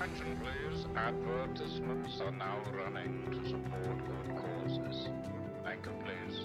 Attention please, advertisements are now running to support good causes. Thank you please.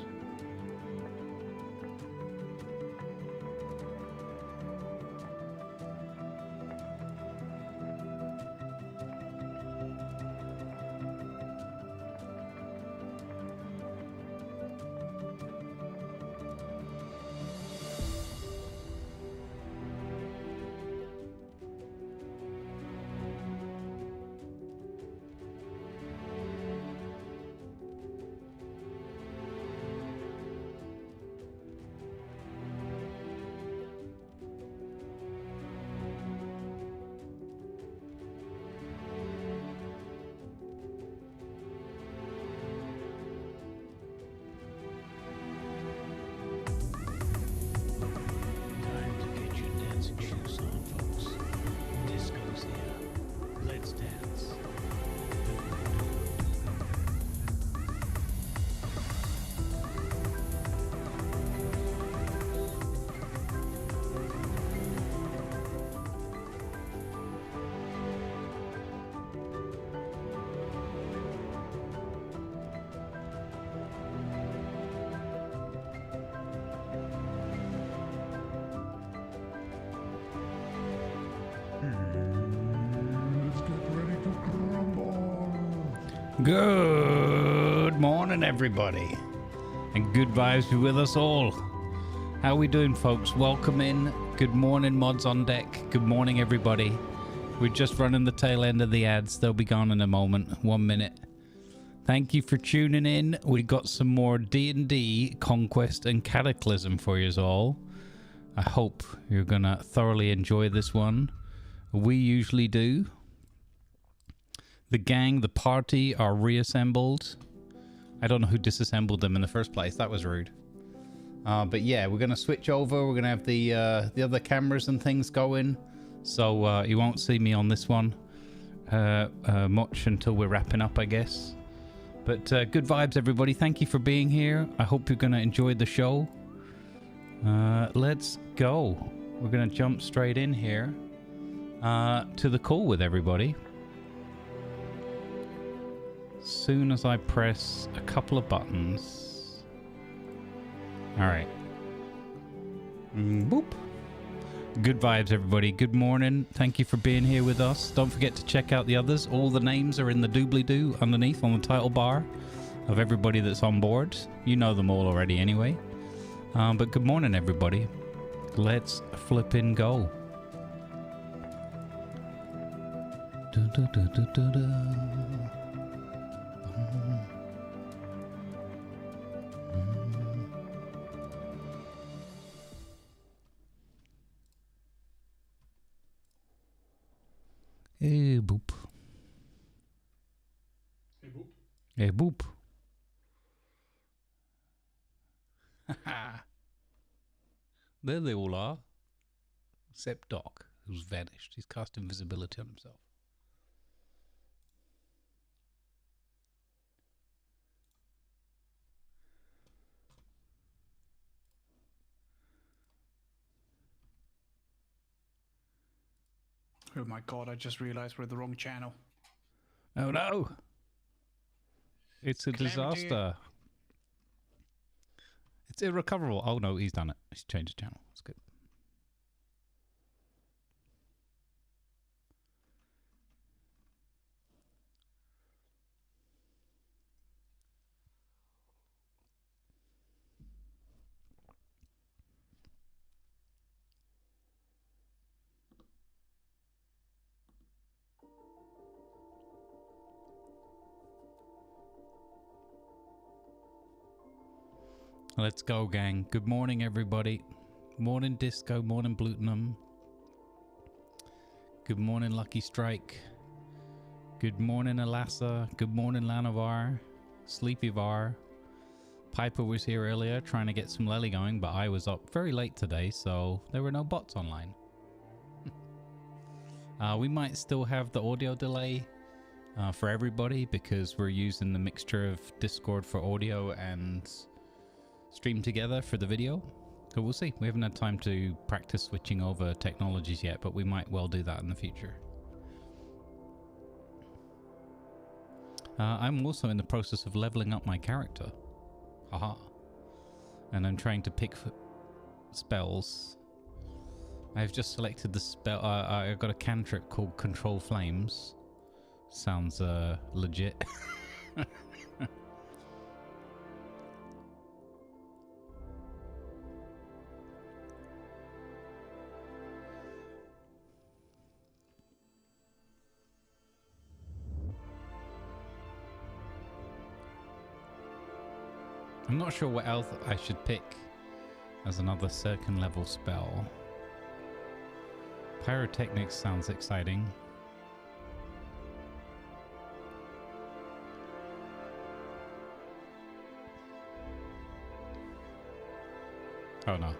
Good morning, everybody, and good vibes be with us all. How we doing, folks? Welcome in. Good morning, mods on deck. Good morning, everybody. We're just running the tail end of the ads. They'll be gone in a moment. 1 minute. Thank you for tuning in. We got some more D&D, Conquest, and Cataclysm for you all. I hope you're gonna thoroughly enjoy this one. We usually do. The gang, the party are reassembled. I don't know who disassembled them in the first place. That was rude. But yeah, we're going to switch over. We're going to have the other cameras and things going. So you won't see me on this one much until we're wrapping up, I guess. But good vibes, everybody. Thank you for being here. I hope you're going to enjoy the show. Let's go. We're going to jump straight in here to the call with everybody. Soon as I press a couple of buttons. Alright. Boop. Good vibes, everybody. Good morning. Thank you for being here with us. Don't forget to check out the others. All the names are in the doobly-doo underneath on the title bar of everybody that's on board. You know them all already anyway. But good morning, everybody. Let's flippin' go. Hey boop. Hey boop. Hey boop. There they all are. Except Doc, who's vanished. He's cast invisibility on himself. Oh my god, I just realized we're the wrong channel. Oh no! It's a Calamity. disaster. It's irrecoverable. Oh no, he's done it. He's changed the channel. That's good. Let's go, gang. Good morning, everybody. Morning, Disco. Morning, Blutenum. Good morning, Lucky Strike. Good morning, Alassa. Good morning, Lanavar. Sleepyvar. Piper was here earlier trying to get some Lely going, but I was up very late today, so there were no bots online. We might still have the audio delay for everybody because we're using the mixture of Discord for audio and stream together for the video. So we'll see. We haven't had time to practice switching over technologies yet, but we might well do that in the future. I'm also in the process of leveling up my character. Haha. And I'm trying to pick spells. I've just selected the spell. I got a cantrip called Control Flames. Sounds legit. I'm not sure what else I should pick as another second level spell. Pyrotechnics sounds exciting. Oh no.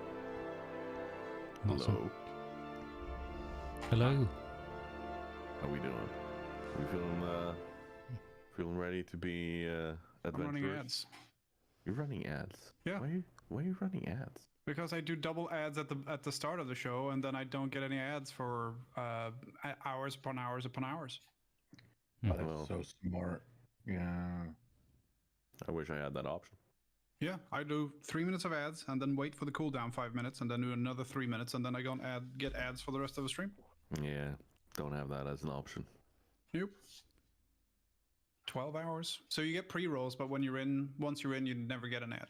Not Hello. Hello. How we doing? We feeling ready to be I'm adventurous? running ads. You're running ads. Yeah. Why are you running ads? Because I do double ads at the start of the show, and then I don't get any ads for hours upon hours upon hours. Oh, that's Well, so smart. Yeah. I wish I had that option. Yeah, I do 3 minutes of ads, and then wait for the cooldown 5 minutes, and then do another 3 minutes, and then I go and get ads for the rest of the stream. Yeah, don't have that as an option. Yep. 12 hours. So you get pre-rolls, but when you're in, once you're in, you never get an ad.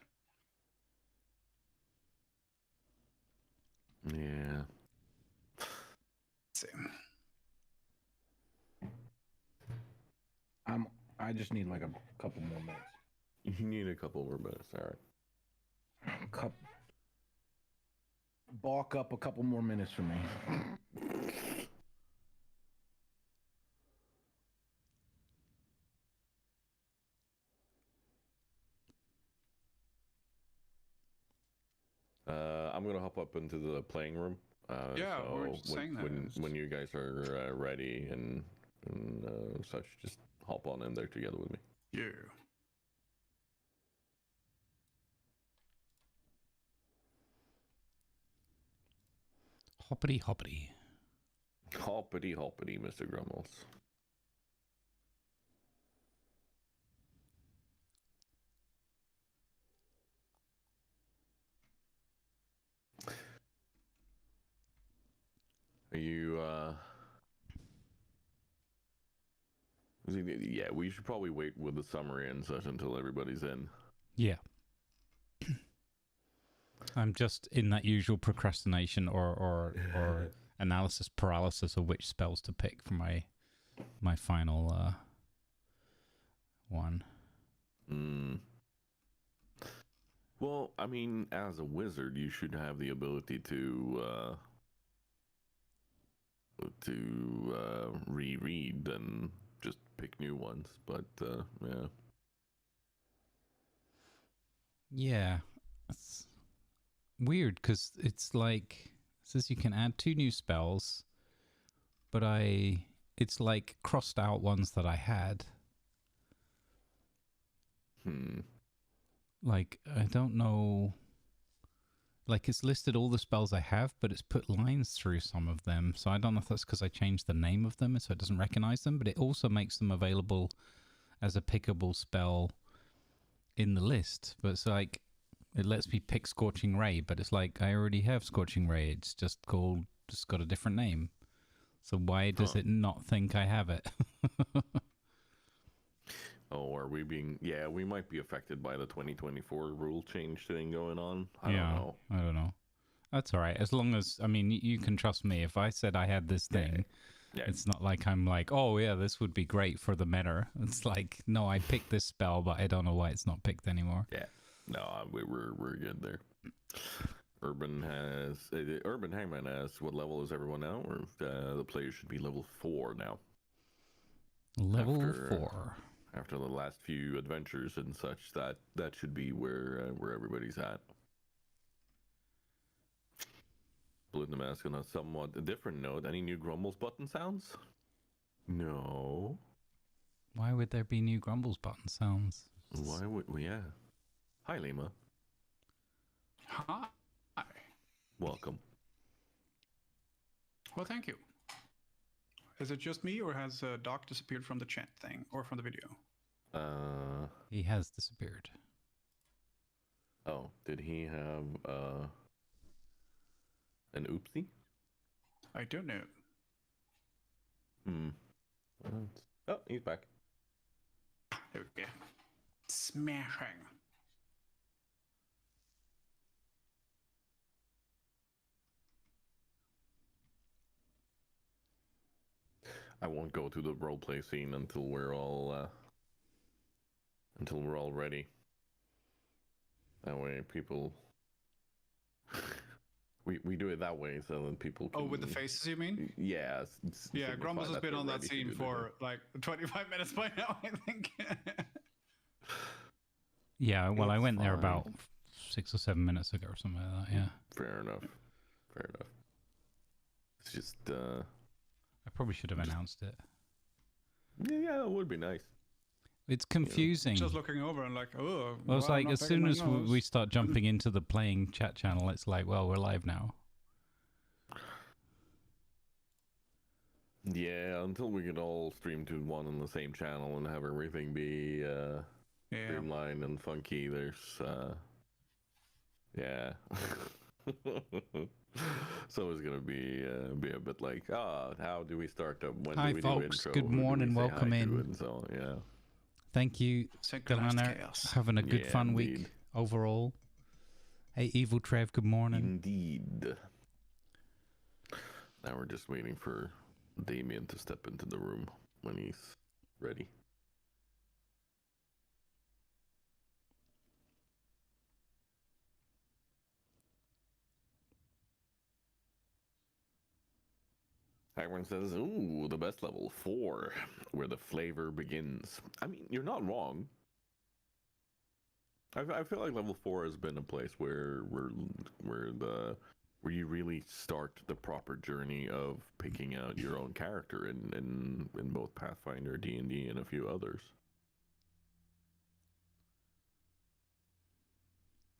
Yeah. Let's see. I just need like a couple more minutes. You need a couple more minutes. All right. Balk up a couple more minutes for me. I'm gonna hop up into the playing room. Yeah, so we're just saying that. when you guys are ready and such, just hop on in there together with me. Yeah. Hoppity hoppity. Hoppity hoppity, Mr. Grummels. Are you yeah, we should probably wait with the summary and such until everybody's in. Yeah. I'm just in that usual procrastination or analysis paralysis of which spells to pick for my final one. Well, I mean, as a wizard, you should have the ability to reread and just pick new ones. But yeah. Yeah. It's weird because it's like it says you can add 2 new spells, but it's like crossed out ones that I had. Like, I don't know. Like, it's listed all the spells I have, but it's put lines through some of them. So I don't know if that's because I changed the name of them so it doesn't recognize them, but it also makes them available as a pickable spell in the list. But it's like, it lets me pick Scorching Ray, but it's like, I already have Scorching Ray. It's just got a different name. So why does it not think I have it? Oh, are we being... Yeah, we might be affected by the 2024 rule change thing going on. I don't know. That's all right. As long as, I mean, you can trust me. If I said I had this thing, it's not like I'm like, oh, yeah, this would be great for the meta. It's like, no, I picked this spell, but I don't know why it's not picked anymore. Yeah. No, we're good there. Urban Hangman asks, what level is everyone now? Or the player should be level 4 now. Level 4. After the last few adventures and such, that should be where everybody's at. Blue in the Mask on a somewhat different note. Any new Grumbles button sounds? No. Why would there be new Grumbles button sounds? Why would we? Yeah. Hi, Lima. Hi. Welcome. Well, thank you. Is it just me, or has Doc disappeared from the chat thing or from the video? He has disappeared. Oh, did he have an oopsie? I don't know. Oh, he's back. There we go. Smashing. I won't go to the roleplay scene until we're all ready. That way, people. we do it that way so then people can... Oh, with the faces, you mean? Yeah. Yeah, Grumbles has been on that ready to scene do for like 25 minutes by now, I think. Yeah, well, I It's went there fine. about 6 or 7 minutes ago or something like that, yeah. Fair enough. It's just, I probably should have announced it. yeah, it would be nice. It's confusing. Just looking over and like, oh. Well, it's like I'm as not soon picking as my nose. we start jumping into the playing chat channel, it's like, well, we're live now. Yeah, until we can all stream to one and the same channel and have everything be Yeah. streamlined and funky, there's yeah. So it's gonna be a bit like, how do we start up? When Hi, do we folks. do intro? Good Who do we morning. say hi Welcome to? in. And so yeah. Thank you, Synchronized Delana. chaos. Having a good Yeah, fun indeed. week overall. Hey, Evil Trev, good morning. Indeed. Now we're just waiting for Damien to step into the room when he's ready. Hagman says, ooh, the best level, 4, where the flavor begins. I mean, you're not wrong. I feel like level 4 has been a place where you really start the proper journey of picking out your own character in both Pathfinder, D&D, and a few others.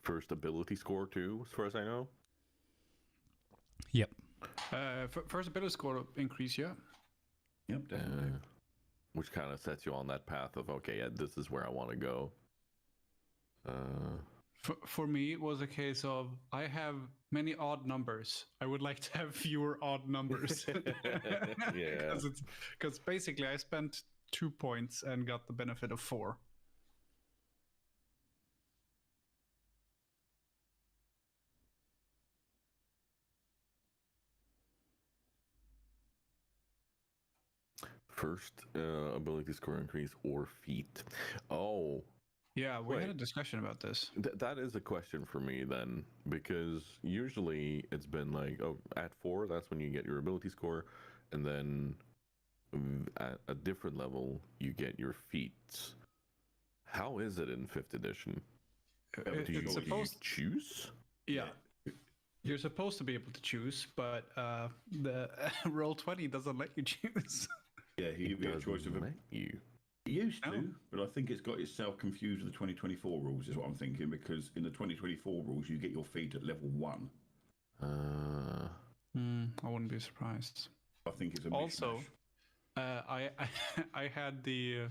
First ability score too, as far as I know. Yep. First ability score increase, yeah. Yep, definitely. Which kind of sets you on that path of, okay, yeah, this is where I want to go. For me, it was a case of I have many odd numbers. I would like to have fewer odd numbers. Yeah. Because basically I spent 2 points and got the benefit of 4. First ability score increase or feat. Oh, Yeah, we had a Wait. discussion about this. that is a question for me then, because usually it's been like, oh, at 4, that's when you get your ability score, and then at a different level, you get your feats. How is it in 5th edition? Do you, It's do you supposed, choose? yeah. You're supposed to be able to choose, but the Roll20 doesn't let you choose. Yeah, he give you a choice of a. Let you. It used to, Oh. but I think it's got itself confused with the 2024 rules, is what I'm thinking, because in the 2024 rules, you get your feet at level 1. I wouldn't be surprised. I think it's a Also, mishmash. I had the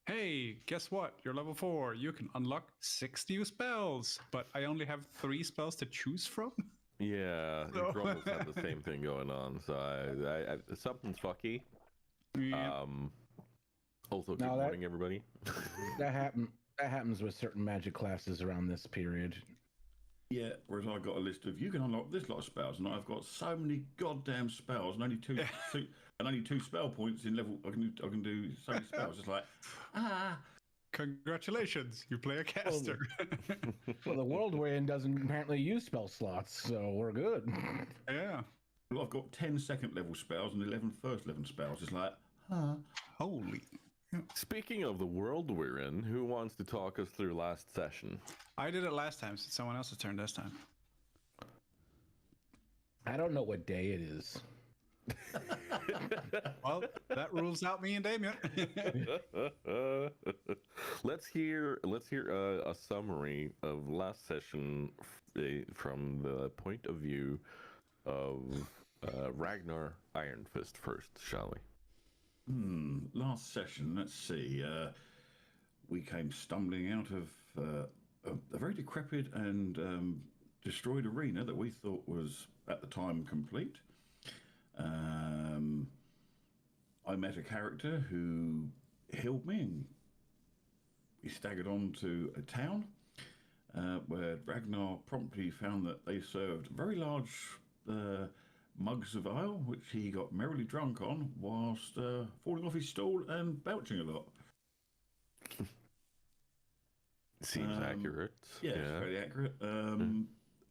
hey, guess what? You're level 4. You can unlock 6 new spells, but I only have 3 spells to choose from. Yeah, So- Grumbles had the same thing going on, so I something's fucky. Yeah. Also, good No, that- morning, everybody. That happens with certain magic classes around this period. Yeah, whereas I've got a list of you can unlock this lot of spells, and I've got so many goddamn spells, and only two spell points in level. I can do so many spells. It's like Congratulations, you play a caster. Well, the world we're in doesn't apparently use spell slots, so we're good. Yeah. well, I've got 10 second level spells and 11 first level spells. It's like Holy. Speaking of the world we're in, who wants to talk us through last session? I did it last time, so it's someone else's turn this time. I don't know what day it is. Well, that rules out me and Damien. Let's hear a summary of last session from the point of view of Ragnar Iron Fist first, shall we? last session. Let's see. we came stumbling out of a very decrepit and destroyed arena that we thought was at the time complete. I met a character who healed me, and we staggered on to a town where Ragnar promptly found that they served very large mugs of ale, which he got merrily drunk on whilst falling off his stool and belching a lot. Seems accurate. Yeah, it's very accurate.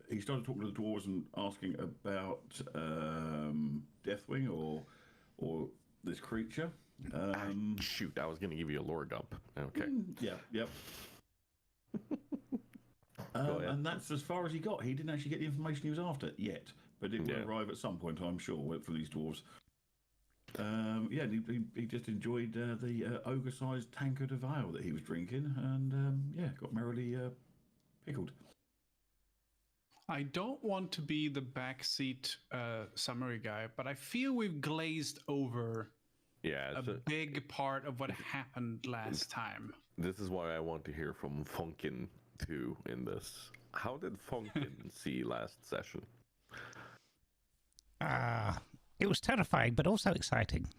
He started talking to the dwarves and asking about Deathwing or this creature. Shoot, I was going to give you a lore dump. Okay. Yep. And that's as far as he got. He didn't actually get the information he was after yet, but it will arrive at some point, I'm sure, for these dwarves. He just enjoyed the ogre-sized tankard of ale that he was drinking, and got merrily pickled. I don't want to be the backseat summary guy, but I feel we've glazed over a big part of what happened last time. This is why I want to hear from Funkin too in this. How did Funkin see last session? It was terrifying, but also exciting.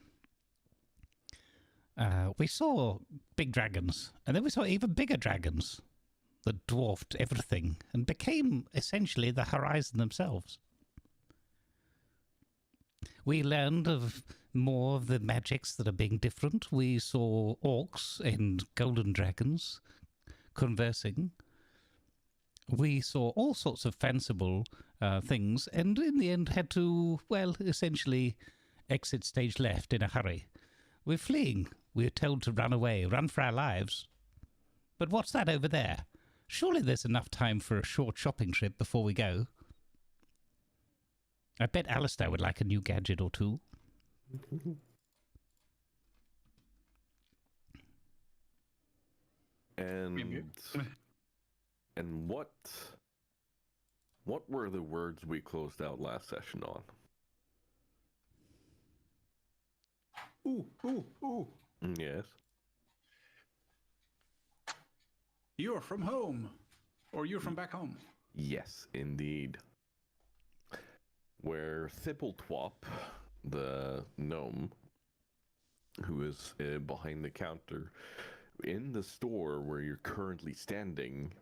We saw big dragons, and then we saw even bigger dragons that dwarfed everything and became essentially the horizon themselves. We learned of more of the magics that are being different. We saw orcs and golden dragons conversing. We saw all sorts of fanciful things, and in the end had to, essentially exit stage left in a hurry. We're fleeing. We're told to run away, run for our lives. But what's that over there? Surely there's enough time for a short shopping trip before we go. I bet Alistair would like a new gadget or two. And what were the words we closed out last session on? Ooh. Yes. You're from home. Or you're from back home. Yes, indeed. Where Thibblethwop, the gnome, who is behind the counter, in the store where you're currently standing,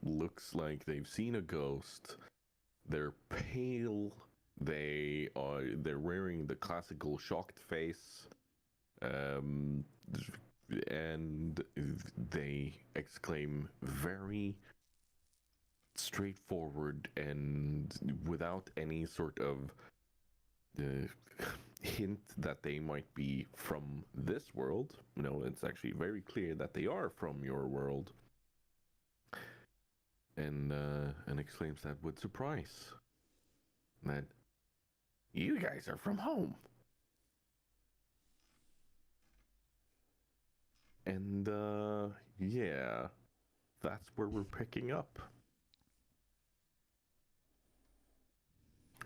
looks like they've seen a ghost. They're pale. They're wearing the classical shocked face. And they exclaim very straightforward and without any sort of hint that they might be from this world. No, it's actually very clear that they are from your world. And exclaims that with surprise that you guys are from home. And that's where we're picking up.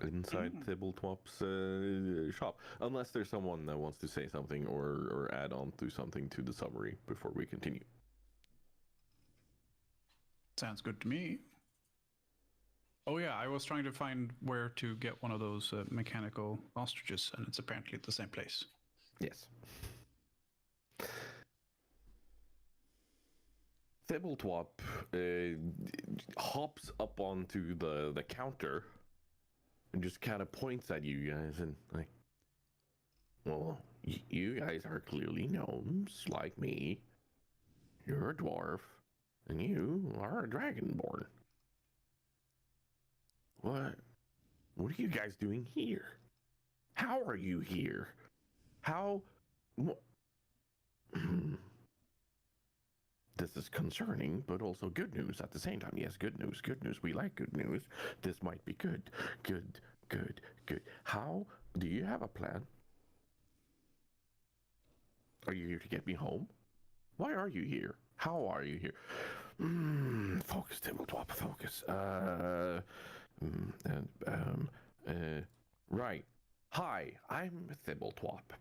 Inside Thibblethwop's shop. Unless there's someone that wants to say something or add on to something to the summary before we continue. Sounds good to me. Oh yeah, I was trying to find where to get one of those mechanical ostriches, and it's apparently at the same place. Yes. Thibblethwop hops up onto the counter and just kind of points at you guys and like, well, you guys are clearly gnomes like me. You're a dwarf, and you are a dragonborn. What are you guys doing here? How are you here? This is concerning, but also good news at the same time. Yes, good news. We like good news. This might be good. Good. How do you have a plan? Are you here to get me home? Why are you here? How are you here? Focus, Thibblethwop, focus. Right. Hi, I'm Thibblethwop.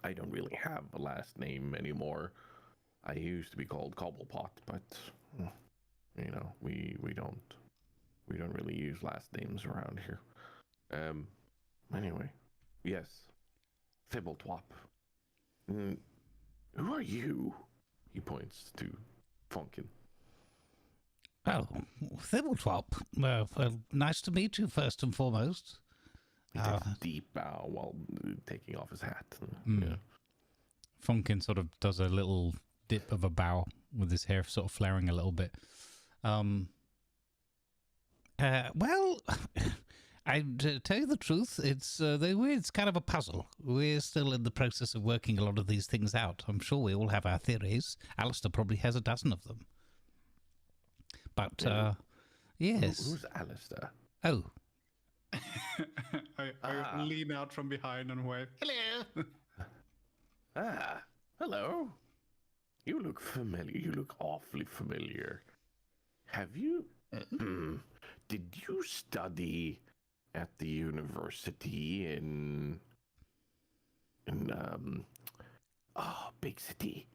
I don't really have a last name anymore. I used to be called Cobblepot, but you know, we don't really use last names around here. Anyway, yes, Thibblethwop. Who are you? He points to Funkin. Oh, Thibblethwop. Well, nice to meet you, first and foremost. He takes a deep bow while taking off his hat. Yeah. Funkin sort of does a little dip of a bow with his hair sort of flaring a little bit. Well, to tell you the truth, it's kind of a puzzle. We're still in the process of working a lot of these things out. I'm sure we all have our theories. Alistair probably has a dozen of them. But, yes. Who's Alistair? Oh. I lean out from behind and wave. Hello. Hello. You look familiar. You look awfully familiar. Have you? Did you study at the university in big city?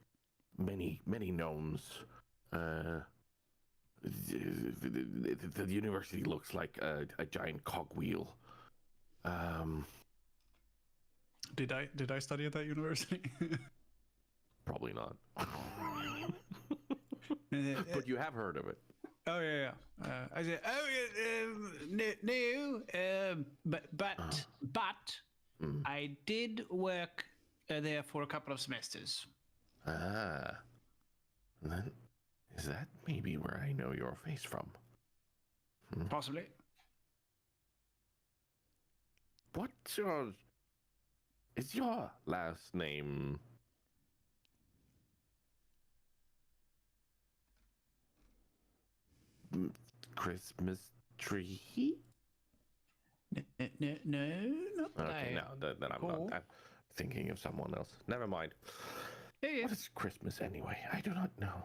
Many gnomes. The university looks like a giant cogwheel. Did I study at that university? Probably not. But you have heard of it. Oh yeah. I said, no. But I did work there for a couple of semesters. Then is that maybe where I know your face from? Possibly. Is your last name? Christmas tree? No, not Okay, then I'm not thinking of someone else. Never mind. Yeah. What is Christmas anyway? I do not know.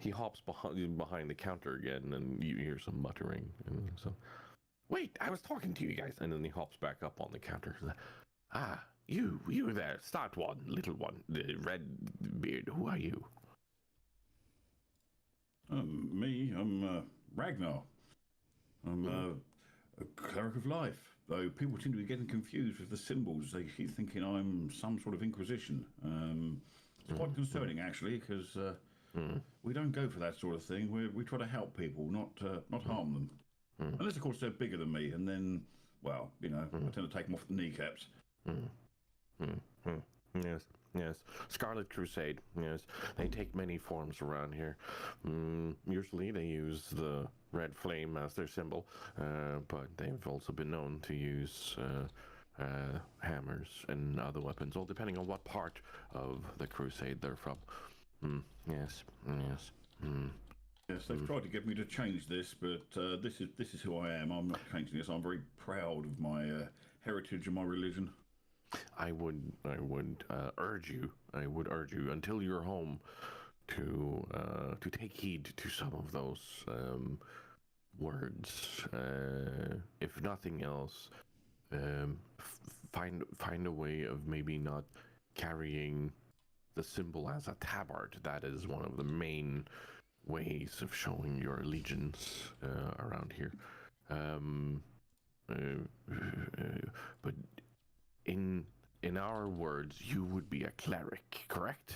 He hops behind the counter again, and you hear some muttering. And so, wait, I was talking to you guys. And then he hops back up on the counter. You there, start one, little one, the red beard. Who are you? Me, I'm Ragnar. I'm a cleric of life. Though people seem to be getting confused with the symbols. They keep thinking I'm some sort of inquisition. It's quite concerning, actually, because we don't go for that sort of thing. We try to help people, not harm them. Unless, of course, they're bigger than me, and then, well, you know, I tend to take them off the kneecaps. Yes. Scarlet Crusade. Yes, they take many forms around here. Usually they use the red flame as their symbol, but they've also been known to use hammers and other weapons, all depending on what part of the crusade they're from. Yes. Yes, they've tried to get me to change this, but this is who I am. I'm not changing this. I'm very proud of my heritage and my religion. I would urge you until you're home to take heed to some of those words. If nothing else, find a way of maybe not carrying the symbol as a tabard. That is one of the main ways of showing your allegiance around here. But in our words, you would be a cleric, correct?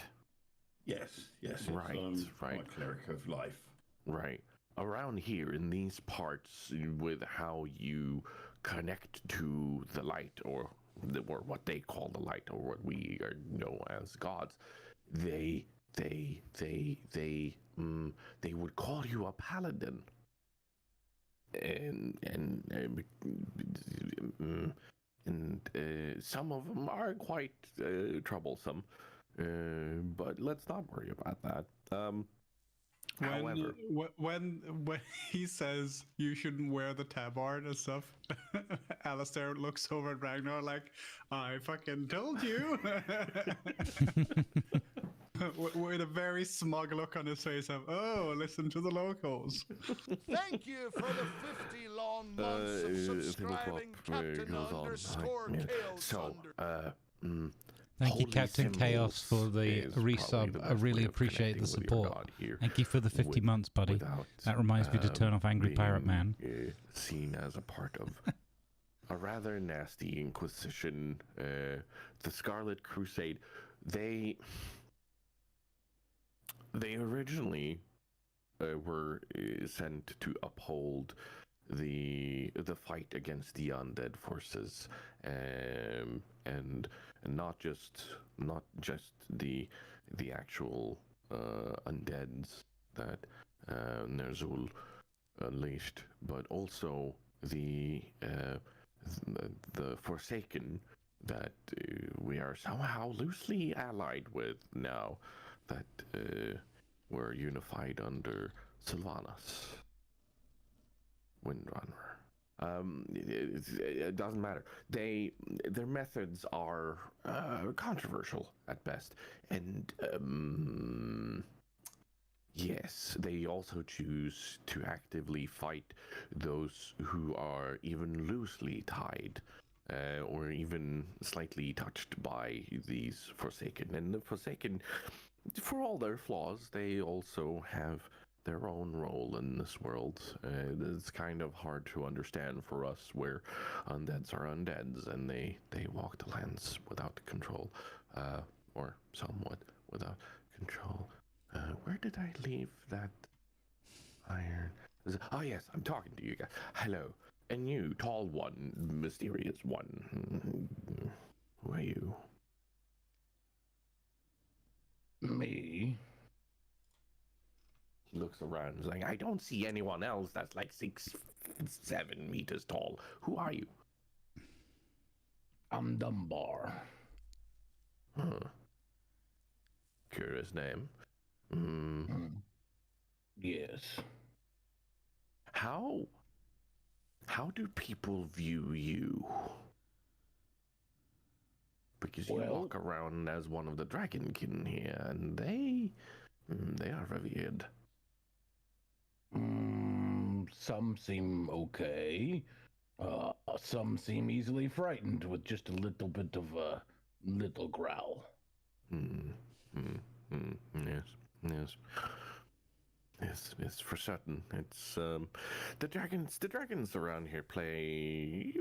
Yes. Right. I'm a cleric of life. Right. Around here, in these parts, with how you connect to the light, or what they call the light, or what we know as gods, they would call you a paladin. And some of them are quite troublesome, but let's not worry about that. However, when he says you shouldn't wear the tabard and stuff, Alistair looks over at Ragnar like, I fucking told you. With a very smug look on his face of, oh, listen to the locals. Thank you for the 50 long months of subscribing, Captain _Kale Thunder. Thank you, holy Captain Chaos, symbols for the is probably resub. the I best really way of appreciate the connecting with your support. God here Thank you for the 50 months, buddy. without, That reminds me to turn off Angry Pirate Man. Seen as a part of a rather nasty Inquisition, the Scarlet Crusade. They originally were sent to uphold the fight against the undead forces, and not just the actual undeads that Ner'zhul unleashed, but also the Forsaken that we are somehow loosely allied with now, that were unified under Sylvanas Windrunner. It doesn't matter. Their methods are controversial at best, and yes, they also choose to actively fight those who are even loosely tied, or even slightly touched by these Forsaken. And the Forsaken, for all their flaws, they also have their own role in this world. It's kind of hard to understand for us, where undeads are undeads and they walk the lands without control, or somewhat without control. Where did I leave that iron? Oh yes, I'm talking to you guys. Hello. And you, tall one, mysterious one. Who are you? Me? He looks around and is like, I don't see anyone else that's like 6-7 meters tall. Who are you? I'm Dunbar. Huh. Curious name. Yes. How do people view you? Because you walk around as one of the Dragonkin here, and they are revered. Some seem okay. Some seem easily frightened with just a little bit of a little growl. Yes, for certain. It's the dragons around here play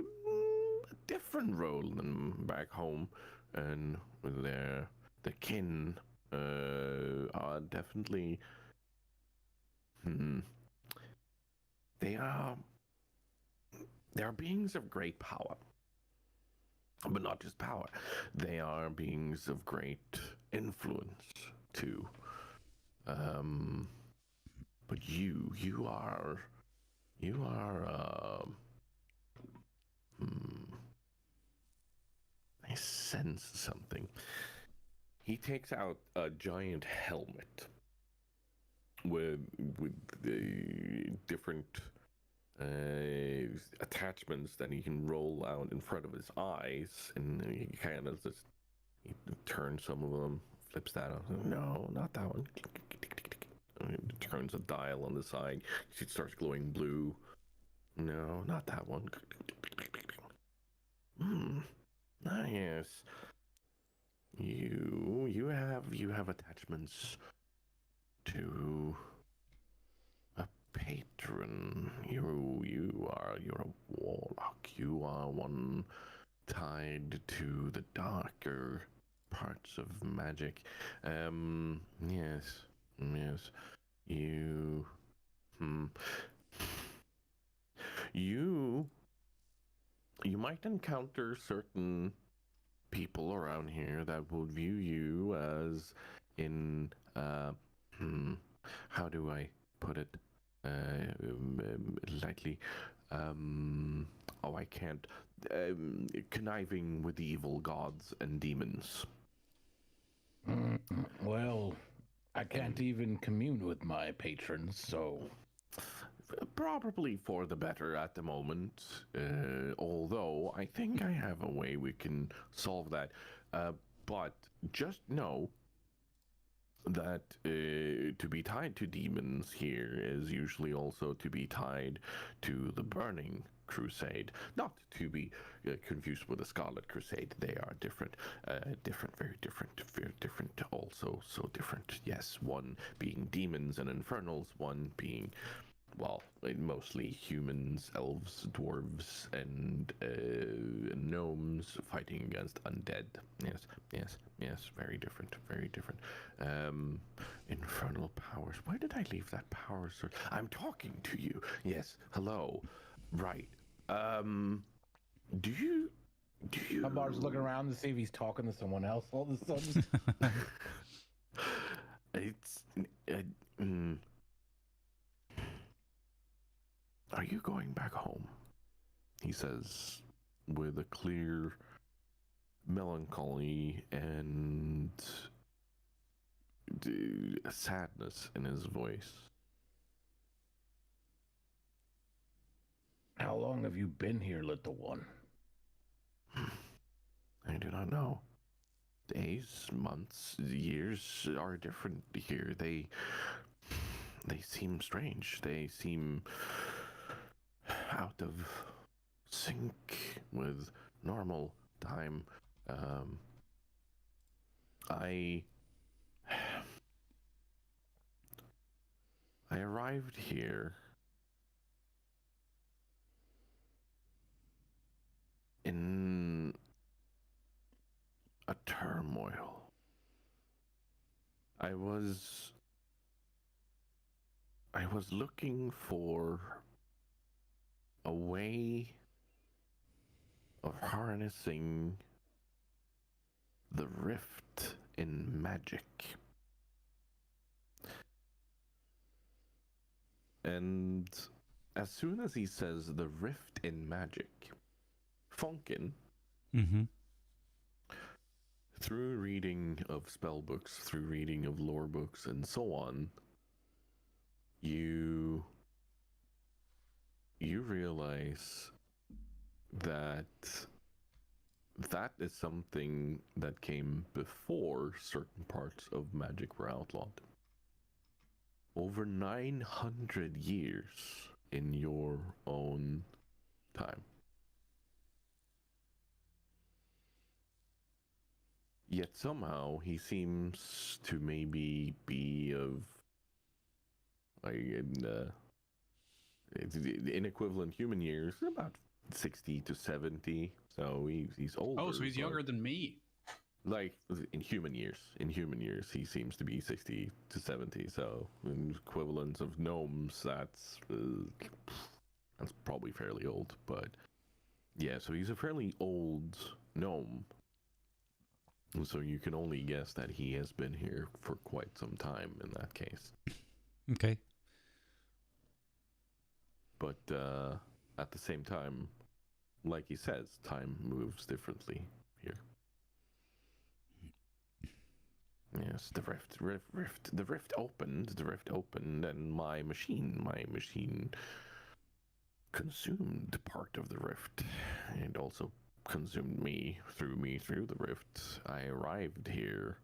a different role than back home, and their kin are definitely they are beings of great power. But not just power. They are beings of great influence too. But you are I sense something. He takes out a giant helmet with the different attachments that he can roll out in front of his eyes, and he kind of just he turns some of them, flips that out. No, not that one. He turns a dial on the side. It starts glowing blue. No, not that one. Ah, yes. You have attachments to a patron. You're a warlock. You are one tied to the darker parts of magic. Yes. You might encounter certain people around here that will view you as in how do I put it lightly? I can't. Conniving with the evil gods and demons. Well, I can't even commune with my patrons, so... Probably for the better at the moment, although I think I have a way we can solve that. But just know that to be tied to demons here is usually also to be tied to the burning Crusade. Not to be confused with the Scarlet Crusade. They are different. Different, very different, also so different. Yes, one being demons and infernals, one being, well, mostly humans, elves, dwarves, and gnomes fighting against undead. Yes, very different. Infernal powers. Where did I leave that power sword? I'm talking to you. Yes, hello. Right. Do you... Amar's looking around to see if he's talking to someone else all of a sudden. It's... Are you going back home? He says with a clear melancholy and sadness in his voice. How long have you been here, little one? I do not know. Days, months, years are different here. They seem strange. They seem out of sync with normal time. I arrived here in a turmoil. I was looking for a way of harnessing the rift in magic. And as soon as he says the rift in magic, Funkin, through reading of spell books, through reading of lore books, and so on, you realize that that is something that came before certain parts of magic were outlawed. Over 900 years in your own time. Yet somehow he seems to maybe be of in equivalent human years, about 60 to 70. So he's older. Oh, so he's younger than me. Like in human years, he seems to be 60 to 70. So in equivalent of gnomes, that's probably fairly old. But yeah, so he's a fairly old gnome. So you can only guess that he has been here for quite some time in that case. Okay. But at the same time, like he says, time moves differently here. Yes, the rift opened, and my machine consumed part of the rift, and also consumed me through the rift. I arrived here,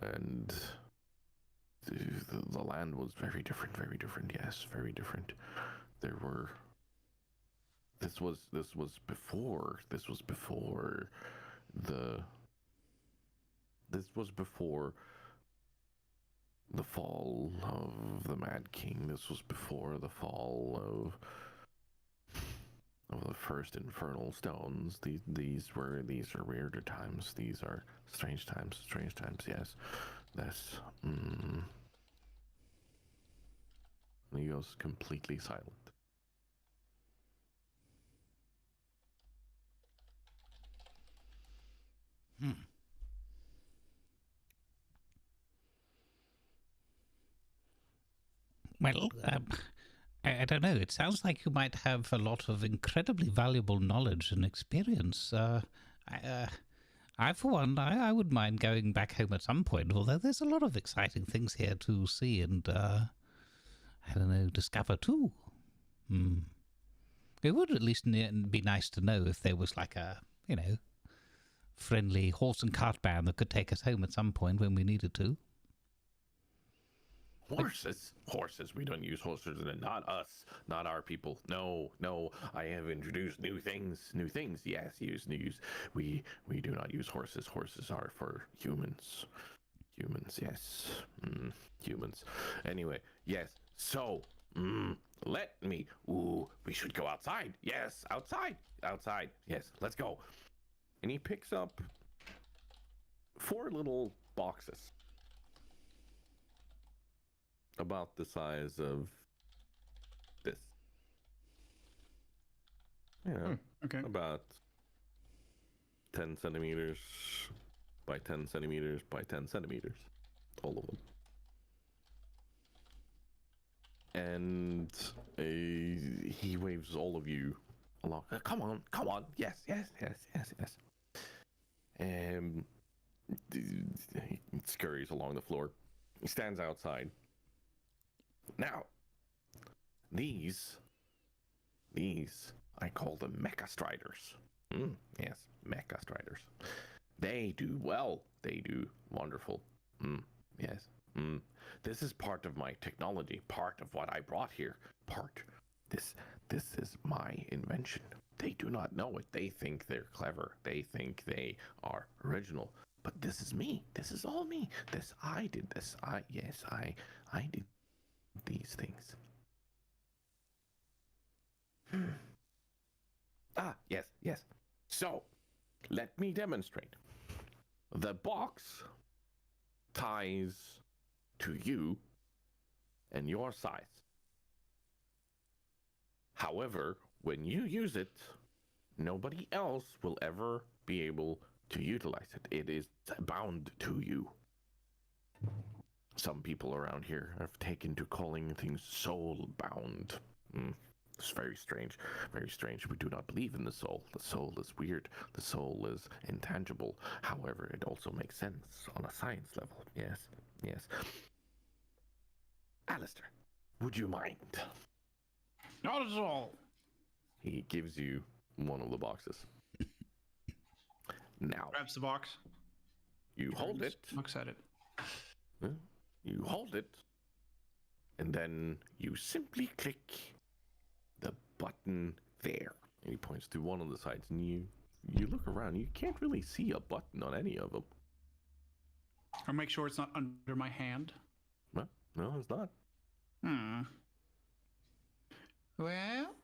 and the land was very different. Yes, very different. There were. This was before the fall of the Mad King. This was before the fall of the first infernal stones. These are weirder times. These are strange times. Yes, this. He goes completely silent. Well, I don't know. It sounds like you might have a lot of incredibly valuable knowledge and experience. I for one, I wouldn't mind going back home at some point, although there's a lot of exciting things here to see and, I don't know, discover too. It would at least be nice to know if there was like a, friendly horse and cart band that could take us home at some point when we needed to. Horses? Horses? We don't use horses. Not us. Not our people. No, no. I have introduced new things. New things. Yes, use news. We do not use horses. Horses are for humans. Humans, yes. Humans. Anyway, yes. So, let me. Ooh, we should go outside. Yes, outside. Outside. Yes, let's go. And he picks up 4 little boxes. About the size of this. Yeah. Okay. About 10 centimeters by 10 centimeters by 10 centimeters. All of them. And he waves all of you along. Come on, come on. Yes, yes, yes, yes, yes. He scurries along the floor. He stands outside. Now, these, I call them Mecha Striders. Yes, Mecha Striders. They do well. They do wonderful. Yes. This is part of my technology, part of what I brought here. This is my invention. They do not know it. They think they're clever. They think they are original. But this is me. This is all me. I did this. I did these things. Yes. So, let me demonstrate. The box ties to you and your size. However, when you use it, nobody else will ever be able to utilize it. It is bound to you. Some people around here have taken to calling things soul-bound. It's very strange. Very strange. We do not believe in the soul. The soul is weird. The soul is intangible. However, it also makes sense on a science level. Yes. Alistair, would you mind? Not at all. He gives you one of the boxes. Now, Grabs the box. you hold it. Looks at it. You hold it, and then you simply click the button there. And he points to one of the sides, and you look around. You can't really see a button on any of them. I'll make sure it's not under my hand. Well, no, it's not. Well,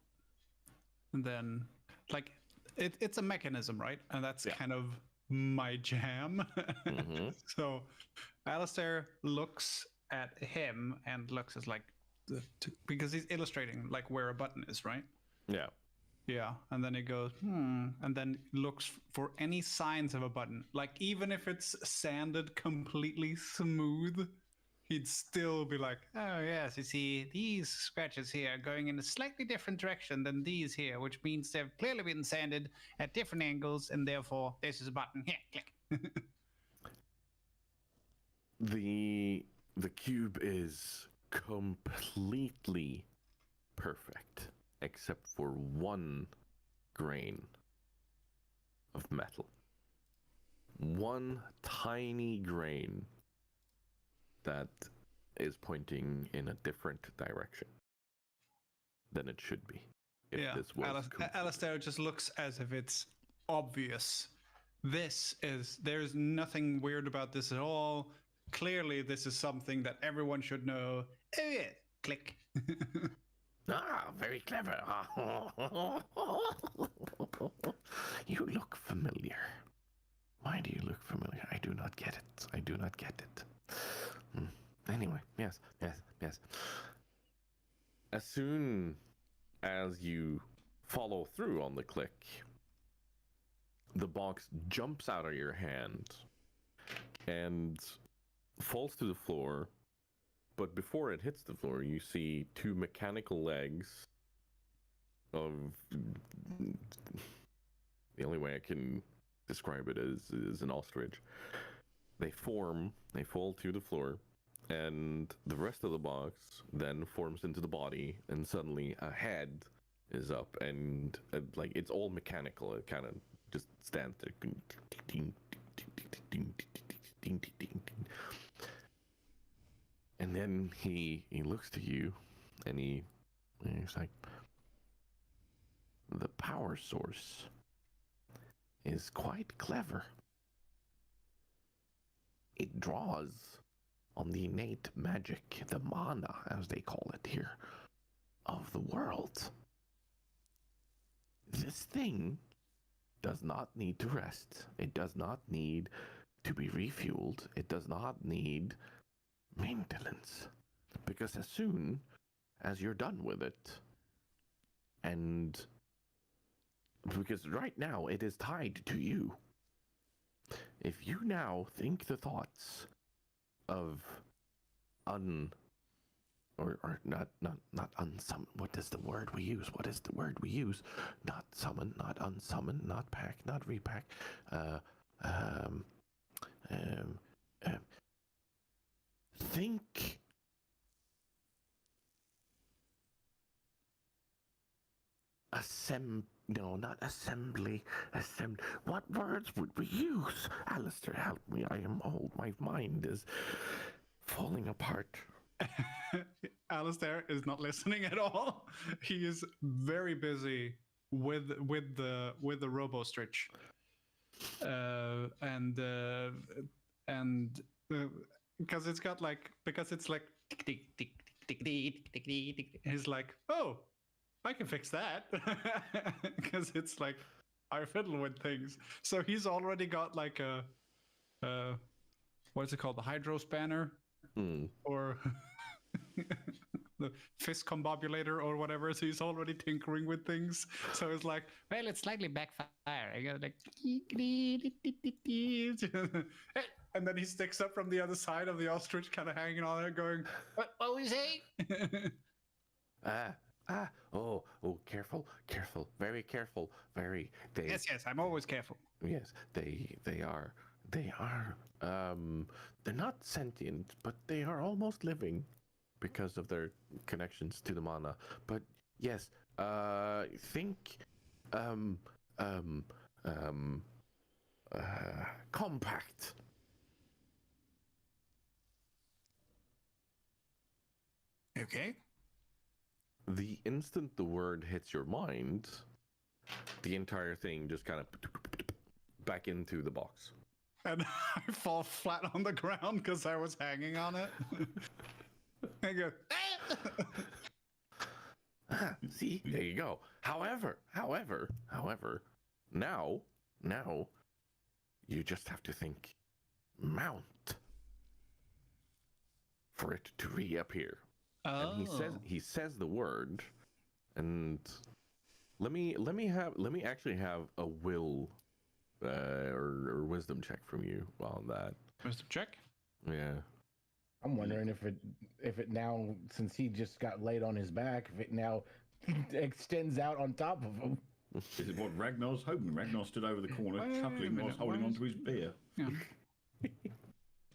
and then, like, it's a mechanism, right? And that's kind of my jam. So Alistair looks at him and looks as like, because he's illustrating like where a button is, right? Yeah. Yeah, and then he goes, and then looks for any signs of a button. Like, even if it's sanded completely smooth, he'd still be like, oh yes, you see, these scratches here are going in a slightly different direction than these here, which means they've clearly been sanded at different angles, and therefore this is a button. Here, click. The cube is completely perfect, except for one grain of metal. One tiny grain that is pointing in a different direction than it should be. If this was Alistair just looks as if it's obvious. There's nothing weird about this at all. Clearly, this is something that everyone should know. Oh yeah, click. Very clever. You look familiar. Why do you look familiar? I do not get it. Anyway, yes. As soon as you follow through on the click, the box jumps out of your hand and falls to the floor. But before it hits the floor, you see 2 mechanical legs of... The only way I can describe it is an ostrich. They fall to the floor, and the rest of the box then forms into the body, and suddenly a head is up, and like it's all mechanical. It kind of just stands there. And then he looks to you, and he's like, the power source is quite clever. It draws on the innate magic, the mana, as they call it here, of the world. This thing does not need to rest. It does not need to be refueled. It does not need maintenance. Because as soon as you're done with it, and because right now it is tied to you, if you now think the thoughts of not unsummon. What is the word we use? What is the word we use? Not summon, not unsummon, not pack, not repack. Think. No, not assembly. What words would we use? Alistair, help me. I am old. My mind is falling apart. Alistair is not listening at all. He is very busy with the robo stretch, and because it's like tick tick tick tick tick tick tick. He's like, oh, I can fix that, because it's like I fiddle with things. So he's already got like a what's it called, the hydro spanner, or the fist combobulator or whatever. So he's already tinkering with things. So it's like, well, it's slightly backfire. I go like, and then he sticks up from the other side of the ostrich, kind of hanging on there, going, "What was he?" Oh, careful, very careful, very. Yes, I'm always careful. Yes, they are. They're not sentient, but they are almost living because of their connections to the mana. But yes, think, compact. Okay. The instant the word hits your mind, the entire thing just kind of back into the box. And I fall flat on the ground because I was hanging on it. I go, see, there you go. However, now, you just have to think mount for it to reappear. oh. And he says the word, and let me actually have a will or wisdom check from you on that. Wisdom check? Yeah. I'm wondering if it now, since he just got laid on his back, if it now extends out on top of him. This is what Ragnar's hoping. Ragnar stood over the corner, chuckling whilst holding onto his beer. Yeah.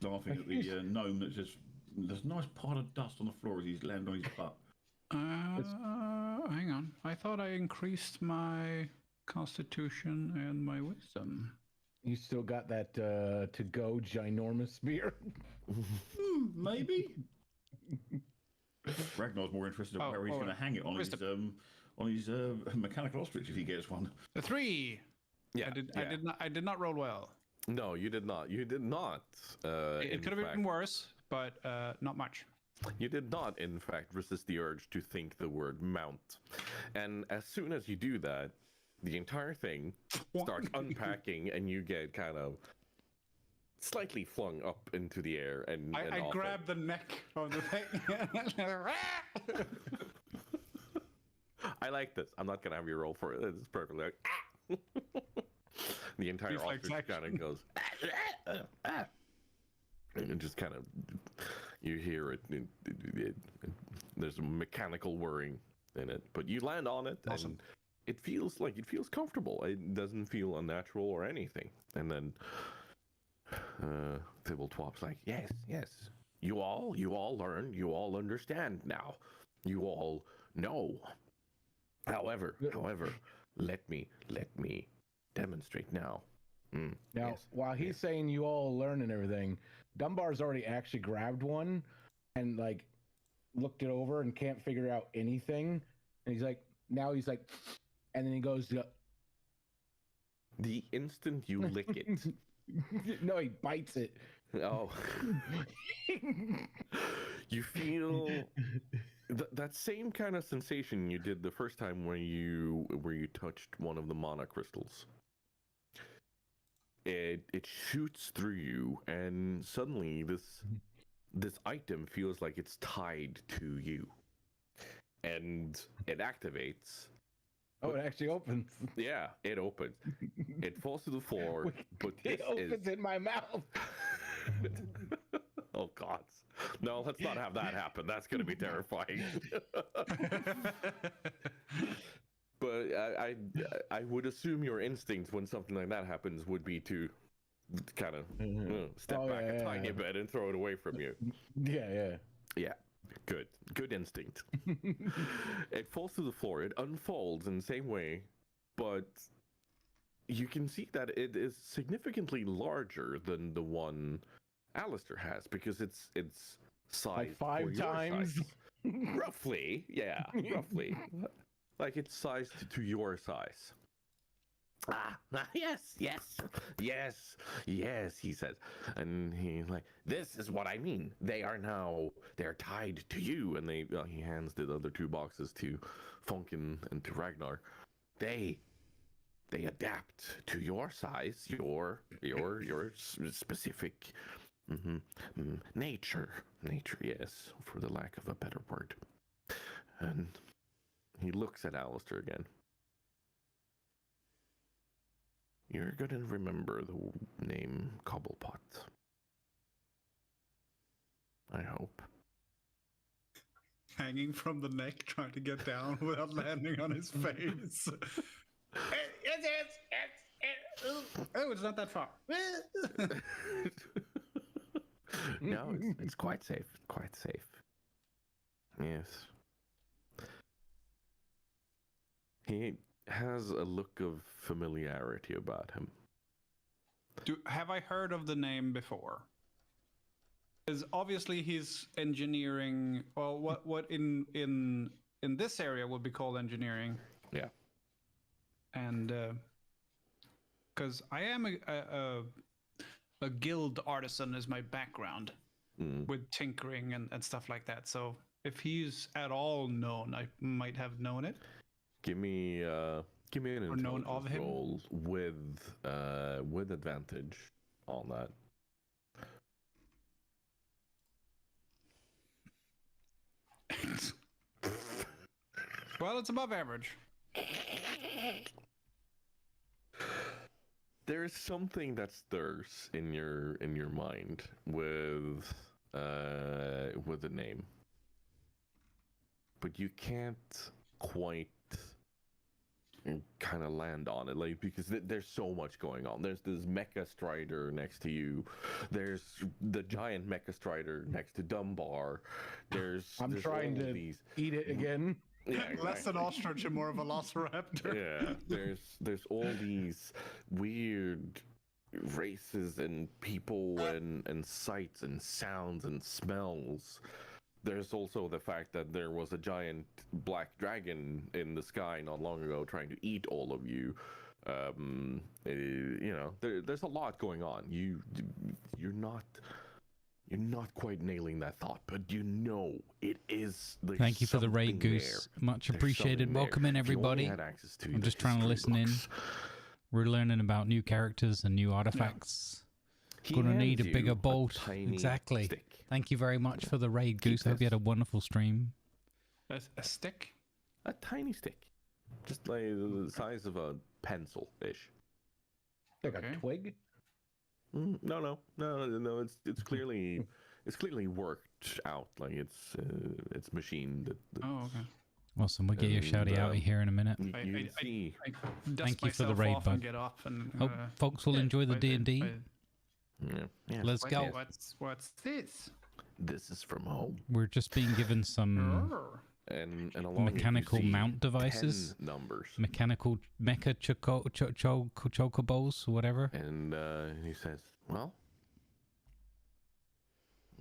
Laughing at the gnome that just... There's a nice pot of dust on the floor as he's landed on his butt. Hang on. I thought I increased my constitution and my wisdom. You still got that to-go ginormous spear? Maybe. Ragnar's more interested in where he's going to hang it on his mechanical ostrich if he gets one. A 3. Yeah. I did not roll well. No, you did not. It could have been worse, but not much. You did not, in fact, resist the urge to think the word mount. And as soon as you do that, the entire thing starts unpacking, and you get kind of slightly flung up into the air. And I grab the neck of the thing. I like this. I'm not going to have you roll for it. It's perfectly like, the entire ostrich kind of goes, and just kind of, you hear it, there's a mechanical whirring in it, but you land on it, and it feels comfortable. It doesn't feel unnatural or anything. And then Thibault-Twop's like, yes, you all learn, you all understand now, you all know. However, let me demonstrate now. Now, while he's saying you all learn and everything, Dunbar's already actually grabbed one and like looked it over and can't figure out anything. And he's like, and then he goes, The instant you lick it. no, he bites it. Oh. You feel that same kind of sensation you did the first time where you touched one of the mana crystals. It shoots through you, and suddenly this item feels like it's tied to you, and it activates. Oh, it actually opens. Yeah, it opens. It falls to the floor, but It opens in my mouth. Oh God! No, let's not have that happen. That's going to be terrifying. But I would assume your instinct when something like that happens would be to kind of step back a tiny bit and throw it away from you. Yeah. Good instinct. It falls to the floor. It unfolds in the same way, but you can see that it is significantly larger than the one Alistair has, because it's sized like 5 times. Size. Roughly, yeah, roughly. Like it's sized to your size. Yes, he says. And he's like, this is what I mean. They're tied to you. And he hands the other 2 boxes to Funkin and to Ragnar. They adapt to your size, your specific nature, yes, for the lack of a better word. And he looks at Alistair again. You're gonna remember the name Cobblepot. I hope. Hanging from the neck, trying to get down without landing on his face. Oh, it's not that far. No, it's quite safe. Quite safe. Yes. He has a look of familiarity about him. Have I heard of the name before? Because obviously he's engineering, well, what in this area would be called engineering. Yeah. And because I am a guild artisan is my background with tinkering and stuff like that. So if he's at all known, I might have known it. Give me an intelligence roll with advantage on that. Well, it's above average. There's something that stirs in your mind with the name, but you can't quite kind of land on it, like, because there's so much going on. There's this mecha strider next to you. There's the giant mecha strider next to Dunbar. I'm trying to eat it again. Yeah, exactly. Less an ostrich and more of a velociraptor. Yeah, there's all these weird races and people and sights and sounds and smells. There's also the fact that there was a giant black dragon in the sky not long ago trying to eat all of you. There's a lot going on. You're not quite nailing that thought, but it is. Thank you for the raid, Goose. Much appreciated. Welcome in, everybody. I'm just trying to listen in. We're learning about new characters and new artifacts. Gonna need a bigger bolt. Exactly. Stick. Thank you very much for the raid, Goose. Hope you had a wonderful stream. A stick? A tiny stick. Just like the size of a pencil-ish. Like a twig? No. It's clearly worked out. Like it's machined. Oh, okay. Awesome. We'll get your shouty outy here in a minute. You see. Thank you for the raid, bud. Get off and, Hope folks will enjoy the D&D. Yeah. Let's go. What's this? This is from home. We're just being given some and along mechanical mount devices. 10 numbers. Mechanical mecha chocobos or whatever. And he says, well,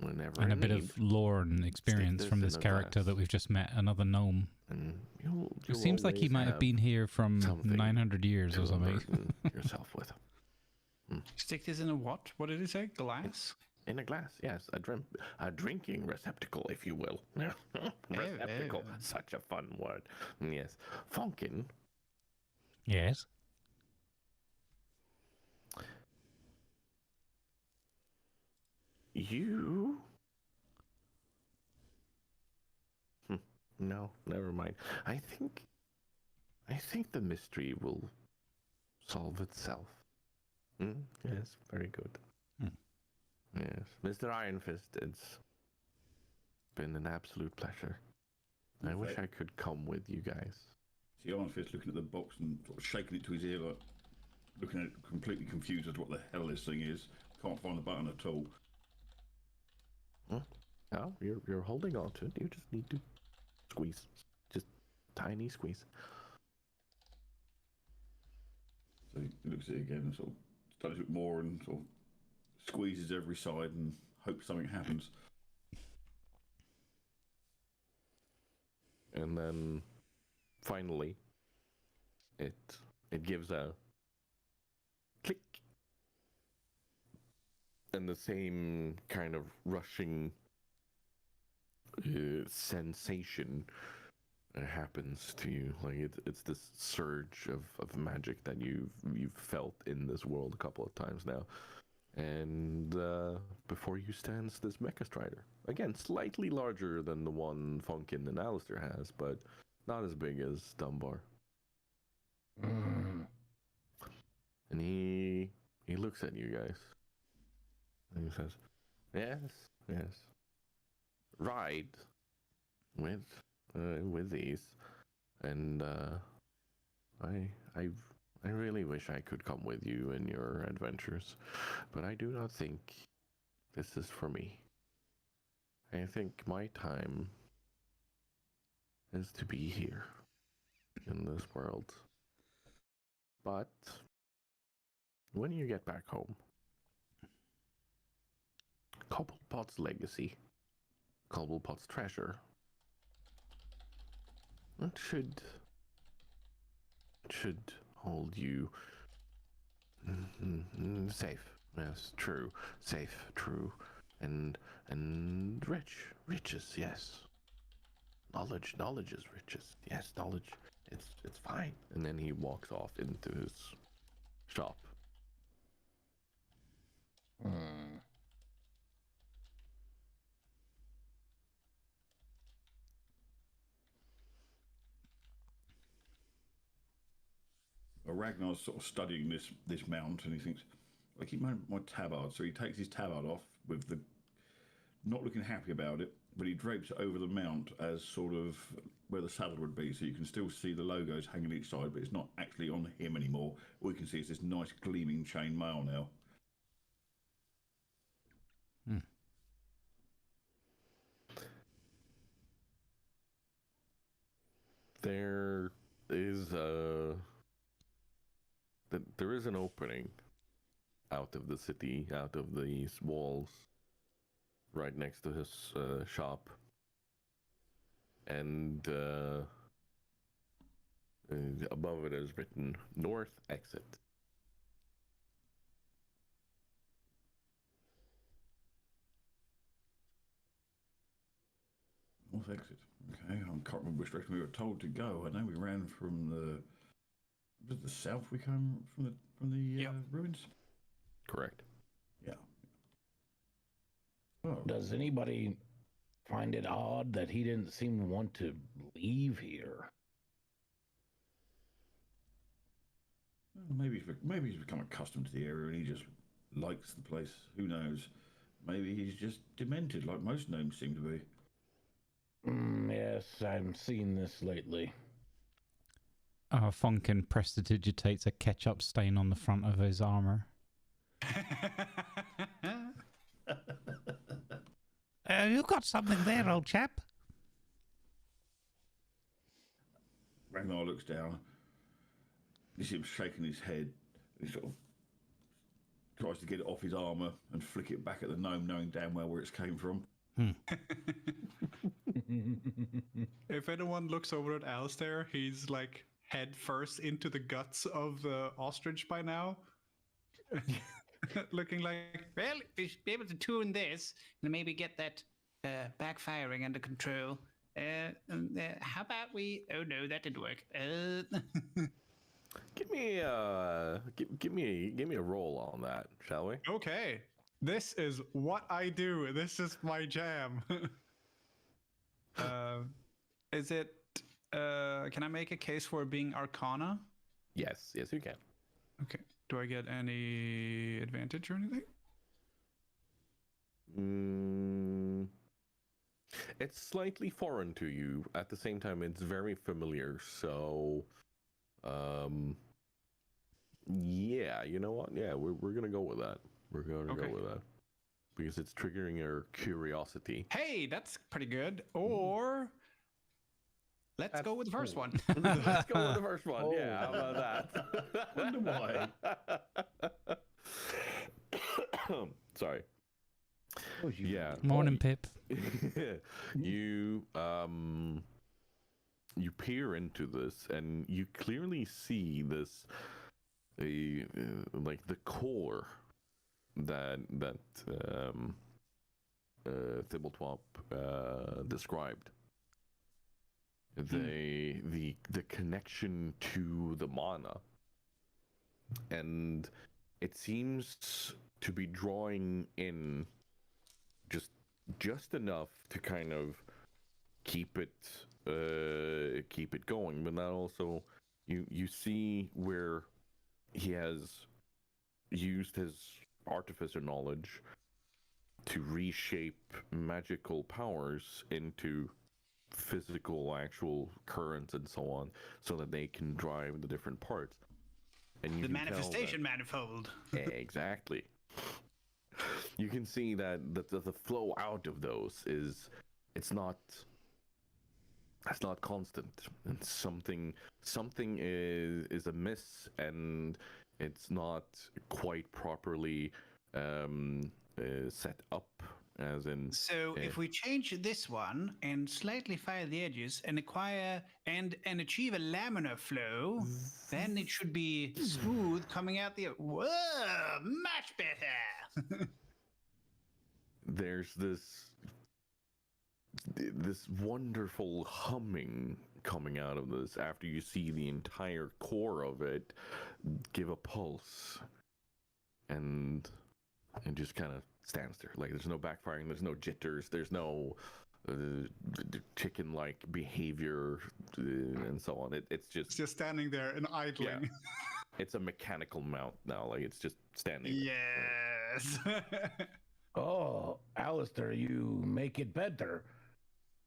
Whenever And I a bit need. of lore and experience this from in this a character glass. that we've just met, another gnome. And It you'll seems like he always might have been here from something 900 years to or something. unburden yourself with. Stick this in a what? What did he say? Glass? In a glass, yes, a drinking receptacle, if you will. Receptacle, such a fun word. Yes, Funkin. Yes. You? No, never mind. I think the mystery will solve itself. Yes, very good. Yes, Mr. Iron Fist, it's been an absolute pleasure. I wish I could come with you guys. See Iron Fist looking at the box and sort of shaking it to his ear, like looking at it completely confused as to what the hell this thing is. Can't find the button at all. No, you're holding on to it. You just need to squeeze. Just tiny squeeze. So he looks at it again and sort of studies it more and sort of squeezes every side and hopes something happens. And then finally it gives a click. And the same kind of rushing sensation happens to you. Like it's this surge of magic that you've felt in this world a couple of times now. And before you stands this Mecha Strider. Again, slightly larger than the one Funkin and Alistair has, but not as big as Dunbar. And he looks at you guys. And he says, yes. Ride with these. And I really wish I could come with you in your adventures, but I do not think this is for me. I think my time is to be here in this world. But when you get back home, Cobblepot's legacy, Cobblepot's treasure, it should hold you safe. Yes, true. Safe, true. And riches, yes. Knowledge is riches. Yes, knowledge. It's fine. And then he walks off into his shop. Ragnar's sort of studying this mount, and he thinks, I keep my tabard. So he takes his tabard off with the, not looking happy about it, but he drapes it over the mount as sort of where the saddle would be, so you can still see the logos hanging each side, but it's not actually on him anymore. All you can see is this nice gleaming chain mail now. There is an opening out of the city, out of these walls, right next to his shop, and above it is written North Exit. North Exit. Okay, I can't remember which direction we were told to go. I know we ran from the south. We came from the ruins. Correct. Yeah. Oh. Does anybody find it odd that he didn't seem to want to leave here? Maybe he's become accustomed to the area and he just likes the place. Who knows? Maybe he's just demented, like most gnomes seem to be. Yes, I'm seeing this lately. Funkin prestidigitates a ketchup stain on the front of his armor. You got something there, old chap? Ragnar looks down. You see him shaking his head. He sort of tries to get it off his armor and flick it back at the gnome, knowing damn well where it's came from. If anyone looks over at Alistair, he's like head first into the guts of the ostrich by now. Looking like, well, if we should be able to tune this and maybe get that backfiring under control. How about we? Oh no, that didn't work. Give me a roll on that, shall we? Okay, this is what I do. This is my jam. Is it? Can I make a case for being Arcana? Yes, you can. Okay. Do I get any advantage or anything? It's slightly foreign to you. At the same time, it's very familiar. So, yeah, you know what? Yeah, we're gonna go with that. We're gonna go with that because it's triggering your curiosity. Hey, that's pretty good. Or let's go with the first one. Let's go with the first one. Yeah, how about that? Wonder why. Sorry. Yeah. Morning, Pip. You peer into this, and you clearly see this, like the core that Thibault described. The connection to the mana, and it seems to be drawing in just enough to kind of keep it going, but not also you see where he has used his artificer knowledge to reshape magical powers into physical actual currents and so on, so that they can drive the different parts. And you The can manifestation manifold. Exactly. You can see that the flow out of those it's not constant, and something is amiss, and it's not quite properly set up. As in, so if we change this one and slightly fire the edges and acquire and achieve a laminar flow, then it should be smooth coming out the. Whoa, much better. There's this wonderful humming coming out of this after you see the entire core of it give a pulse, and just kind of stands there. Like, there's no backfiring, there's no jitters, there's no chicken-like behavior and so on. It's just standing there and idling. Yeah. It's a mechanical mount now. Like, it's just standing there. Yes. Oh, Alistair, you make it better.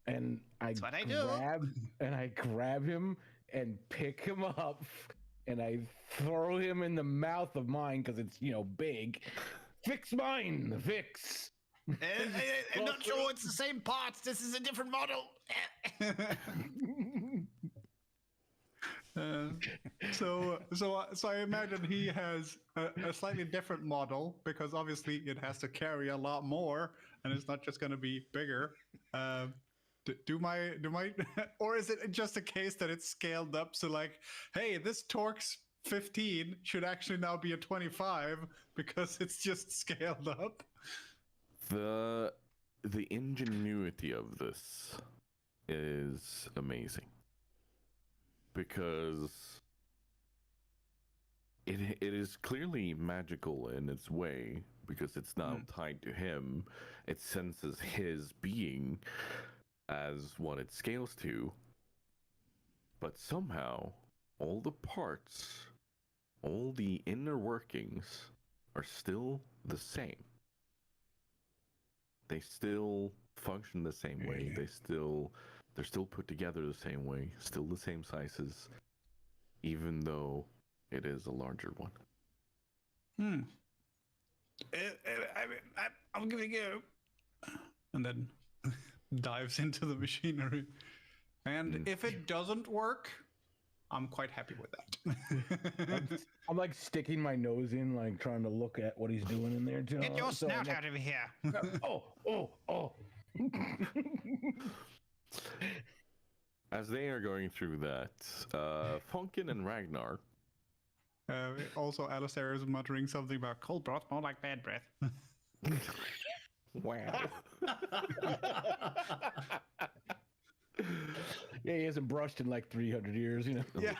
And That's what I do. I grab him and pick him up, and I throw him in the mouth of mine because it's, big. Fix mine, fix. I'm not sure it's the same parts. This is a different model. So I imagine he has a slightly different model, because obviously it has to carry a lot more, and it's not just going to be bigger. Do my or is it just a case that it's scaled up? So like, hey, this torque's 15 should actually now be a 25 because it's just scaled up. The ingenuity of this is amazing, because it is clearly magical in its way, because it's now tied to him. It senses his being as what it scales to, but somehow all the parts, all the inner workings are still the same. They still function the same way. They're still put together the same way, still the same sizes, even though it is a larger one. I'm gonna go, and then dives into the machinery. And if it doesn't work, I'm quite happy with that. I'm like sticking my nose in, like trying to look at what he's doing in there. Get your So I'm snout like, out of here. oh. As they are going through that, Funkin and Ragnar. Also, Alistair is muttering something about cold breath, more like bad breath. Wow. Yeah, he hasn't brushed in like 300 years, you know. Yeah.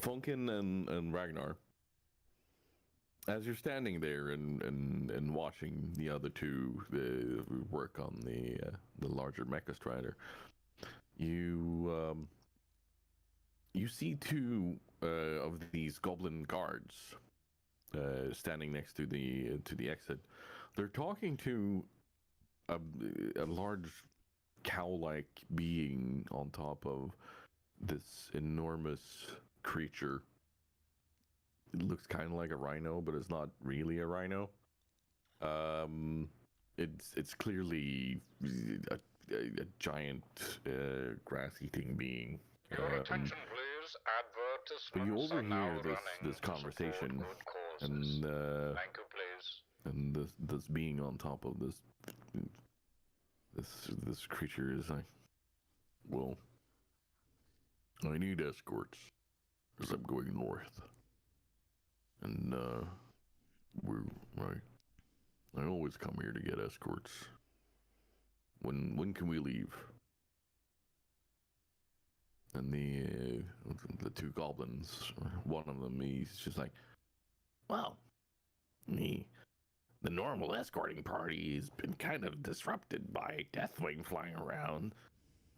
Funkin and Ragnar. As you're standing there and watching the other two work on the larger Mecha Strider, you see two of these goblin guards standing next to the exit. They're talking to a large cow-like being on top of this enormous creature. It looks kind of like a rhino, but it's not really a rhino. It's clearly a giant grass-eating being. Your attention, please. But you Advertisements are now overhear running this to support conversation, good causes. and Thank you, please. and this being on top of this creature is like, well, I need escorts as I'm going north, and I always come here to get escorts. When can we leave? And the two goblins, one of them, he's just like, well, the normal escorting party has been kind of disrupted by Deathwing flying around.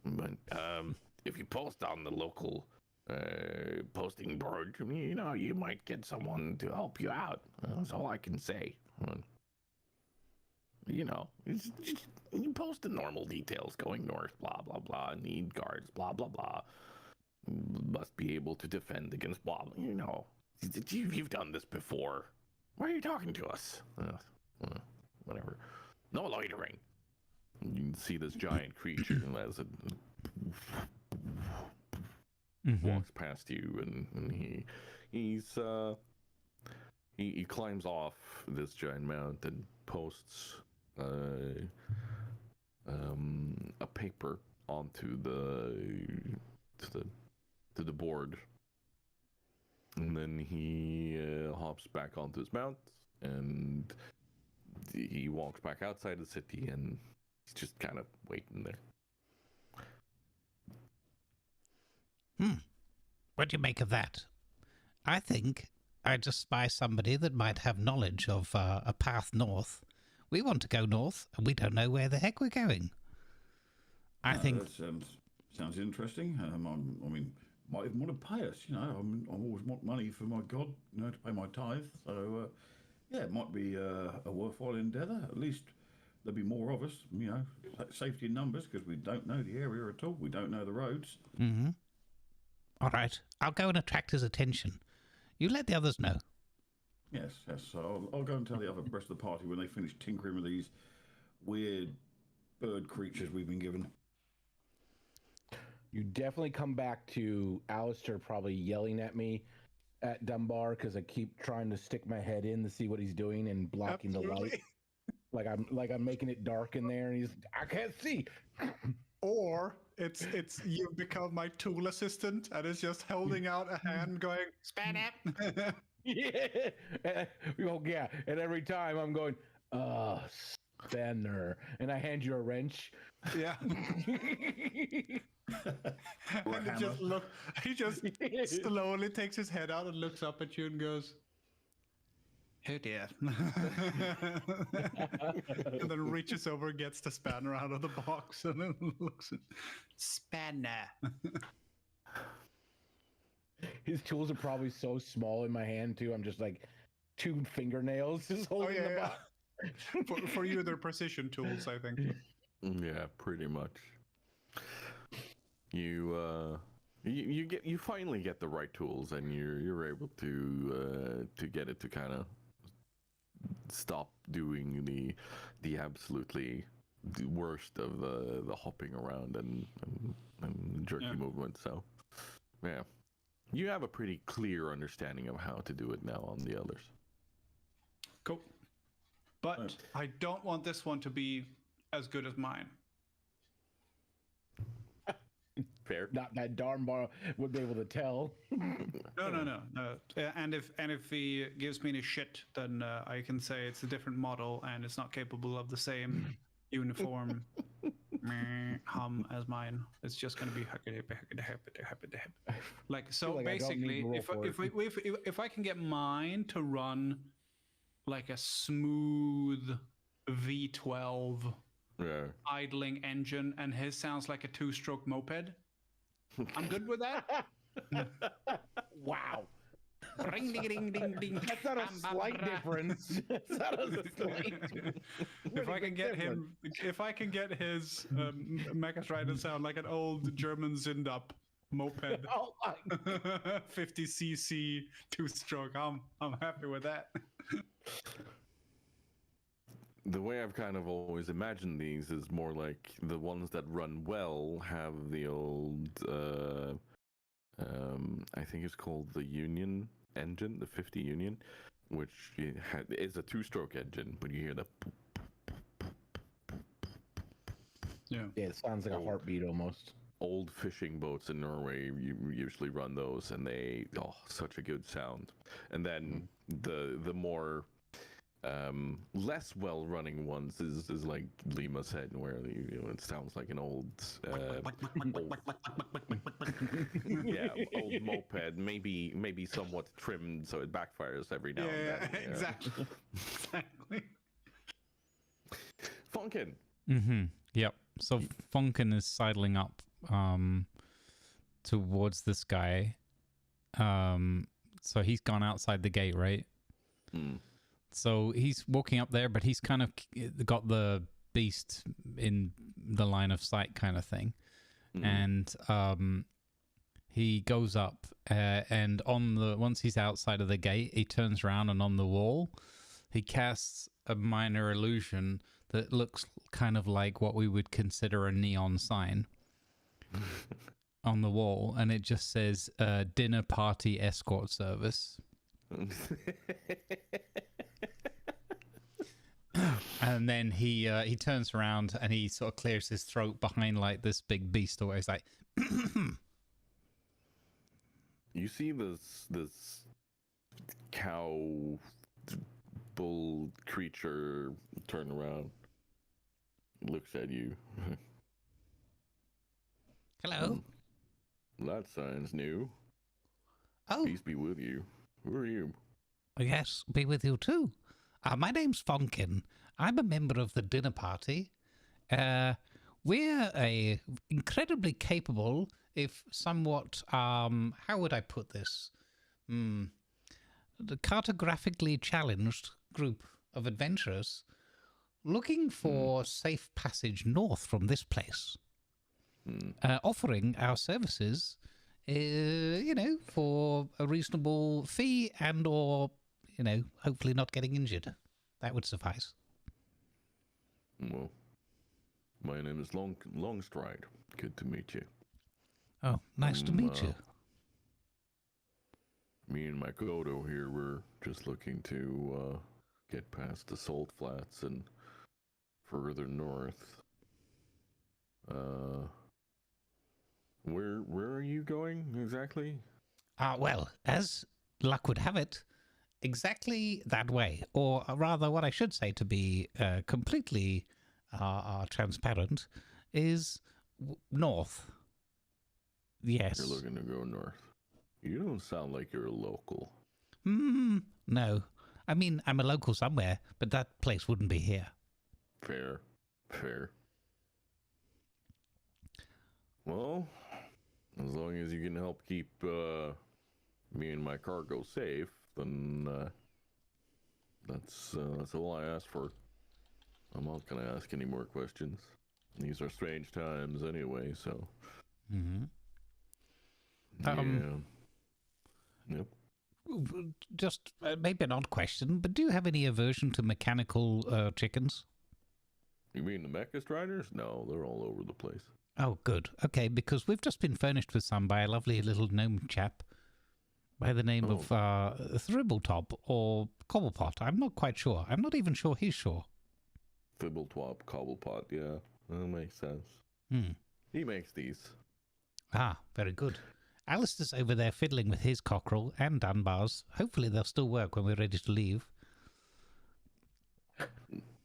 But if you post on the local posting board, you know, you might get someone to help you out. That's all I can say. You know, you post the normal details, going north, blah, blah, blah, need guards, blah, blah, blah. Must be able to defend against blah, blah. You know, you've done this before. Why are you talking to us? Whatever. No loitering. You can see this giant creature as it walks past you, and he climbs off this giant mount and posts a paper onto the board, and then he hops back onto his mount, and he walks back outside the city, and he's just kind of waiting there. What do you make of that? I think I just spy somebody that might have knowledge of a path north. We want to go north, and we don't know where the heck we're going. I think that sounds interesting. I mean, might even want to pay us. You know, I always want money for my god, you know, to pay my tithe. So yeah, it might be a worthwhile endeavour. At least there'll be more of us. You know, safety in numbers, because we don't know the area at all. We don't know the roads. Mm-hmm. All right, I'll go and attract his attention. You let the others know. Yes. So I'll go and tell the other rest of the party when they finish tinkering with these weird bird creatures we've been given. You definitely come back to Alistair probably yelling at me at Dunbar because I keep trying to stick my head in to see what he's doing and blocking the light. Like I'm making it dark in there, and he's, I can't see. Or it's you've become my tool assistant, and it's just holding out a hand, going span up. Yeah. Yeah. And every time I'm going, Spanner, and I hand you a wrench. Yeah. And he just slowly takes his head out and looks up at you and goes, oh dear. And then reaches over and gets the spanner out of the box and then looks at spanner. His tools are probably so small in my hand too. I'm just like 2 fingernails just holding the box. For you, they're precision tools, I think. Yeah, pretty much. You finally get the right tools, and you're able to get it to kind of stop doing the absolutely the worst of the hopping around and jerky movement. So, yeah, you have a pretty clear understanding of how to do it now on the others. Cool. But I don't want this one to be as good as mine. Fair. Not that Darnbar would be able to tell. No. And if he gives me any shit, then I can say it's a different model and it's not capable of the same uniform hum as mine. It's just going to be like so. Like basically, if I can get mine to run like a smooth V12 idling engine, and his sounds like a 2-stroke moped, I'm good with that. Wow. Ring, ding, ding, ding, ding. That's not a slight difference. That's not a slight difference. If I can get his Mecha Strider sound like an old German Zindup moped, 50cc 2-stroke, I'm happy with that. The way I've kind of always imagined these is more like the ones that run well have the old, I think it's called the Union engine, the 50 Union, which is a 2-stroke engine, but you hear the. Yeah, it sounds like a heartbeat almost. Old fishing boats in Norway, you usually run those, and they such a good sound. And then the more less well running ones is like Lima said, where it sounds like an old old moped, maybe somewhat trimmed so it backfires every now and then. Exactly. Funkin. Yep. So Funkin is sidling up towards this guy. So he's gone outside the gate, right? So he's walking up there, but he's kind of got the beast in the line of sight kind of thing. And he goes up and once he's outside of the gate, he turns around, and on the wall, he casts a minor illusion that looks kind of like what we would consider a neon sign on the wall. And it just says dinner party escort service. And then he turns around and he sort of clears his throat behind like this big beast, or he's like, you see this cow bull creature turn around, looks at you. hello. That sign's new. Oh, Peace be with you. Who are you? yes, be with you too. My name's Funkin. I'm a member of the dinner party. We're a incredibly capable, if somewhat, how would I put this? The cartographically challenged group of adventurers looking for safe passage north from this place. Offering our services, for a reasonable fee and or, hopefully not getting injured. That would suffice. Well, my name is Longstride. Good to meet you. Oh, nice to meet you. Me and my Godo here, we're just looking to get past the Salt Flats and further north. Where are you going exactly? Well, as luck would have it, exactly that way. Or rather, what I should say, to be completely transparent, is north. Yes. You're looking to go north. You don't sound like you're a local. No. I mean, I'm a local somewhere, but that place wouldn't be here. Fair. Well, as long as you can help keep me and my cargo safe, then that's all I ask for. I'm not gonna ask any more questions. These are strange times anyway, so. Yep. Just maybe an odd question, but do you have any aversion to mechanical chickens? You mean the Mecha Striders? No, they're all over the place. Oh, good. Okay, because we've just been furnished with some by a lovely little gnome chap by the name of Thribbletop or Cobblepot. I'm not quite sure. I'm not even sure he's sure. Thribbletop, Cobblepot, yeah. That makes sense. Hmm. He makes these. Ah, very good. Alistair's over there fiddling with his cockerel and Dunbar's. Hopefully they'll still work when we're ready to leave.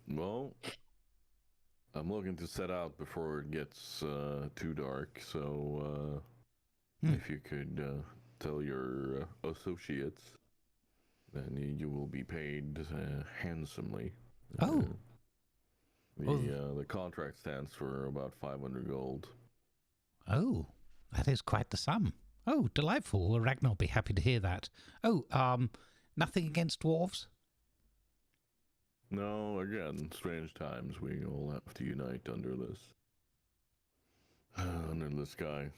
Well, I'm looking to set out before it gets too dark, so if you could tell your associates, then you will be paid handsomely. Oh. The contract stands for about 500 gold. Oh, that is quite the sum. Oh, delightful. Well, Ragnar will be happy to hear that. Oh, nothing against dwarves? No, again, strange times. We all have to unite under this guy.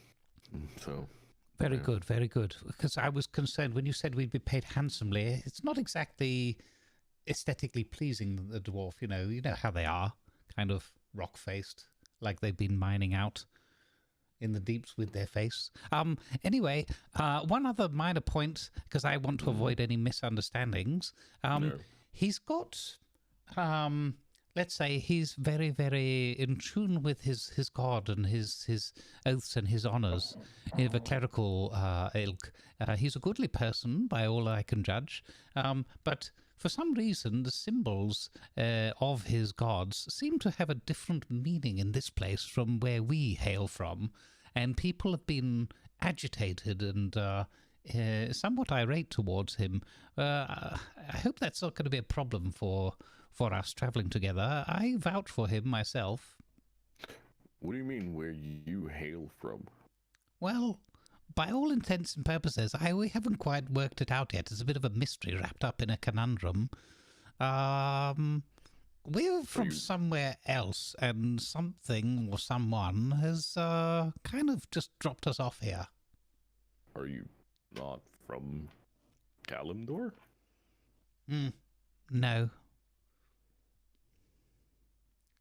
So. Very good, very good. Because I was concerned when you said we'd be paid handsomely. It's not exactly aesthetically pleasing, the dwarf. You know how they are, kind of rock-faced, like they've been mining out in the deeps with their face. Anyway, one other minor point, because I want to avoid any misunderstandings. He's got, let's say, he's very, very in tune with his god and his oaths and his honours of a clerical ilk. He's a goodly person, by all I can judge, but for some reason, the symbols of his gods seem to have a different meaning in this place from where we hail from, and people have been agitated and somewhat irate towards him. I hope that's not going to be a problem for us travelling together. I vouch for him myself. What do you mean, where you hail from? Well, by all intents and purposes, we haven't quite worked it out yet. It's a bit of a mystery wrapped up in a conundrum. We're from somewhere else, and something or someone has kind of just dropped us off here. Are you not from Kalimdor? No.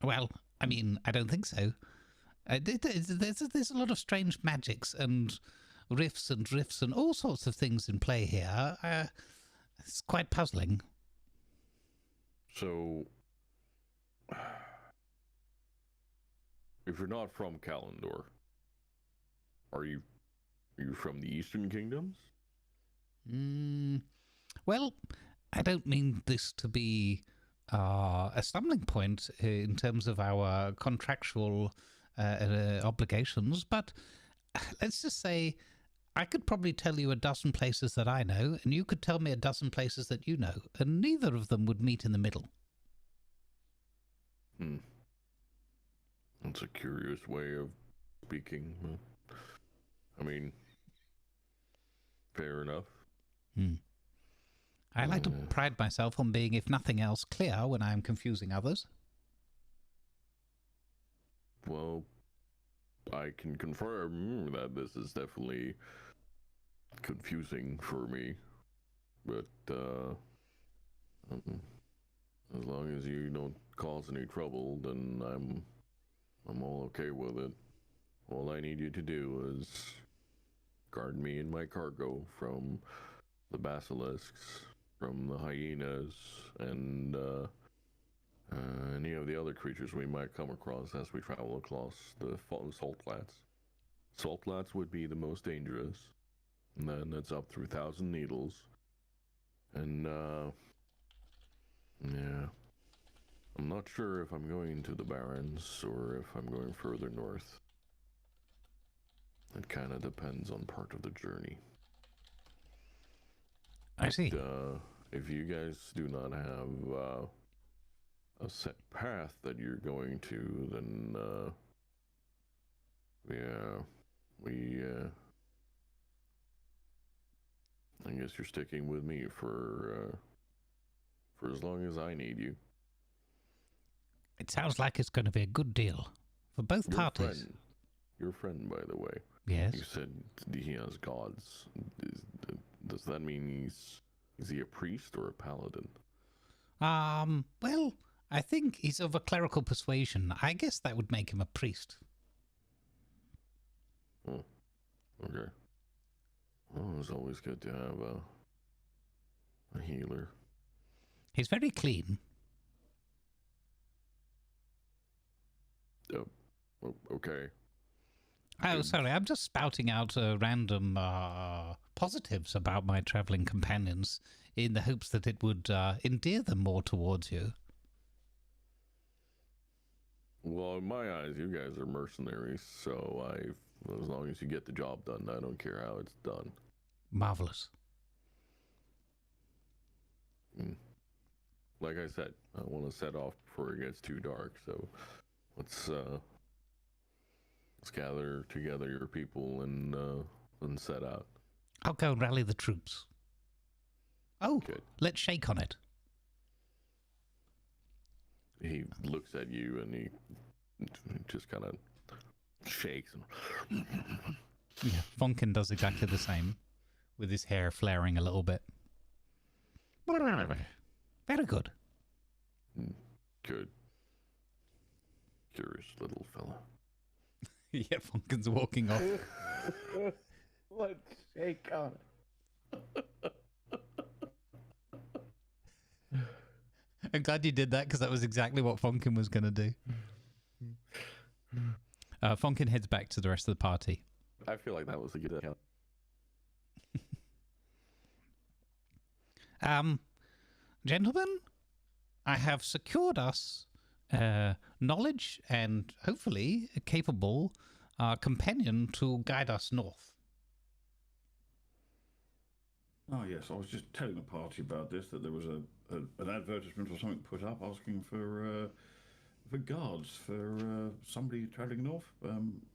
Well, I mean, I don't think so. There's a lot of strange magics and rifts and drifts and all sorts of things in play here. It's quite puzzling. So, if you're not from Kalimdor, are you from the Eastern Kingdoms? Well, I don't mean this to be a stumbling point in terms of our contractual obligations, but let's just say I could probably tell you a dozen places that I know, and you could tell me a dozen places that you know, and neither of them would meet in the middle. That's a curious way of speaking. I mean, fair enough. I like to pride myself on being, if nothing else, clear when I am confusing others. Well, I can confirm that this is definitely confusing for me, but as long as you don't cause any trouble, then I'm all okay with it. All I need you to do is guard me and my cargo from the basilisks, from the hyenas, and any of the other creatures we might come across as we travel across the salt flats. Salt flats would be the most dangerous, and then it's up through Thousand Needles, and yeah, I'm not sure if I'm going to the Barrens or if I'm going further north. It kind of depends on part of the journey. I see. If you guys do not have a set path that you're going to, then I guess you're sticking with me for as long as I need you. It sounds like it's going to be a good deal for both parties. Your friend, by the way. Yes. You said he has gods. Does that mean is he a priest or a paladin? Well, I think he's of a clerical persuasion. I guess that would make him a priest. Oh, okay. Well, it's always good to have a healer. He's very clean. Oh, okay. Oh, sorry, I'm just spouting out random positives about my travelling companions in the hopes that it would endear them more towards you. Well, in my eyes, you guys are mercenaries, so as long as you get the job done, I don't care how it's done. Marvelous. Like I said, I want to set off before it gets too dark, so let's gather together your people and set out. I'll go and rally the troops. Oh, Good. Let's shake on it. He looks at you and he just kind of shakes. Yeah, Fonkin does exactly the same, with his hair flaring a little bit. Very good. Good. Curious little fella. Yeah, Fonkin's walking off. Let's shake on it. I'm glad you did that because that was exactly what Fonkin was going to do. Fonkin heads back to the rest of the party. I feel like that was a good Gentlemen, I have secured us knowledge and hopefully a capable companion to guide us north. Oh yes, I was just telling the party about this, that there was an advertisement or something put up asking for guards for somebody travelling north.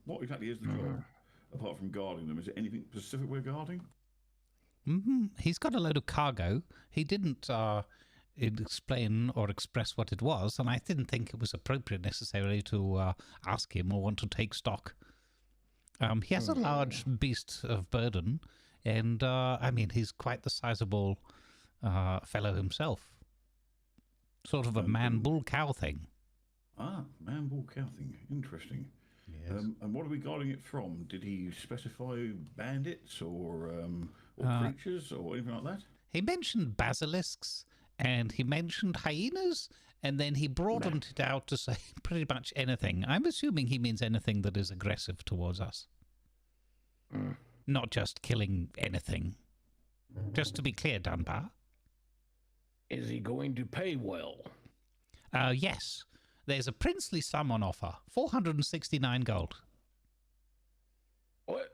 What exactly is the job apart from guarding them? Is it anything specific we're guarding? He's got a load of cargo. He didn't explain or express what it was, and I didn't think it was appropriate necessarily to ask him or want to take stock. He has a large beast of burden, and I mean, he's quite the sizable fellow himself. Sort of a man-bull-cow thing. Ah, man-bull-cow thing. Interesting. Yes. And what are we guarding it from? Did he specify bandits or creatures or anything like that? He mentioned basilisks, and he mentioned hyenas, and then he broadened it out to say pretty much anything. I'm assuming he means anything that is aggressive towards us. Not just killing anything. Just to be clear, Dunbar. Is he going to pay well? Yes. There's a princely sum on offer. 469 gold. What?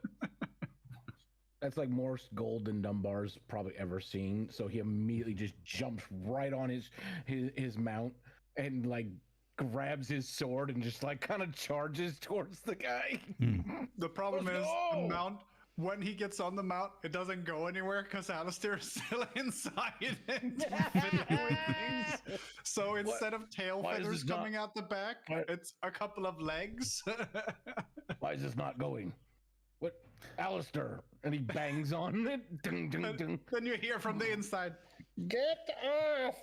That's like more gold than Dunbar's probably ever seen. So he immediately just jumps right on his mount and like grabs his sword and just like kind of charges towards the guy. The problem is the mount. When he gets on the mount, it doesn't go anywhere because Alistair is still inside it. fiddling with things. So instead of tail feathers coming out the back, it's a couple of legs. Why is this not going? What? Alistair. And he bangs on it. Ding, ding, ding. Then you hear from the inside, Get off!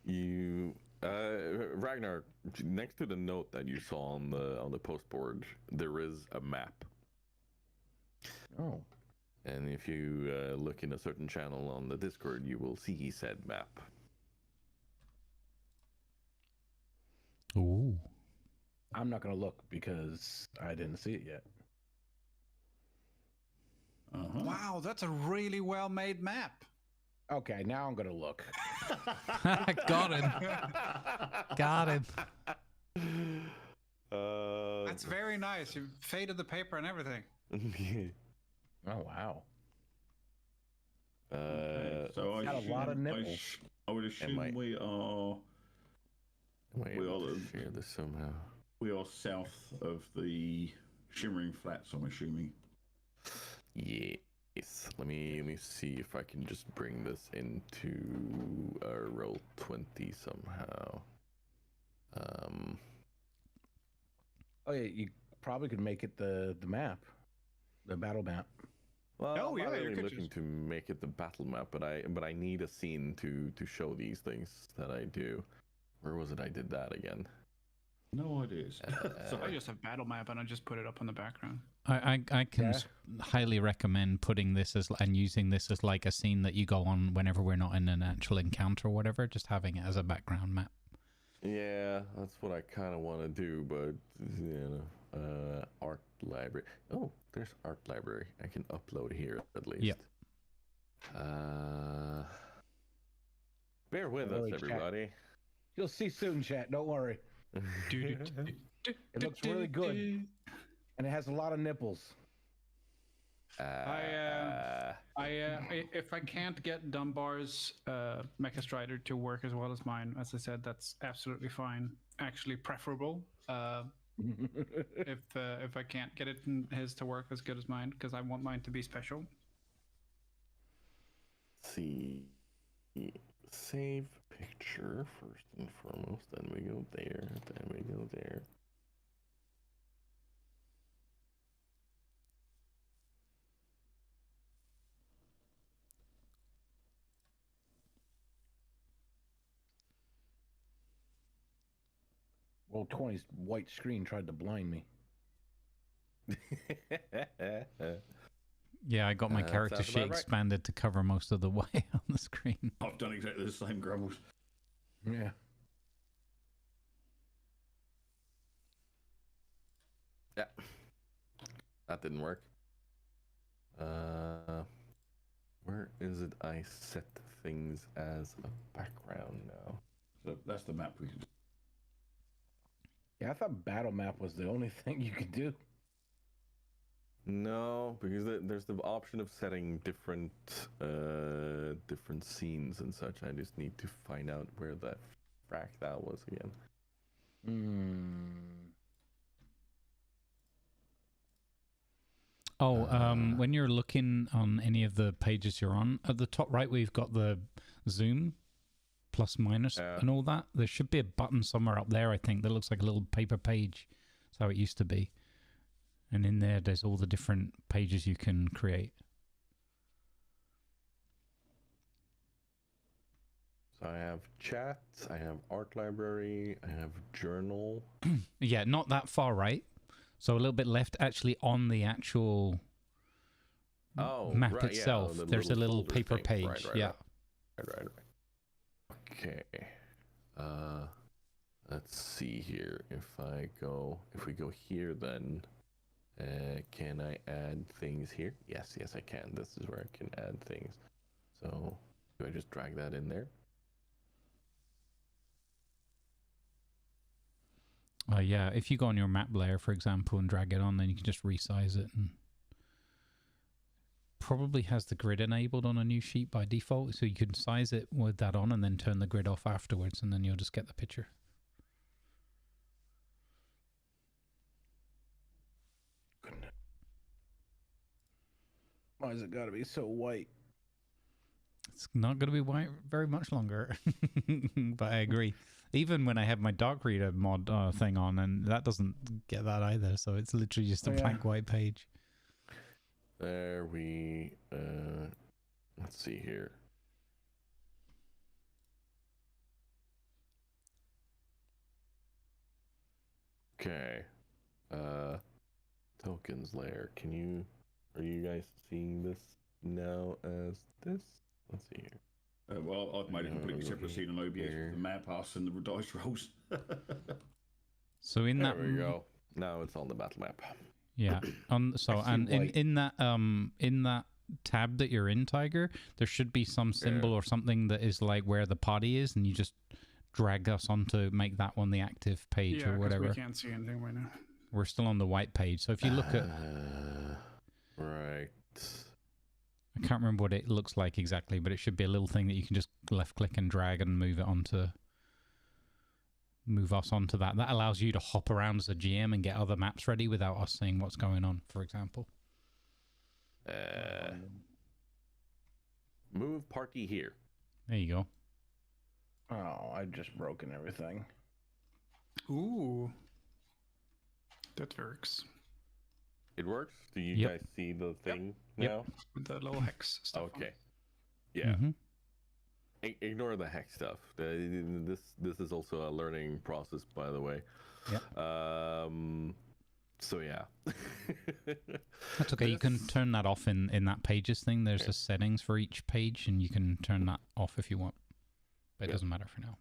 You, Ragnar, next to the note that you saw on the post board, there is a map. Oh. And if you look in a certain channel on the Discord, you will see said map. Ooh. I'm not going to look because I didn't see it yet. wow, that's a really well-made map. Okay, now I'm going to look. Got him. Got him. That's very nice. You faded the paper and everything. Oh, wow. So I got a lot of nipples. I would assume we are. We ought to share this somehow. We are south of the Shimmering Flats, I'm assuming. Yes. Let me see if I can just bring this into Roll20 somehow. Oh, yeah, probably could make it the map, the battle map. Well, Oh, I'm yeah, not you really could looking just- to make it the battle map, but I need a scene to show these things that I do. Where was it I did that again? No ideas. I Sorry. just have battle map and I just put it up on the background. I can Yeah. highly recommend putting this as and using this as like a scene that you go on whenever we're not in an actual encounter or whatever. Just having it as a background map. Yeah, that's what I kind of want to do, but you know, art library. Oh, there's art library. I can upload here at least. Yep. Bear with Don't us, worry, chat. everybody. You'll see soon, chat. Don't worry. It looks really good, and it has a lot of nipples. If I can't get Dunbar's Mecha Strider to work as well as mine, as I said, that's absolutely fine. Actually, preferable. If I can't get his to work as good as mine, because I want mine to be special. See, save picture first and foremost. Then we go there. Then we go there. Well, 20's white screen tried to blind me. Yeah, I got my character sounds sheet about right. expanded to cover most of the way on the screen. I've done exactly the same, Grumbles. Yeah. Yeah, that didn't work. Where is it? I set things as a background now. So that's the map we can. Yeah, I thought battle map was the only thing you could do. No, because there's the option of setting different different scenes and such. I just need to find out where that frack that was again. Oh, when you're looking on any of the pages you're on, at the top right we've got the zoom, plus minus and all that. There should be a button somewhere up there, I think, that looks like a little paper page. That's how it used to be. And in there's all the different pages you can create. So I have chat, I have art library, I have journal. Yeah, not that far right. So a little bit left, actually, on the actual map right, itself. yeah, the There's a little folder paper thing. page. Right, Yeah. Right. Okay. Let's see here. If we go here, then can I add things here? Yes, I can. This is where I can add things. So do I just drag that in there? Yeah, if you go on your map layer, for example, and drag it on, then you can just resize it, and probably has the grid enabled on a new sheet by default, so you can size it with that on and then turn the grid off afterwards, and then you'll just get the picture. Why has it got to be so white? It's not going to be white very much longer, but I agree. Even when I have my dark reader mod thing on, and that doesn't get that either, so it's literally just a blank white page. There we let's see here. Okay. Tokens layer. Are you guys seeing this now as this? Let's see here. Well, I've made a completely separate scene on OBS with the map pass and the dice rolls. So in There that, we go. Now it's on the battle map. yeah. In that tab that you're in, Tiger, there should be some symbol or something that is like where the party is, and you just drag us on to make that one the active page or whatever. We can't see anything right now. We're still on the white page, so if you look at, Right. I can't remember what it looks like exactly, but it should be a little thing that you can just left click and drag and move us onto that. That allows you to hop around as a GM and get other maps ready without us seeing what's going on, for example. Move party here. There you go. Oh, I've just broken everything. Ooh. That works. It works? Do you Yep. guys see the thing Yep. now? With the little hex stuff. on Okay. it. Yeah. Mhm. Ignore the hex stuff. This is also a learning process, by the way. Yep. So yeah. That's okay. You can This- turn that off in that pages thing. There's a settings for each page, and you can turn that off if you want. But it doesn't matter for now.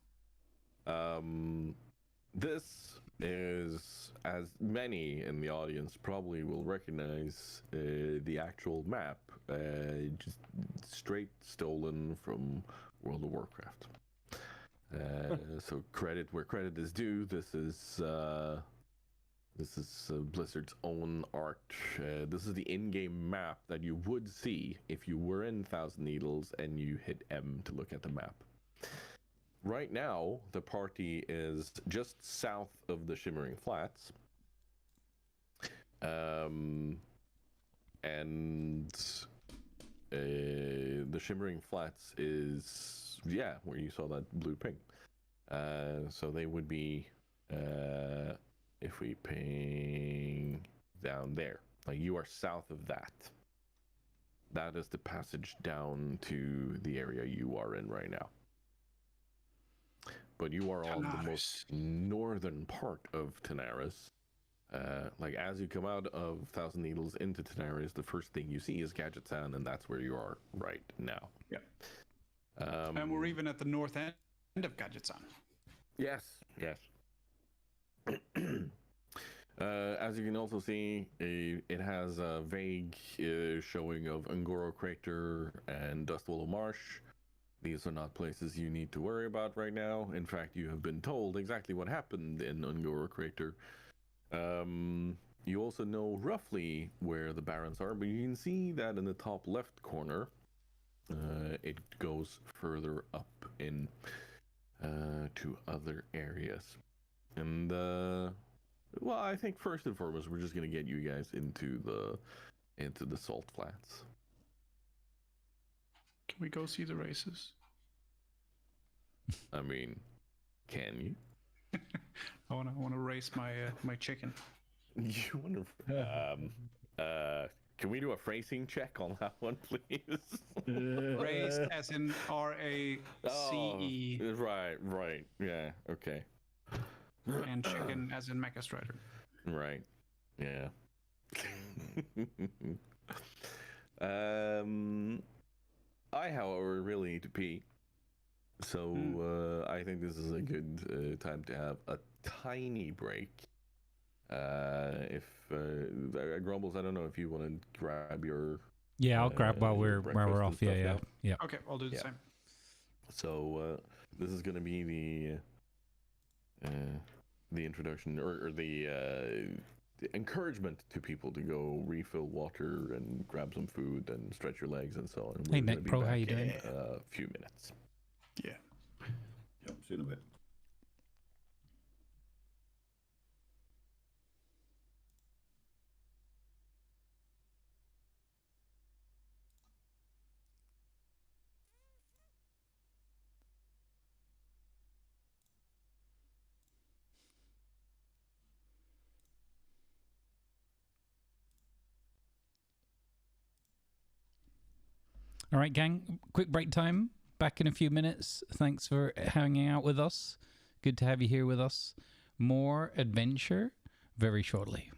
This is, as many in the audience probably will recognize, the actual map, just straight stolen from World of Warcraft. So credit where credit is due. This is Blizzard's own art. This is the in-game map that you would see if you were in Thousand Needles and you hit M to look at the map. Right now, the party is just south of the Shimmering Flats. And the Shimmering Flats is, yeah, where you saw that blue ping. So they would be, if we ping down there, like you are south of that. That is the passage down to the area you are in right now. But you are on the most northern part of Tanaris. Like as you come out of Thousand Needles into Tanaris, the first thing you see is Gadget Sound, and that's where you are right now. Yeah. And we're even at the north end of Gadget Sound. Yes, yes. As you can also see, it has a vague showing of Ungoro Crater and Dustwallow Marsh. These are not places you need to worry about right now. In fact, you have been told exactly what happened in Ungoro Crater. You also know roughly where the Barrens are, but you can see that in the top left corner, it goes further up in to other areas. And well, I think first and foremost, we're just gonna get you guys into the Salt Flats. Can we go see the races? I mean, can you? I wanna race my chicken. You want to? Can we do a phrasing check on that one, please? Raced as in RACE Right. Yeah. Okay. and chicken as in Mecha Strider. Right. Yeah. I, however, really need to pee. So I think this is a good time to have a tiny break. If Grumbles, I don't know if you want to grab your. Yeah, I'll grab while your we're breakfast off. and stuff Yeah. now. Yeah. Okay, I'll do the Yeah. same. So this is going to be the introduction or the encouragement to people to go refill water and grab some food and stretch your legs and so on. Hey, We're gonna Nick be Pro, how back you doing? in a few minutes. Yeah. Yep, see you in a bit. All right, gang. Quick break time. Back in a few minutes. Thanks for hanging out with us. Good to have you here with us. More adventure very shortly.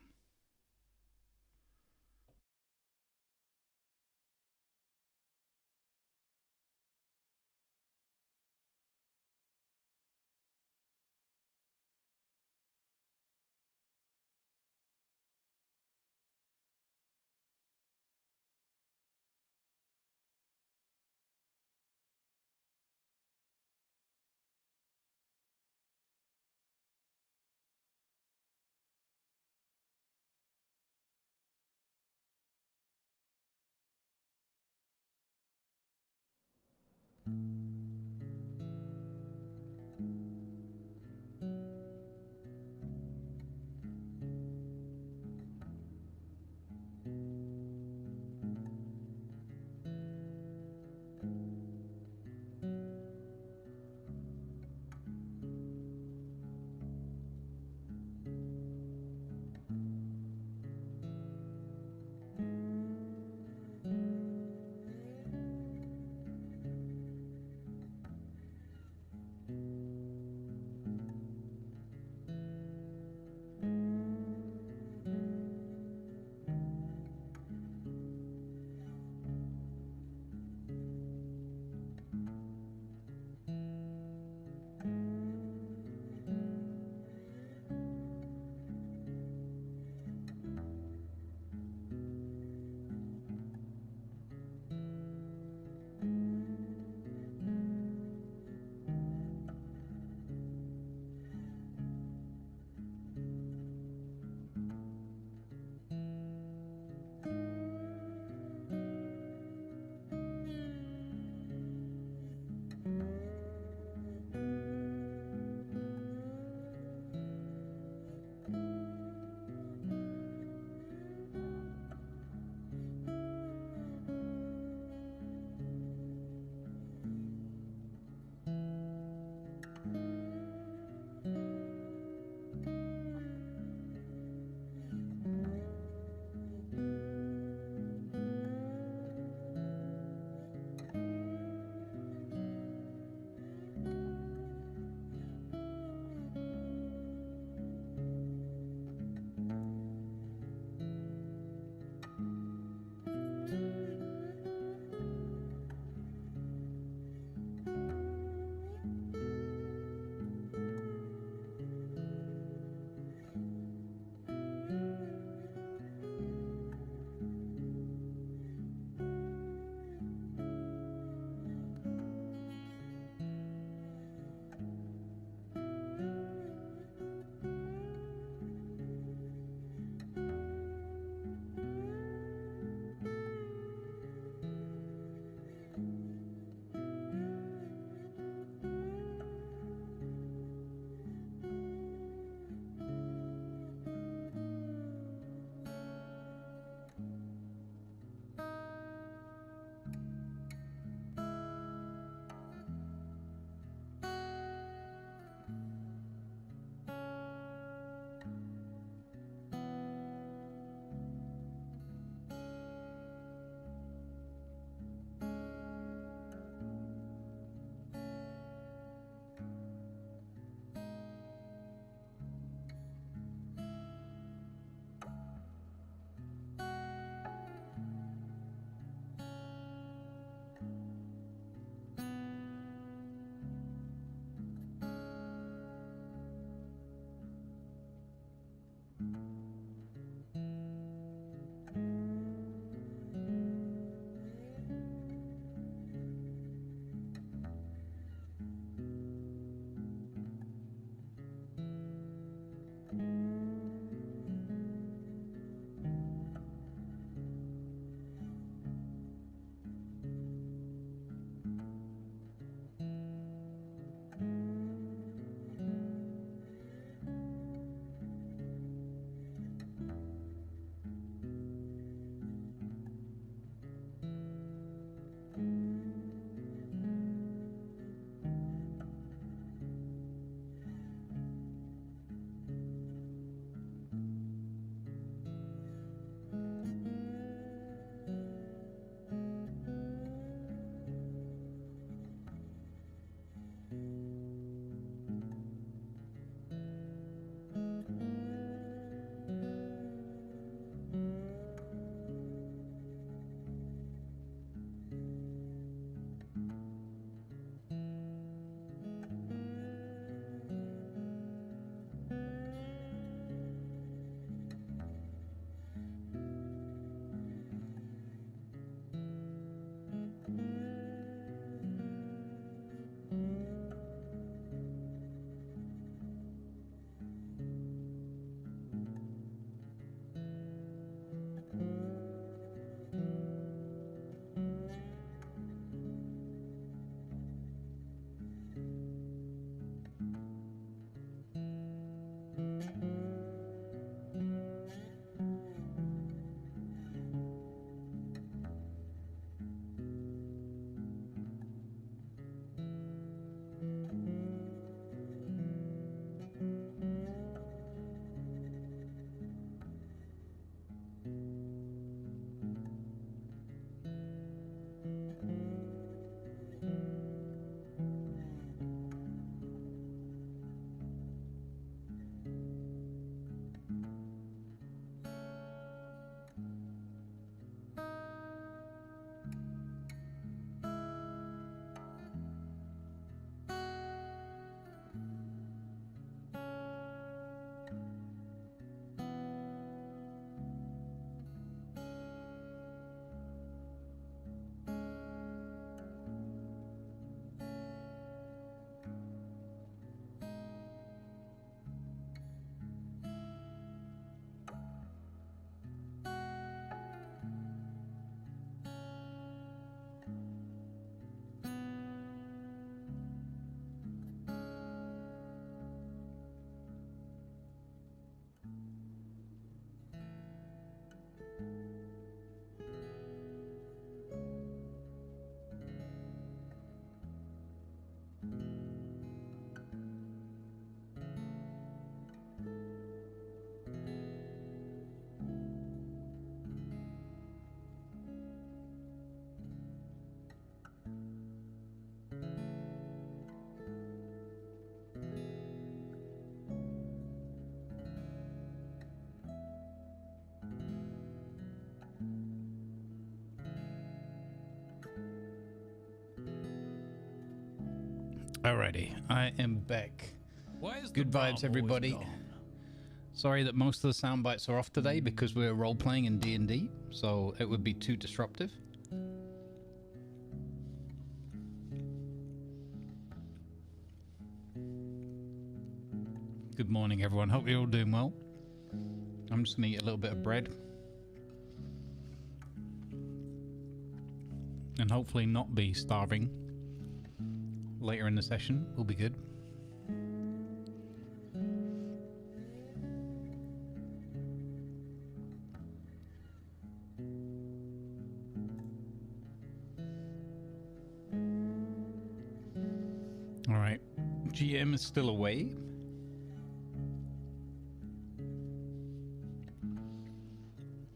Alrighty, I am back. Good vibes, everybody. Sorry that most of the sound bites are off today because we're role-playing in D&D, so it would be too disruptive. Good morning, everyone. Hope you're all doing well. I'm just going to eat a little bit of bread. And hopefully not be starving later in the session. Will be good. All right. GM is still away.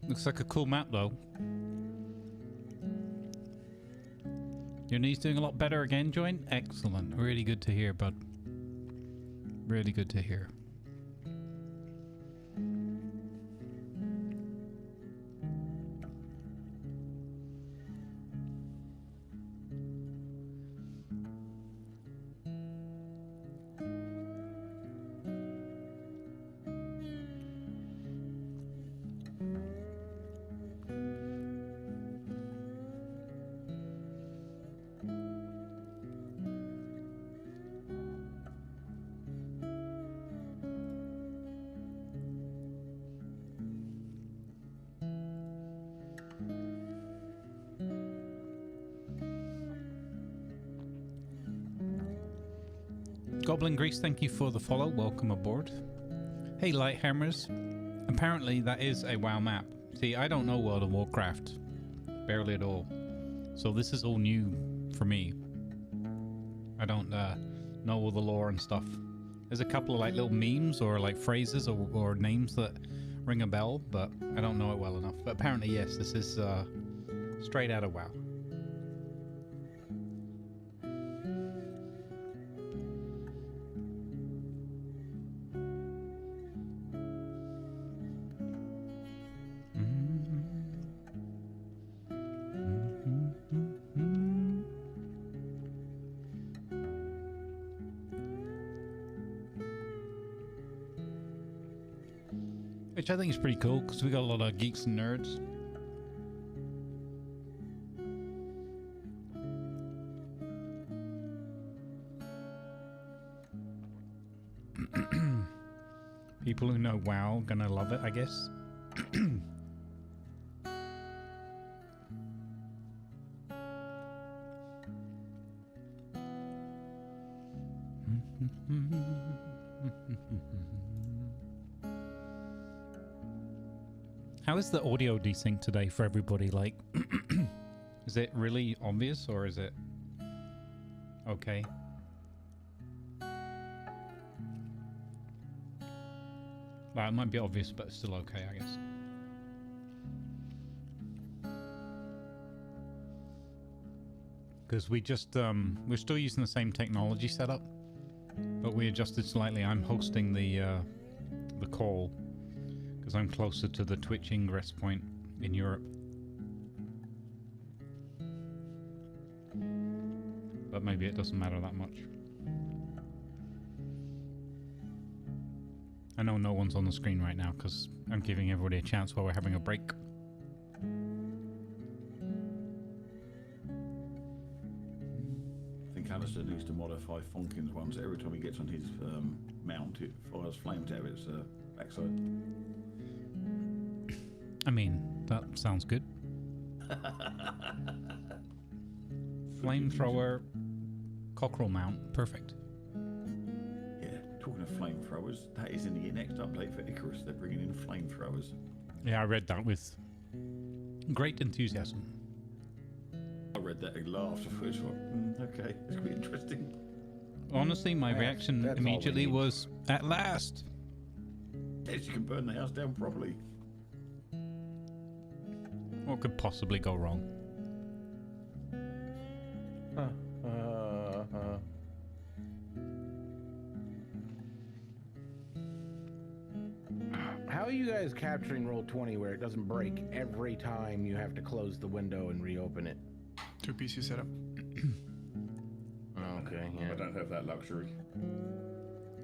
Looks like a cool map, though. Your knee's doing a lot better again, Joint? Excellent. Really good to hear, bud. Really good to hear. Goblin Grease, thank you for the follow. Welcome aboard. Hey, Lighthammers. Apparently that is a WoW map. See, I don't know World of Warcraft. Barely at all. So this is all new for me. I don't know all the lore and stuff. There's a couple of like little memes or like phrases or names that ring a bell, but I don't know it well enough. But apparently, yes, this is straight out of WoW. Which I think is pretty cool because we got a lot of geeks and nerds. People who know WoW gonna love it, I guess. How is the audio desync today for everybody? Like, is it really obvious or is it okay? Well, it might be obvious, but it's still okay, I guess. Because we just, we're still using the same technology setup, but we adjusted slightly. I'm hosting the call because I'm closer to the Twitch ingress point in Europe. But maybe it doesn't matter that much. I know no one's on the screen right now because I'm giving everybody a chance while we're having a break. I think Alistair needs to modify Fonkin's one so every time he gets on his mount, it fires flames out of its backside. I mean, that sounds good. Flamethrower, cockerel mount, perfect. Yeah, talking of flamethrowers, that is in the next update for Icarus. They're bringing in flamethrowers. Yeah, I read that with great enthusiasm. I read that and laughed. I thought, okay, it's going to be interesting. Honestly, my reaction that's all we immediately need. was, at last. Yes, you can burn the house down properly. What could possibly go wrong? How are you guys capturing Roll20 where it doesn't break every time you have to close the window and reopen it? 2 PC setup. Okay, I don't have that luxury.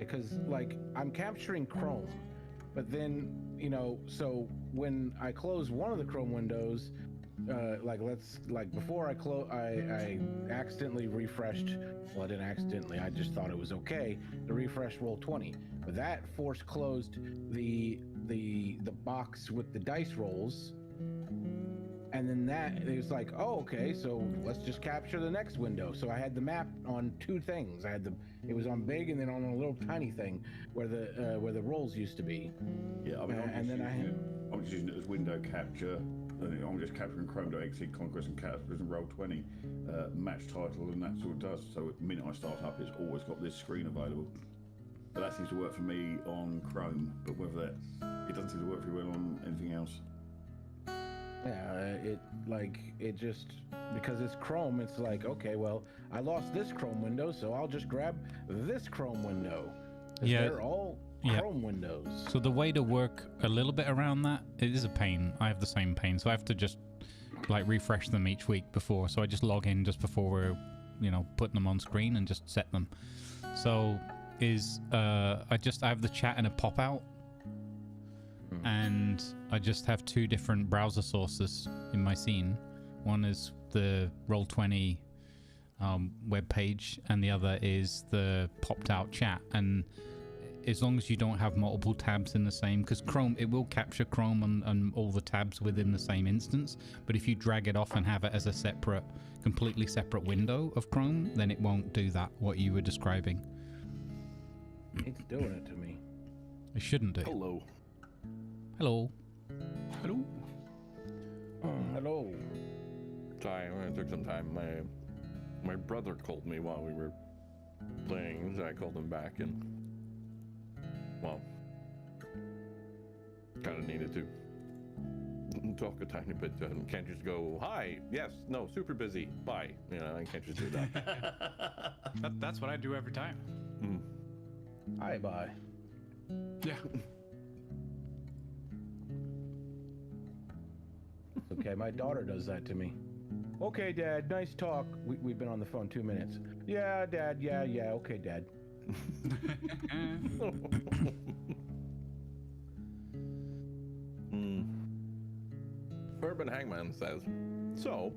Because, like, I'm capturing Chrome, but then, you know, so when I close one of the Chrome windows, before I accidentally refreshed, well, I didn't accidentally, I just thought it was okay to refresh Roll20, but that force closed the box with the dice rolls, and then that, it was like, oh, okay, so let's just capture the next window. So I had the map on 2 things. It was on big and then on a little tiny thing where the rolls used to be. Yeah, I mean, I'm just using it as window capture. I'm just capturing Chrome.exe, Conquest and Cataclysm, Roll20, match title, and that's all it does. So the minute I start up, it's always got this screen available. But that seems to work for me on Chrome, but whether it doesn't seem to work very well on anything else. Yeah, it just, because it's Chrome, it's like, okay, well, I lost this Chrome window, so I'll just grab this Chrome window. 'Cause Yeah. they're all Chrome windows. So the way to work a little bit around that, it is a pain. I have the same pain, so I have to just like refresh them each week before. So I just log in just before we're, putting them on screen and just set them. So I have the chat in a pop out, and I just have 2 different browser sources in my scene. One is the Roll20 web page, and the other is the popped out chat. And as long as you don't have multiple tabs in the same, because Chrome, it will capture Chrome and all the tabs within the same instance, but if you drag it off and have it as a completely separate window of Chrome, then it won't do that, what you were describing. It's doing it to me. It shouldn't do. Hello. Hello. Hello. Hello. Sorry, it took some time. My brother called me while we were playing, so I called him back, and well, kind of needed to talk a tiny bit to him. Can't just go, hi, yes, no, super busy, bye. I can't just do that. That's what I do every time. Hi, bye. Yeah. Okay, my daughter does that to me. Okay, Dad, nice talk. We've been on the phone 2 minutes. Yeah, Dad, yeah, okay, Dad. Urban Hangman says, so,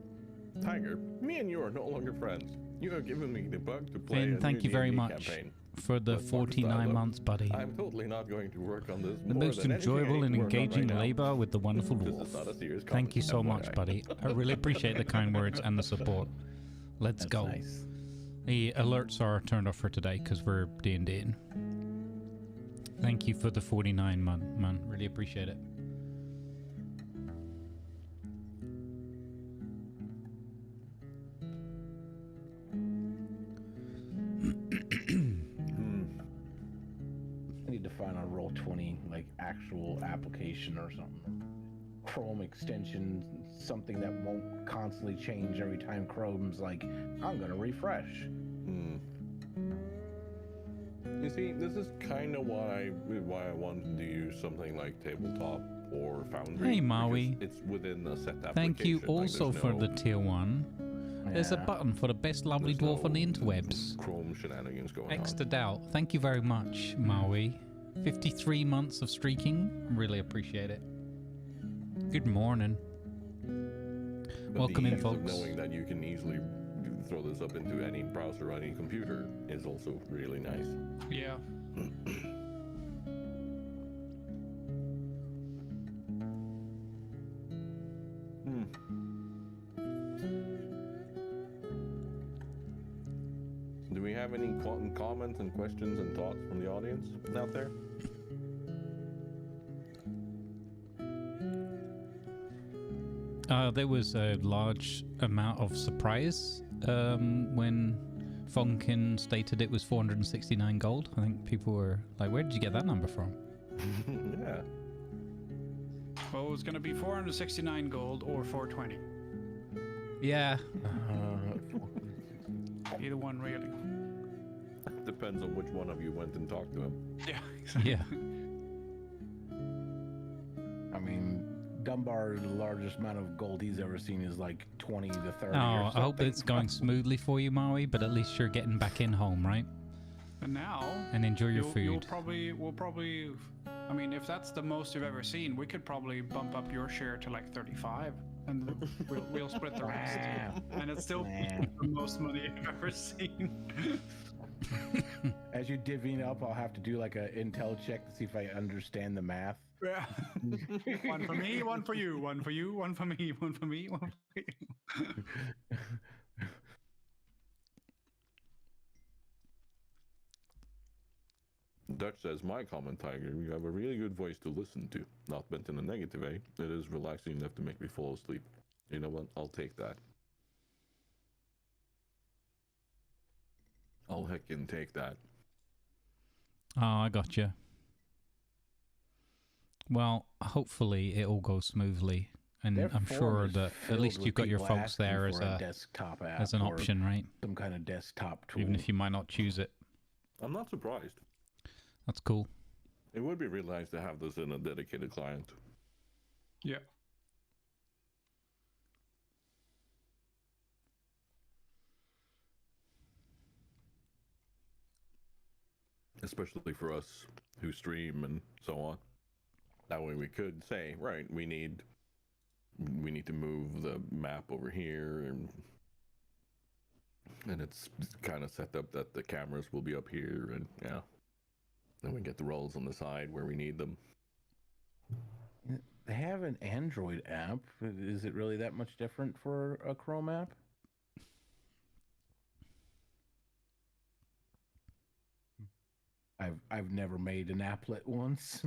Tiger, me and you are no longer friends. You have given me the bug to play Finn, a thank new you very D&D much campaign. for the But Marcus 49 Dialogue, months, buddy. I'm totally not going to work on this. The more most than anything I enjoyable need and to work on engaging right now. labor with the wonderful This dwarf. is not a serious Thank you so comment, much, FYI. buddy. I really appreciate the kind words and the support. Let's That's go. nice. The alerts are turned off for today because we're D&Ding. Thank you for the 49 month, man. Really appreciate it. find a Roll20 like actual application or something. Chrome extension, something that won't constantly change every time Chrome's like, I'm gonna refresh. You see, this is kind of why I wanted to use something like Tabletop or Foundry. Hey, Maui. It's within a set application. Thank you like, also there's for no- the tier 1. There's a button for the best lovely there's dwarf on the no interwebs. Chrome shenanigans going Extra doubt. Thank you very much, Maui. 53 months of streaking. Really appreciate it. Good morning. on. But Welcome the in, ease folks. Of knowing that you can easily throw this up into any browser or any computer is also really nice. Yeah. Do we have any comments and questions and thoughts from the audience out there? There was a large amount of surprise when Fonkin stated it was 469 gold. I think people were like, where did you get that number from? Yeah. Well, it was going to be 469 gold or 420. Yeah. Either one, really. Depends on which one of you went and talked to him. Yeah. Yeah. I mean, Dunbar, the largest amount of gold he's ever seen is like 20 to 30 Oh, or I hope something. it's going smoothly for you, Maui, but at least you're getting back in home, right? And now, And enjoy your we'll food. probably, I mean, if that's the most you've ever seen, we could probably bump up your share to like 35, and we'll split the rest. And it's still the most money I've ever seen. As you divvying up, I'll have to do like a intel check to see if I understand the math. Yeah. One for me, one for you, one for you, one for me, one for me, one for you. Dutch says, my comment, Tiger, you have a really good voice to listen to. Not meant in a negative way. It is relaxing enough to make me fall asleep. You know what? I'll take that. I'll heckin' take that. Oh, I got you. Well, hopefully it all goes smoothly, and Their I'm forum sure is that at filled least with you've got your people folks asking there as for a desktop app as an or option, right? some kind of desktop tool. Even if you might not choose it. I'm not surprised. That's cool. It would be really nice to have this in a dedicated client. Yeah. Especially for us who stream and so on. That way we could say, right, we need to move the map over here, and it's kind of set up that the cameras will be up here, and yeah, then we get the rolls on the side where we need them. They have an Android app. Is it really that much different for a Chrome app? I've never made an applet once.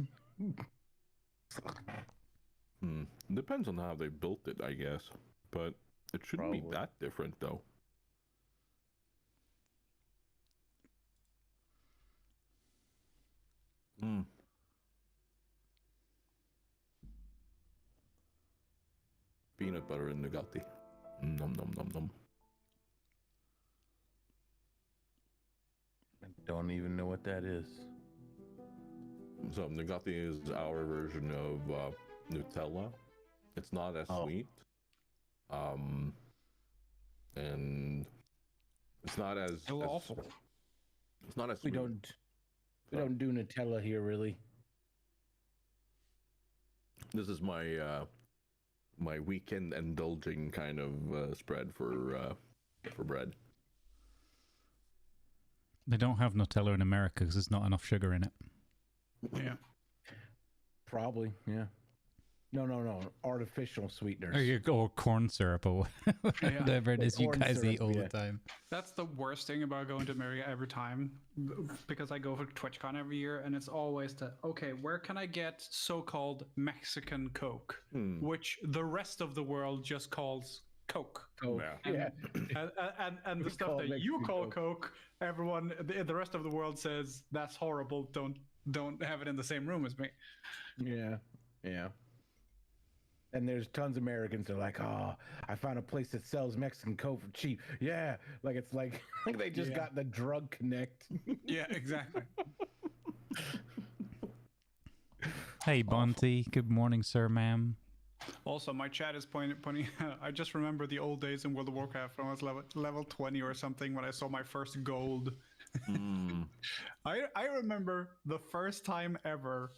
Depends on how they built it, I guess, but it shouldn't be Probably. that different though. Peanut butter and Nugatti. Nom nom nom nom. I don't even know what that is. So Nugatti is our version of Nutella. It's not as sweet, and it's not as Still awful. It's not as We sweet. don't do Nutella here, really. This is my my weekend indulging kind of spread for bread. They don't have Nutella in America because there's not enough sugar in it. Yeah. Probably, yeah. No. Artificial sweeteners. Or, or corn syrup or whatever it is you Corn guys eat syrup, all yeah. the time. That's the worst thing about going to America every time, because I go for TwitchCon every year, and it's always okay, where can I get so-called Mexican Coke, which the rest of the world just calls Coke. Oh, Yeah. yeah. And the We stuff call that it you Mexican call Coke. Coke, everyone, the rest of the world says that's horrible. Don't don't have it in the same room as me. Yeah, yeah. And there's tons of Americans that are like, oh, I found a place that sells Mexican Coke for cheap. Yeah, like it's like they just got the drug connect. Yeah, exactly. Hey, Bonte. Good morning, sir, ma'am. Also, my chat is pointing. I just remember the old days in World of Warcraft when I was level 20 or something when I saw my first gold. I remember the first time ever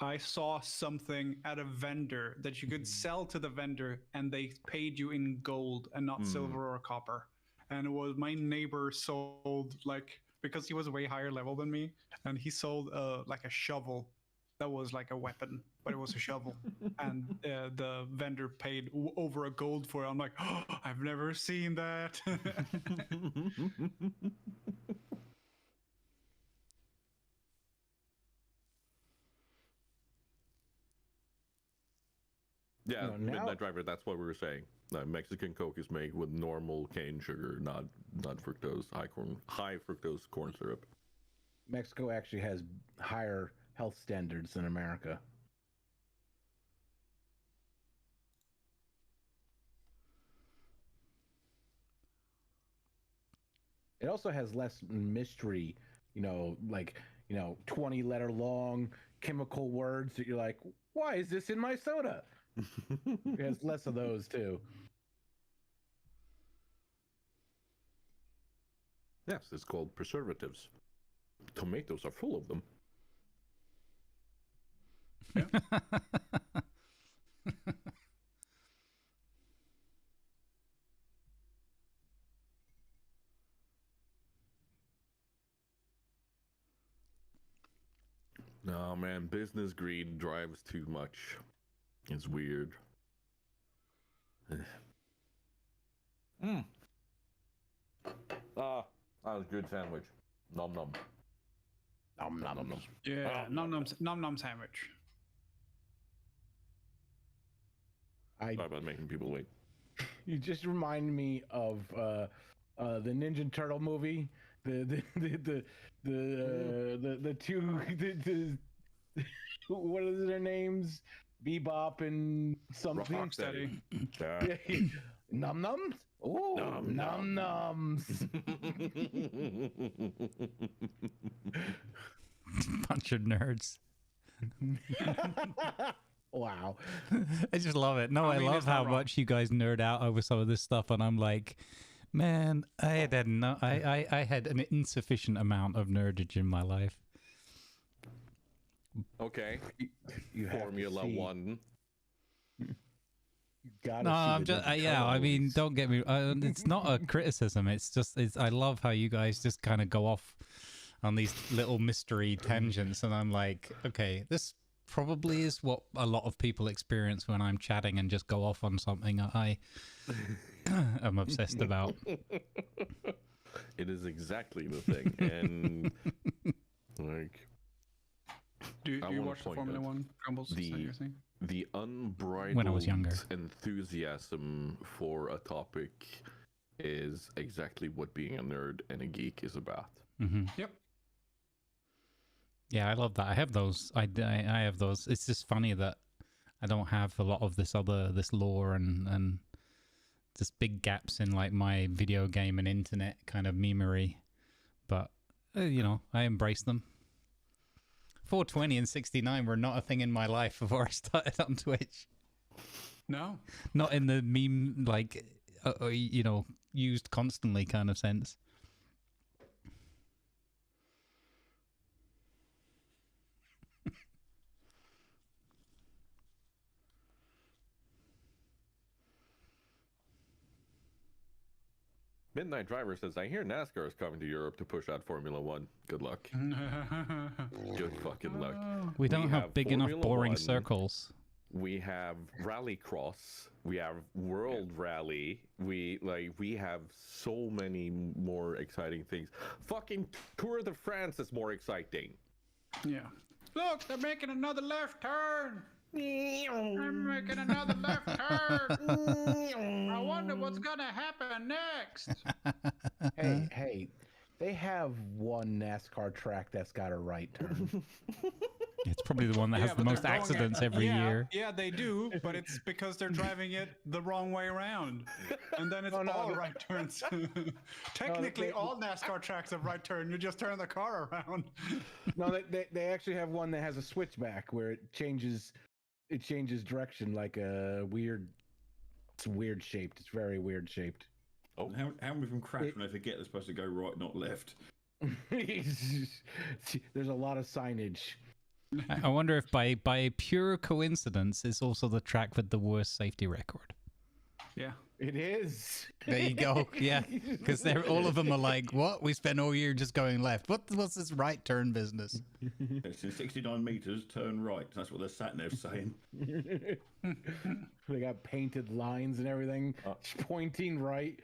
I saw something at a vendor that you could sell to the vendor and they paid you in gold and not silver or copper. And it was my neighbor sold, like, because he was way higher level than me, and he sold like a shovel that was like a weapon, but it was a shovel. And the vendor paid over a gold for it. I'm like, oh, I've never seen that. Yeah, now- Midnight Driver, that's what we were saying. Mexican Coke is made with normal cane sugar, not fructose, high fructose corn syrup. Mexico actually has higher health standards than America. It also has less mystery, like 20-letter long chemical words that you're like, why is this in my soda? It has less of those too. Yes, it's called preservatives. Tomatoes are full of them. No, man, business greed drives too much. It's weird. That was a good sandwich. Nom nom. Nom nom nom. Yeah, nom nom sandwich. Sorry about making people wait. You just remind me of the Ninja Turtle movie. The two what are their names? Bebop and something. Rocksteady. Num nums. Oh, num nums. Bunch of nerds. Wow. I just love it. No, I love how much you guys nerd out over some of this stuff, and I'm like, man, I had an insufficient amount of nerdage in my life. Okay. You have Formula One. No, I'm just I mean, don't get me. It's not a criticism. It's just I love how you guys just kind of go off on these little mystery tangents, and I'm like, okay, this probably is what a lot of people experience when I'm chatting and just go off on something I am obsessed about. It is exactly the thing, and like. Do you watch the Formula One crumbles? The unbridled when I was younger enthusiasm for a topic is exactly what being a nerd and a geek is about. Mm-hmm. Yep. Yeah, I love that. I have those. I have those. It's just funny that I don't have a lot of this lore and just big gaps in like my video game and internet kind of memory. But I embrace them. 420 and 69 were not a thing in my life before I started on Twitch. No. Not in the meme, like, used constantly kind of sense. Midnight Driver says, I hear NASCAR is coming to Europe to push out Formula One. Good luck. Good fucking luck. We don't have big Formula enough boring 1, circles. We have Rallycross. We have World Rally. We have so many more exciting things. Fucking Tour de France is more exciting. Yeah. Look, they're making another left turn. I'm making another left turn. I wonder what's gonna happen next. Hey, They have one NASCAR track that's got a right turn. It's probably the one that has the but most they're going accidents every year. Yeah, they do, but it's because they're driving it the wrong way around. And then it's all right turns. Technically, all NASCAR tracks have right turn. You just turn the car around. No, they actually have one that has a switchback where it changes direction like a weird. It's weird shaped. It's very weird shaped. Oh, how many of them crash when they forget they're supposed to go right, not left? There's a lot of signage. I wonder if by pure coincidence, it's also the track with the worst safety record. Yeah. It is. There you go. Yeah, because all of them are like, what? We spent all year just going left. What's this right turn business? It's in 69 meters, turn right. That's what they're sat there saying. They got painted lines and everything, pointing right.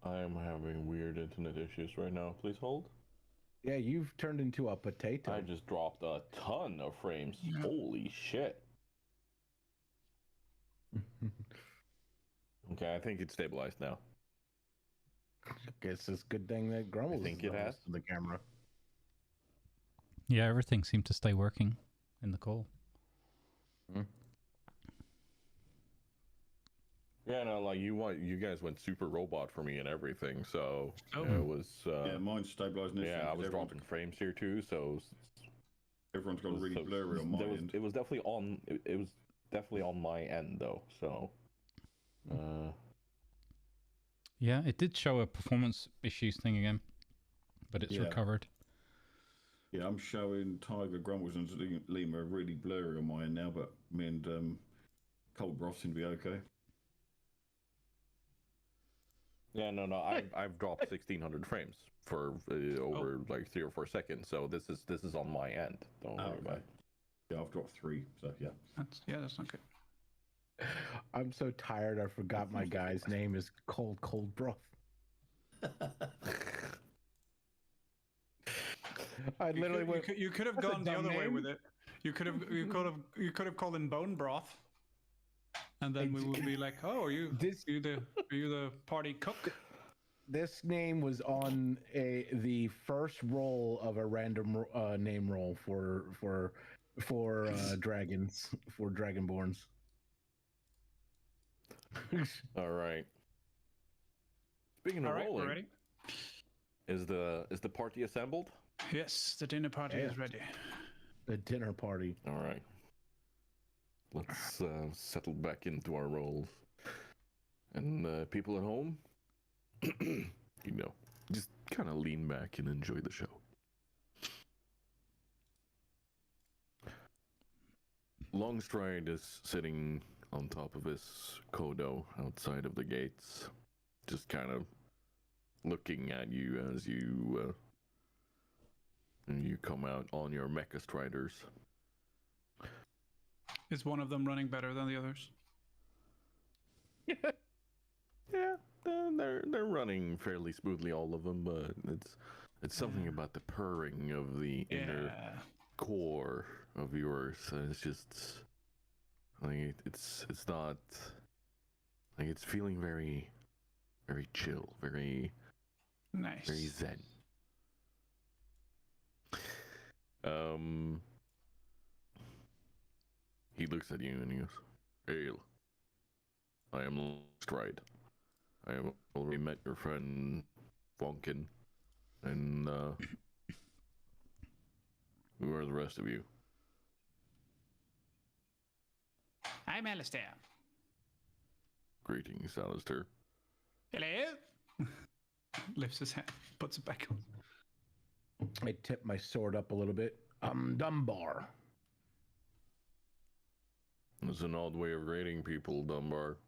I am having weird internet issues right now. Please hold. Yeah, you've turned into a potato. I just dropped a ton of frames. Holy shit. Okay, I think it's stabilized now. Guess it's a good thing that Grumbles think it has the camera. Yeah, everything seemed to stay working in the call. Yeah, no, like you guys went super robot for me and everything, so it was. Yeah, mine's stabilized. Yeah, I was dropping frames here too, so everyone's gone really blurry on my end. It was definitely on. It was definitely on my end though. So. Yeah, it did show a performance issues thing again, but it's recovered. Yeah, I'm showing Tiger, Grumbles, and Lima really blurry on my end now, but me and Cold Broth seem to be okay. Yeah, no, I've dropped 1,600 frames for over like 3 or 4 seconds, so this is on my end. Don't worry about it. Yeah, I've dropped 3, so yeah. That's not good. I'm so tired. I forgot my guy's name is Cold Broth. I literally you could have gone the other way with it. You could have called him Bone Broth, and then we would be like, "Oh, are you the party cook?" This name was on the first roll of a random name roll for dragons, for Dragonborns. All right. Speaking of rolling, we're ready. Is the party assembled? Yes, the dinner party is ready. The dinner party. All right. Let's settle back into our roles. And people at home, just kind of lean back and enjoy the show. Longstride is sitting on top of his Kodo outside of the gates, just kind of looking at you as you come out on your mecha striders. Is one of them running better than the others? Yeah, they're running fairly smoothly, all of them, but it's something about the purring of the inner core of yours. It's just like it's not like it's feeling very, very chill, very nice, very zen. He looks at you and he goes, "Hail, I am Stride. I have already met your friend Wonkin, and who are the rest of you?" I'm Alistair. "Greetings, Alistair." Hello. Lifts his hand, puts it back on. I tip my sword up a little bit. Dunbar. It's an odd way of rating people, Dunbar,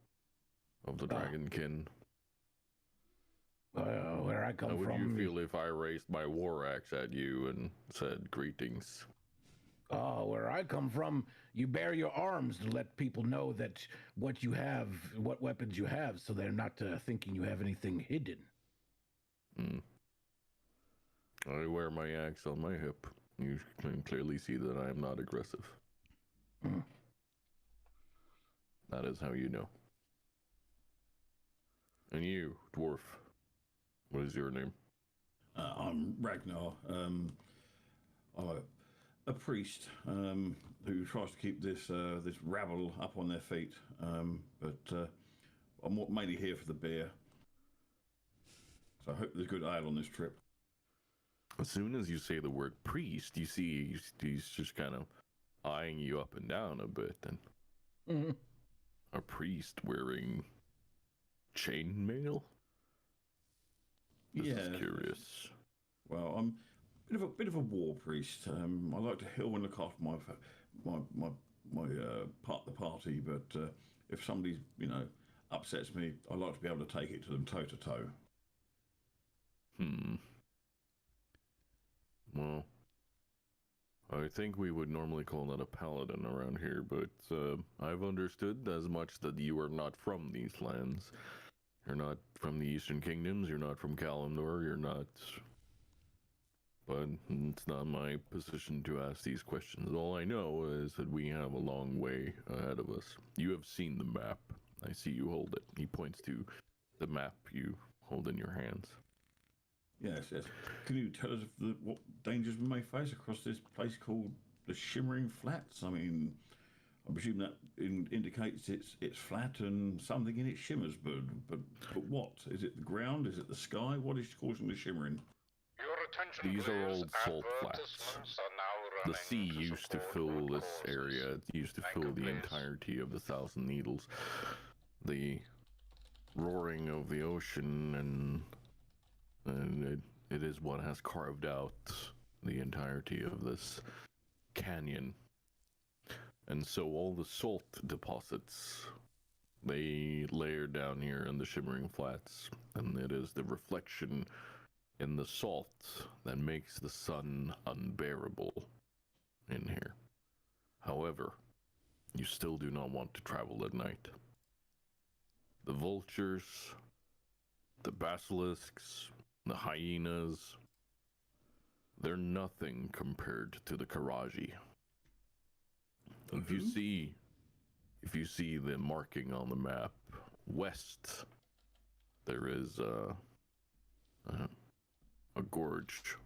of the Dragonkin. Where I come How would from. you feel if I raised my war axe at you and said greetings? Where I come from, you bear your arms to let people know that what you have, what weapons you have, so they're not thinking you have anything hidden. I wear my axe on my hip. You can clearly see that I am not aggressive. That is how you know. And you, dwarf, what is your name? I'm Ragnar. I'm a priest who tries to keep this this rabble up on their feet. But I'm mainly here for the beer. So I hope there's good ale on this trip. As soon as you say the word priest, you see he's just kind of eyeing you up and down a bit. And a priest wearing chainmail? This is curious. Well, I'm a bit of a war priest. I like to heal and look after my part of the party, but if somebody upsets me, I like to be able to take it to them toe to toe. Well, I think we would normally call that a paladin around here, but I've understood as much that you are not from these lands. You're not from the Eastern Kingdoms, you're not from Kalimdor, you're not... But it's not my position to ask these questions. All I know is that we have a long way ahead of us. You have seen the map. I see you hold it. He points to the map you hold in your hands. Yes. Can you tell us what dangers we may face across this place called the Shimmering Flats? I mean, I presume that indicates it's flat and something in it shimmers, but what? Is it the ground? Is it the sky? What is causing the shimmering? Your attention, These are please. old salt flats. Advertisements are now The sea running used to support fill good this causes. area. It used to Thank fill you, the please. entirety of the Thousand Needles. The roaring of the ocean and it is what has carved out the entirety of this canyon. And so all the salt deposits, they layer down here in the Shimmering Flats, and it is the reflection in the salt that makes the sun unbearable in here. However, you still do not want to travel at night. The vultures, the basilisks, the hyenas, they're nothing compared to the Karaji. If you see the marking on the map, west, there is a gorge.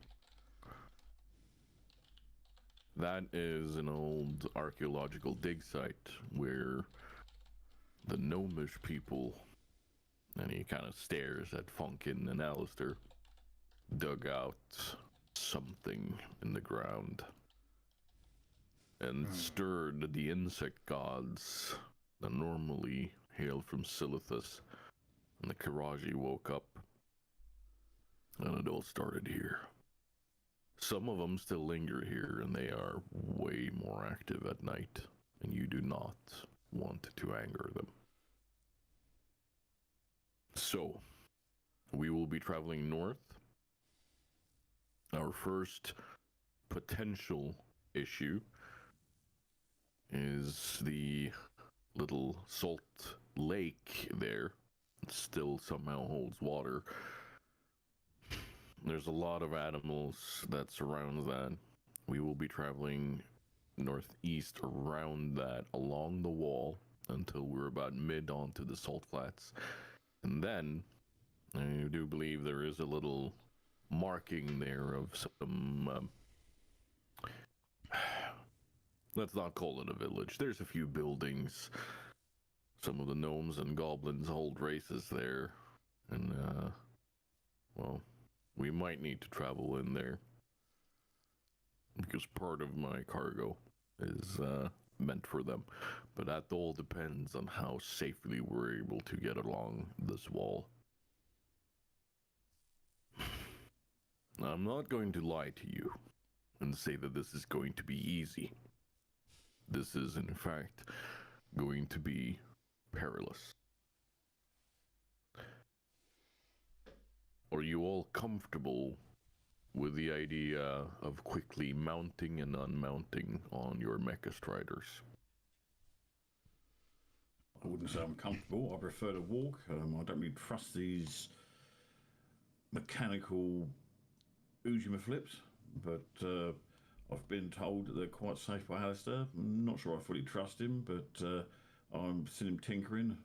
That is an old archaeological dig site where the gnomish people, and he kind of stares at Funkin and Alistair, dug out something in the ground and stirred the insect gods that normally hail from Silithus, and the Karaji woke up, and it all started here. Some of them still linger here, and they are way more active at night, and you do not want to anger them. So, we will be traveling north. Our first potential issue is the little salt lake there. It still somehow holds water. There's a lot of animals that surround that. We will be traveling northeast around that, along the wall, until we're about mid onto the salt flats. And then, I do believe there is a little marking there of some, let's not call it a village. There's a few buildings. Some of the gnomes and goblins hold races there. And, well, we might need to travel in there. Because part of my cargo is, meant for them. But that all depends on how safely we're able to get along this wall. I'm not going to lie to you and say that this is going to be easy. This is, in fact, going to be perilous. Are you all comfortable with the idea of quickly mounting and unmounting on your mecha striders? I wouldn't say I'm comfortable. I prefer to walk. I don't really trust these mechanical Ujima flips, but I've been told that they're quite safe by Alistair. I'm not sure I fully trust him, but I've seen him tinkering.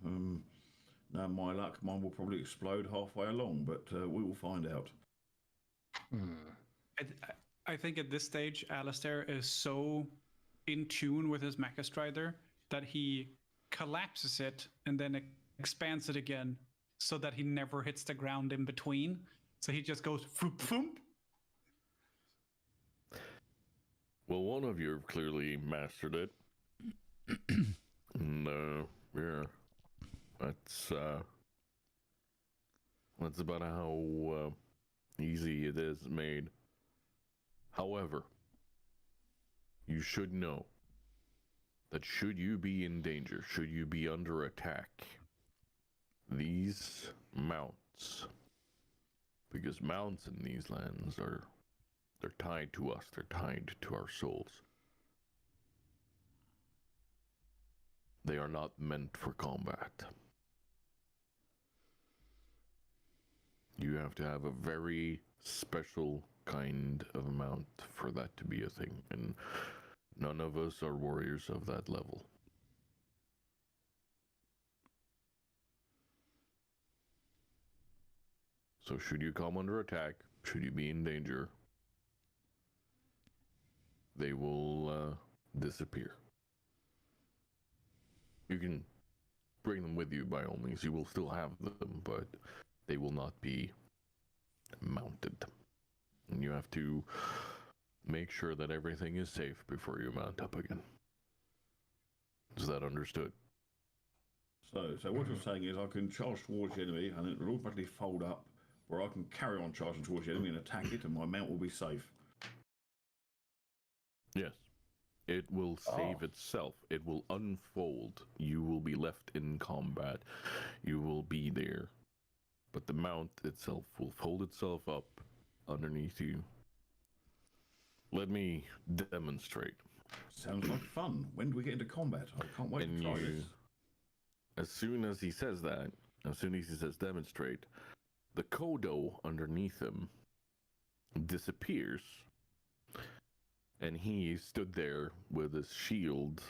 No, my luck, mine will probably explode halfway along, but we will find out. I think at this stage, Alistair is so in tune with his Mecha Strider that he collapses it and then expands it again so that he never hits the ground in between. So he just goes foop foop. Well, one of you have clearly mastered it. No, yeah. That's about how easy it is made. However, you should know that should you be in danger, should you be under attack, these mounts, because mounts in these lands they're tied to us, they're tied to our souls. They are not meant for combat. You have to have a very special kind of mount for that to be a thing, and none of us are warriors of that level. So should you come under attack, should you be in danger, they will disappear. You can bring them with you by all means. You will still have them, but they will not be mounted. And you have to make sure that everything is safe before you mount up again. Is that understood? So what you're saying is I can charge towards the enemy and it will automatically fold up, or I can carry on charging towards the enemy and attack it and my mount will be safe. Yes. It will save itself. It will unfold. You will be left in combat. You will be there. But the mount itself will fold itself up underneath you. Let me demonstrate. Sounds like fun. When do we get into combat? I can't wait to try this. As soon as he says that, as soon as he says demonstrate, the Kodo underneath him disappears. And he stood there with his shield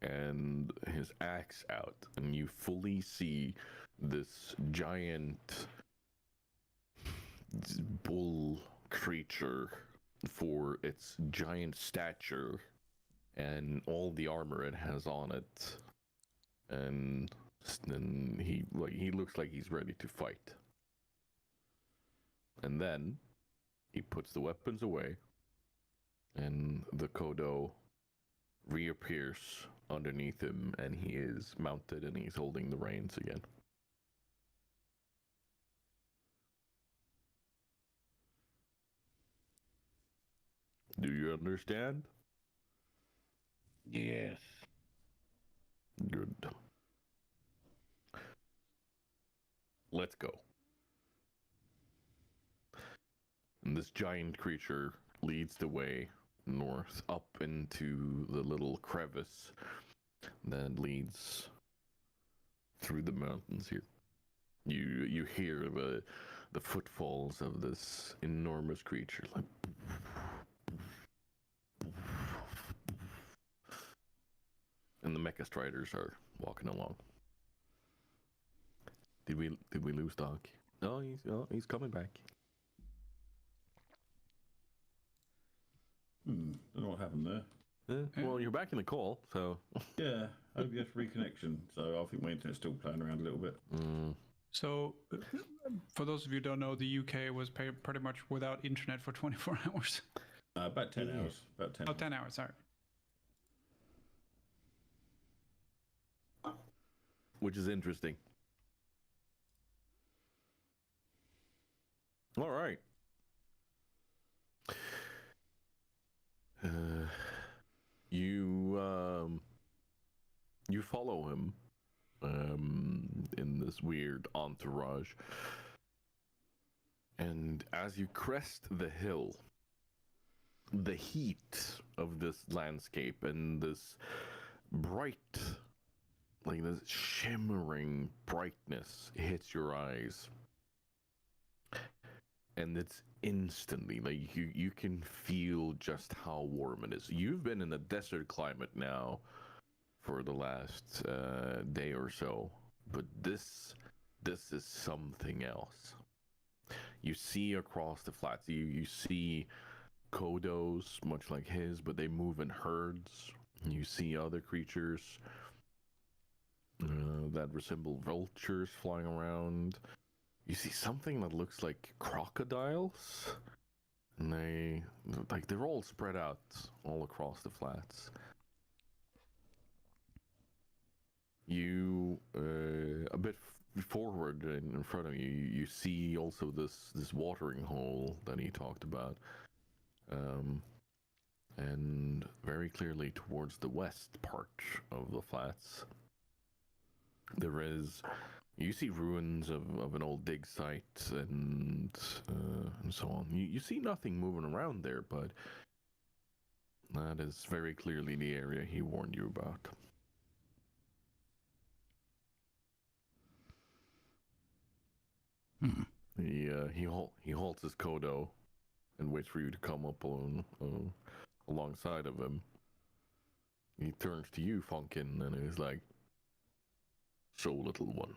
and his axe out. And you fully see this giant bull creature for its giant stature and all the armor it has on it. And then he looks like he's ready to fight. And then he puts the weapons away. And the Kodo reappears underneath him, and he is mounted, and he's holding the reins again. Do you understand? Yes. Good. Let's go. And this giant creature leads the way north up into the little crevice that leads through the mountains here. You hear the footfalls of this enormous creature, like, and the Mecha Striders are walking along. Did we lose Doc? No, he's coming back. Don't know what happened there. Well, you're back in the call, so... Yeah, OBS reconnection. So I think my internet's still playing around a little bit. So, for those of you who don't know, the UK was pretty much without internet for 24 hours. About 10 hours. About 10 Oh, 10 hours, sorry. Which is interesting. All right. You follow him in this weird entourage, and as you crest the hill, the heat of this landscape and this bright, like this shimmering brightness hits your eyes. And it's instantly, like, you can feel just how warm it is. You've been in a desert climate now for the last day or so, but this this is something else. You see across the flats, you see kodos, much like his, but they move in herds. You see other creatures that resemble vultures flying around. You see something that looks like crocodiles, and they're all spread out all across the flats. You a bit forward in front of you, you see also this watering hole that he talked about, and very clearly towards the west part of the flats, you see ruins of an old dig site and so on. You see nothing moving around there, but that is very clearly the area he warned you about. He halts his kodo and waits for you to come up alongside of him. He turns to you, Funkin, and he's like, "So, little one,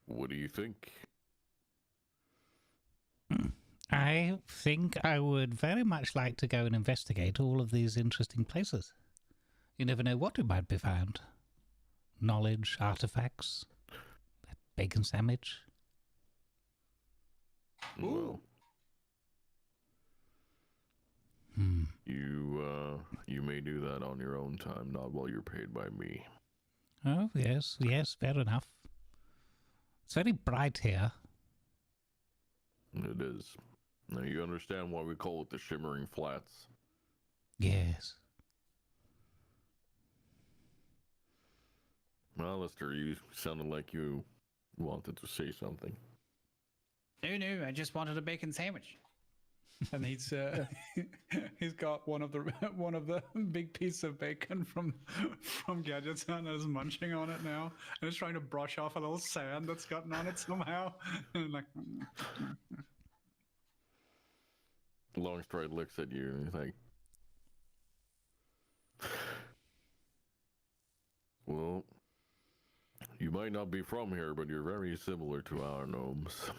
what do you think?" I think I would very much like to go and investigate all of these interesting places. You never know what might be found. Knowledge, artifacts, a bacon sandwich. Well, you may do that on your own time, not while you're paid by me. Oh, yes, fair enough. It's very bright here. It is. Now you understand why we call it the Shimmering Flats. Yes. Alistair, you sounded like you wanted to say something. No, I just wanted a bacon sandwich. And he's got one of the big piece of bacon from Gadget's and is munching on it now, and is trying to brush off a little sand that's gotten on it somehow. And like, Longstride looks at you and he's like, "Well, you might not be from here, but you're very similar to our gnomes.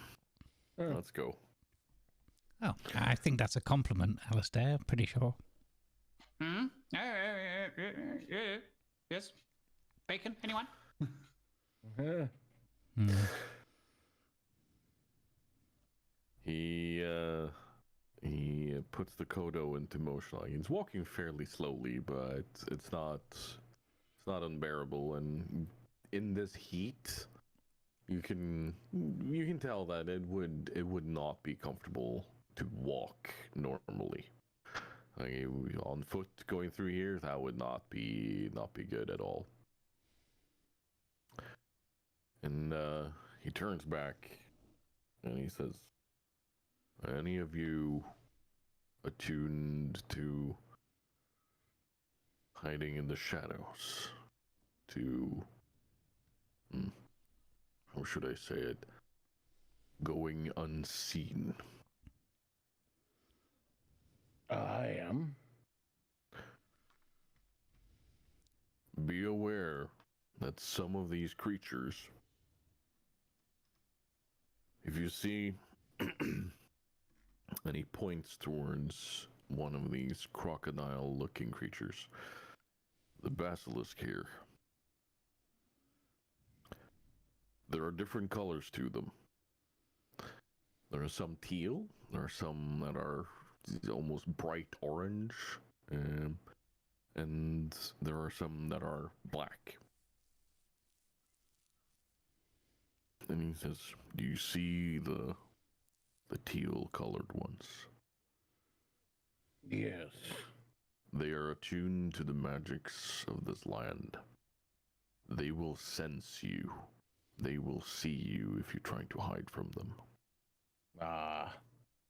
Let's go." Oh, I think that's a compliment, Alistair. Pretty sure. Yes. Bacon, anyone? He puts the kodo into motion. He's walking fairly slowly, but it's not unbearable. And in this heat, you can tell that it would not be comfortable to walk normally. Like, on foot going through here, that would not be good at all. And he turns back and he says, "Any of you attuned to hiding in the shadows? To how should I say it? Going unseen?" I am. Be aware that some of these creatures, if you see, and he points towards one of these crocodile-looking creatures, the basilisk here, there are different colors to them. There are some teal, there are some that are almost bright orange, and there are some that are black. And he says, "Do you see the teal colored ones?" Yes. They are attuned to the magics of this land. They will sense you. They will see you if you're trying to hide from them.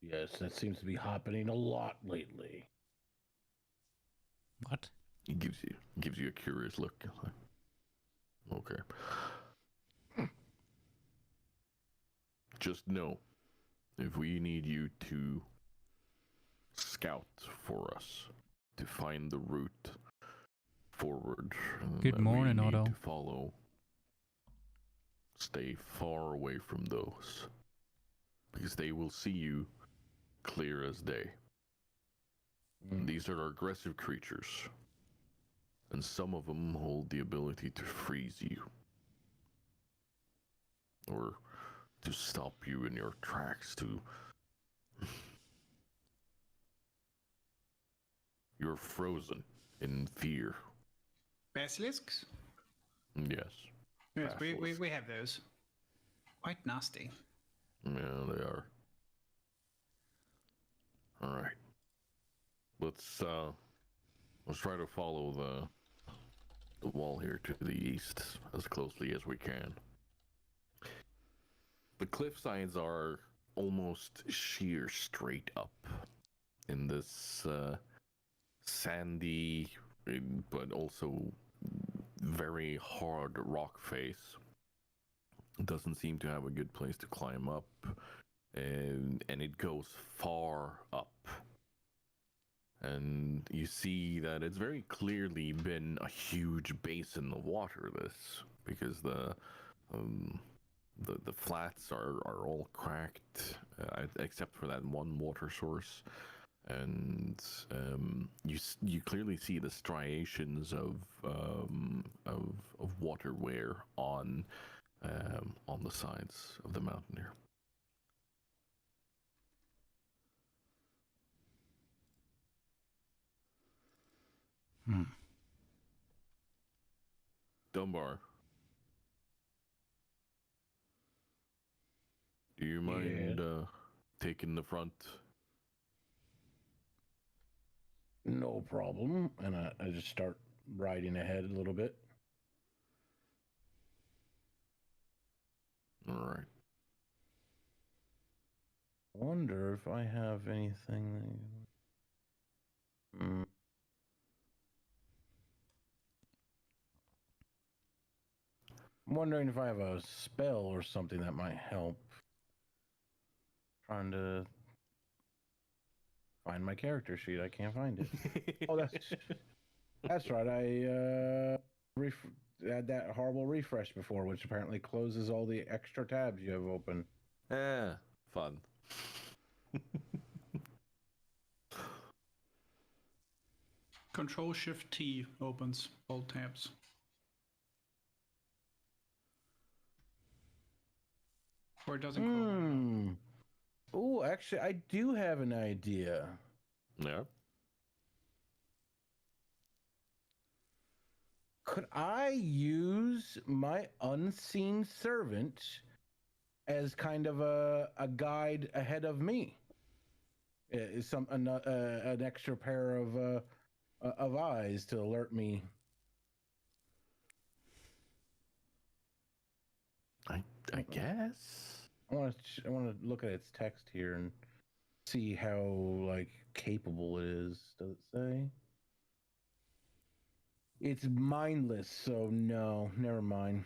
Yes, that seems to be happening a lot lately. What? He gives you a curious look. Okay. Just know, if we need you to scout for us, to find the route forward, Good that morning, we need Otto. to follow, stay far away from those, because they will see you clear as day. These are aggressive creatures, and some of them hold the ability to freeze you, or to stop you in your tracks. You're frozen in fear. Basilisks? Yes. Yes, we have those. Quite nasty. Yeah, they are. All right. Let's try to follow the wall here to the east as closely as we can. The cliff sides are almost sheer straight up in this sandy but also very hard rock face. It doesn't seem to have a good place to climb up, and it goes far up. And you see that it's very clearly been a huge basin of water, because the flats are all cracked, except for that one water source. And you clearly see the striations of water wear on the sides of the mountain here. Dunbar, do you mind taking the front? No problem. And I just start riding ahead a little bit. All right. Wonder if I have anything. I'm wondering if I have a spell or something that might help. Trying to find my character sheet. I can't find it. Oh, that's right. I had that horrible refresh before, which apparently closes all the extra tabs you have open. Fun. Control-Shift-T opens all tabs. Or it doesn't. Oh, actually, I do have an idea. Yeah. Could I use my unseen servant as kind of a guide ahead of me? An extra pair of eyes to alert me. I guess. I want to look at its text here and see how capable it is. Does it say? It's mindless, so no, never mind.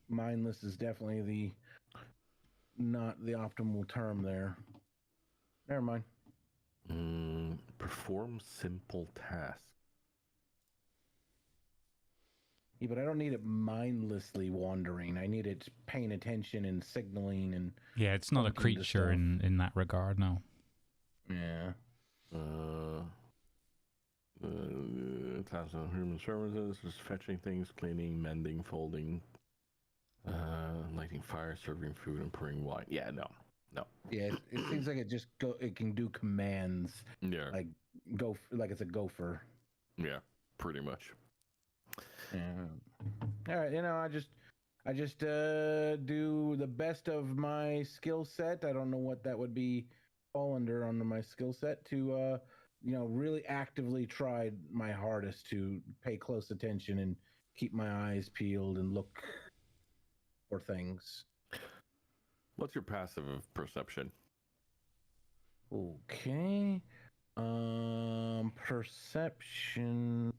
Mindless is definitely not the optimal term there. Never mind. Perform simple tasks. Yeah, but I don't need it mindlessly wandering. I need it paying attention and signaling and. Yeah, it's not a creature in that regard, no. Yeah. Tasks on human services, just fetching things, cleaning, mending, folding, lighting fire, serving food, and pouring wine. Yeah, no. Yeah, it seems like it can do commands. Yeah. Like it's a gopher. Yeah, pretty much. Yeah. All right, I just do the best of my skill set. I don't know what that would fall under my skill set to really actively try my hardest to pay close attention and keep my eyes peeled and look for things. What's your passive perception? Okay. Perception.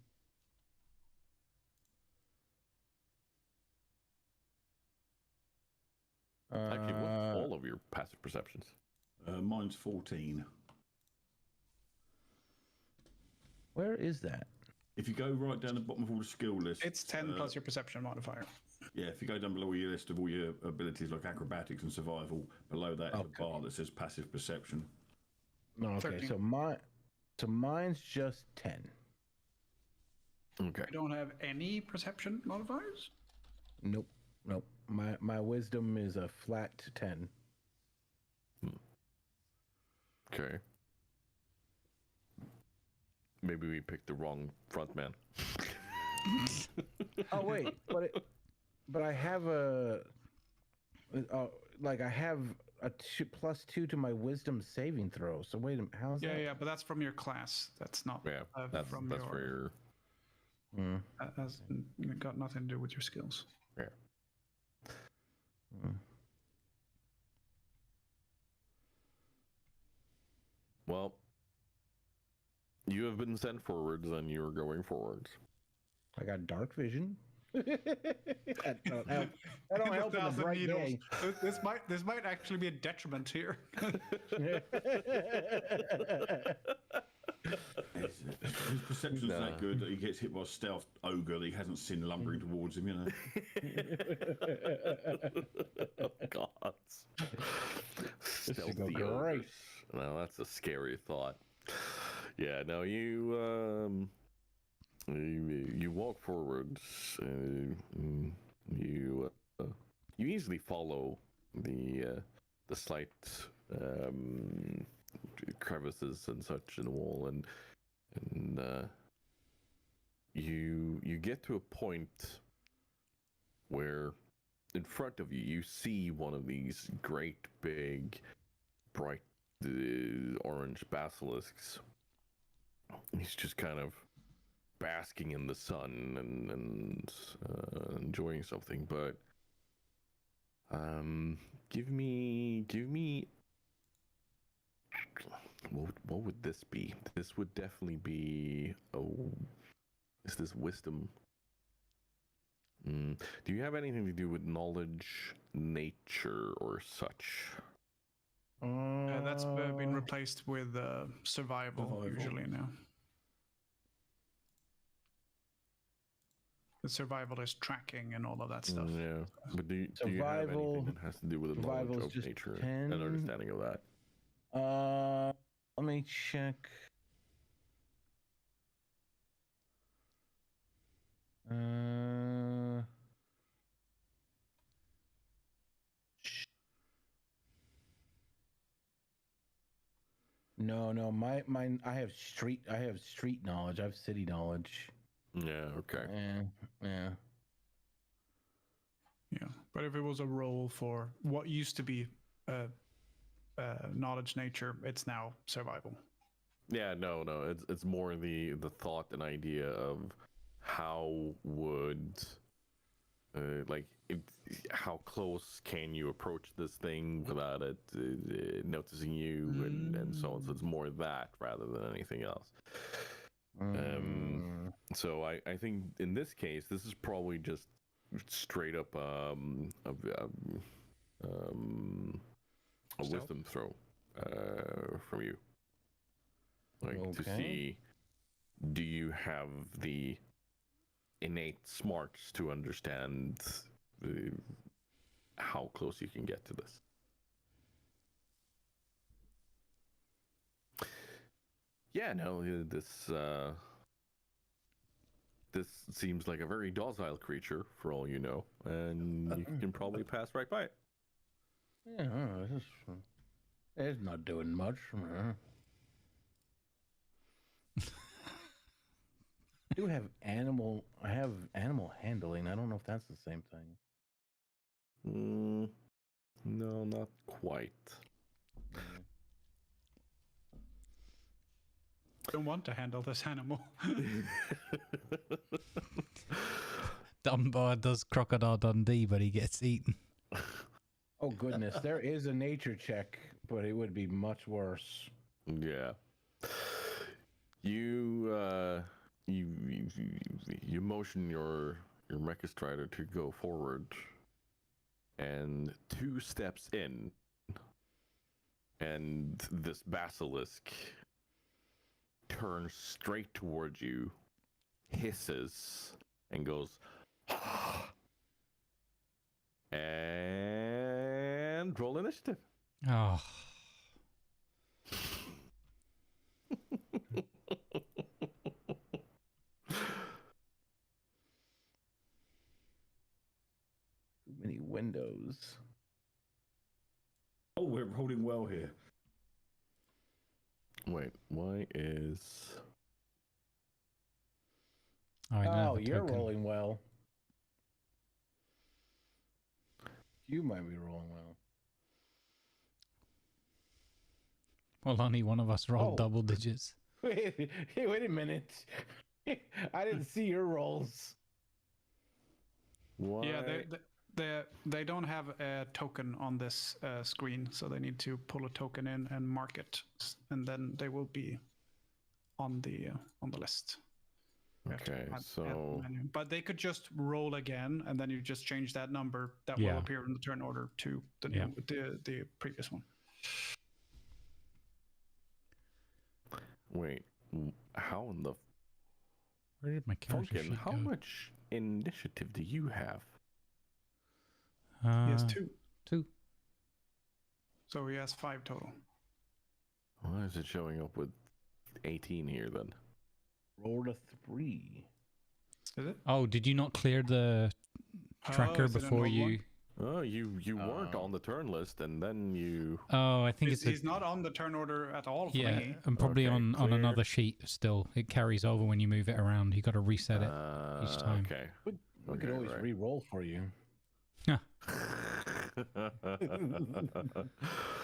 Actually, what's all of your passive perceptions? Mine's 14. Where is that? If you go right down the bottom of all the skill lists, It's 10 plus your perception modifier. Yeah, if you go down below your list of all your abilities like acrobatics and survival, below that is a bar that says passive perception. No, okay. 13. So mine's just 10. Okay. You don't have any perception modifiers? Nope. My wisdom is a flat 10. Okay. Maybe we picked the wrong front man. Oh wait, but I have I have a +2 to my wisdom saving throw. So wait a minute, how's that? Yeah, but that's from your class. That's not that's from for your. That has got nothing to do with your skills. Yeah. Well, you have been sent forwards, and you're going forwards. I got dark vision. That don't help. That don't help in the bright day. This might actually be a detriment here. His perception's that good that he gets hit by a stealth ogre that he hasn't seen lumbering towards him, you know. Oh, God. Stealthy great. ogres. No, that's a scary thought. Yeah, no, you walk forwards. You easily follow the slight crevices and such in the wall, and you get to a point where in front of you you see one of these great big bright orange basilisks. He's just kind of basking in the sun and enjoying something, but give me what would this be? This would definitely be is this wisdom? Do you have anything to do with knowledge, nature, or such? That's been replaced with survival usually now. The survival is tracking and all of that stuff. Yeah, but do you have anything that has to do with the knowledge of nature 10. and understanding of that? Let me check. No, mine. I have street knowledge. I have city knowledge. Yeah. Okay. Yeah. Yeah, but if it was a roll for what used to be knowledge nature, it's now survival. Yeah. No. It's more the thought and idea of how would how close can you approach this thing without it noticing you and so on. So it's more that rather than anything else. So I think in this case, this is probably just straight up a wisdom throw from you, to see, do you have the innate smarts to understand how close you can get to this. Yeah, no, this seems like a very docile creature for all you know, and you can probably pass right by it. Yeah, it's not doing much. I have animal handling. I don't know if that's the same thing. No, not quite. I don't want to handle this animal. Dunbar does Crocodile Dundee, but he gets eaten. Oh goodness, there is a nature check, but it would be much worse. Yeah. You motion your Mecha Strider to go forward, and 2 steps in, and this basilisk turns straight towards you, hisses, and goes, And roll initiative. Oh. Too many windows. Oh, we're rolling well here. Wait, why is... Oh, I know Oh, the you're token. rolling well. You might be rolling well. Well, only one of us rolled Oh. double digits. Wait a minute. I didn't see your rolls. Why? Yeah, they don't have a token on this screen, so they need to pull a token in and mark it, and then they will be on the list. We have to Okay, add so... the menu. But they could just roll again, and then you just change that number that Yeah. will appear in the turn order to the Yeah. the previous one. Wait, how in the... Where did my character Funkin', sheet how go? much initiative do you have? He has 2, 2. so he has 5 total. Why is it showing up with 18 here then? Rolled a 3. Is it? Oh, did you not clear the tracker is it an before old you? one? Oh, you weren't on the turn list, and then you... Oh, I think He's not on the turn order at all for yeah, me. and probably Okay, on clear. another sheet still. It carries over when you move it around. You got to reset it each time. Okay. We could Okay, always right. re-roll for you.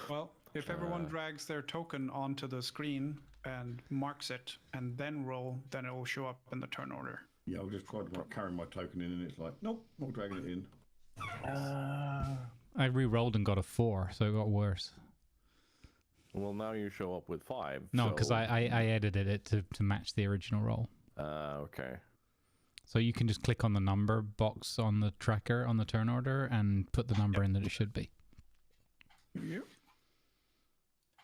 Well, if everyone drags their token onto the screen and marks it and then roll, then it will show up in the turn order. Yeah, I just tried to carry my token in, and it's like, nope, not dragging it in. I re-rolled and got a 4, so it got worse. Well, now you show up with 5. No, because so... I edited it to match the original roll. Okay. So you can just click on the number box on the tracker on the turn order and put the number in that it should be. Yep.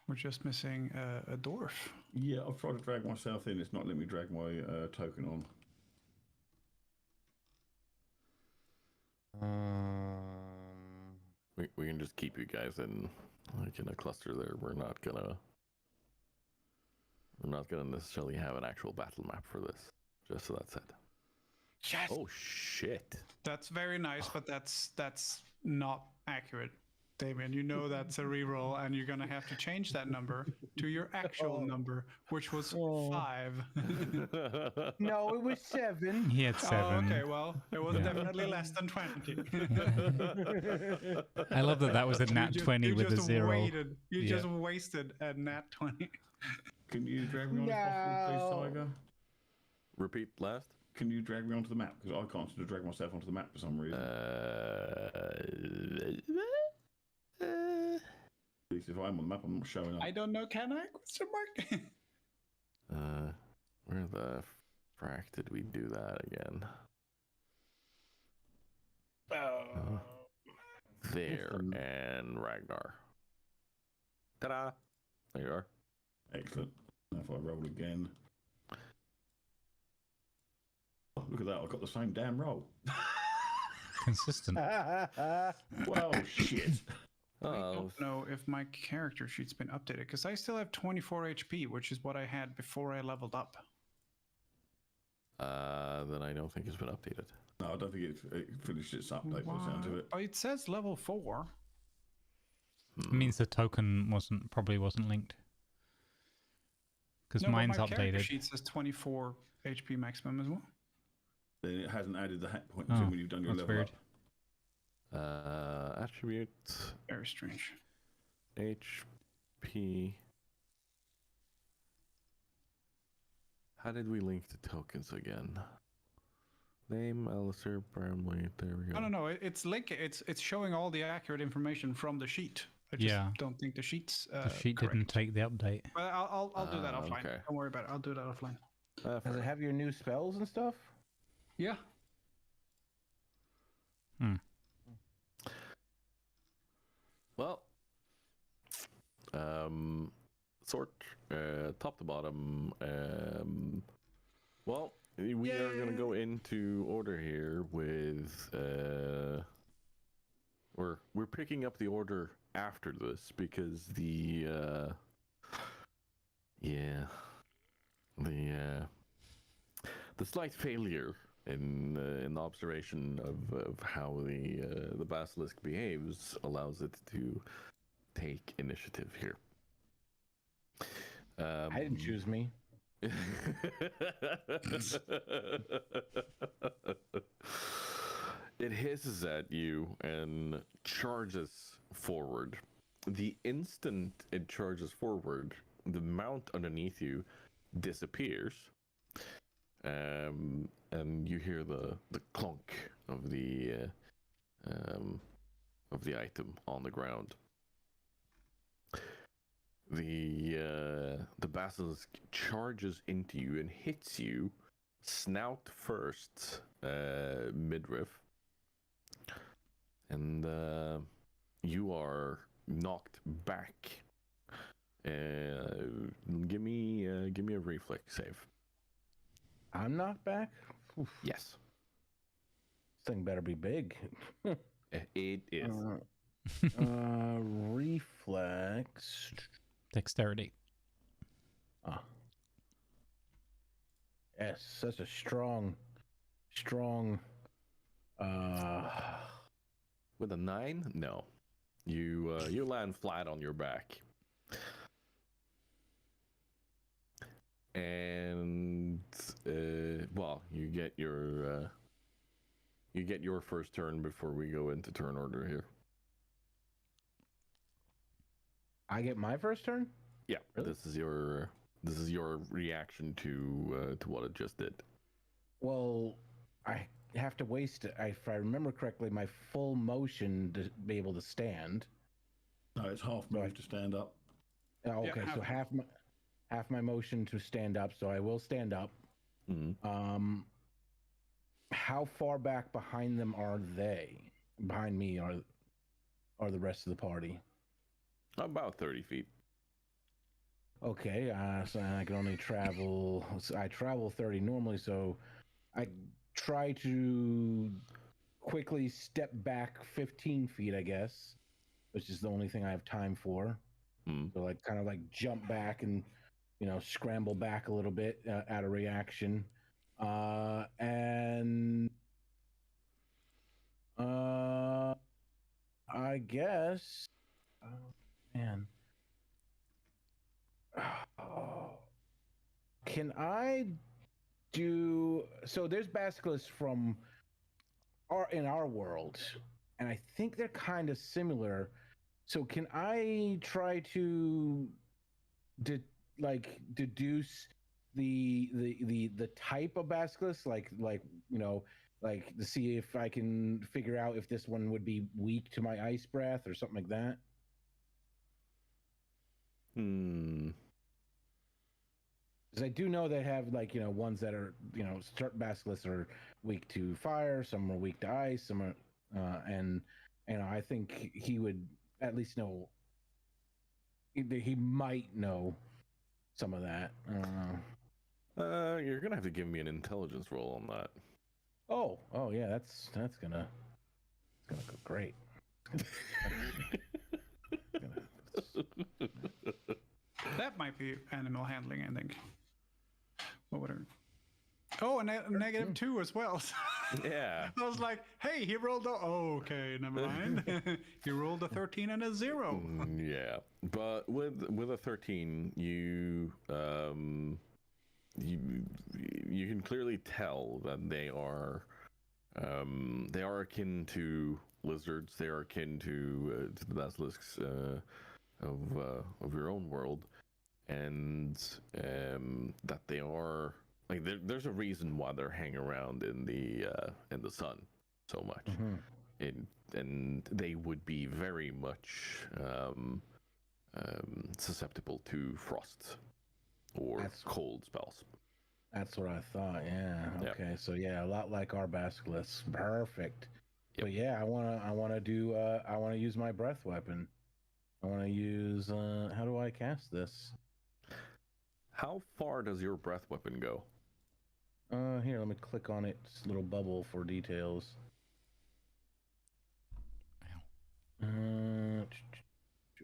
We're just missing a dwarf. Yeah, I've tried to drag myself in. It's not letting me drag my token on. We can just keep you guys in like in a cluster there. We're not gonna necessarily have an actual battle map for this. Just so that's it. Yes. Oh shit. That's very nice, but that's not accurate, Damien. You know that's a reroll, and you're gonna have to change that number to your actual number, which was 5. No, it was 7. He had 7. Oh, okay, well, it was Yeah. definitely less than 20. I love that was a nat 20 with a 0. You Yeah. just wasted a nat 20. Can you drag me on if possible, please, Tiger? Repeat last. Can you drag me onto the map? Because I can't seem to drag myself onto the map for some reason. At least if I'm on the map, I'm not showing up. I don't know, can I? Question mark? Where the frack did we do that again? There, and Ragnar. Ta-da! There you are. Excellent. Now if I roll again. Oh, look at that, I got the same damn roll. Consistent. Well, shit. I Oh, don't know if my character sheet's been updated, because I still have 24 HP, which is what I had before I leveled up. then I don't think it's been updated. No, I don't think it finished its update by the sound of it. Oh, it says level 4. It means the token probably wasn't linked. Because No, but mine's my character updated. sheet says 24 HP maximum as well. Then it hasn't added the hat points Oh, in when you've done your that's level weird. up. Attribute Very strange. HP. How did we link the tokens again? Name, Alistair, Bramley. There we go. No. It's showing all the accurate information from the sheet. I just don't think the sheet's The sheet correct. didn't take the update. But I'll do that offline. okay. Don't worry about it. I'll do that offline. Does it have your new spells and stuff? Yeah. Well, sort top to bottom. Well, we are going to go into order here with we're picking up the order after this because the slight failure in the observation of how the basilisk behaves allows it to take initiative here. I didn't choose me. It hisses at you and charges forward. The instant it charges forward, the mount underneath you disappears, and you hear the clunk of the item on the ground. The basilisk charges into you and hits you snout first, midriff, and you are knocked back. Give me a reflex save. I'm knocked back? Oof. Yes. This thing better be big. It is. Reflex. Dexterity. Ah. Yes, such a strong. With a 9? No. You land flat on your back. And well, you get your first turn before we go into turn order here. I get my first turn? Yeah, Really? this is your reaction to what it just did. Well, I have to waste, if I remember correctly, my full motion to be able to stand. No, it's half move to stand up. Oh, okay, Yeah, so half my motion to stand up, so I will stand up. Mm-hmm. How far back behind them are they? Behind me are the rest of the party? About 30 feet. Okay, so I can only travel. I travel 30 normally, so I try to quickly step back 15 feet, I guess, which is the only thing I have time for. So like kind of like jump back and scramble back a little bit out of reaction, and I guess. Oh, man. Can I do so? There's basilisks in our world, and I think they're kind of similar. So can I try to deduce the type of basilisk, like to see if I can figure out if this one would be weak to my ice breath or something like that? Because I do know they have ones that are certain basilisks are weak to fire, some are weak to ice, some are and I think he would at least know. He might know some of that. I don't know. You're gonna have to give me an intelligence roll on that. Oh yeah, that's gonna go great. That might be animal handling, I think. What would it? Oh, and negative 2 as well. Yeah. I was like, hey, he rolled a... Oh, okay, never mind. He rolled a 13 and a 0. Yeah. But with a 13, you can clearly tell that they are akin to lizards. They are akin to the basilisks of your own world, and that they are like there's a reason why they're hanging around in the sun so much. And they would be very much susceptible to frost or cold spells. That's what I thought. Yeah. Okay. So yeah, a lot like our basilisks. Perfect. Yep. But yeah, I wanna use my breath weapon. I wanna use. How do I cast this? How far does your breath weapon go? Here, let me click on its little bubble for details.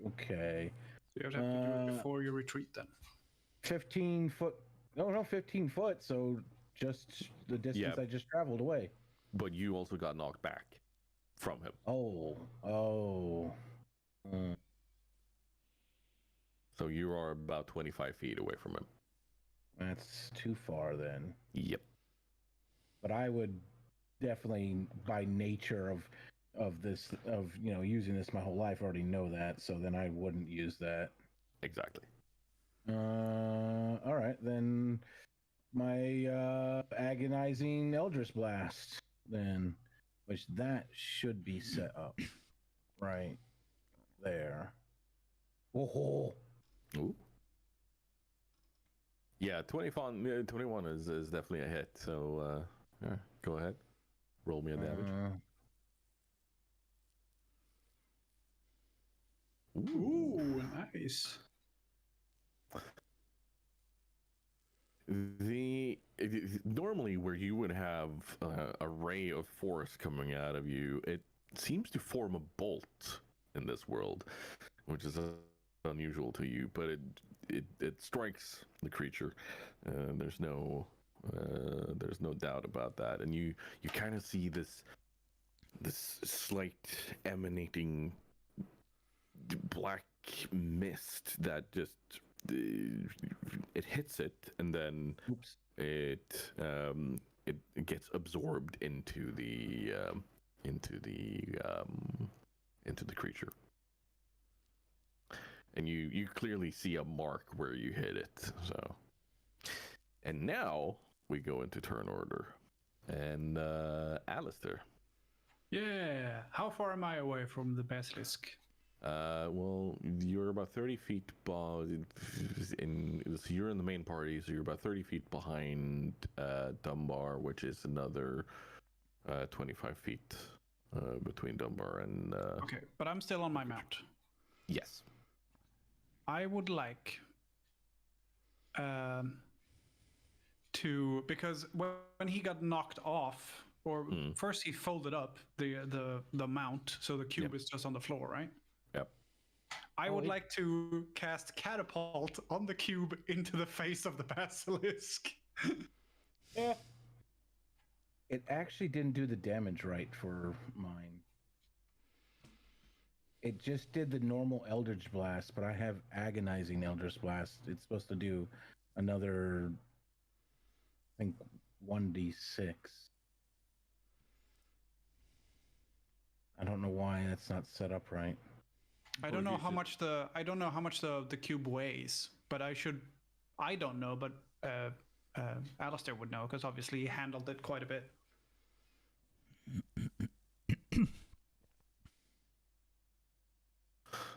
Okay. You have to do it before you retreat then. 15 foot. No, 15 foot. So just the distance I just traveled away. But you also got knocked back from him. Oh. So you are about 25 feet away from him. That's too far then. Yep. But I would definitely, by nature of this, using this my whole life, already know that. So then I wouldn't use that. Exactly. All right, then my agonizing Eldritch Blast, then, which that should be set up right there. Oh. Ooh. Yeah, 21 is definitely a hit. So yeah, go ahead. Roll me a damage. Ooh, nice. Normally where you would have a ray of force coming out of you, it seems to form a bolt in this world, which is unusual to you, but it strikes the creature. There's no doubt about that, and you kind of see this slight emanating black mist that just it hits it, and then it gets absorbed into the creature, and you clearly see a mark where you hit it. So, and now we go into turn order, and Alistair. Yeah. How far am I away from the basilisk? Well, you're about 30 feet so you're in the main party, so you're about 30 feet behind Dunbar, which is another 25 feet between Dunbar and... Okay, but I'm still on my mount. Yes. I would like to, because when he got knocked off, or first he folded up the mount, so the cube is just on the floor, right? Yep. I would like to cast Catapult on the cube into the face of the basilisk. Yeah. It actually didn't do the damage right for mine. It just did the normal Eldritch Blast, but I have Agonizing Eldritch Blast. It's supposed to do another, I think, 1d6. I don't know why that's not set up right. I don't know how much the cube weighs, but I don't know, but Alistair would know, because obviously he handled it quite a bit.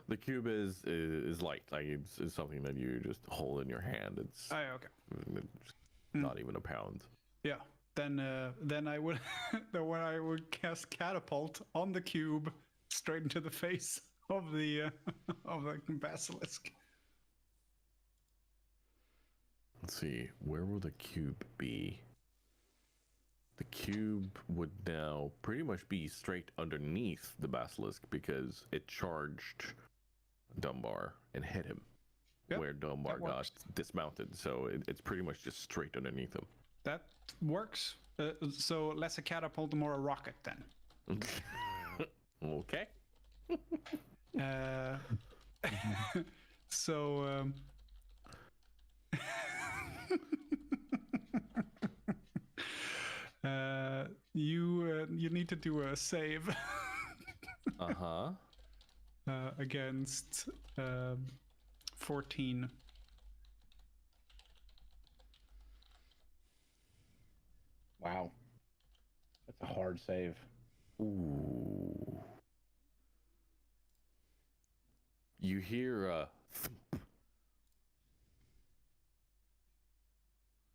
The cube is light. Like it's something that you just hold in your hand. It's not even a pound. Yeah. Then I would I would cast Catapult on the cube straight into the face of the basilisk. Let's see, where will the cube be? The cube would now pretty much be straight underneath the basilisk, because it charged Dunbar and hit him where Dunbar got dismounted. So it's pretty much just straight underneath him. That works. So less a catapult, more a rocket then. Okay. So you need to do a save. Against 14. Wow. That's a hard save. Ooh. You hear a thump.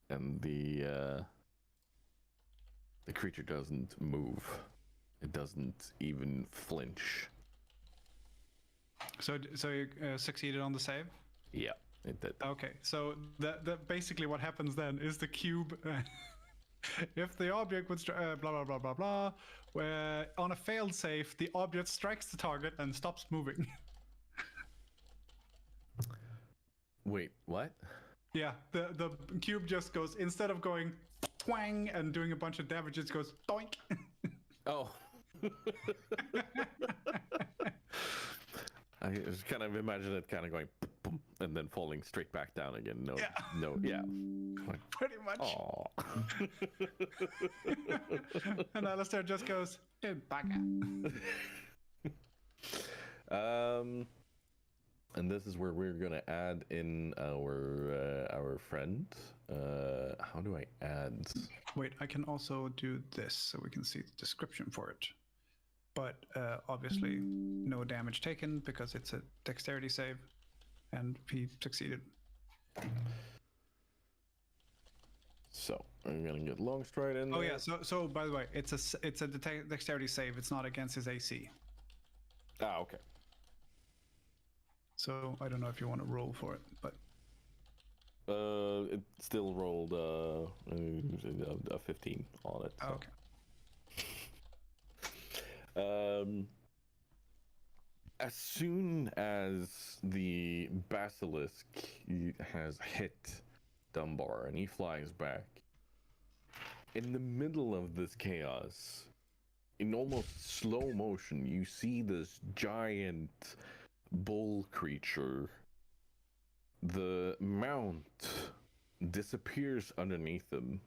And the creature doesn't move. It doesn't even flinch. So you succeeded on the save? Yeah, it did. Okay, so that basically what happens then is the cube If the object would blah blah blah blah blah, where on a failed save, the object strikes the target and stops moving. Wait, what? Yeah, the cube just goes, instead of going twang and doing a bunch of damage, it goes doink. Oh. I just kind of imagine it kind of going boom, and then falling straight back down again. No, Yeah. no, yeah. Pretty much. Aw. And Alistair just goes, back And this is where we're gonna add in our friend. How do I add? Wait, I can also do this so we can see the description for it. But obviously, no damage taken because it's a dexterity save, and he succeeded. So I'm gonna get Longstride in. Oh there. yeah. So by the way, it's a dexterity save. It's not against his AC. Ah, okay. So I don't know if you want to roll for it, but It still rolled a 15 on it. So. okay. As soon as the basilisk has hit Dunbar and he flies back, in the middle of this chaos, in almost slow motion, you see this giant bull creature. The mount disappears underneath him.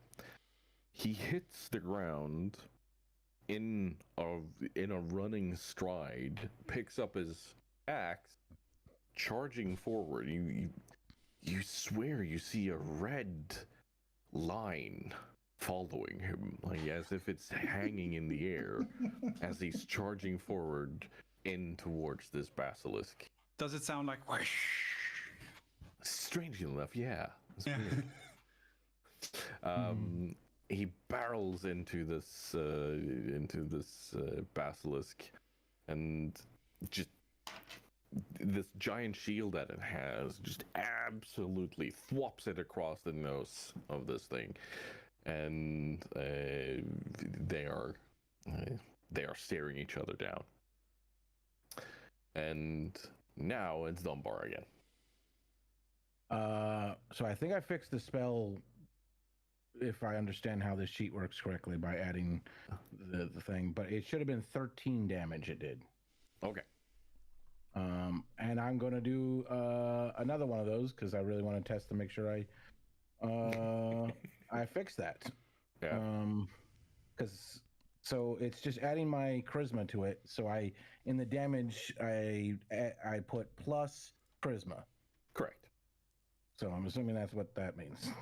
He hits the ground in a running stride, picks up his axe, charging forward. You swear you see a red line following him, like as if it's hanging in the air as he's charging forward in towards this basilisk. Does it sound like whoosh? Strangely enough, yeah. It's weird. He barrels into this basilisk, and just this giant shield that it has just absolutely thwops it across the nose of this thing, and they are staring each other down. And now it's Dunbar again. So I think I fixed the spell, if I understand how this sheet works correctly, by adding the thing, but it should have been 13 damage it did. Okay. And I'm going to do another one of those because I really want to test to make sure I fix that. Yeah. So it's just adding my charisma to it. So in the damage I put plus charisma. Correct. So I'm assuming that's what that means.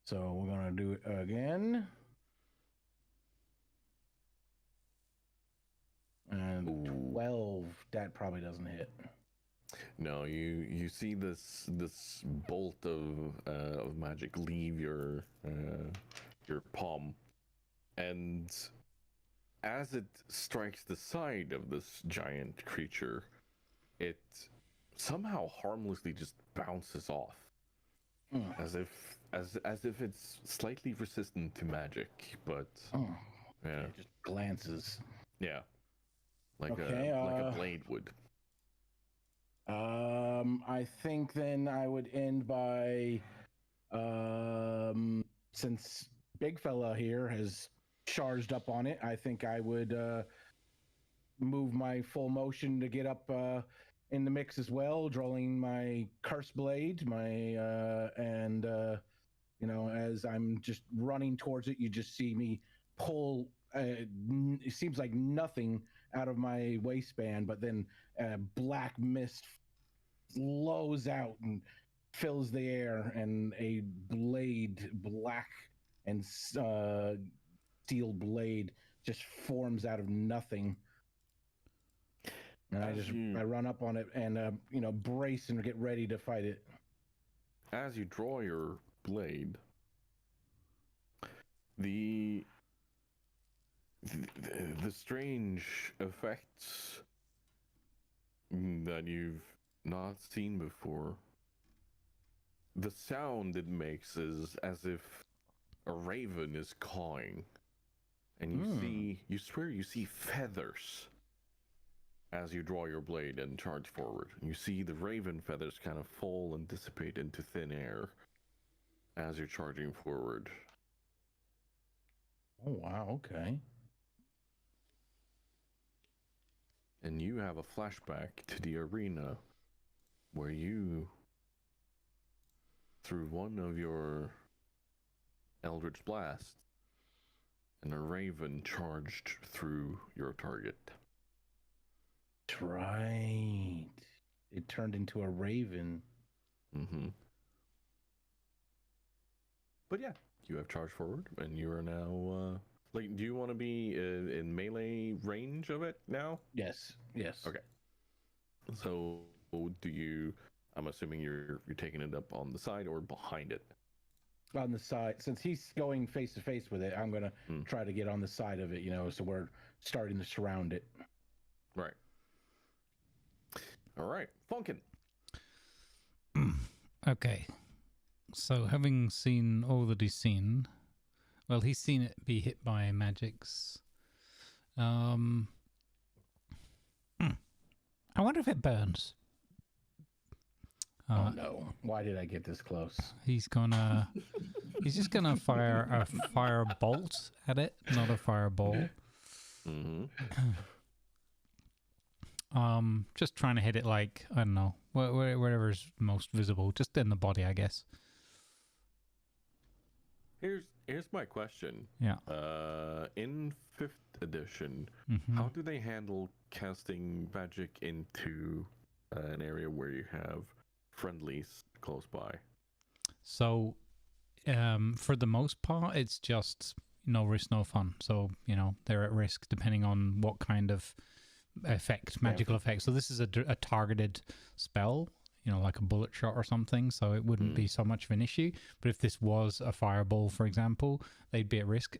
So we're going to do it again. And 12, that probably doesn't hit. No, you see this bolt of magic leave your palm, and as it strikes the side of this giant creature, it somehow harmlessly just bounces off, as if it's slightly resistant to magic, but yeah, It just glances. yeah, like Okay, a blade would. I think then I would end by, since Big Fella here has charged up on it, I think I would move my full motion to get up in the mix as well, drawing my curse blade, as I'm just running towards it, you just see me pull. It seems like nothing out of my waistband, but then black mist flows out and fills the air, and a blade, black and steel blade, just forms out of nothing. And I run up on it and brace and get ready to fight it. As you draw your blade, the strange effects that you've not seen before, the sound it makes is as if a raven is cawing, and you swear you see feathers as you draw your blade and charge forward. You see the raven feathers kind of fall and dissipate into thin air as you're charging forward. Oh, wow, okay. And you have a flashback to the arena where you, through one of your Eldritch Blasts, and a raven charged through your target. That's right. It turned into a raven. Mm-hmm. But yeah, you have charged forward, and you are now, do you want to be in melee range of it now? Yes. Okay. So, I'm assuming you're taking it up on the side or behind it? On the side. Since he's going face to face with it, I'm going to try to get on the side of it, so we're starting to surround it. Right. All right. Funkin'. Okay. So, having seen all that he's seen, well, he's seen it be hit by magics. I wonder if it burns. Oh no! Why did I get this close? He's just gonna fire a fire bolt at it, not a fireball. Just trying to hit it like, I don't know, wherever's most visible, just in the body, I guess. Here's my question. Yeah. In 5th edition, how do they handle casting magic into an area where you have friendlies close by? So, for the most part, it's just no risk, no fun. So, they're at risk depending on what kind of magical effect. So this is a targeted spell, like a bullet shot or something. So it wouldn't be so much of an issue. But if this was a fireball, for example, they'd be at risk.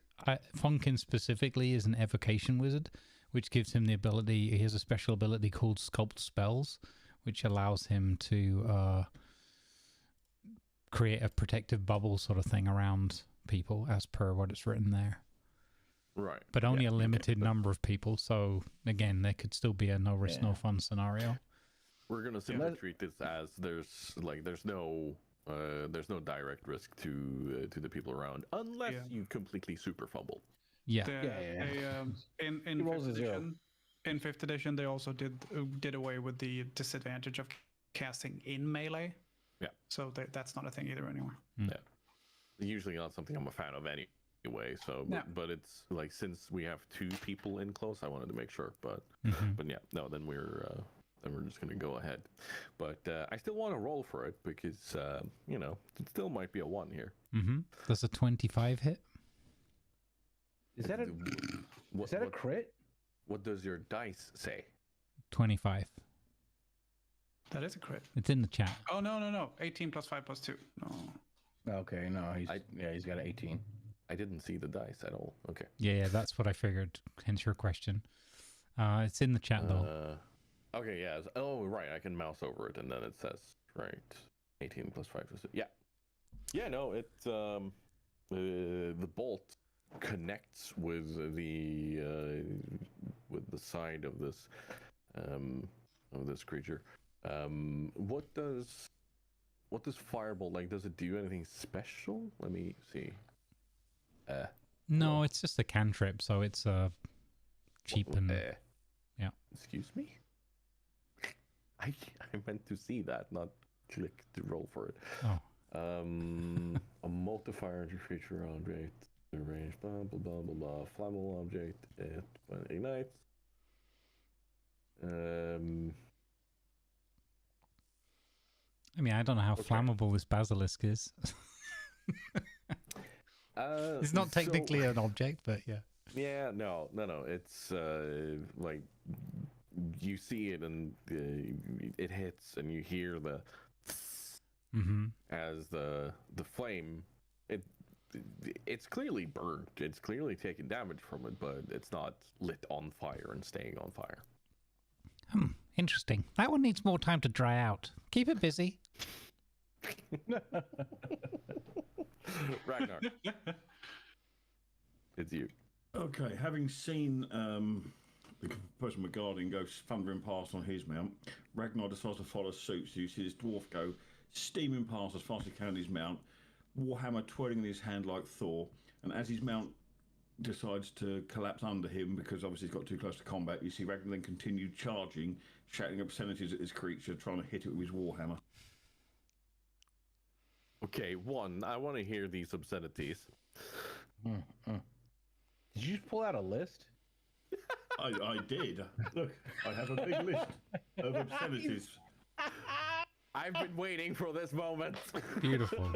Funkin specifically is an evocation wizard, which gives him the ability, he has a special ability called Sculpt Spells, which allows him to create a protective bubble sort of thing around people as per what it's written there. Right. But only a limited number of people. So again, there could still be a no risk, no fun scenario. We're gonna simply treat this as there's no direct risk to the people around unless you completely super fumble. In 5th edition, they also did away with the disadvantage of casting in melee. Yeah. So that's not a thing either anymore. Yeah. Usually not something I'm a fan of anyway. So, but it's like, since we have 2 people in close, I wanted to make sure. But yeah, no. Then we're just gonna go ahead. But I still want to roll for it because it still might be a 1 here. Does a 25 hit? Is that a crit? What does your dice say? 25. That is a crit. It's in the chat. Oh, no. 18 plus 5 plus 2. No. Okay, no, he's got 18. I didn't see the dice at all. Okay. Yeah, that's what I figured. Hence your question. It's in the chat though. Okay, yeah. Oh, right. I can mouse over it and then it says, right, 18 plus 5 plus 2. Yeah. Yeah, no, it's the bolt connects with the side of this creature. What does Firebolt, like, does it do anything special? Let me see. No, it's just a cantrip, so it's cheap and yeah. Excuse me? I meant to see that, not click to roll for it. Oh. A multiplier to feature object, the range, blah blah blah blah blah. Flammable object, it ignites. I mean, I don't know how flammable this basilisk is. It's not technically an object, but yeah. Yeah, no. It's like, you see it and it hits, and you hear the as the flame. It's clearly burned. It's clearly taking damage from it, but it's not lit on fire and staying on fire. Interesting. That one needs more time to dry out. Keep it busy. Ragnar. It's you. Okay, having seen the person with guarding go thundering past on his mount, Ragnar decides to follow suit. So you see this dwarf go steaming past as fast as he can on his mount, warhammer twirling in his hand like Thor, and as his mount decides to collapse under him because obviously he's got too close to combat, you see Ragnar then continue charging, shouting obscenities at his creature, trying to hit it with his warhammer. Okay, I want to hear these obscenities. Did you just pull out a list? I did. Look, I have a big list of obscenities. I've been waiting for this moment. Beautiful.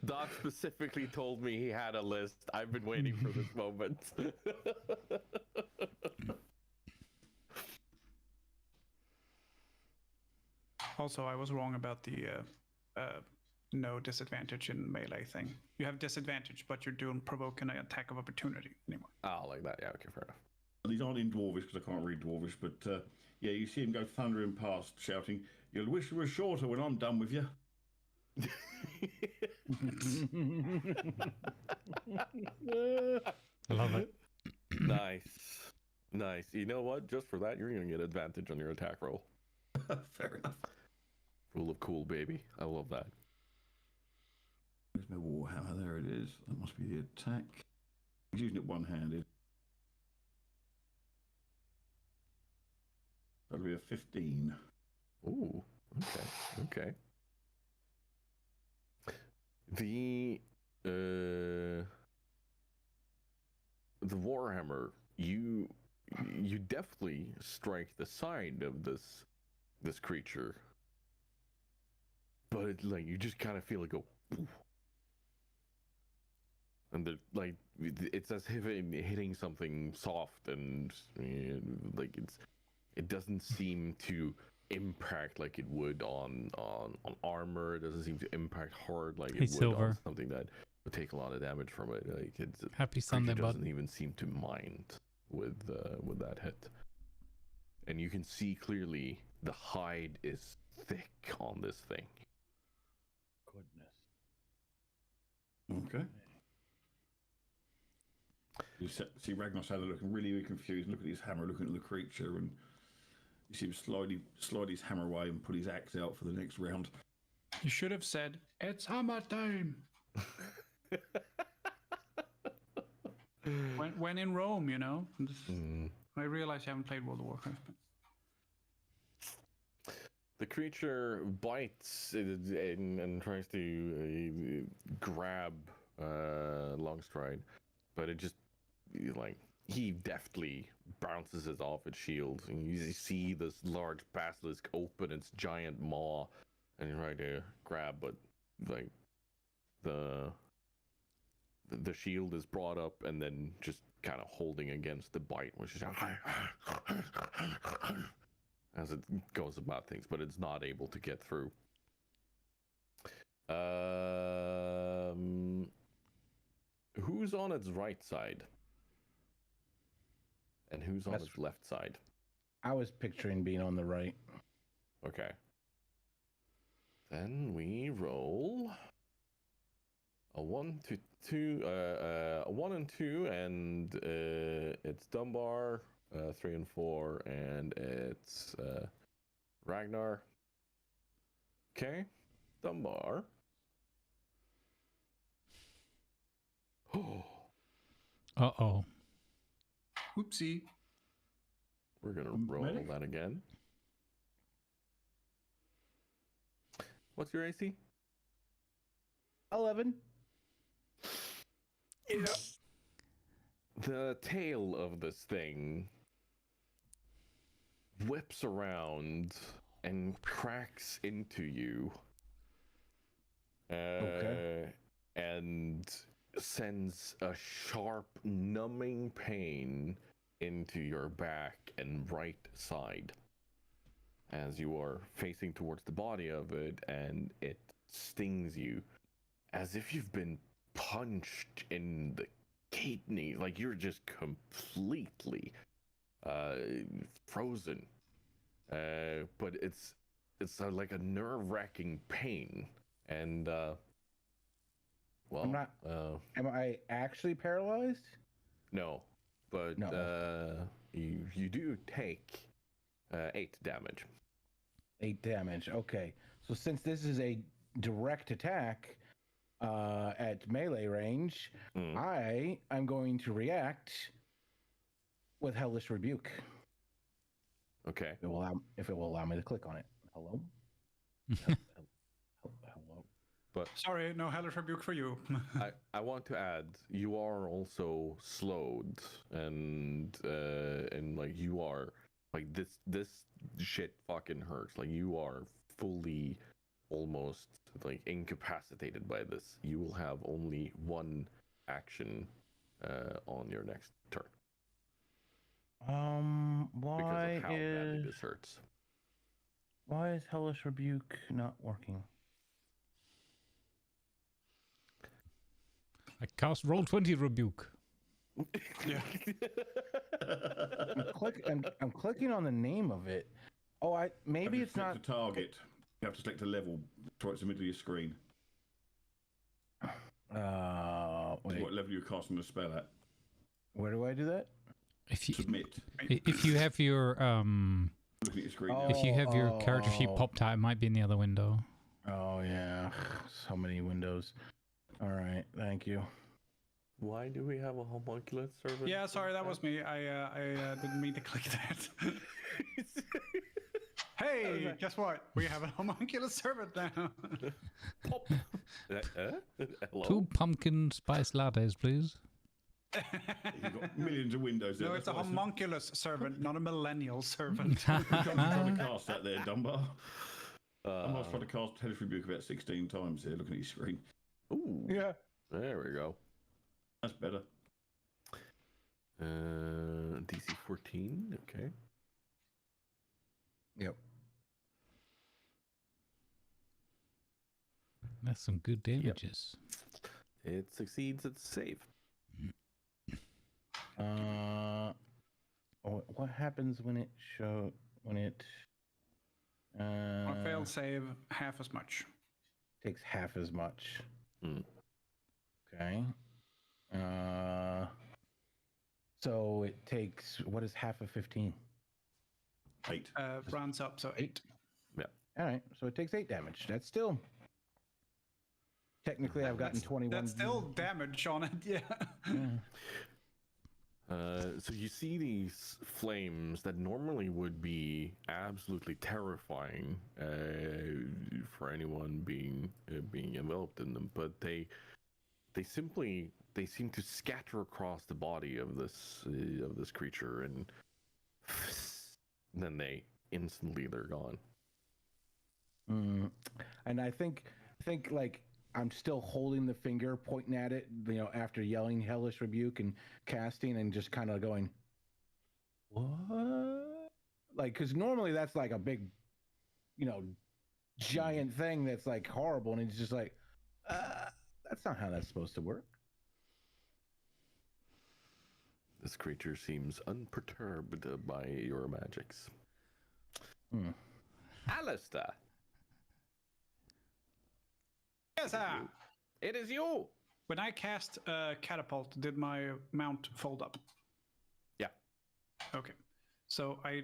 Doc specifically told me he had a list. I've been waiting for this moment. Also, I was wrong about the no disadvantage in melee thing. You have disadvantage, but you don't provoke an attack of opportunity anymore. Oh, like that. Yeah, okay, fair enough. These aren't in Dwarvish because I can't read Dwarvish, but yeah, you see him go thundering past, shouting, "You'll wish you were shorter when I'm done with you." Love it. Nice. You know what? Just for that, you're going to get advantage on your attack roll. Fair enough. Rule of cool, baby. I love that. There's no warhammer. There it is. That must be the attack. He's using it one-handed. That'll be a 15. Ooh, okay. The warhammer, you definitely strike the side of this creature, but like you just kind of feel it go, and like it's as if hitting something soft and like it doesn't seem to impact like it would on armor. It doesn't seem to impact hard like it would Silver. on something that would take a lot of damage from it. Like it's Happy Sunday, bud. doesn't even seem to mind with that hit, and you can see clearly the hide is thick on this thing. Goodness. Okay. You see Ragnar Saddler looking really confused, look at his hammer, looking at the creature, and you see him slide his hammer away and put his axe out for the next round. You should have said, "It's hammer time." when in Rome, you know. I realize you haven't played World of Warcraft. The creature bites and tries to grab Longstride, but it just like he deftly bounces it off its shield, and you see this large basilisk open its giant maw and try to grab, but like the shield is brought up and then just kind of holding against the bite, which is as it goes about things, but it's not able to get through. Who's on its right side? And who's on its left side? I was picturing being on the right. Okay. Then we roll a 1 to 2, a 1 and 2, and it's Dunbar, 3 and 4, and it's Ragnar. Okay, Dunbar. Uh-oh. Whoopsie. We're gonna roll that again. What's your AC? 11. Yeah. The tail of this thing whips around and cracks into you. Okay. And sends a sharp, numbing pain into your back and right side as you are facing towards the body of it, and it stings you as if you've been punched in the kidney, like you're just completely frozen. But it's like a nerve-wracking pain, and Well, I'm not. Am I actually paralyzed? No, but No. you do take 8 damage. 8 damage. Okay. So since this is a direct attack at melee range, I'm going to react with Hellish Rebuke. Okay. If it will allow me to click on it. Hello? Hello? But Sorry, no Hellish Rebuke for you. I want to add, you are also slowed, and like you are like this shit fucking hurts. Like you are fully almost like incapacitated by this. You will have only one action on your next turn. Because of how badly this hurts. Why is Hellish Rebuke not working? I cast Roll20 Rebuke. Yeah. I'm clicking on the name of it. Oh, maybe it's not a target. You have to select a level towards the middle of your screen. Wait. What level you're casting the spell at? Where do I do that? If you Submit. if you have your Looking at your screen. if you have your character sheet popped out, it might be in the other window. Oh yeah, so many windows. All right, thank you. Why do we have a homunculus servant? Yeah, sorry, that was me. I didn't mean to click that. Hey, guess what? We have a homunculus servant now. Pop. Hello? 2 pumpkin spice lattes, please. You've got millions of windows there. No, it's a That's why homunculus servant, not a millennial servant. I'm trying to cast that there, Dunbar. I'm trying to cast Hellish Rebuke about 16 times here, looking at your screen. Ooh. Yeah. There we go. That's better. DC 14. Okay. Yep. That's some good damages. It succeeds at the save. What happens when it On a failed save, half as much. takes half as much? Mm. Okay. So it takes, what is half of 15? 8. Rounds up, so 8. All right, so it takes 8 damage. That's still technically I've gotten 21. That's still damage on it, yeah. So you see these flames that normally would be absolutely terrifying for anyone being enveloped in them, but they seem to scatter across the body of this creature, and then they're gone. And I think like I'm still holding the finger, pointing at it, after yelling Hellish Rebuke and casting, and just kind of going, what? Like, because normally that's like a big, giant thing that's like horrible, and it's just like, that's not how that's supposed to work. This creature seems unperturbed by your magics. Alistair! Yes, sir. It is you! When I cast Catapult, did my mount fold up? Yeah. Okay. So I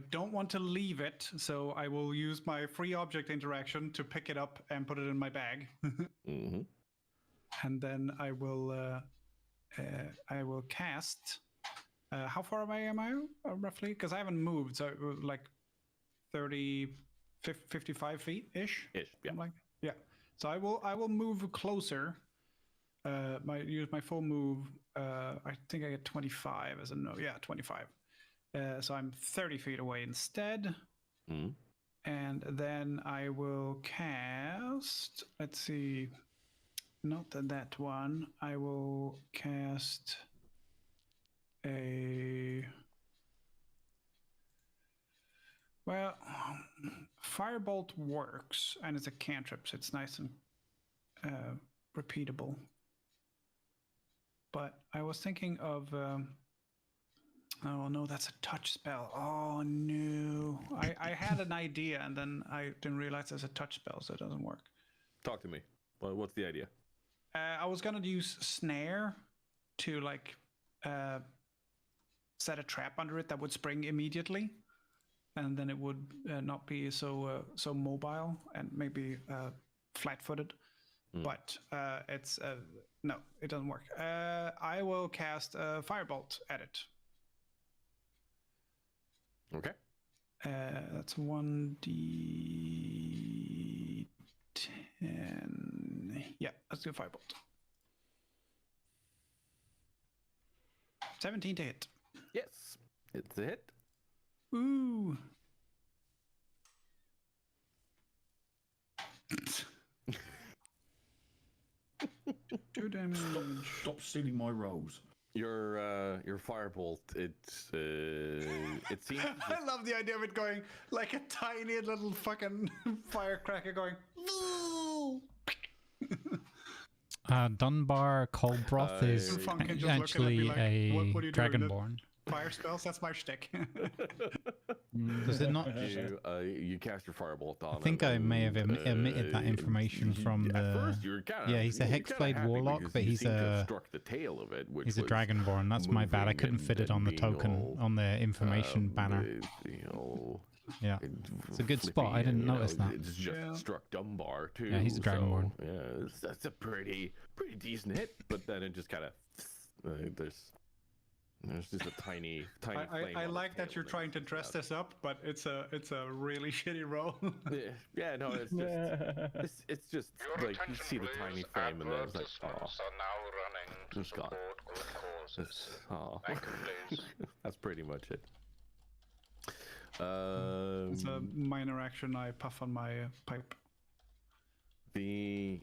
don't want to leave it, so I will use my free object interaction to pick it up and put it in my bag. Mm-hmm. And then I will cast. How far away am I roughly? Because I haven't moved, so like 30, 55 feet ish. Yeah. Yeah. So I will move closer. Use my full move. I think I get 25 as a no. Yeah, 25. So I'm 30 feet away instead. Mm. And then I will cast. Let's see. Not that one. I will cast a. Well, Firebolt works, and it's a cantrip, so it's nice and repeatable. But I was thinking of. Oh no, that's a touch spell. Oh no, I had an idea, and then I didn't realize there's a touch spell, so it doesn't work. Talk to me. What's the idea? I was gonna use snare to like set a trap under it that would spring immediately, and then it would not be so mobile and maybe flat-footed. But it's no, it doesn't work. I will cast a firebolt at it. Okay. That's 1d10. Yeah, let's do firebolt. 17 to hit. Yes, it's a hit. Ooh. 2 damage. Stop stealing my rolls. Your firebolt. It seems. I love the idea of it going like a tiny little fucking firecracker going. Dunbar cold broth is Funkin' just actually looking at me like, what are you doing? dragonborn. Fire spells, that's my shtick. Does it not? You cast your firebolt on. I think I may have omitted that information from the. At first, you're kind of, yeah, he's a Hexblade warlock, but he's struck the tail of it. Which he's a dragonborn. That's my bad. I couldn't fit it on the token on the information banner. Yeah, it's a good spot. I didn't notice that. It's just struck Dunbar too. Yeah, he's a dragonborn. So, yeah, that's a pretty decent hit. But then it just kind of there's just a tiny flame. I like that you're trying to dress this up, but it's a really shitty roll. Yeah, no, it's just like you see the tiny flame and then it's like, oh, are now running to support good causes. Oh, that's pretty much it. It's a minor action. I puff on my pipe. The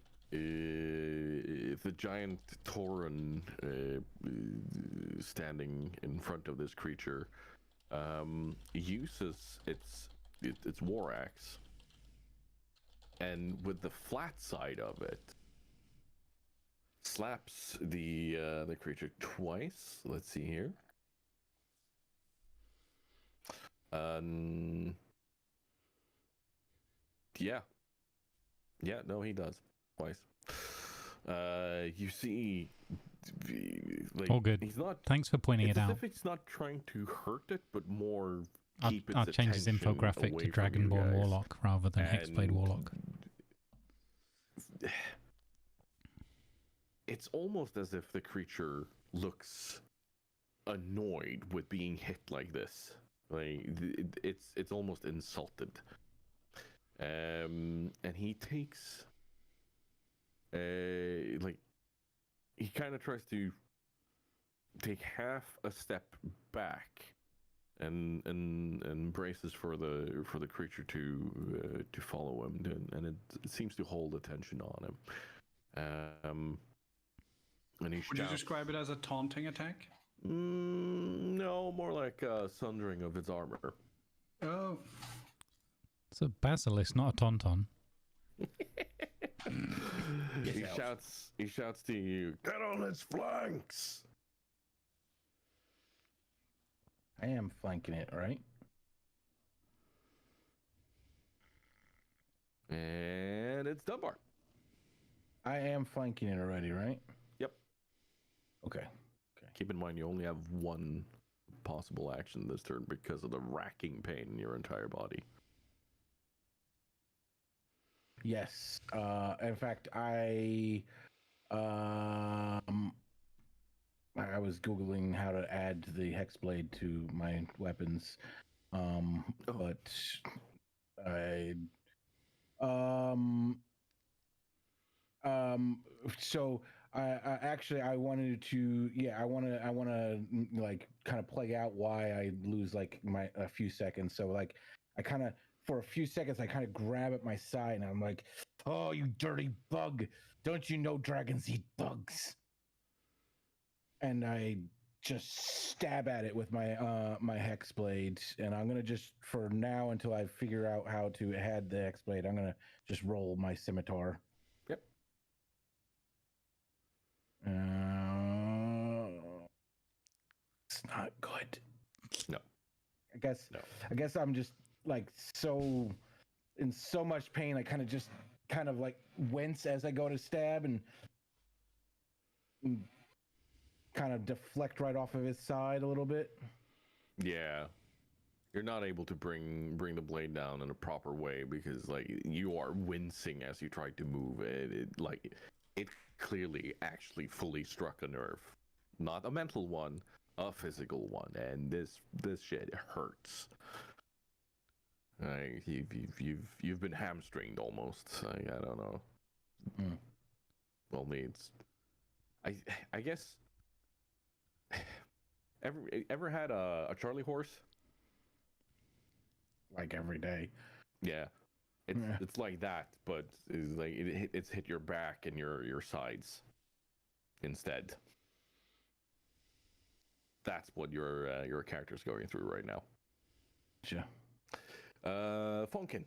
giant Tauren standing in front of this creature uses its war axe, and with the flat side of it slaps the creature twice. Let's see here. Yeah, no, he does twice. You see, like, all good. He's not. Thanks for pointing it out. As if it's not trying to hurt it, but more keep its I'll change his attention infographic away to from you Dragonborn guys. Warlock rather than Hexblade Warlock. It's almost as if the creature looks annoyed with being hit like this. Like it's almost insulted. And he takes like he kind of tries to take half a step back and braces for the creature to follow him, and it seems to hold attention on him. And he Would you describe it as a taunting attack? No, more like a sundering of its armor. Oh. It's a basilisk, not a tauntaun. He shouts to you, "Get on its flanks!" I am flanking it, right? And it's Dunbar. I am flanking it already, right? Yep. Okay. Keep in mind you only have one possible action this turn because of the racking pain in your entire body. Yes. In fact, I was Googling how to add the Hexblade to my weapons. But I so I actually I wanted to I want to like kind of play out why I lose like a few seconds. So like I kind of for a few seconds I kind of grab at my side and I'm like, "Oh, you dirty bug. Don't you know dragons eat bugs?" And I just stab at it with my my Hexblade, and I'm going to just for now until I figure out how to add the Hexblade, I'm going to just roll my scimitar. Yep. It's not good. No. I guess I'm just like so in so much pain. I kind of like wince as I go to stab, and kind of deflect right off of his side a little bit. Yeah. You're not able to bring the blade down in a proper way because like you are wincing as you try to move it. It clearly actually fully struck a nerve, not a mental one, a physical one, and this shit hurts. Like you've been hamstringed almost. Like, I don't know. Well, it's I guess. Ever had a Charlie horse? Like every day. Yeah, it's like that, but it's like it's hit your back and your sides instead. That's what your character's going through right now. Sure. Funkin.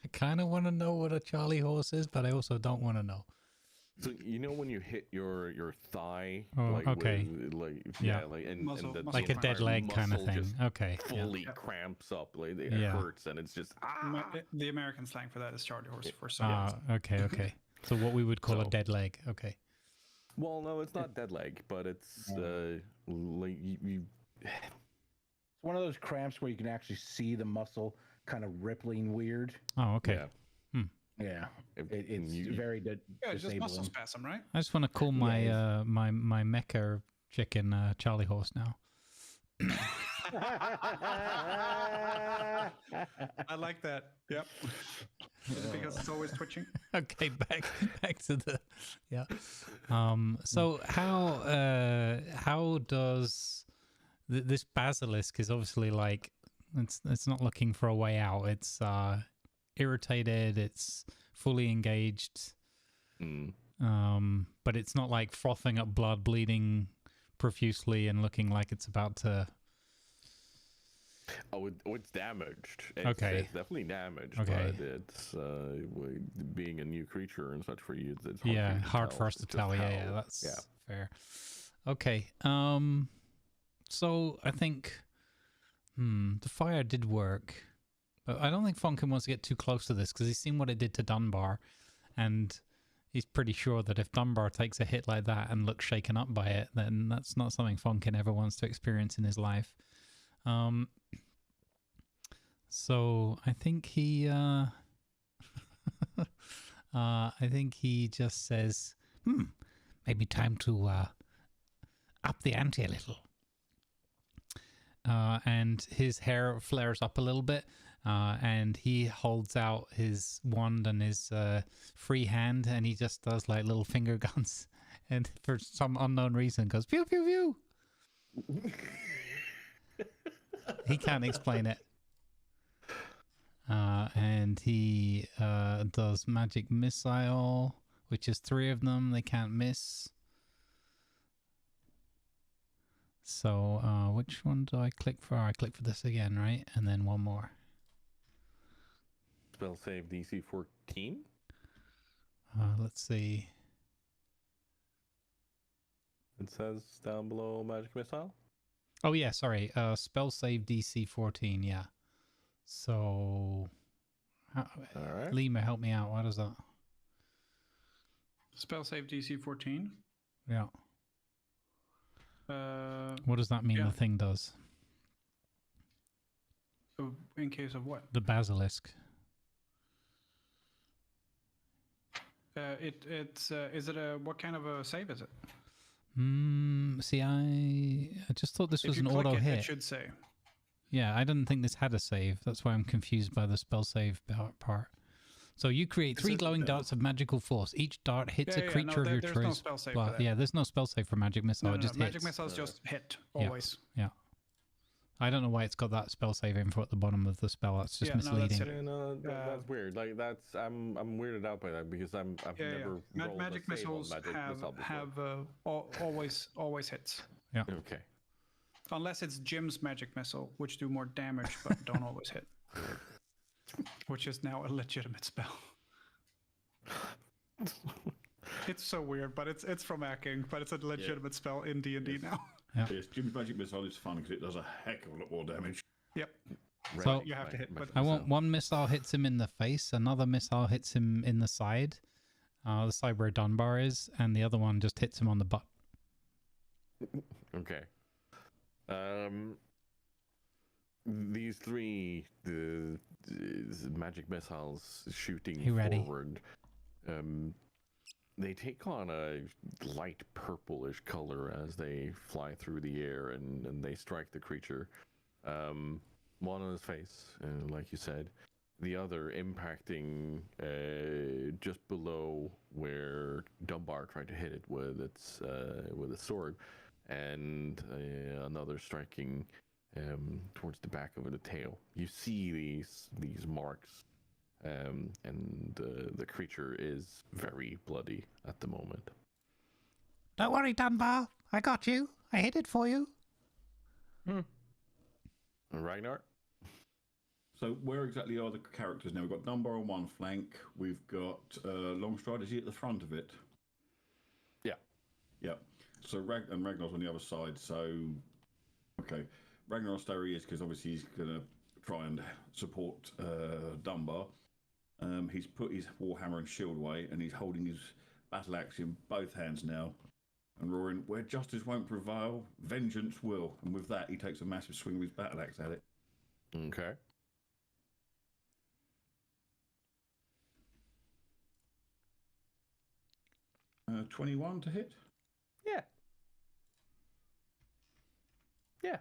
I kind of want to know what a Charlie horse is, but I also don't want to know. So you know when you hit your thigh, okay, and like a dead leg kind of thing. Okay, fully cramps up, like it hurts, and it's just The American slang for that is Charlie horse for some. Okay. So what we would call a dead leg. Okay. Well, no, it's not dead leg, but it's like you. It's one of those cramps where you can actually see the muscle kind of rippling weird. Oh, okay. Yeah. Yeah, it's very disabling. Just muscle spasm, right? I just want to call my my mecha chicken Charlie horse now. I like that. Yep. Because it's always twitching. Okay, back to the So how does this basilisk is obviously like it's not looking for a way out. It's irritated, it's fully engaged, but it's not like frothing up blood, bleeding profusely and looking like it's about to it's damaged. It's definitely damaged, okay. But it's being a new creature and such for you, it's hard for us to tell. That's fair. Okay, so I think the fire did work. But I don't think Funkin wants to get too close to this because he's seen what it did to Dunbar, and he's pretty sure that if Dunbar takes a hit like that and looks shaken up by it, then that's not something Funkin ever wants to experience in his life. So I think he, just says, maybe time to up the ante a little. And his hair flares up a little bit. And he holds out his wand and his free hand, and he just does like little finger guns, and for some unknown reason goes pew pew pew. He can't explain it. And he does magic missile, which is 3 of them. They can't miss. So which one do I click for? I click for this again, right? And then one more. Spell save DC 14. Let's see. It says down below magic missile. Oh yeah, sorry. Spell save DC 14. Yeah. So, all right. Lima, help me out. What is that? Spell save DC 14. Yeah. What does that mean? The thing does. So in case of what? The basilisk. Is it what kind of a save is it? See, I just thought this was an auto hit. It should say. Yeah, I didn't think this had a save. That's why I'm confused by the spell save part. So you create 3 glowing darts of magical force. Each dart hits a creature of your choice. There's no spell save for that. Yeah, there's no spell save for magic missile. No, it just hits. Magic missile is just hit always. Yeah. I don't know why it's got that spell save info at the bottom of the spell. That's just misleading. That's weird. Like I'm weirded out by that because I've never rolled magic missiles have always hits. Yeah. Okay. Unless it's Jim's magic missile, which do more damage but don't always hit. Which is now a legitimate spell. It's so weird, but it's from hacking, but it's a legitimate spell in D&D now. Yeah. Yes, Jim's magic missile is fun because it does a heck of a lot more damage. Yep. So you have to hit. But I want one missile hits him in the face, another missile hits him in the side where Dunbar is, and the other one just hits him on the butt. Okay. These three magic missiles shooting forward. They take on a light purplish color as they fly through the air and they strike the creature. One on his face, like you said. The other impacting just below where Dunbar tried to hit it with its sword, and another striking towards the back of the tail. You see these marks, and the creature is very bloody at the moment. Don't worry, Dunbar. I got you. I hit it for you. Ragnar? So where exactly are the characters now? We've got Dunbar on one flank. We've got Longstride. Is he at the front of it? Yeah. Yeah. So Ragnar's on the other side. So, okay. Ragnar will stay where he is because obviously he's going to try and support Dunbar. He's put his warhammer and shield away and he's holding his battle axe in both hands now and roaring, "Where justice won't prevail, vengeance will." And with that, he takes a massive swing with his battle axe at it. Okay. 21 to hit. Yeah. Yeah.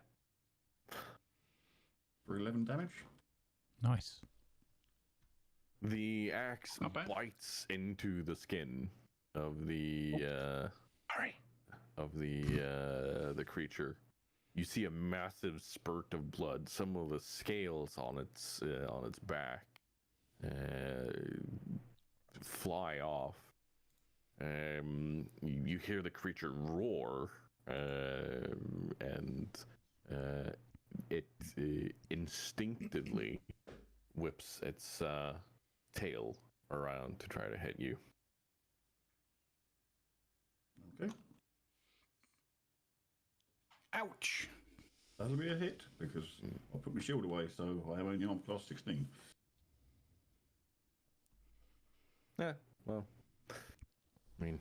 For 11 damage. Nice. The axe bites into the skin of the the creature. You see a massive spurt of blood. Some of the scales on its back fly off. You hear the creature roar, and it instinctively whips its tail around to try to hit you. Okay. Ouch. That'll be a hit because I'll put my shield away, so I am only on plus 16. Yeah, well, I mean,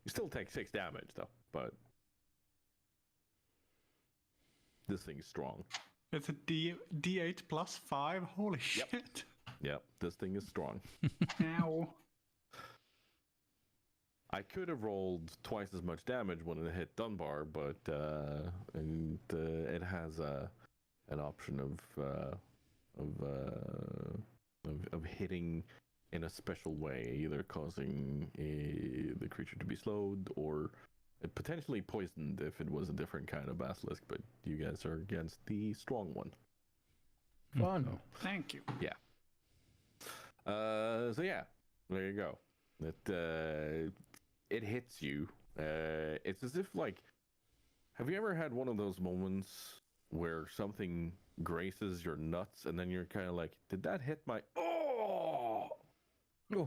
you still take 6 damage though, but this thing is strong. It's a D8 plus 5. Holy shit. Yep, this thing is strong. Ow. I could have rolled twice as much damage when it hit Dunbar, but it has an option of hitting in a special way, either causing the creature to be slowed or potentially poisoned if it was a different kind of basilisk. But you guys are against the strong one. Fun. So, Thank you. yeah. So yeah, there you go. It hits you. It's as if like, have you ever had one of those moments where something graces your nuts and then you're kind of like, did that hit my? Oh,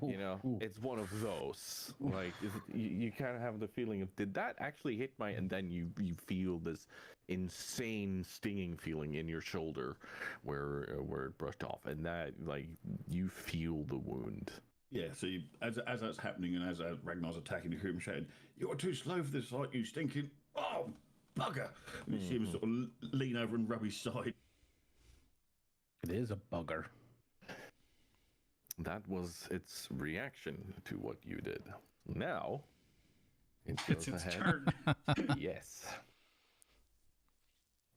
you know, it's one of those. Like, you kind of have the feeling of, did that actually hit my? And then you feel this insane stinging feeling in your shoulder where it brushed off, and that like you feel the wound. Yeah, so as that's happening and as Ragnar's attacking the crew, shouting, "You're too slow for this fight, you stinking bugger!" And you see him sort of lean over and rub his side. It is a bugger. That was its reaction to what you did. Now, it goes It's its ahead. turn. Yes.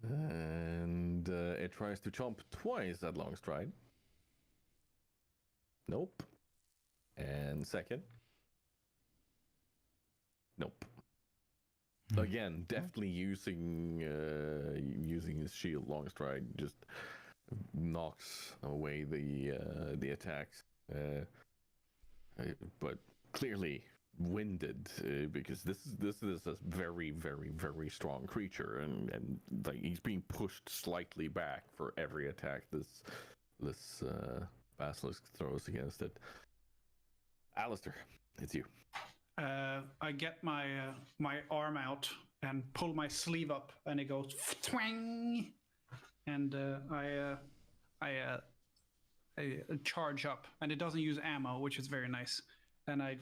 And it tries to chomp twice at long stride. Nope. And second. Nope. Again, deftly using his shield, long stride just knocks away the attacks. But clearly winded because this is a very, very, very strong creature, and like he's being pushed slightly back for every attack this basilisk throws against it. Alistair, it's you. I get my my arm out and pull my sleeve up, and it goes twang, and I charge up, and it doesn't use ammo, which is very nice. And I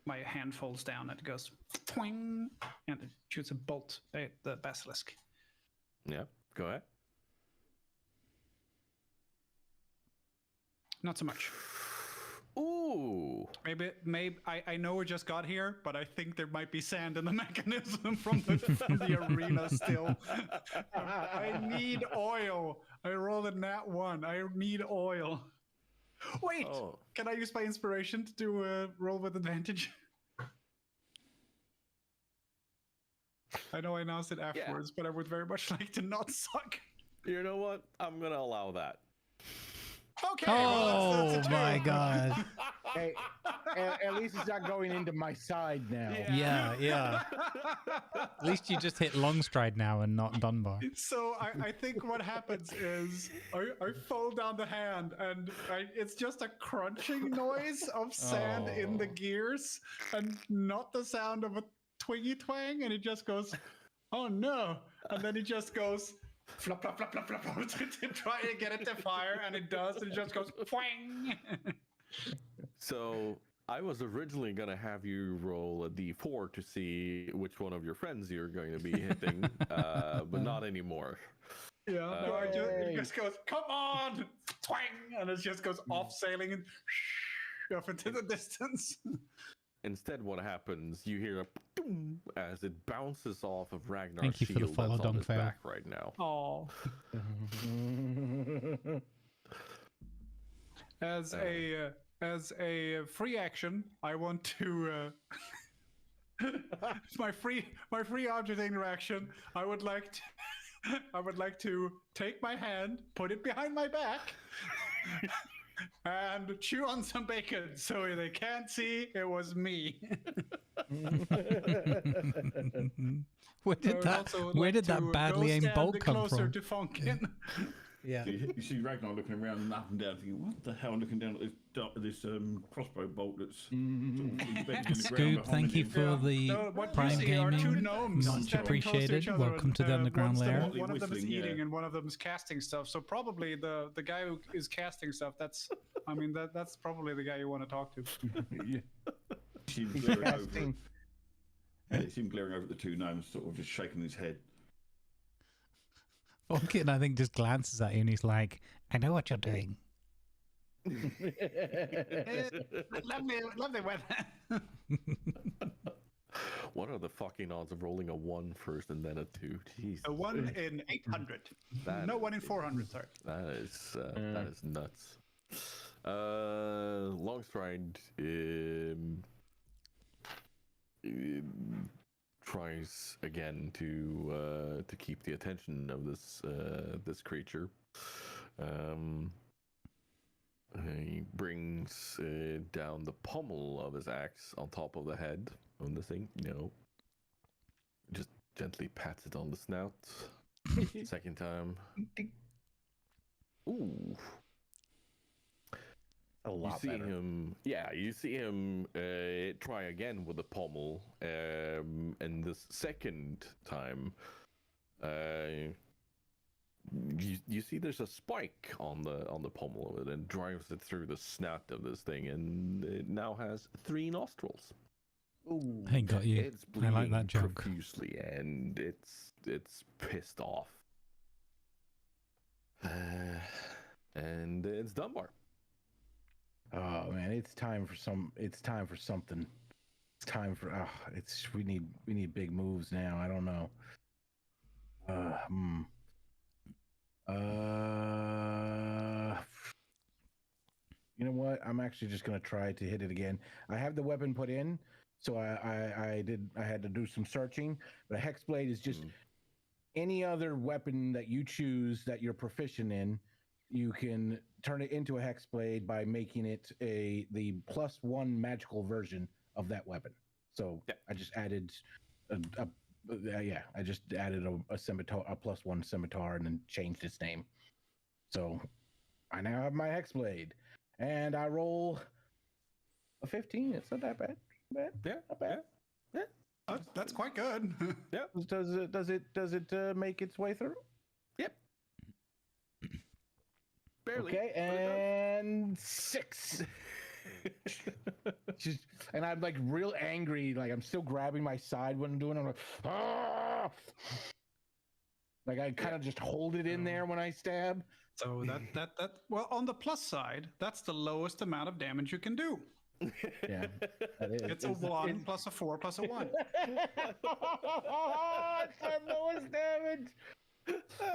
my hand falls down and it goes twing, and it shoots a bolt at the basilisk. Yeah, go ahead. Not so much. Ooh. Maybe I know we just got here, but I think there might be sand in the mechanism from the arena still. I need oil. I rolled a nat 1. I need oil. Wait, can I use my inspiration to do a roll with advantage? I know I announced it afterwards, but I would very much like to not suck. You know what? I'm gonna allow that. Okay. Oh that's a my 2. god. Hey, at least it's not going into my side now. Yeah. At least you just hit long stride now and not Dunbar. So I think what happens is I fall down the hand and it's just a crunching noise of sand in the gears and not the sound of a twingy twang, and it just goes, oh no, and then it just goes flop flop flop flop flop to try to get it to fire, and it does, and it just goes twang. So I was originally gonna have you roll a d4 to see which one of your friends you're going to be hitting, but not anymore. Yeah, no, it just goes, come on, twang, and it just goes off sailing and off into the distance. Instead, what happens? You hear a boom as it bounces off of Ragnar's Thank you for the shield follow, that's on his Dongfail. back right now. Oh. As a free action, I want to my free object interaction. I would like to take my hand, put it behind my back, and chew on some bacon so they can't see it was me. Where did that badly aimed bolt come closer from? to Funkin. Yeah. You see Ragnar looking around up and down, thinking, "What the hell?" Looking down at this crossbow bolt that's sort of embedded in the ground Scoob, behind thank you him. for the what Prime you see are two Gaming. gnomes Much standing close to appreciated. each other, Welcome to the and underground lair. One of them is Whistling, eating, yeah. and one of them is casting stuff. So probably the guy who is casting stuff. That's probably the guy you want to talk to. Yeah. See him glaring over. You see him glaring over at the two gnomes, sort of just shaking his head. Funkin, I think, just glances at you and he's like, I know what you're doing. Lovely weather. What are the fucking odds of rolling a 1 first and then a 2? Jeez. A 1 in 800. No, 1 in 400. Sorry. That is nuts. Longstride tries again to keep the attention of this creature. He brings down the pommel of his axe on top of the head on the thing. Just gently pats it on the snout. Second time. Ooh. A lot you see better. him, you see him try again with the pommel, and this second time, you see there's a spike on the pommel of it, and drives it through the snout of this thing, and it now has 3 nostrils. Ooh. I got you. It's I like bleeding that joke. profusely, and it's pissed off, and it's Dunbar. Oh man, it's time for something. It's time for we need big moves now. I don't know. You know what? I'm actually just gonna try to hit it again. I have the weapon put in, so I had to do some searching. But a hexblade is just any other weapon that you choose that you're proficient in. You can turn it into a hexblade by making it the +1 magical version of that weapon. So I just added I just added a scimitar, a +1 scimitar, and then changed its name. So I now have my hexblade, and I roll a 15. It's not that bad. Not bad. That's quite good. Yep. Does it make its way through? Yep. Barely. Okay, and 6. and I'm like real angry. Like I'm still grabbing my side when I'm doing it. I'm like, ah! Like I kind of just hold it in there when I stab. So that well, on the plus side, that's the lowest amount of damage you can do. Yeah, that is. It's a 1 plus a 4 plus a 1. It's the lowest damage.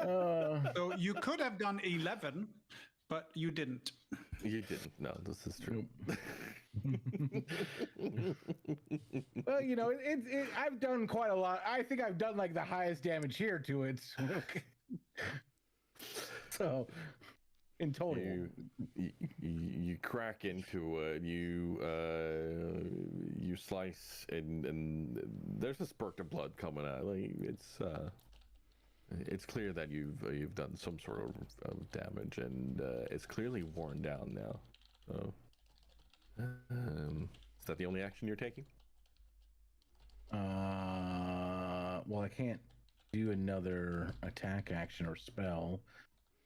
So you could have done 11, but you didn't. You didn't. No, this is true. Well, you know, I've done quite a lot. I think I've done like the highest damage here to it. So, in total, you crack into it. You slice, and there's a spurt of blood coming out. Like it's clear that you've done some sort of damage, and it's clearly worn down now. So, is that the only action you're taking? well, I can't do another attack action or spell.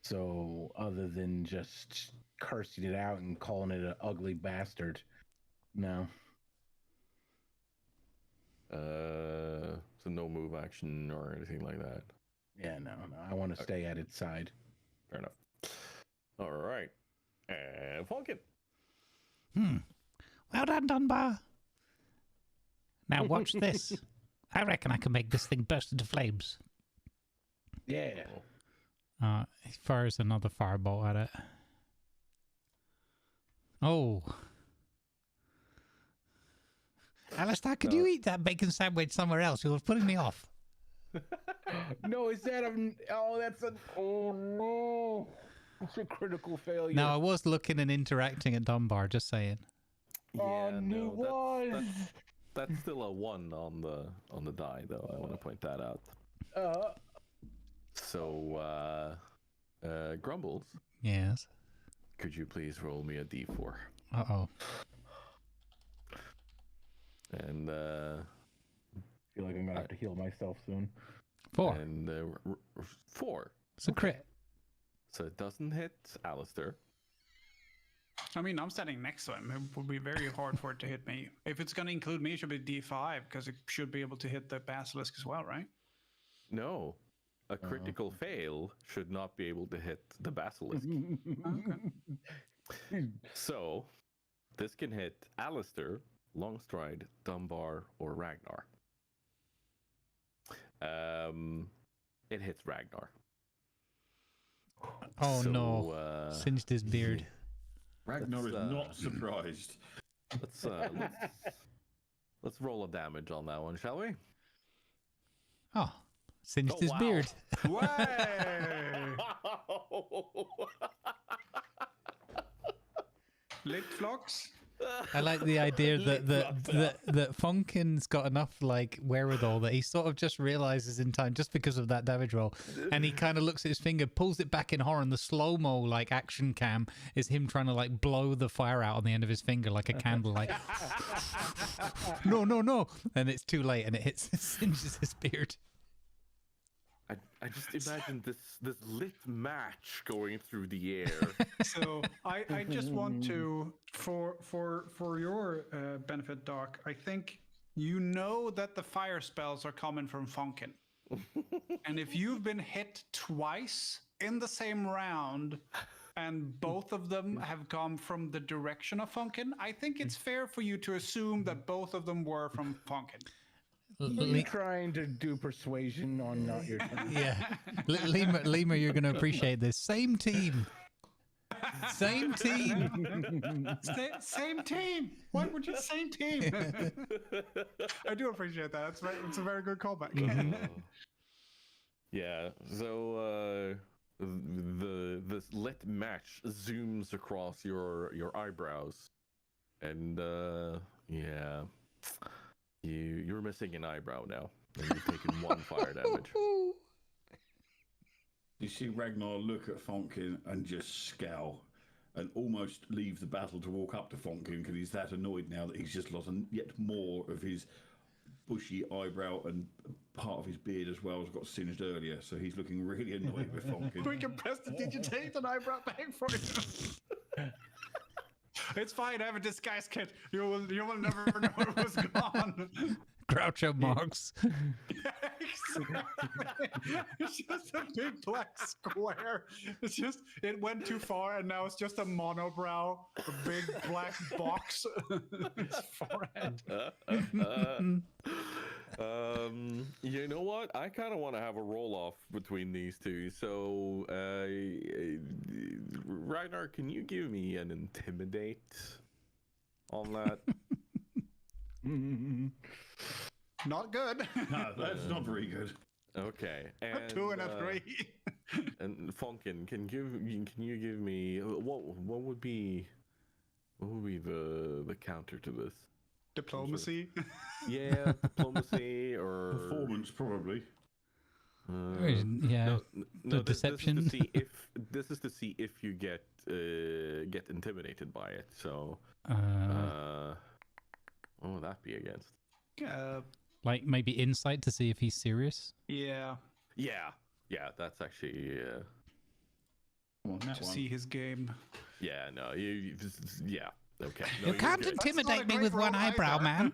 So other than just cursing it out and calling it an ugly bastard, no. So no move action or anything like that. Yeah, no. I want to stay at its side. Fair enough. All right, Falcon. Well done, Dunbar. Now watch this. I reckon I can make this thing burst into flames. Yeah. He fires another firebolt at it. Oh. Alistair, could you eat that bacon sandwich somewhere else? You're putting me off. No, is that oh no. It's a critical failure. Now, I was looking and interacting at Dunbar, just saying. That's still a 1 on the die, though. I want to point that out. So, Grumbles. Yes. Could you please roll me a d4? Uh-oh. And I feel like I'm gonna have to heal myself soon. 4. And 4. It's a crit. So it doesn't hit Alistair. I mean, I'm standing next to him. It would be very hard for it to hit me. If it's going to include me, it should be D5 because it should be able to hit the basilisk as well, right? No. A critical fail should not be able to hit the basilisk. So, this can hit Alistair, Longstride, Dunbar, or Ragnar. It hits Ragnar. Oh So, no. Singed his beard. Ragnar is not surprised. Let's roll a damage on that one, shall we? Oh. Singed his wow. beard. Lit flocks. I like the idea that Funkin's got enough like wherewithal that he sort of just realizes in time just because of that damage roll, and he kind of looks at his finger, pulls it back in horror, and the slow-mo like action cam is him trying to like blow the fire out on the end of his finger like a candle, like no, and it's too late and it hits, singes his beard. I just imagine this lit match going through the air. So I just want to, for your benefit, Doc, I think you know that the fire spells are coming from Funkin. And if you've been hit twice in the same round and both of them have come from the direction of Funkin, I think it's fair for you to assume that both of them were from Funkin. You're trying to do persuasion on not your turn. Yeah. Lima, you're going to appreciate this. Same team. Same team. Same team. Why would you same team? I do appreciate that. It's a very good callback. Yeah. So this lit match zooms across your eyebrows, and yeah. You're missing an eyebrow now, and you've taken 1 fire damage. You see Ragnar look at Fonkin and just scowl, and almost leave the battle to walk up to Fonkin because he's that annoyed now that he's just lost yet more of his bushy eyebrow, and part of his beard as well has got singed earlier. So he's looking really annoyed with Fonkin. We can press the digitate an eyebrow back for you. It's fine. I have a disguise kit. You will never know it was gone. Groucho Marx. Exactly. It's just a big black square. It went too far, and now it's just a monobrow, a big black box. Its forehead. You know what? I kind of want to have a roll off between these two. So, Ragnar, can you give me an intimidate on that? Not good. No, that's not very good. Okay, and A 2 and a 3. And Funkin, can you give me what would be the counter to this? Diplomacy. Yeah, diplomacy or Performance, probably. Yeah. No, deception. This is to see if you get intimidated by it. So, what would that be against? Like maybe insight to see if he's serious. Yeah. Yeah, that's actually To see his game. yeah. No, yeah. Okay. No, You you're can't good. intimidate me with one eyebrow, man.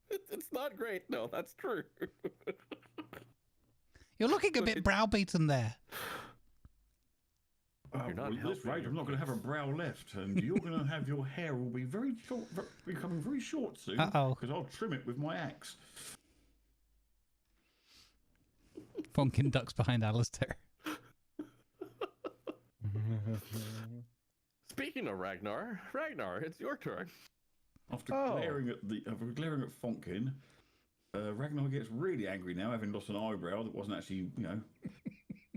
It's not great. No, that's true. You're looking a bit browbeaten there. You're not Well, at this helping rate, your I'm not going to have a brow left, and you're going to have your hair will be very short, becoming very short soon. Uh-oh. Because I'll trim it with my axe. Funkin ducks behind Alistair. Speaking of Ragnar, it's your turn. After glaring at Fonkin, Ragnar gets really angry now, having lost an eyebrow that wasn't actually,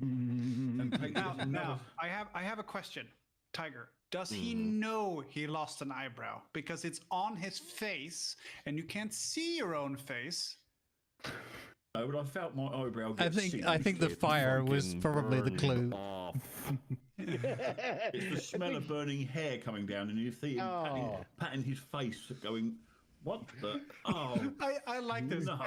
and takes Now, I have a question, Tiger. Does he know he lost an eyebrow? Because it's on his face, and you can't see your own face. Oh, but I felt my eyebrow. I think the fire was probably the clue. It's the smell of burning hair coming down, and you see him patting his face, going, "What the? Oh!" I like this. No.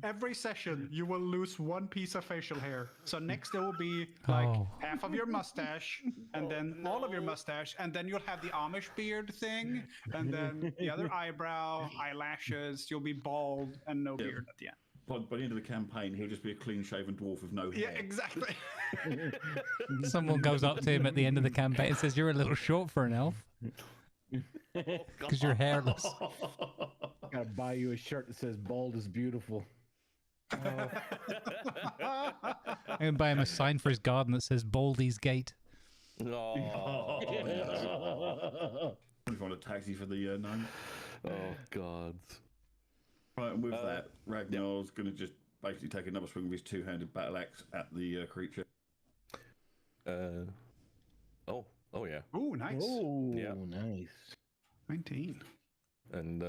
Every session, you will lose one piece of facial hair. So next there will be like half of your mustache, and then all of your mustache, and then you'll have the Amish beard thing, and then the other eyebrow, eyelashes. You'll be bald and no beard at the end. By the end of the campaign, he'll just be a clean-shaven dwarf with no hair. Yeah, exactly. Someone goes up to him at the end of the campaign and says, "You're a little short for an elf because you're hairless." Gotta buy you a shirt that says "Bald is beautiful." I'm gonna buy him a sign for his garden that says "Baldy's Gate." Oh, If you want a taxi for the gnome. oh God. Right, and with that, Ragnar's going to just basically take another swing with his two-handed battle axe at the creature. Oh yeah. Ooh, nice. Oh, Yeah. nice. 19. And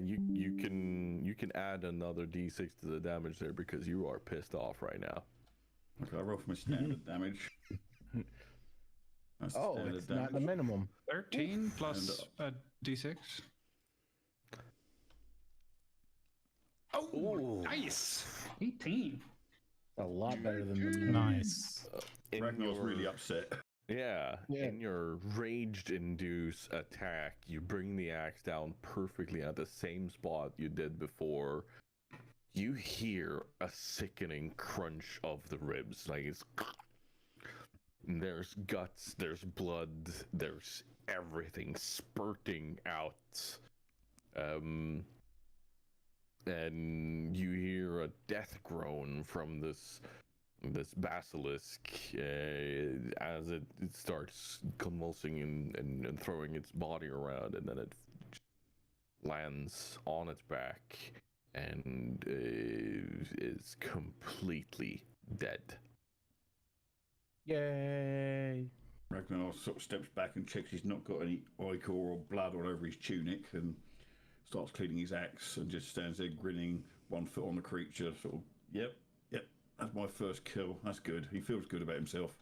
you can add another d6 to the damage there because you are pissed off right now. Okay, I roll for my standard damage. That's the standard it's damage. not the minimum. 13 plus a d6. Oh, nice. 18. A lot better than the minimum. Nice. Ragnar's really upset. Yeah, Yeah. in your rage-induced attack, you bring the axe down perfectly at the same spot you did before. You hear a sickening crunch of the ribs, like it's. There's guts, there's blood, there's everything spurting out. And you hear a death groan from this basilisk as it starts convulsing and throwing its body around, and then it lands on its back and is completely dead. Yay! Ragnar sort of steps back and checks he's not got any ichor or blood all over his tunic and starts cleaning his axe and just stands there grinning, 1 foot on the creature, sort of, yep, that's my first kill. That's good. He feels good about himself.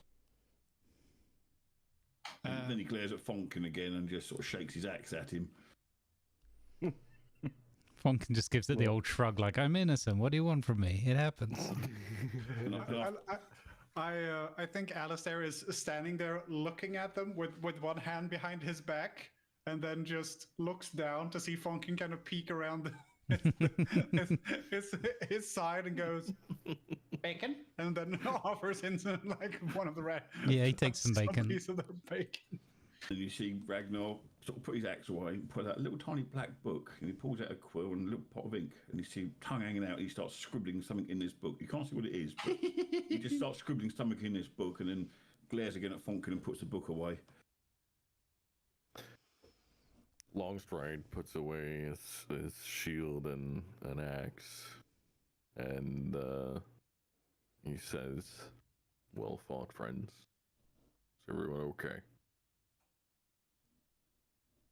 And then he glares at Fonkin again and just sort of shakes his axe at him. Funkin just gives it the old shrug, like, "I'm innocent. What do you want from me? It happens." I think Alistair is standing there looking at them with one hand behind his back, and then just looks down to see Funkin kind of peek around his side and goes, bacon, and then offers in like one of the red. Yeah, he takes some bacon. Piece of the bacon. And you see Ragnar sort of put his axe away, put out a little tiny black book, and he pulls out a quill and a little pot of ink, and you see tongue hanging out, and he starts scribbling something in this book. You can't see what it is, but he just starts scribbling something in this book, and then glares again at Funkin and puts the book away. Longstride puts away his shield and an axe, and he says, "Well fought, friends. Is everyone okay?"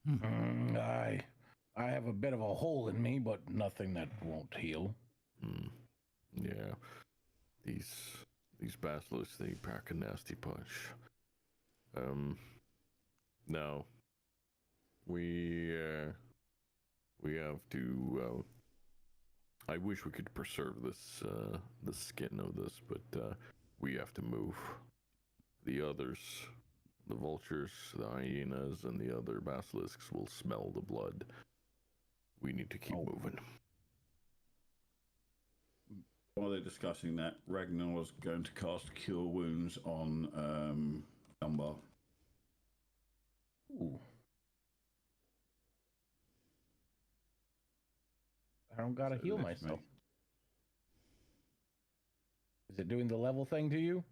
I have a bit of a hole in me, but nothing that won't heal. Yeah, these basilisks, they pack a nasty punch. Now we have to. I wish we could preserve this the skin of this, but we have to move. The others, the vultures, the hyenas, and the other basilisks will smell the blood. We need to keep moving. While they're discussing that, Ragnar's going to cast Cure Wounds on Dunbar. Ooh. I don't gotta heal myself. Is it doing the level thing to you?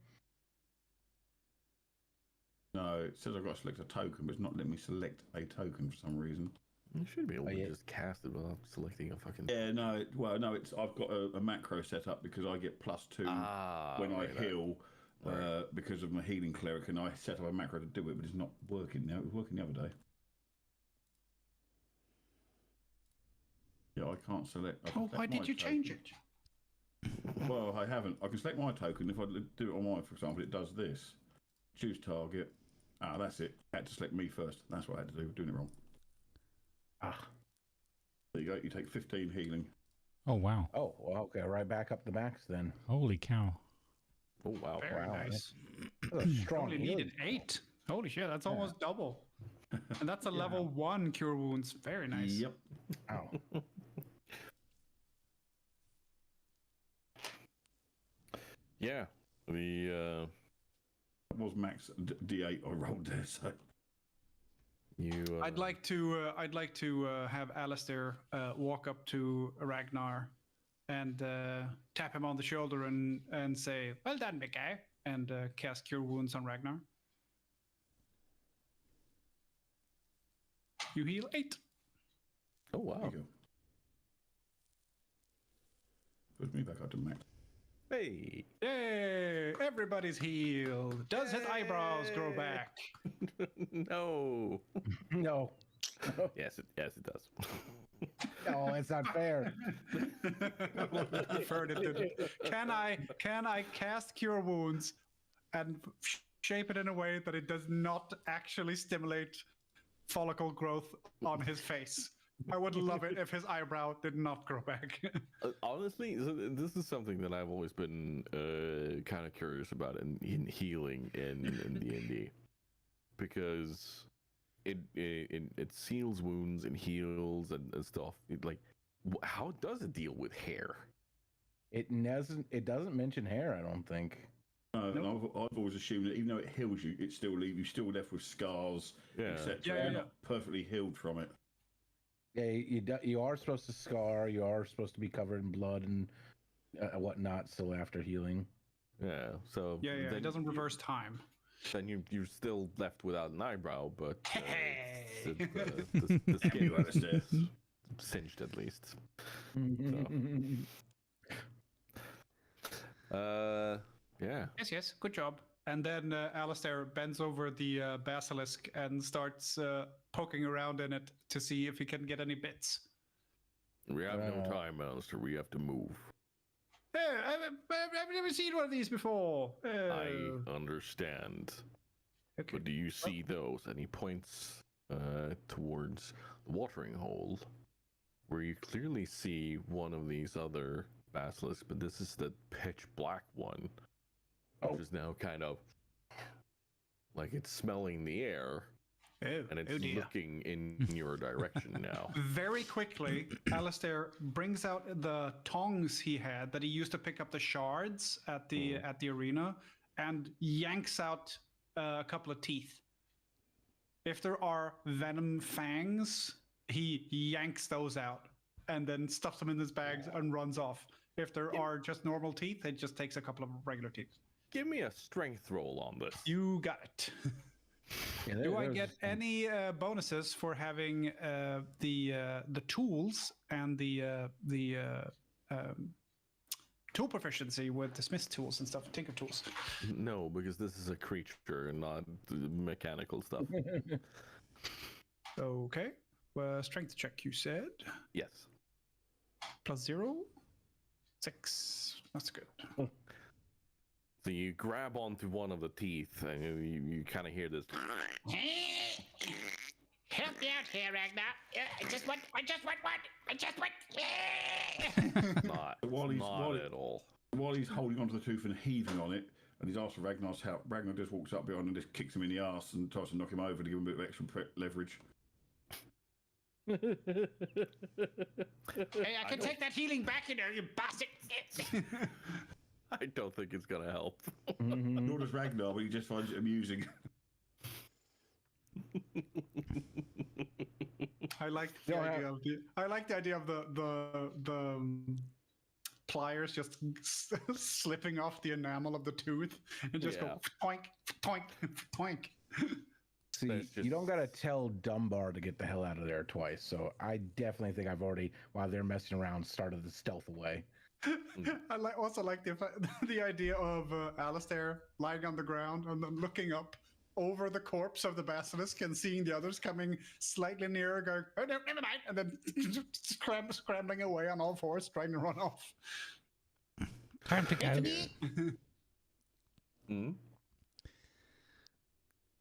No, it says I've got to select a token, but it's not letting me select a token for some reason. You should be able to just cast it without selecting a fucking... Yeah, no, I've got a macro set up because I get +2 when I heal because of my healing cleric, and I set up a macro to do it, but it's not working now. It was working the other day. Yeah, I can't select... why did you change it? Well, I haven't. I can select my token. If I do it on mine, for example, it does this. Choose target. Ah, that's it. I had to select me first. That's what I had to do. Doing it wrong. There you go. You take 15 healing. Oh, wow. Oh, well, okay. Right back up the max then. Holy cow. Oh, wow. Very nice. That's a strong Only healing. needed 8. Holy shit, that's almost double. And that's a level 1 Cure Wounds. Very nice. Yep. Ow. Yeah. The That was max D8 I rolled there, so... I'd like to have Alistair walk up to Ragnar and tap him on the shoulder and say, "Well done, big guy," and cast Cure Wounds on Ragnar. You heal 8. Oh, wow. There you go. Puts me back up to max. Hey! Yay! Everybody's healed. Does his eyebrows grow back? No. No. Yes, it does. No, it's not fair. Preferred it didn't. Can I cast Cure Wounds and shape it in a way that it does not actually stimulate follicle growth on his face? I would love it if his eyebrow did not grow back. Honestly, this is something that I've always been kind of curious about in healing in D&D, because it seals wounds and heals and stuff. How does it deal with hair? It doesn't mention hair, I don't think. No, nope. I've always assumed that even though it heals you, it still leaves you still left with scars, etc. You're not perfectly healed from it. Yeah, you are supposed to scar. You are supposed to be covered in blood and whatnot. Still after healing. Yeah. So it doesn't reverse time. Then you're still left without an eyebrow, but the skin is singed at least. Yeah. Yes. Good job. And then Alistair bends over the basilisk and starts poking around in it to see if he can get any bits. We have no time, Alistair. We have to move. I've never seen one of these before. I understand. Okay. But do you see those? And he points towards the watering hole, where you clearly see one of these other basilisks, but this is the pitch black one. Which is now kind of like it's smelling the air. and it's dear. looking in your direction now. Very quickly, Alistair brings out the tongs he had that he used to pick up the shards at the arena, and yanks out a couple of teeth. If there are venom fangs, he yanks those out and then stuffs them in his bags and runs off. If there are just normal teeth, it just takes a couple of regular teeth. Give me a strength roll on this. You got it. Yeah, Do I get any bonuses for having the tools and the tool proficiency with the smith tools and stuff, tinker tools? No, because this is a creature and not mechanical stuff. Okay. Strength check, you said. Yes. +0. 6. That's good. So you grab onto one of the teeth, and you kind of hear this. Help me out here, Ragnar. I just want. Not, While he's- not while- at all. While he's holding onto the tooth and heaving on it, and he's asked for Ragnar's help, Ragnar just walks up behind and just kicks him in the arse and tries to knock him over to give him a bit of extra leverage. Hey, I can take that healing back in there, you bastard. I don't think it's gonna help. Nor does Ragnar, but he just finds it amusing. I like the idea of the pliers just slipping off the enamel of the tooth and just go poink, poink, poink. See, you don't gotta tell Dunbar to get the hell out of there twice. So I definitely think I've already, while they're messing around, started the stealth away. I also like the idea of Alistair lying on the ground and then looking up over the corpse of the basilisk and seeing the others coming slightly nearer, going, "Oh no, never mind," and then scrambling away on all fours, trying to run off. Time to go.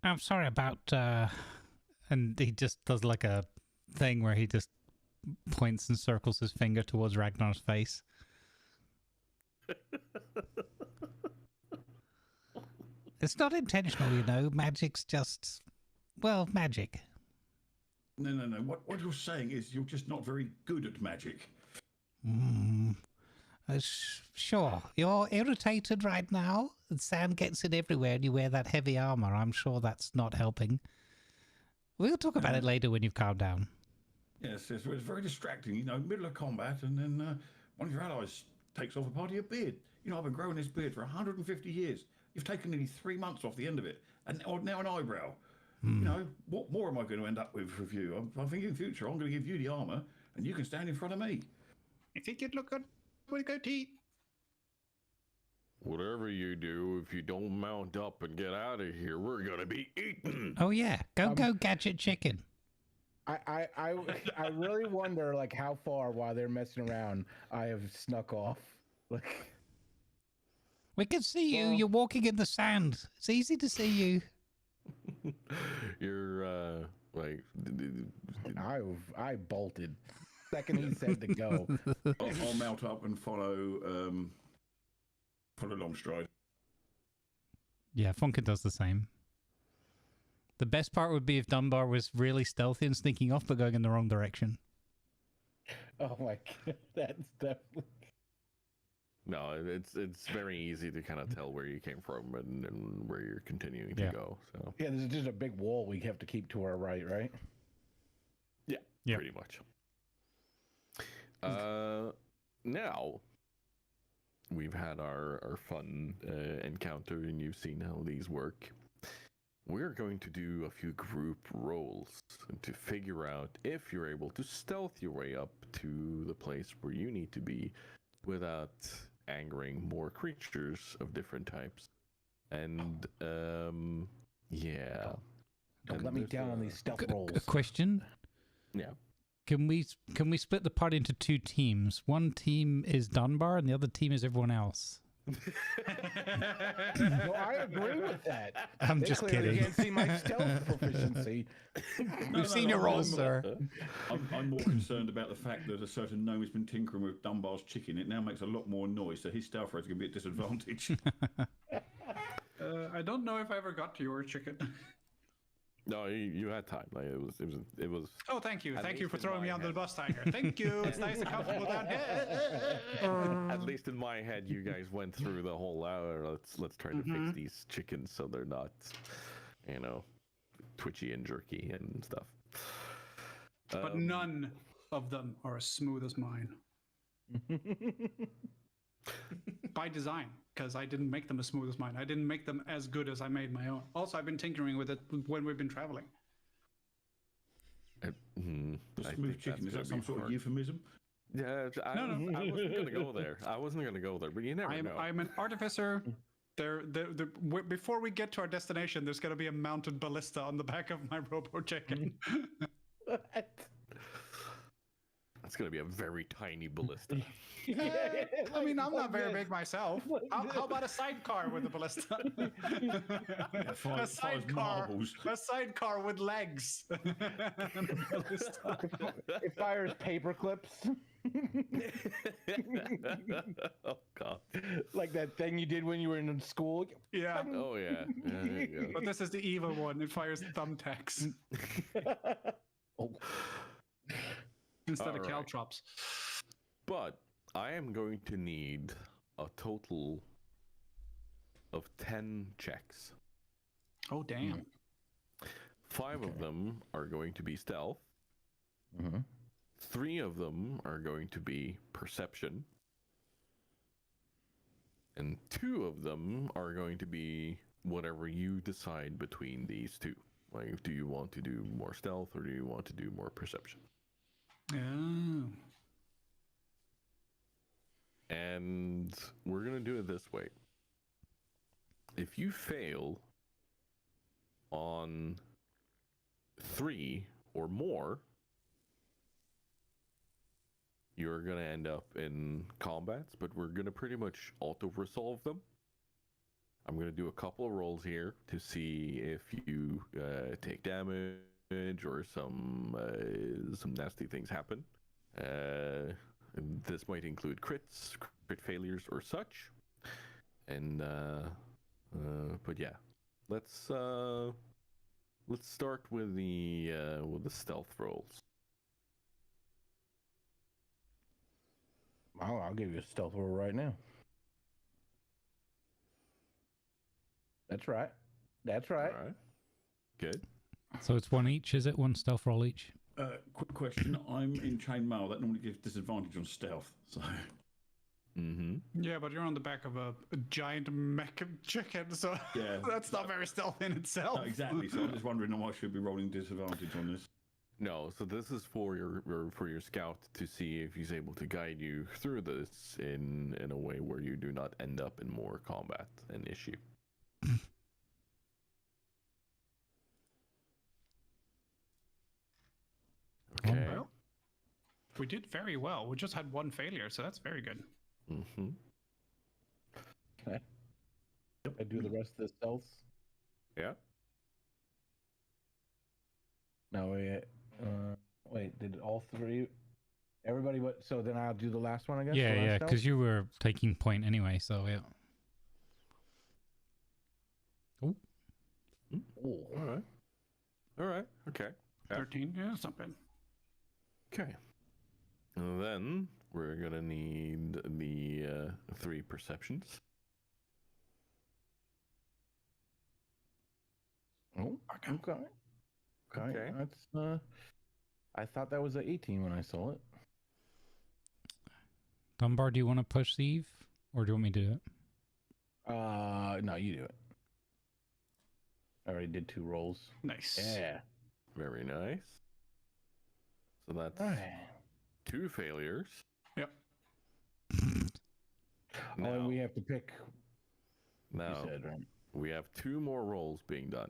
I'm sorry about, and he just does like a thing where he just points and circles his finger towards Ragnar's face. It's not intentional, you know. Magic's just, well, magic. No. What you're saying is you're just not very good at magic. Sure. You're irritated right now. The sand gets in everywhere and you wear that heavy armor. I'm sure that's not helping. We'll talk about it later when you've calmed down. Yes, it's very distracting. You know, middle of combat, and then one of your allies takes off a part of your beard. You know, I've been growing this beard for 150 years. You've taken nearly 3 months off the end of it, and now an eyebrow. You know, what more am I going to end up with you? I'm thinking in future, I'm going to give you the armor, and you can stand in front of me. I think you'd look good with a goatee. Whatever you do, if you don't mount up and get out of here, we're gonna be eaten. Oh yeah, go gadget chicken. I really wonder like how far while they're messing around I have snuck off. Like we can see you. You're walking in the sand. It's easy to see you. You're like I bolted. Second he said to go. I'll mount up and follow Longstride. Yeah, Funkin does the same. The best part would be if Dunbar was really stealthy and sneaking off, but going in the wrong direction. Oh my god, that's definitely. no. It's very easy to kind of tell where you came from and where you're continuing to go. So Yeah, there's just a big wall we have to keep to our right, right? Yeah. pretty much. Now we've had our fun encounter, and you've seen how these work. We're going to do a few group rolls to figure out if you're able to stealth your way up to the place where you need to be without angering more creatures of different types. And yeah. Don't let me down on these stealth rolls. A question. Yeah. Can we split the party into two teams? One team is Dunbar and the other team is everyone else. No, I agree with that. I'm They just clearly kidding. can't see my stealth proficiency. We've seen your rolls, sir. I'm more concerned about the fact that a certain gnome has been tinkering with Dunbar's chicken. It now makes a lot more noise, so his stealth rate is going to be at disadvantage. I don't know if I ever got to your chicken. No, you had time. Like it was. Oh, thank you. At Thank you least for in throwing my me under the head. bus, Tiger. Thank you. It's nice and comfortable down here. At least in my head, you guys went through the whole hour. Let's try to fix these chickens so they're not, twitchy and jerky and stuff. But none of them are as smooth as mine. By design, because I didn't make them as smooth as mine. I didn't make them as good as I made my own. Also, I've been tinkering with it when we've been traveling. Smooth chicken, is that some sort of euphemism? Yeah, I wasn't gonna go there. I wasn't gonna go there, but you never know. I'm an artificer. Before we get to our destination, there's going to be a mounted ballista on the back of my robo chicken. That's gonna be a very tiny ballista. I mean, I'm not very big myself. How about a sidecar with a ballista? A sidecar with legs. It fires paper clips. Oh god! Like that thing you did when you were in school. Yeah. Oh yeah. There you go. But this is the evil one. It fires thumbtacks instead of caltrops. But I am going to need a total of 10 checks. Oh damn! 5 of them are going to be stealth. 3 of them are going to be perception. And 2 of them are going to be whatever you decide between these 2. Like, do you want to do more stealth or do you want to do more perception? Oh. And we're going to do it this way. If you fail on 3 or more, you're going to end up in combats, but we're going to pretty much auto-resolve them. I'm going to do a couple of rolls here to see if you take damage or some nasty things happen. This might include crits, crit failures, or such. And but yeah, let's start with the stealth rolls. I'll give you a stealth roll right now. That's right. That's right. All right. Good. So it's 1 each, is it? 1 stealth roll each? Quick question. I'm in chainmail. That normally gives disadvantage on stealth. So. Yeah, but you're on the back of a giant mech chicken, so Yeah. that's not very stealthy in itself. No, exactly. So I'm just wondering why I should be rolling disadvantage on this. No, so this is for your scout to see if he's able to guide you through this in a way where you do not end up in more combat and issue. Okay. Well, we did very well. We just had 1 failure, so that's very good. Okay. I do the rest of the stealth. Yeah. No, wait, did all 3? Everybody, what? So then I'll do the last one, I guess? Yeah, the last yeah, stealth? because you were taking point anyway, so yeah. Oh. Oh. All right. Okay. Yeah. 13, yeah, that's not bad. Okay. And then we're gonna need the 3 perceptions. Oh, okay. Okay. That's I thought that was an 18 when I saw it. Dunbar, do you want to push Eve, or do you want me to do it? No, you do it. I already did 2 rolls. Nice. Yeah. Very nice. So that's All right. 2 failures. Yep. Oh, and we have to pick. Now You said, right? we have 2 more rolls being done.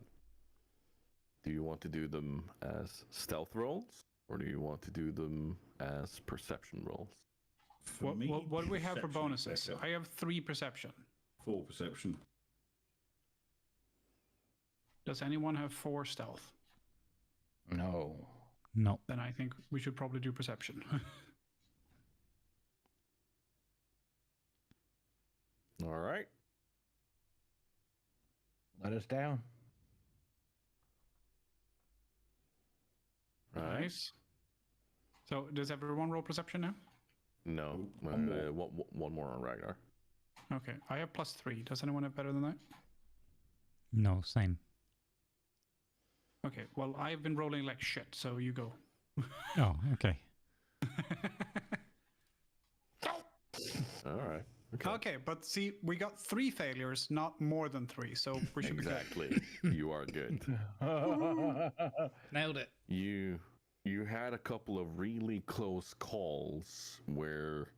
Do you want to do them as stealth rolls, or do you want to do them as perception rolls? For What do we have for perception is bonuses? better. I have 3 perception. 4 perception. Does anyone have 4 stealth? No. No. Then I think we should probably do perception. All right. Let us down. right. Nice. So does everyone roll perception now? No, one more on Ragnar. Okay, I have +3. Does anyone have better than that? No, same. Okay, well, I've been rolling like shit, so you go. Oh, okay. All right. Okay, but see, we got 3 failures, not more than 3, so we should Exactly. You are good. Nailed it. You had a couple of really close calls where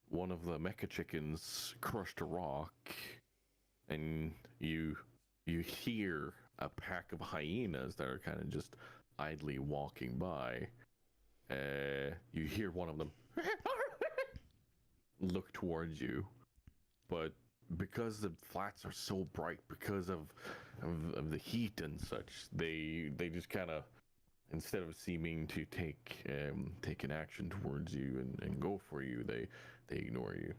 one of the mecha chickens crushed a rock, and you hear a pack of hyenas that are kind of just idly walking by. You hear one of them look towards you, but because the flats are so bright, because of the heat and such, they just kind of, instead of seeming to take an action towards you and go for you, they ignore you.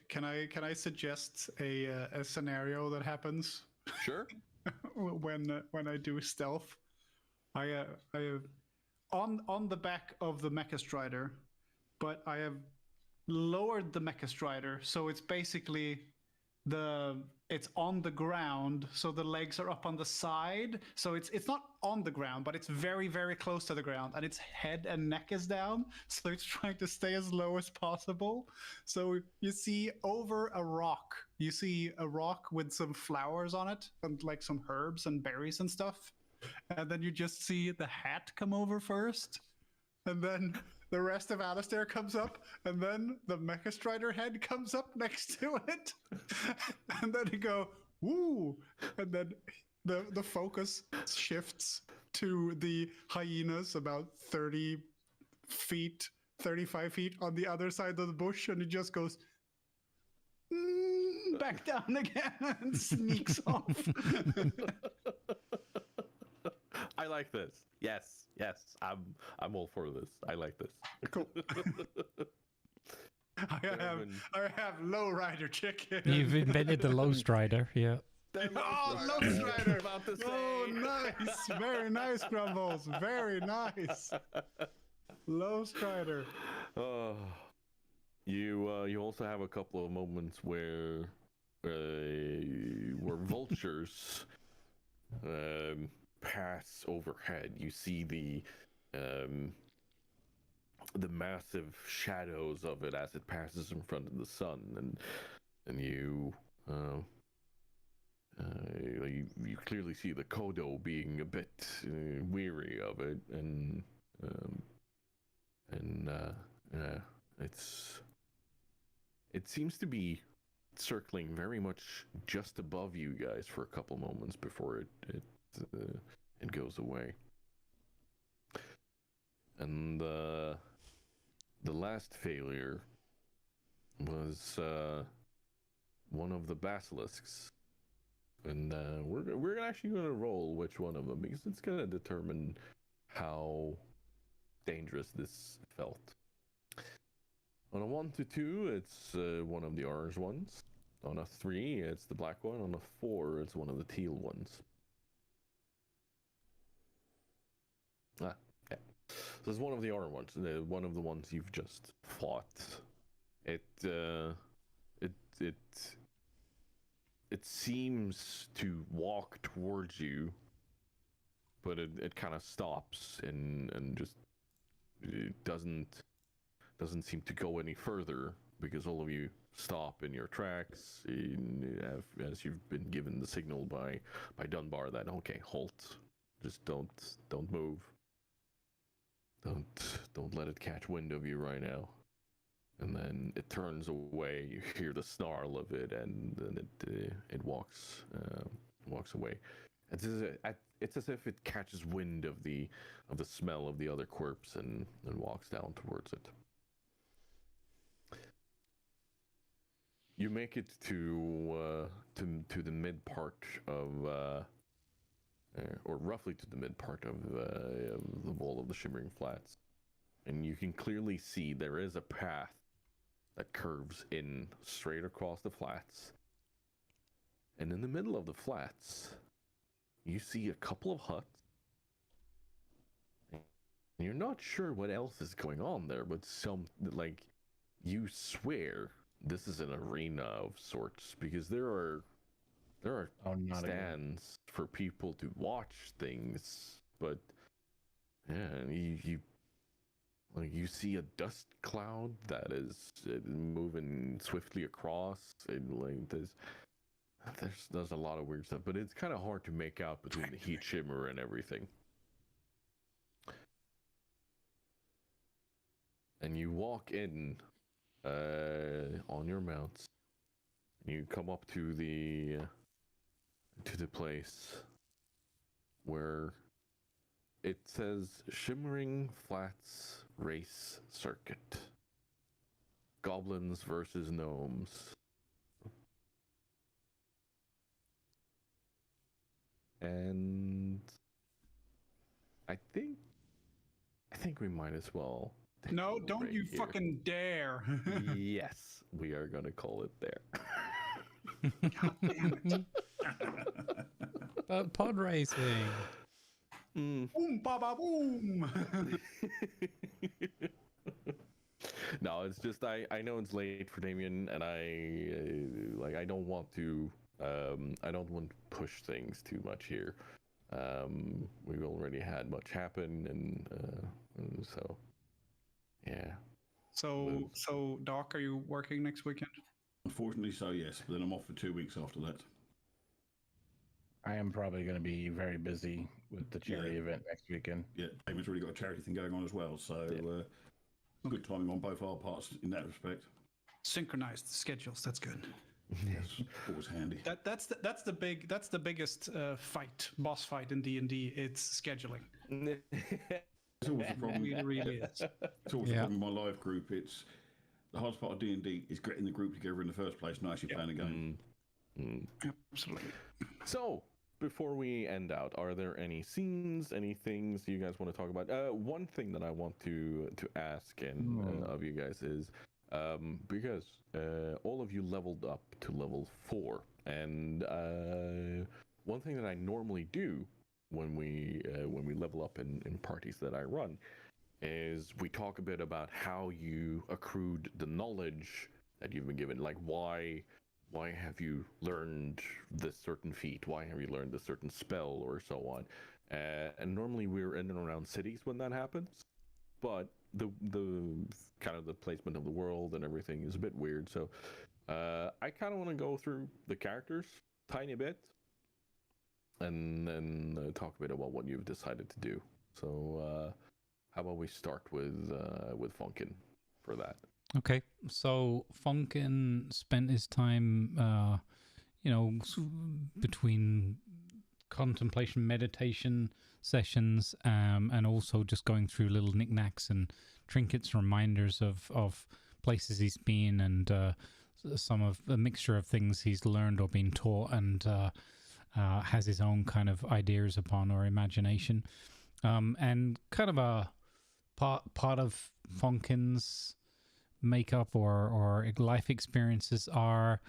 Can I suggest a scenario that happens? Sure. when I do stealth, I have on the back of the Mecha Strider, but I have lowered the Mecha Strider, so it's basically it's on the ground, so the legs are up on the side, so it's not on the ground, but it's very, very close to the ground, and its head and neck is down, so it's trying to stay as low as possible. So you see over a rock, with some flowers on it and like some herbs and berries and stuff, and then you just see the hat come over first, and then the rest of Alistair comes up, and then the Mecha Strider head comes up next to it. And then you go, woo! And then the focus shifts to the hyenas about 35 feet on the other side of the bush, and it just goes back down again and sneaks off. I like this. Yes, I'm all for this. I like this. Cool. I have low rider chicken. You've invented the low strider, yeah. Oh, low strider! Oh, nice, very nice, Grumbles. Very nice. Low strider. You also have a couple of moments where vultures pass overhead. You see the massive shadows of it as it passes in front of the sun, and you clearly see the Kodo being a bit weary of it, and it seems to be circling very much just above you guys for a couple moments before it goes away. And the last failure was one of the basilisks, and we're actually going to roll which one of them, because it's going to determine how dangerous this felt. On a 1 to 2, it's one of the orange ones. On a 3, it's the black one. On a 4, it's one of the teal ones. Yeah. So it's one of the orange ones. One of the ones you've just fought. It seems to walk towards you, but it kind of stops and just it doesn't seem to go any further, because all of you stop in your tracks as you've been given the signal by Dunbar that, okay, halt, just don't move, don't let it catch wind of you right now. And then it turns away. You hear the snarl of it, and then it walks away. It's as if it catches wind of the smell of the other corpse and walks down towards it. You make it to the mid part of, or roughly to the mid part of the wall of the Shimmering Flats, and you can clearly see there is a path that curves in straight across the flats. And in the middle of the flats, you see a couple of huts You're not sure what else is going on there, but like you swear this is an arena of sorts because there are stands for people to watch things, but yeah, you see a dust cloud that is moving swiftly across, and like there's a lot of weird stuff, but it's kind of hard to make out between the heat shimmer and everything. And you walk in on your mounts. You come up to the place where it says Shimmering Flats Race Circuit. Goblins versus gnomes. And I think we might as well. No, don't you fucking dare. Yes, we are going to call it there. God damn it. Pod racing. Boom, ba ba boom. No, it's just I know it's late for Damien, and I don't want to push things too much here. We've already had much happen, and so yeah. So Doc, are you working next weekend? Unfortunately, so yes. But then I'm off for 2 weeks after that. I am probably going to be very busy with the charity event next weekend. Yeah, David's already got a charity thing going on as well, so good timing on both our parts in that respect. Synchronized schedules. That's good. Yes, always handy. That's the biggest boss fight in D&D. It's scheduling. It's always a problem. It really is. It's always a problem with my live group. It's the hardest part of D&D is getting the group together in the first place, not actually playing a game. Absolutely. So, before we end out, are there any scenes, any things you guys want to talk about? One thing that I want to ask of you guys is because all of you leveled up to level 4, and one thing that I normally do when we level up in parties that I run is we talk a bit about how you accrued the knowledge that you've been given, like why have you learned this certain feat, why have you learned this certain spell, or so on. And normally we're in and around cities when that happens, but the kind of the placement of the world and everything is a bit weird, so I kind of want to go through the characters tiny bit and then talk a bit about what you've decided to do. So how about we start with Funkin for that? Okay, so Funkin spent his time, between contemplation, meditation sessions, and also just going through little knickknacks and trinkets, reminders of places he's been, and some of a mixture of things he's learned or been taught, and has his own kind of ideas upon or imagination, and kind of a part of Funkin's makeup or life experiences are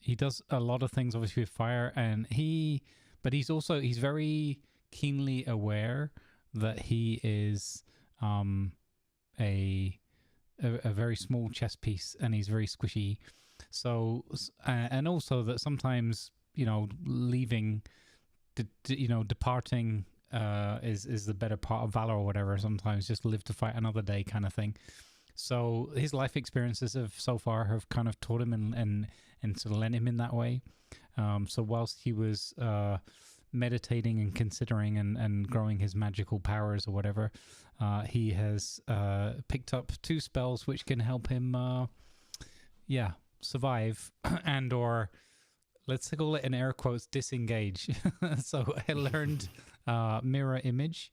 he does a lot of things obviously with fire, but he's very keenly aware that he is a very small chess piece, and he's very squishy, so and also that sometimes leaving departing is the better part of valor or whatever. Sometimes just live to fight another day kind of thing. So his life experiences so far have kind of taught him and sort of led him in that way. So whilst he was meditating and considering and growing his magical powers or whatever, he has picked up 2 spells which can help him survive and or let's call it in air quotes disengage. So I learned mirror image,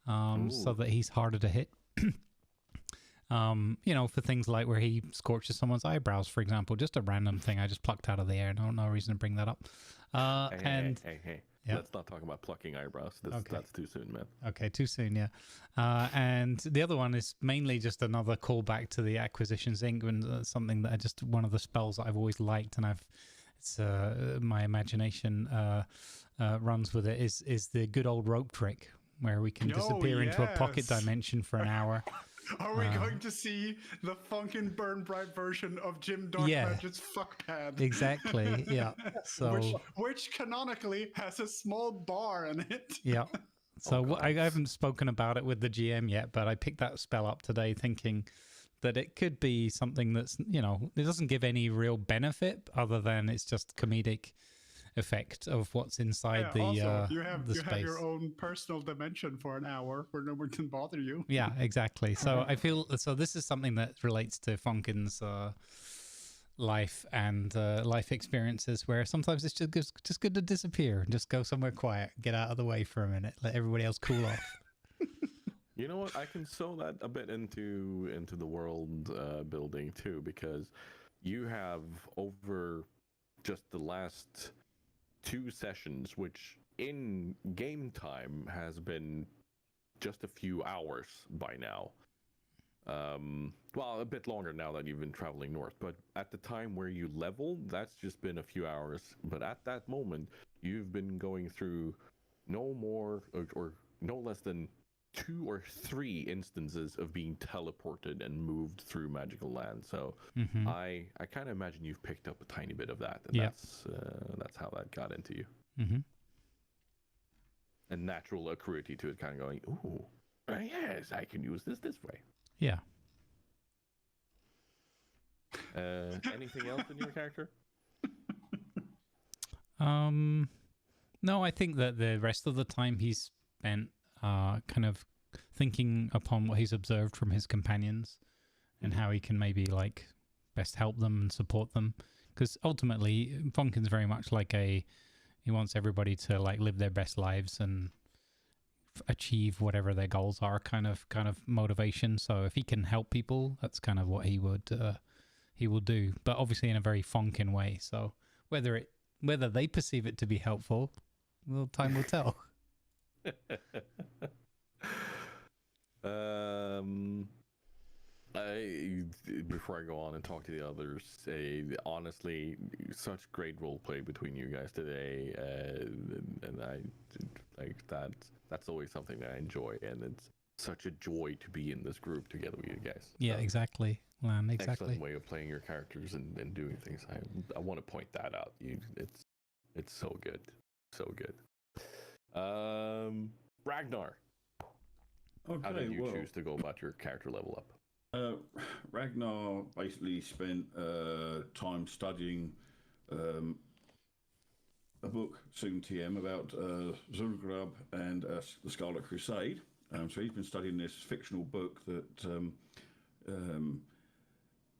so that he's harder to hit. For things like where he scorches someone's eyebrows, for example, just a random thing I just plucked out of the air. No reason to bring that up. Hey. Yeah. Let's not talk about plucking eyebrows. That's too soon, man. Okay, too soon, yeah. And the other one is mainly just another callback to the Acquisitions Inc. and something that one of the spells that I've always liked, and it's my imagination runs with it, is the good old rope trick, where we can disappear into a pocket dimension for an hour. Are we going to see the fucking Burn Bright version of Jim Darkmagic's fuckpad? Exactly. Yeah. So which canonically has a small bar in it. Yeah. So I haven't spoken about it with the GM yet, but I picked that spell up today thinking that it could be something that's, it doesn't give any real benefit other than it's just comedic effect of what's inside the also, you have space. your own personal dimension for an hour where no one can bother you. Yeah, exactly. So I feel this is something that relates to Funkin's life and life experiences, where sometimes it's just good to disappear and just go somewhere quiet, get out of the way for a minute, let everybody else cool off. You know what? I can sew that a bit into the world building too, because you have over just the last 2 sessions, which in game time has been just a few hours by now. Well, a bit longer now that you've been traveling north, but at the time where you leveled, that's just been a few hours. But at that moment, you've been going through no more or no less than 2 or 3 instances of being teleported and moved through magical land. So I kind of imagine you've picked up a tiny bit of that, and that's how that got into you. And natural accruity to it, kind of going, ooh, yes, I can use this way. Yeah. Anything else in your character? No, I think that the rest of the time he's spent kind of thinking upon what he's observed from his companions and how he can maybe best help them and support them, because ultimately Funkin's very much he wants everybody to live their best lives and achieve whatever their goals are, kind of motivation. So if he can help people, that's kind of what he will do, but obviously in a very Funkin way. So whether they perceive it to be helpful, well, time will tell. Before I go on and talk to the others, honestly, such great role play between you guys today, and I that. That's always something that I enjoy, and it's such a joy to be in this group together with you guys. Yeah, exactly. Exactly. Excellent way of playing your characters and doing things. I want to point that out. It's so good, so good. Ragnar, how did you choose to go about your character level up? Ragnar basically spent time studying a book, soon TM, about Zul'Grub and the Scarlet Crusade. So he's been studying this fictional book that,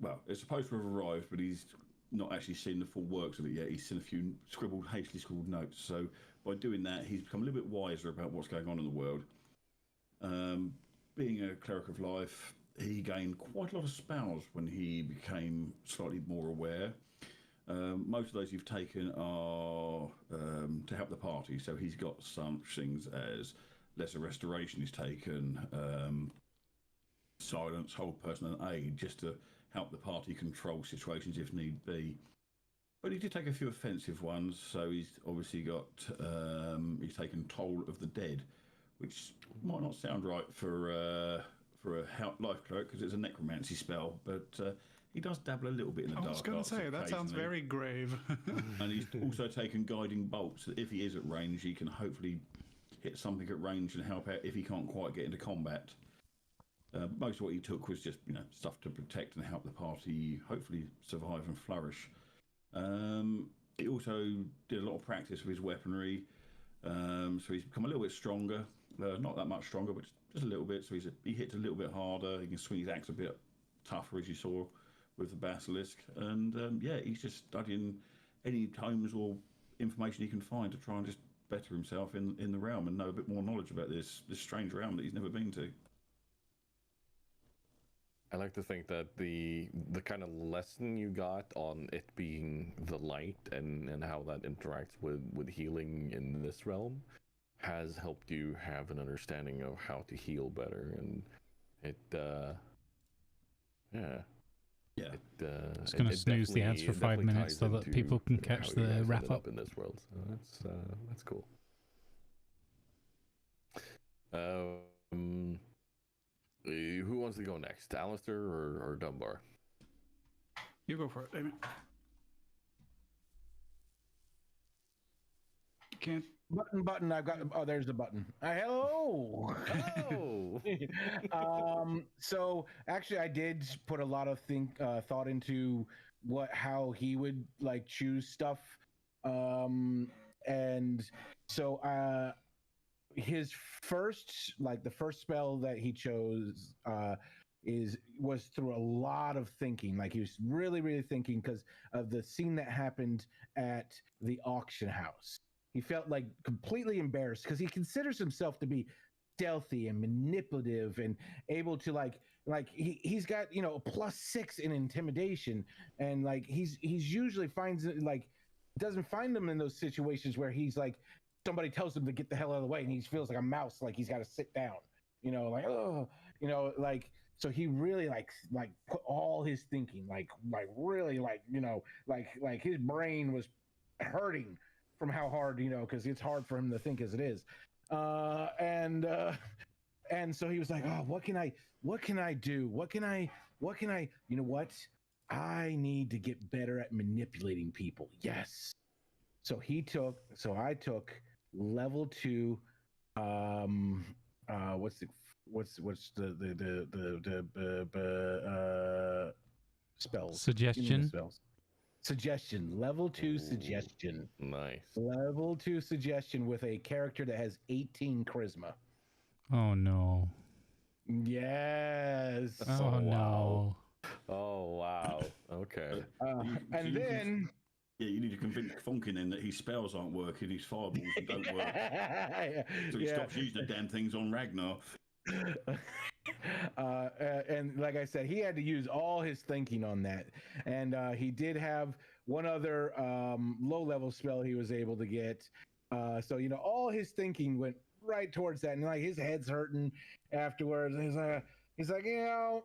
well, it's supposed to have arrived, but he's not actually seen the full works of it yet. He's seen a few hastily scribbled notes. So by doing that, he's become a little bit wiser about what's going on in the world. Being a cleric of life, he gained quite a lot of spells when he became slightly more aware. Most of those you've taken are to help the party. So he's got some things as lesser restoration he's taken, silence, hold person, and aid, just to help the party control situations if need be. But he did take a few offensive ones. So he's obviously got he's taken Toll of the Dead, which might not sound right for a life cleric because it's a necromancy spell, but he does dabble a little bit in the dark. I was going to say, that sounds very grave. And he's also taken Guiding Bolts, so that if he is at range, he can hopefully hit something at range and help out if he can't quite get into combat. Most of what he took was just, stuff to protect and help the party hopefully survive and flourish. He also did a lot of practice with his weaponry, so he's become a little bit stronger. Not that much stronger, but just a little bit. So he hits a little bit harder. He can swing his axe a bit tougher, as you saw with the basilisk, and he's just studying any tomes or information he can find to try and just better himself in the realm and know a bit more knowledge about this strange realm that he's never been to. I like to think that the kind of lesson you got on it being the light and how that interacts with healing in this realm has helped you have an understanding of how to heal better, and it I'm just going to snooze the ads for 5 minutes so that people can catch the wrap up in this world. So that's cool. Who wants to go next, Alistair or Dunbar? You go for it, Damien. Can't. Button. I've got. Oh, there's the button. Hello. Oh. So actually, I did put a lot of thought into how he would like choose stuff. And so his first, like the first spell that he chose, was through a lot of thinking. Like he was really thinking because of the scene that happened at the auction house. He felt like completely embarrassed because he considers himself to be stealthy and manipulative and able to like he's got, you know, a +6 in intimidation, and like he's usually finds it like doesn't find them in those situations where he's like somebody tells him to get the hell out of the way and he feels like a mouse, like he's got to sit down, you know, like, oh, you know, like, so he really like put all his thinking like really like, you know, like his brain was hurting from how hard, you know, because it's hard for him to think as it is. And so he was like, oh, what can I do? What can I, you know what? I need to get better at manipulating people. Yes. So I took level 2. What's the spells? Suggestion. Spells. Suggestion, level 2 suggestion. Nice. Level 2 suggestion with a character that has 18 charisma. Oh no. Yes. Oh no. Oh wow. Okay. And then you need to convince Funkin that his spells aren't working, his fireballs don't work. So he stops using the damn things on Ragnar. And like I said, he had to use all his thinking on that, and he did have one other low-level spell he was able to get. So you know, all his thinking went right towards that, and like his head's hurting afterwards. And he's like, you know,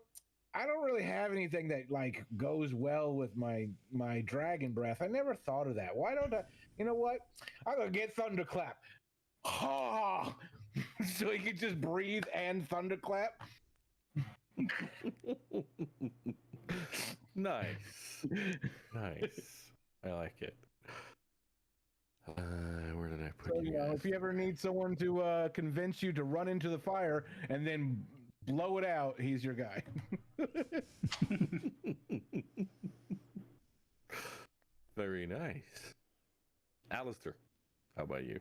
I don't really have anything that like goes well with my dragon breath. I never thought of that. Why don't I? You know what? I'm gonna get thunderclap. Ha! So he could just breathe and thunderclap. Nice. I like it. Where did I put you? Know, if you ever need someone to convince you to run into the fire and then blow it out, he's your guy. Very nice. Alistair, how about you?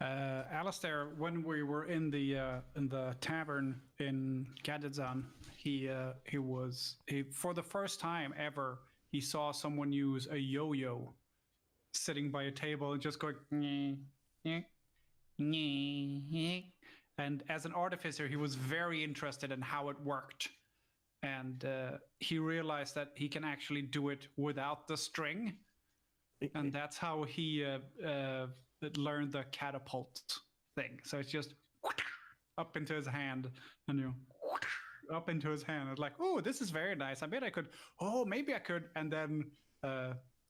Alistair, when we were in the tavern in Gadgetzan, he for the first time ever, he saw someone use a yo-yo sitting by a table and just going and as an artificer, he was very interested in how it worked, and he realized that he can actually do it without the string, and that's how he learned the catapult thing. So it's just up into his hand, and up into his hand. It's like, oh, this is very nice. I bet I could. Oh, maybe I could. And then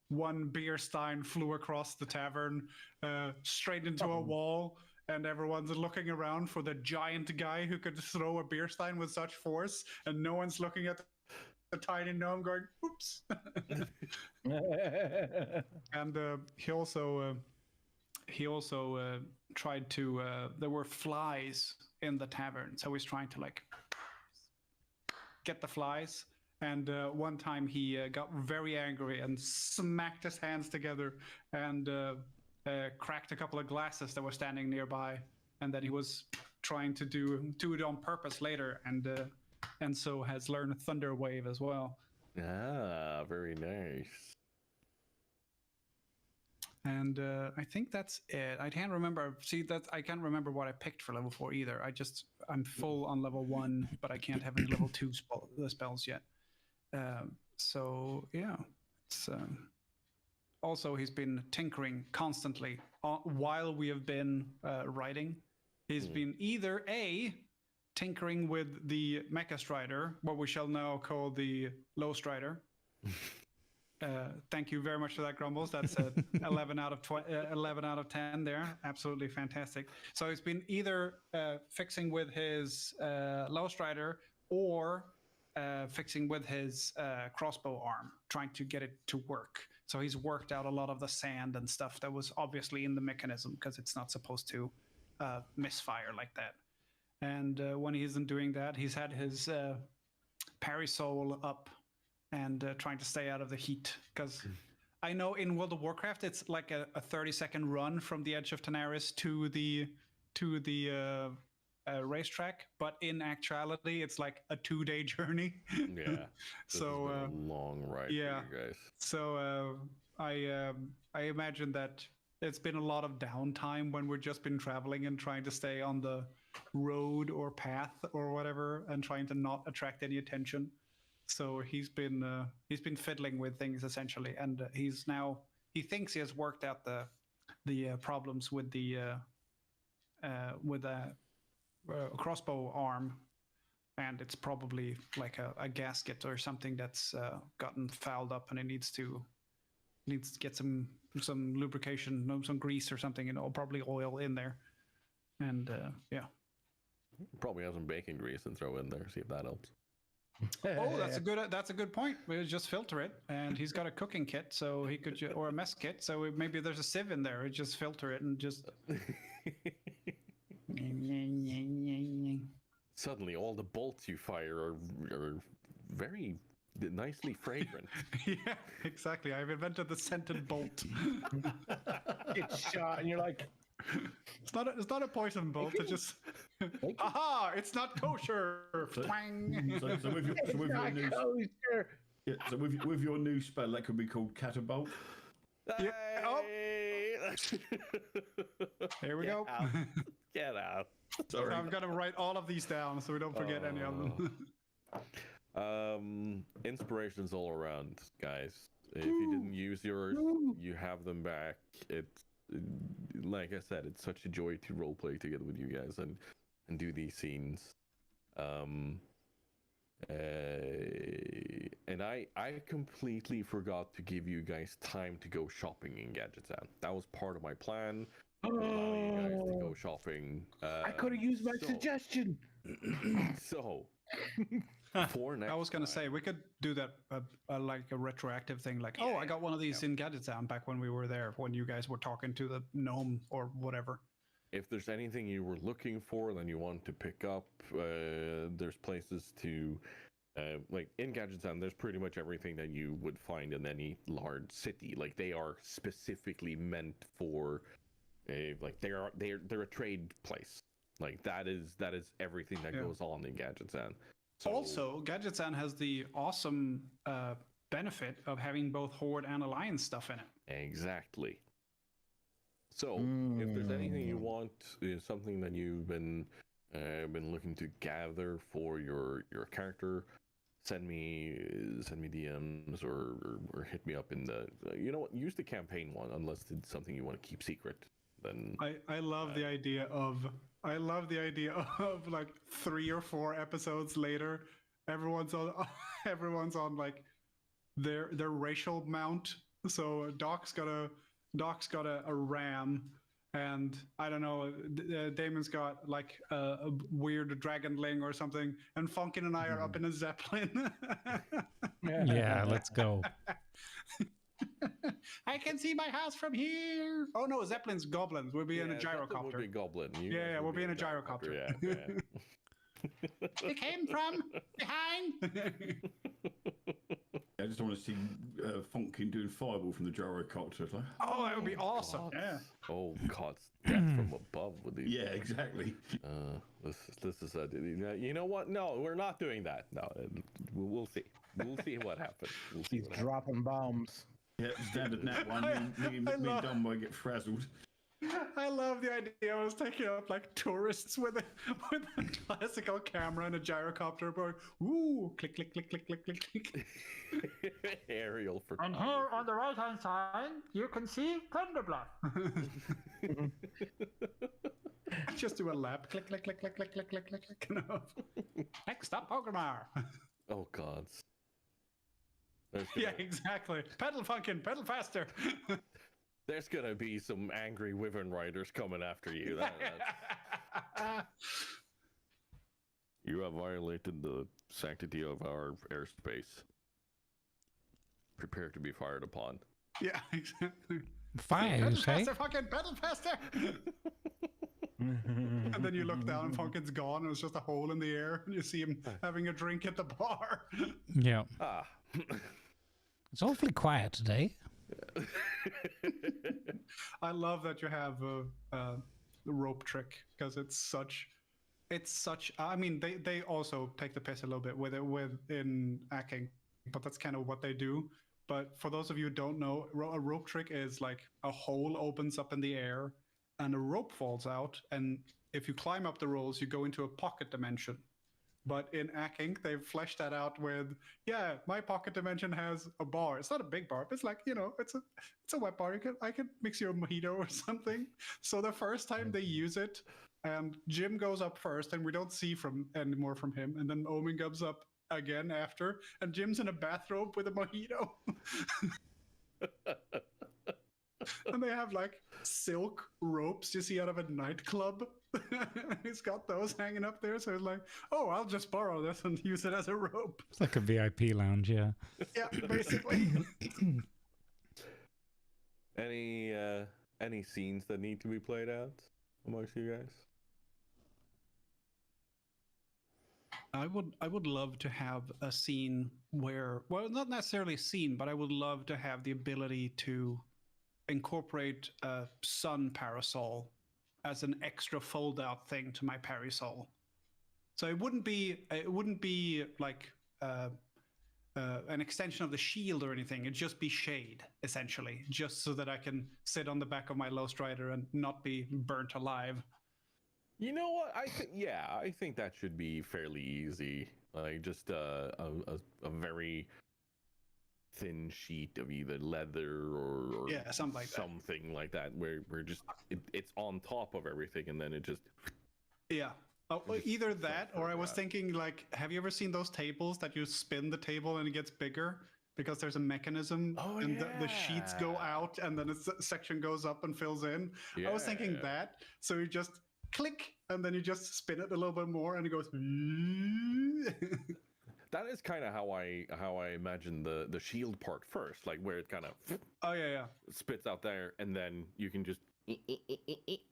one beer stein flew across the tavern, straight into a wall, and everyone's looking around for the giant guy who could throw a beer stein with such force, and no one's looking at the tiny gnome going, oops. And he also tried to, there were flies in the tavern, so he's trying to like get the flies. And one time he got very angry and smacked his hands together and cracked a couple of glasses that were standing nearby. And then he was trying to do it on purpose later, and so has learned Thunder Wave as well. Ah, very nice. And I think that's it. I can't remember. I can't remember what I picked for level 4 either. I'm full on level 1, but I can't have any level 2 spells yet. So yeah, it's also he's been tinkering constantly while we have been writing. He's been either A, tinkering with the Mecha Strider, what we shall now call the Low Strider, Thank you very much for that, Grumbles. That's 11 out of 11 out of 10 there. Absolutely fantastic. So he's been either fixing with his low strider or fixing with his crossbow arm, trying to get it to work. So he's worked out a lot of the sand and stuff that was obviously in the mechanism because it's not supposed to misfire like that. And when he isn't doing that, he's had his parasol up and trying to stay out of the heat, because I know in World of Warcraft it's like a 30-second run from the edge of Tanaris to the racetrack, but in actuality it's like a 2-day journey. Yeah. So a long ride yeah. for you guys. So I imagine that it's been a lot of downtime when we've just been traveling and trying to stay on the road or path or whatever and trying to not attract any attention. So he's been fiddling with things essentially, and he thinks he has worked out the problems with the crossbow arm, and it's probably like a gasket or something that's gotten fouled up, and it needs to get some lubrication, some grease or something, probably oil in there, and yeah. Probably have some bacon grease and throw in there. See if that helps. Oh, that's a good point. We'll just filter it, and he's got a cooking kit, so he could, or a mess kit. So maybe there's a sieve in there. We just filter it and just. Suddenly, all the bolts you fire are very nicely fragrant. Yeah, exactly. I've invented the scented bolt. Get shot, and you're like, it's not a poison bolt. It's just, aha! It's not kosher. So with your new spell, that could be called Catapult. Yeah. Oh. Here we go. Get out. Sorry. I'm gonna write all of these down so we don't forget any of them. Inspirations all around, guys. If you didn't use yours, you have them back. It's like I said, it's such a joy to roleplay together with you guys and do these scenes. And I completely forgot to give you guys time to go shopping in Gadgetzan. That was part of my plan. Allowing you guys to go shopping. I could have used my suggestion. So, for next I was gonna say we could do that like a retroactive thing, like I got one of these in Gadgetzan back when we were there, when you guys were talking to the gnome or whatever. If there's anything you were looking for, then you want to pick up, there's places to, like in Gadgetzan, there's pretty much everything that you would find in any large city. Like they are specifically meant for, like they're a trade place. Like that is everything that goes on in Gadgetzan. So, also, Gadgetzan has the awesome benefit of having both Horde and Alliance stuff in it. Exactly. So, if there's anything you want, something that you've been looking to gather for your character, send me DMs or hit me up in the. You know what? Use the campaign one, unless it's something you want to keep secret. Then I love the idea of like 3 or 4 episodes later, everyone's on like their racial mount. So Doc's got a ram, and I don't know, Damon's got like a weird dragonling or something, and Funkin and I are up in a zeppelin. Yeah, let's go. I can see my house from here. Oh no, Zeppelin's goblins. We'll be in a gyrocopter. We'll be goblin. Yeah, we'll be in a gyrocopter. Yeah. It came from behind. I just want to see Funkin doing fireball from the gyrocopter. Like, oh, that would be awesome. God. Yeah. Oh God, death from above with these. Yeah, exactly. This is you know what? No, we're not doing that. No, we'll see. We'll see what happens. He's dropping bombs. Yeah, standard nat one. Me and Dumbo get frazzled. I love the idea. I was taking up like tourists with a classical camera and a gyrocopter, going, ooh, click, click, click, click, click, click, click. Aerial for. And here on the right-hand side, you can see Thunderblood. Just do a lap. Click, click, click, click, click, click, click, click, click. Next up, Pokemon. Oh God. Yeah, exactly. Pedal, Funkin, pedal faster. There's gonna be some angry wyvern riders coming after you. You have violated the sanctity of our airspace. Prepare to be fired upon. Yeah, exactly. Fire, pedal you say? faster, Funkin, pedal faster. And then you look down and Funkin's gone, and it's just a hole in the air, and you see him having a drink at the bar. Yeah. Ah. It's awfully quiet today. I love that you have the rope trick, because it's such. I mean, they also take the piss a little bit with it in hacking, but that's kind of what they do. But for those of you who don't know, a rope trick is like a hole opens up in the air, and a rope falls out, and if you climb up the rolls, you go into a pocket dimension. But in hacking, they've fleshed that out with, yeah, my pocket dimension has a bar. It's not a big bar, but it's like, it's a wet bar. I could mix you a mojito or something. So the first time they use it, and Jim goes up first, and we don't see anymore from him, and then Omen goes up again after, and Jim's in a bathrobe with a mojito. And they have like silk ropes you see out of a nightclub. He's got those hanging up there, so it's like, oh, I'll just borrow this and use it as a rope. It's like a VIP lounge, yeah. Yeah, basically. Any scenes that need to be played out amongst you guys? I would love to have a scene where, well, not necessarily a scene, but I would love to have the ability to incorporate a sun parasol as an extra fold-out thing to my parasol. So it wouldn't be like an extension of the shield or anything. It'd just be shade, essentially, just so that I can sit on the back of my Low Strider and not be burnt alive. You know what? I think that should be fairly easy. Like just a very thin sheet of either leather or yeah, something like that, where we're just it's on top of everything, and then it just either that, or I was thinking, like, have you ever seen those tables that you spin the table and it gets bigger because there's a mechanism and the sheets go out and then a section goes up and fills in? I was thinking that, so you just click and then you just spin it a little bit more and it goes. That is kind of how I imagine the shield part first, like where it kind of spits out there, and then you can just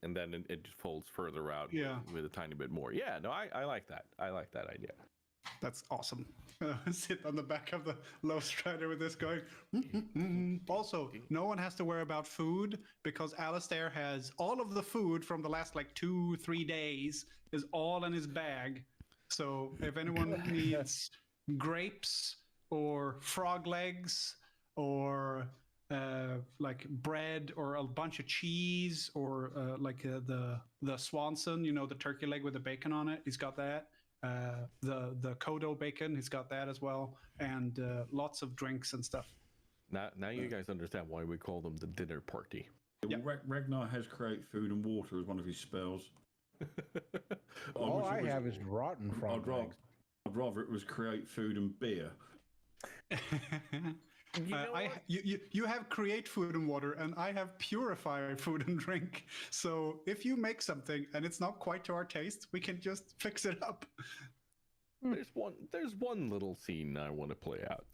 and then it just folds further out with a tiny bit more. Yeah, no, I like that. I like that idea. That's awesome. Sit on the back of the Low Strider with this going. Also, no one has to worry about food because Alistair has all of the food from the last like 2-3 days is all in his bag. So if anyone needs grapes or frog legs or like bread or a bunch of cheese or like the Swanson, the turkey leg with the bacon on it, he's got that. The Kodo bacon, he's got that as well, and lots of drinks and stuff. Now you guys understand why we call them the dinner party. Yeah. Well, Ragnar has create food and water as one of his spells. All I have is rotten frog legs. I'd rather it was create food and beer. You have create food and water, and I have purify food and drink. So if you make something and it's not quite to our taste, we can just fix it up. There's one little scene I want to play out.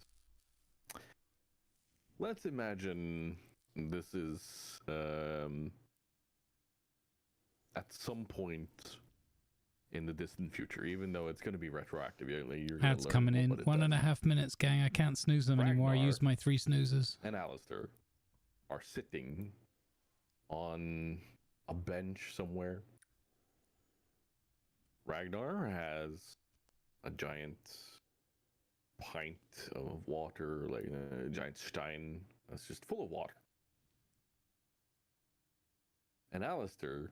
Let's imagine this is at some point in the distant future, even though it's going to be retroactive. Ads coming in. 1.5 minutes, gang. I can't snooze them anymore. I used my 3 snoozes. And Alistair are sitting on a bench somewhere. Ragnar has a giant pint of water, like a giant stein that's just full of water. And Alistair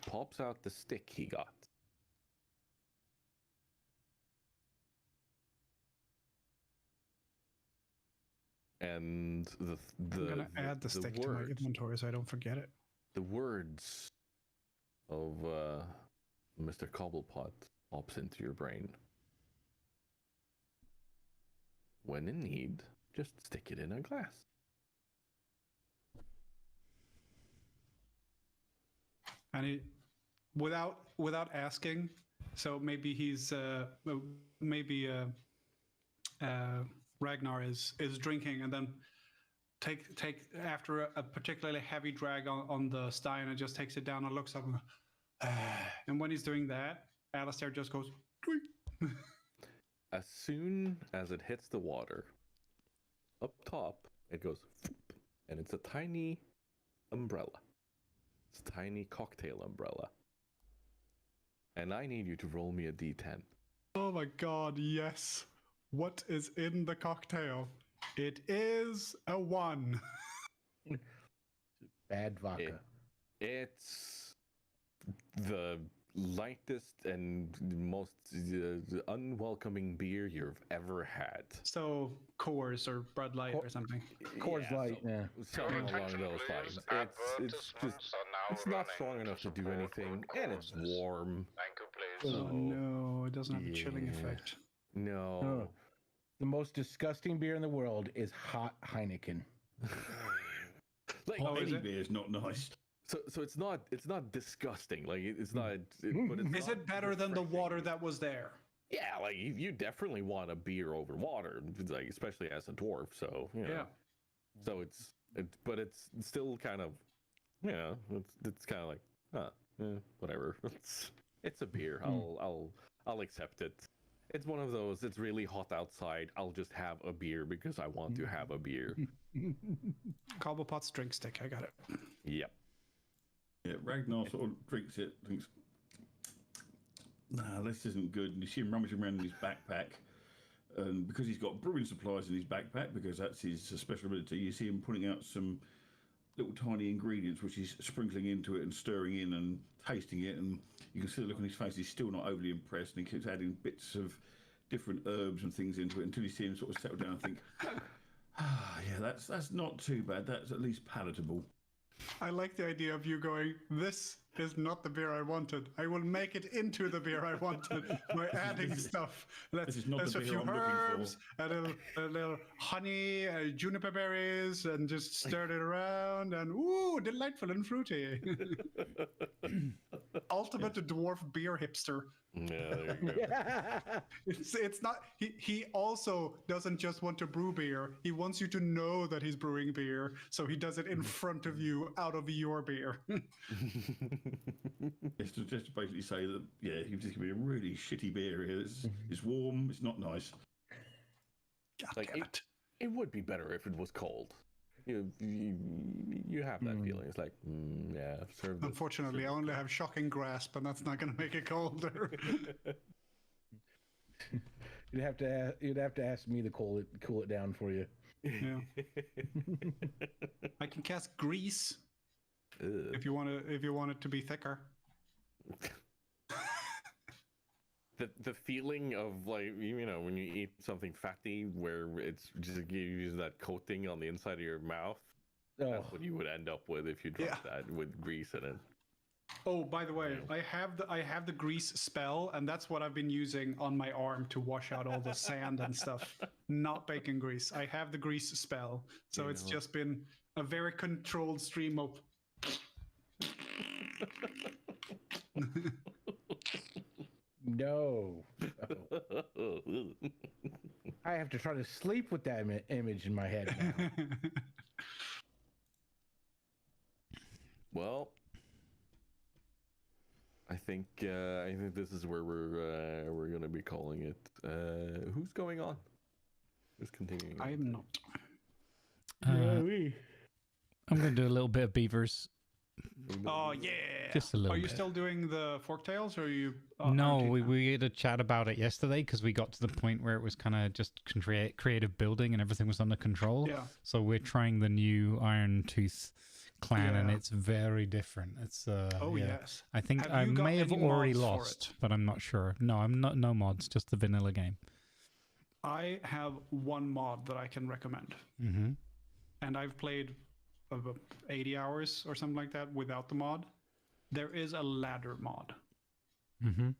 pops out the stick he got. And I'm gonna add the stick to my inventory so I don't forget it. The words of Mr. Cobblepot pops into your brain. when in need, just stick it in a glass. And he, without asking, so maybe he's Ragnar is drinking and then take after a particularly heavy drag on the stein and just takes it down and looks up and when he's doing that, Alistair just goes tweet. As soon as it hits the water, up top it goes, and it's a tiny umbrella. It's a tiny cocktail umbrella. And I need you to roll me a d10. Oh my god, yes. What is in the cocktail? It is a 1. Bad vodka. It's the lightest and most unwelcoming beer you've ever had. So Coors or Bud Light or something. Coors Light, yeah. Something along those lines. It's not strong enough to do anything, and it's warm. Oh no, it doesn't have a chilling effect. No. Oh. The most disgusting beer in the world is hot Heineken. Like, any beer is not nice. So it's not disgusting. Like it's not. But it's is it better than the water that was there? Yeah, like you definitely want a beer over water, like especially as a dwarf. So you know. Yeah. So but it's still kind of, you know, it's kind of like, whatever. It's a beer. I'll accept it. It's one of those. It's really hot outside. I'll just have a beer because I want to have a beer. Cobblepot's drink stick. I got it. Yep. Yeah, Ragnar sort of drinks it, thinks, nah, this isn't good. And you see him rummaging around in his backpack. And because he's got brewing supplies in his backpack, because that's his special ability, you see him putting out some little tiny ingredients, which he's sprinkling into it and stirring in and tasting it. And you can see the look on his face, he's still not overly impressed. And he keeps adding bits of different herbs and things into it until you see him sort of settle down and think, yeah, that's not too bad. That's at least palatable. I like the idea of you going, this is not the beer I wanted. I will make it into the beer I wanted by adding stuff. Let's a few herbs, a little honey, juniper berries, and just stir it around. And ooh, delightful and fruity. Ultimate dwarf beer hipster. Yeah, there you go. It's not. He also doesn't just want to brew beer. He wants you to know that he's brewing beer, so he does it in front of you, out of your beer. It's to just basically say that, yeah, he's just gonna be a really shitty beer. It's warm. It's not nice. God like damn it. It would be better if it was cold. You have that feeling. It's like, yeah. Unfortunately, I only have shocking grasp, and that's not going to make it colder. You'd have to ask me to cool it down for you. Yeah. I can cast grease if you want it to be thicker. The feeling of, like, you know, when you eat something fatty where it's just you use that coating on the inside of your mouth. Oh. That's what you would end up with if you drop that with grease in it. Oh, by the way, I have the grease spell, and that's what I've been using on my arm to wash out all the sand and stuff. Not bacon grease. I have the grease spell, so it's just been a very controlled stream of. No. I have to try to sleep with that image in my head now. Well, I think this is where we're going to be calling it. Who's going on? Who's continuing? I am not. I'm going to do a little bit of beavers. Oh yeah! Just a little. Are you bit. still doing the forktails, or are you? No, we had a chat about it yesterday because we got to the point where it was kind of just creative building and everything was under control. Yeah. So we're trying the new Iron Tooth clan, and it's very different. It's yes. I think Have I you got may have any already mods for lost, but I'm not sure. No, I'm not. No mods, just the vanilla game. I have one mod that I can recommend, and I've played about 80 hours or something like that without the mod. There is a ladder mod.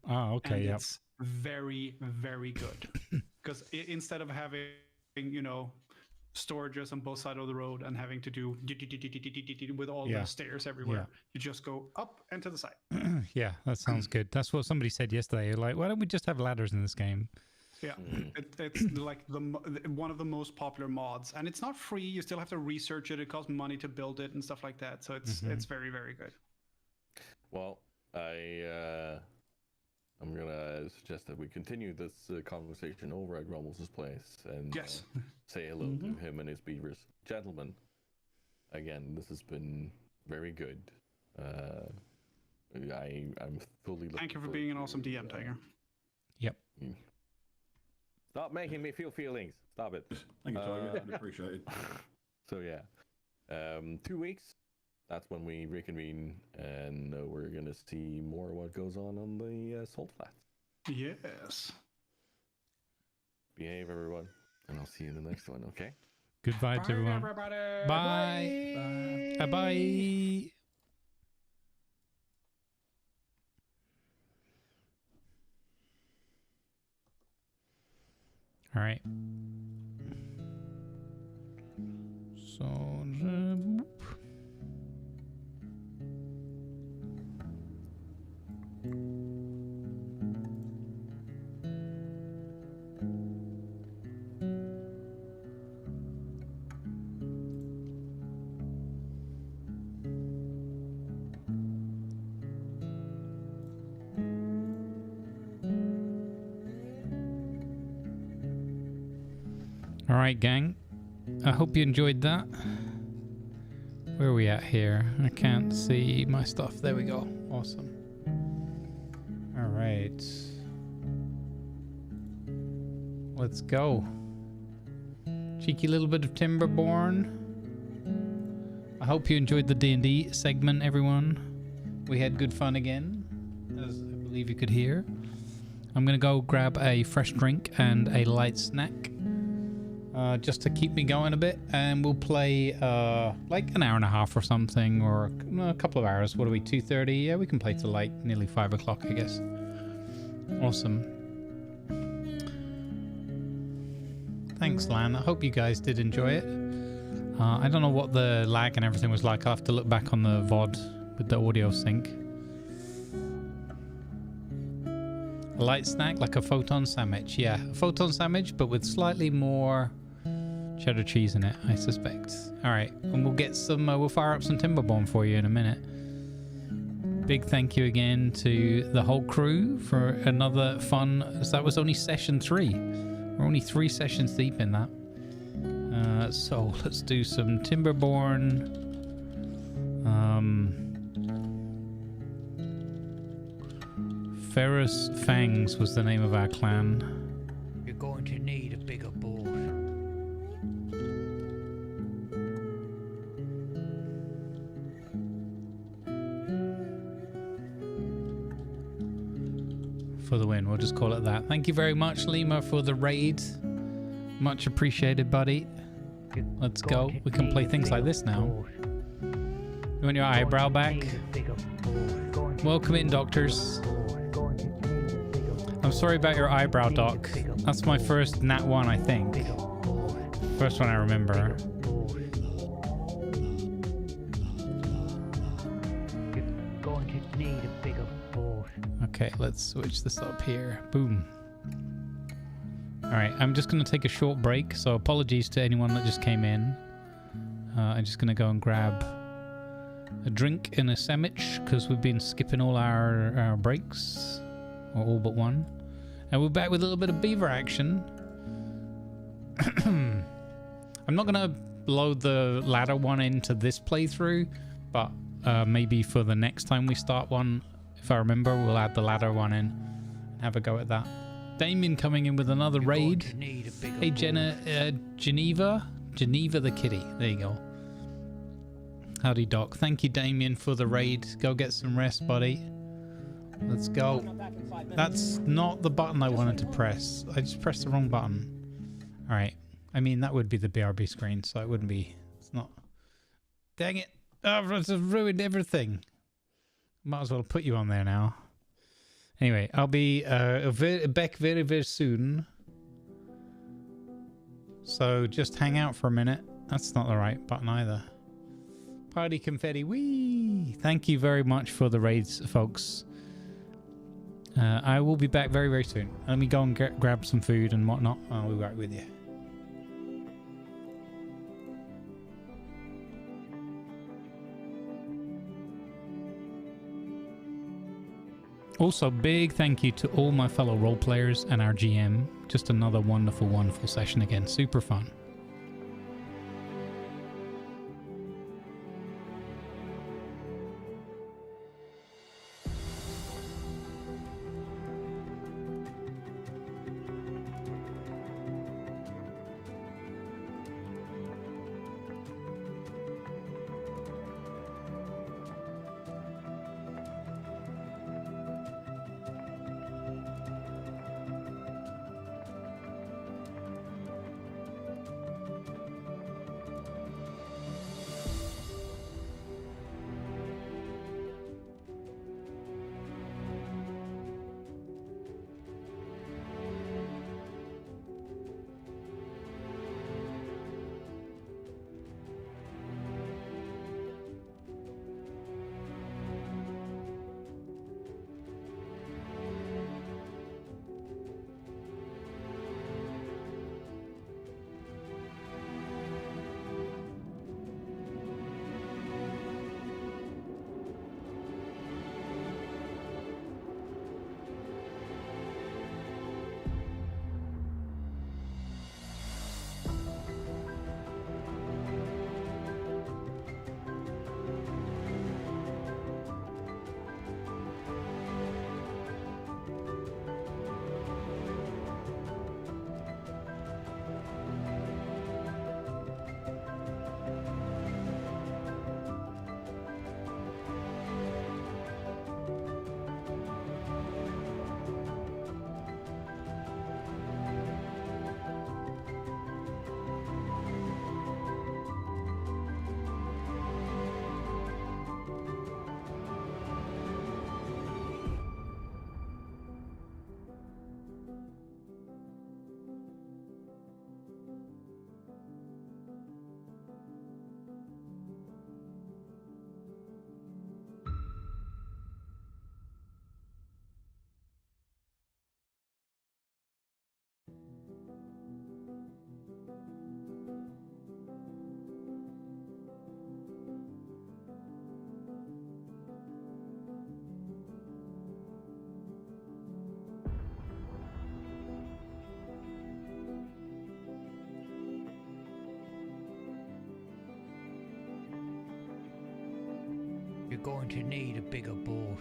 Oh, okay. And Yep. it's very, very good. Because instead of having you know, storages on both sides of the road and having to do with all the stairs everywhere. You just go up and to the side. Yeah, that sounds good. That's what somebody said yesterday. Like, why don't we just have ladders in this game? Yeah, it's like one of the most popular mods, and it's not free. You still have to research it. It costs money to build it and stuff like that. So it's very, very good. Well, I'm gonna suggest that we continue this conversation over at Rommel's place and say hello to him and his beavers. Gentlemen, again, this has been very good. I'm fully looking Thank you for being an awesome DM, Tiger. Yep. Stop making me feel feelings. Stop it. Thank you, Tiger. I appreciate it. So yeah, 2 weeks. That's when we reconvene, and we're gonna see more what goes on the Salt Flats. Yes. Behave, everyone, and I'll see you in the next one. Okay. Good vibes, Bye, everyone. everybody. Bye. Bye. Bye. All right. So. All right, gang. I hope you enjoyed that. Where are we at here? I can't see my stuff. There we go. Awesome. All right. Let's go. Cheeky little bit of Timberborn. I hope you enjoyed the D&D segment, everyone. We had good fun again, as I believe you could hear. I'm going to go grab a fresh drink and a light snack. Just to keep me going a bit, and we'll play like an hour and a half or something, or a couple of hours. What are we, 2:30? Yeah, we can play till like nearly 5 o'clock, I guess. Awesome. Thanks, Lan. I hope you guys did enjoy it. I don't know what the lag and everything was like. I'll have to look back on the VOD with the audio sync. A light snack, like a photon sandwich. Yeah, a photon sandwich, but with slightly more cheddar cheese in it, I suspect. All right, and we'll get some, we'll fire up some Timberborn for you in a minute. Big thank you again to the whole crew for another fun, so that was only session 3. We're only 3 sessions deep in that. So let's do some Timberborn. Ferrous Fangs was the name of our clan. You're going to need a bigger boat. For the win, we'll just call it that. Thank you very much, Lima, for the raid. Much appreciated, buddy. Let's go. We can play things like this now. You want your eyebrow back? Welcome in, doctors. I'm sorry about your eyebrow, doc. That's my first nat 1, I think. First one I remember. Okay, let's switch this up here. Boom. Alright, I'm just going to take a short break, so apologies to anyone that just came in. I'm just going to go and grab a drink and a sandwich, because we've been skipping all our breaks. Or all but one. And we're back with a little bit of beaver action. I'm not going to load the ladder one into this playthrough, but maybe for the next time we start one, if I remember, we'll add the ladder one in and have a go at that. Damien coming in with another raid. Hey, Geneva the kitty. There you go. Howdy, Doc. Thank you, Damien, for the raid. Go get some rest, buddy. Let's go. That's not the button I wanted to press. I just pressed the wrong button. All right. I mean, that would be the BRB screen, so it wouldn't be. It's not. Dang it. Oh, it's ruined everything. Might as well put you on there now. Anyway, I'll be back very, very soon. So just hang out for a minute. That's not the right button either. Party confetti, wee! Thank you very much for the raids, folks. I will be back very, very soon. Let me go and grab some food and whatnot. I'll be back with you. Also, big thank you to all my fellow role players and our GM. Just another wonderful, wonderful session again. Super fun. You're going to need a bigger boat.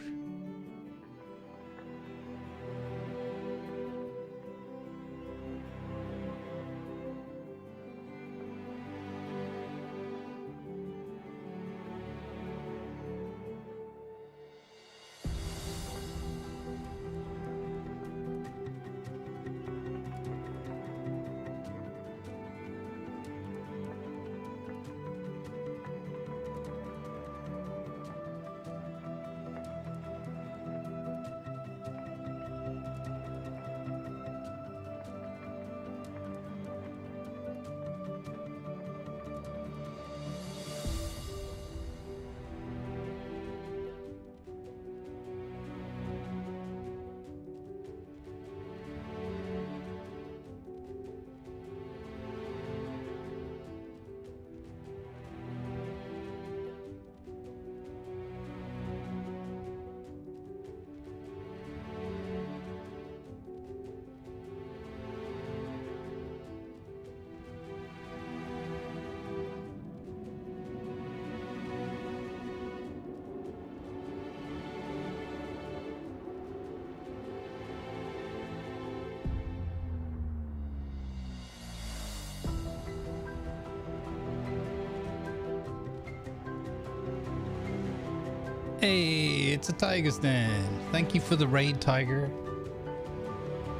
Hey, it's a Tiger Stand. Thank you for the raid, Tiger.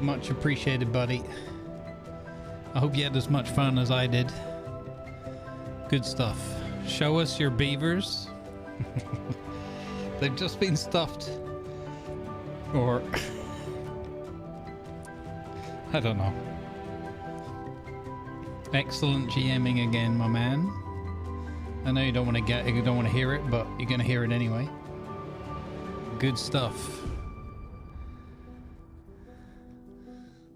Much appreciated, buddy. I hope you had as much fun as I did. Good stuff. Show us your beavers. They've just been stuffed. Or... I don't know. Excellent GMing again, my man. I know you don't want to hear it, but you're gonna hear it anyway. Good stuff.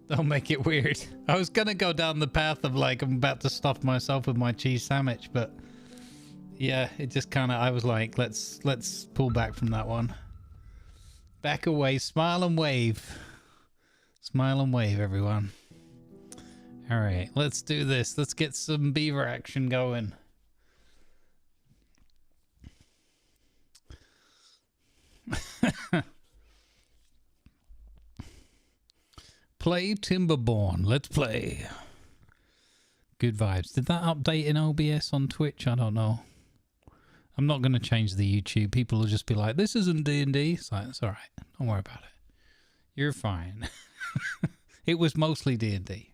Don't make it weird. I was gonna go down the path of like I'm about to stuff myself with my cheese sandwich, but yeah, it just kind of. I was like, let's pull back from that one. Back away, smile and wave. Smile and wave, everyone. All right, let's do this. Let's get some beaver action going. Play Timberborn. Let's play. Good vibes. Did that update in OBS on Twitch? I don't know. I'm not going to change the YouTube. People will just be like, this isn't D&D. It's like, it's all right. Don't worry about it. You're fine. It was mostly D&D.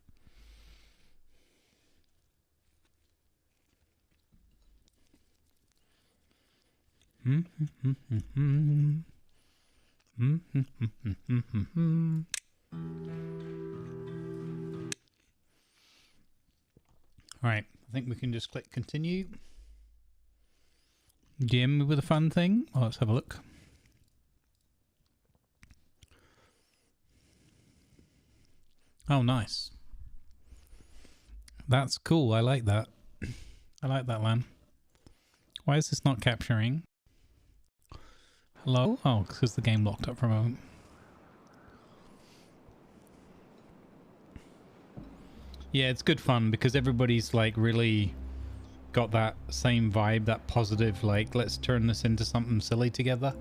All right, I think we can just click continue. DM me with a fun thing. Oh, let's have a look. Oh, nice. That's cool. I like that. I like that, Lan. Why is this not capturing? Hello? Oh, because the game locked up for a moment. Yeah, it's good fun because everybody's like really got that same vibe, that positive, like, let's turn this into something silly together.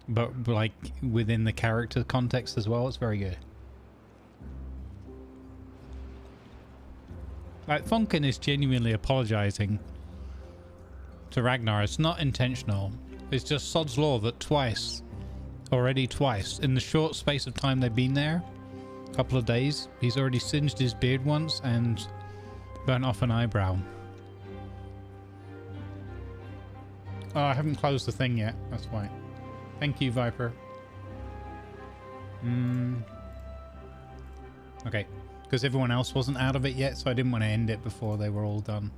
But like within the character context as well. It's very good. Like, Funkin is genuinely apologizing to Ragnar. It's not intentional. It's just sod's law that twice, in the short space of time they've been there, a couple of days, he's already singed his beard once and burnt off an eyebrow. Oh, I haven't closed the thing yet. That's why. Thank you, Viper. Okay. Because everyone else wasn't out of it yet, so I didn't want to end it before they were all done.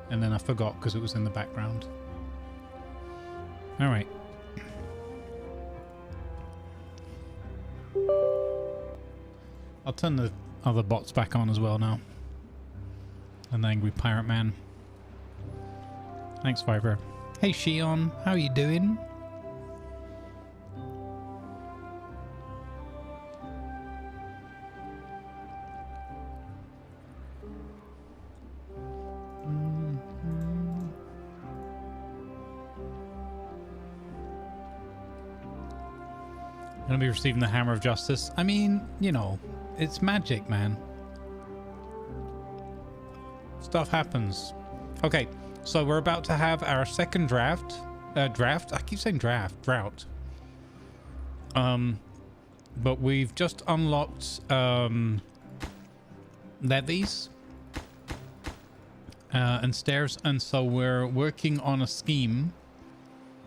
And then I forgot because it was in the background. All right. I'll turn the other bots back on as well now. An angry pirate man. Thanks, Viper. Hey, Shion. How are you doing? Gonna be receiving the Hammer of Justice. I mean, you know, it's magic, man. Stuff happens. Okay, so we're about to have our second draft. I keep saying drought. But we've just unlocked levees and stairs, and so we're working on a scheme.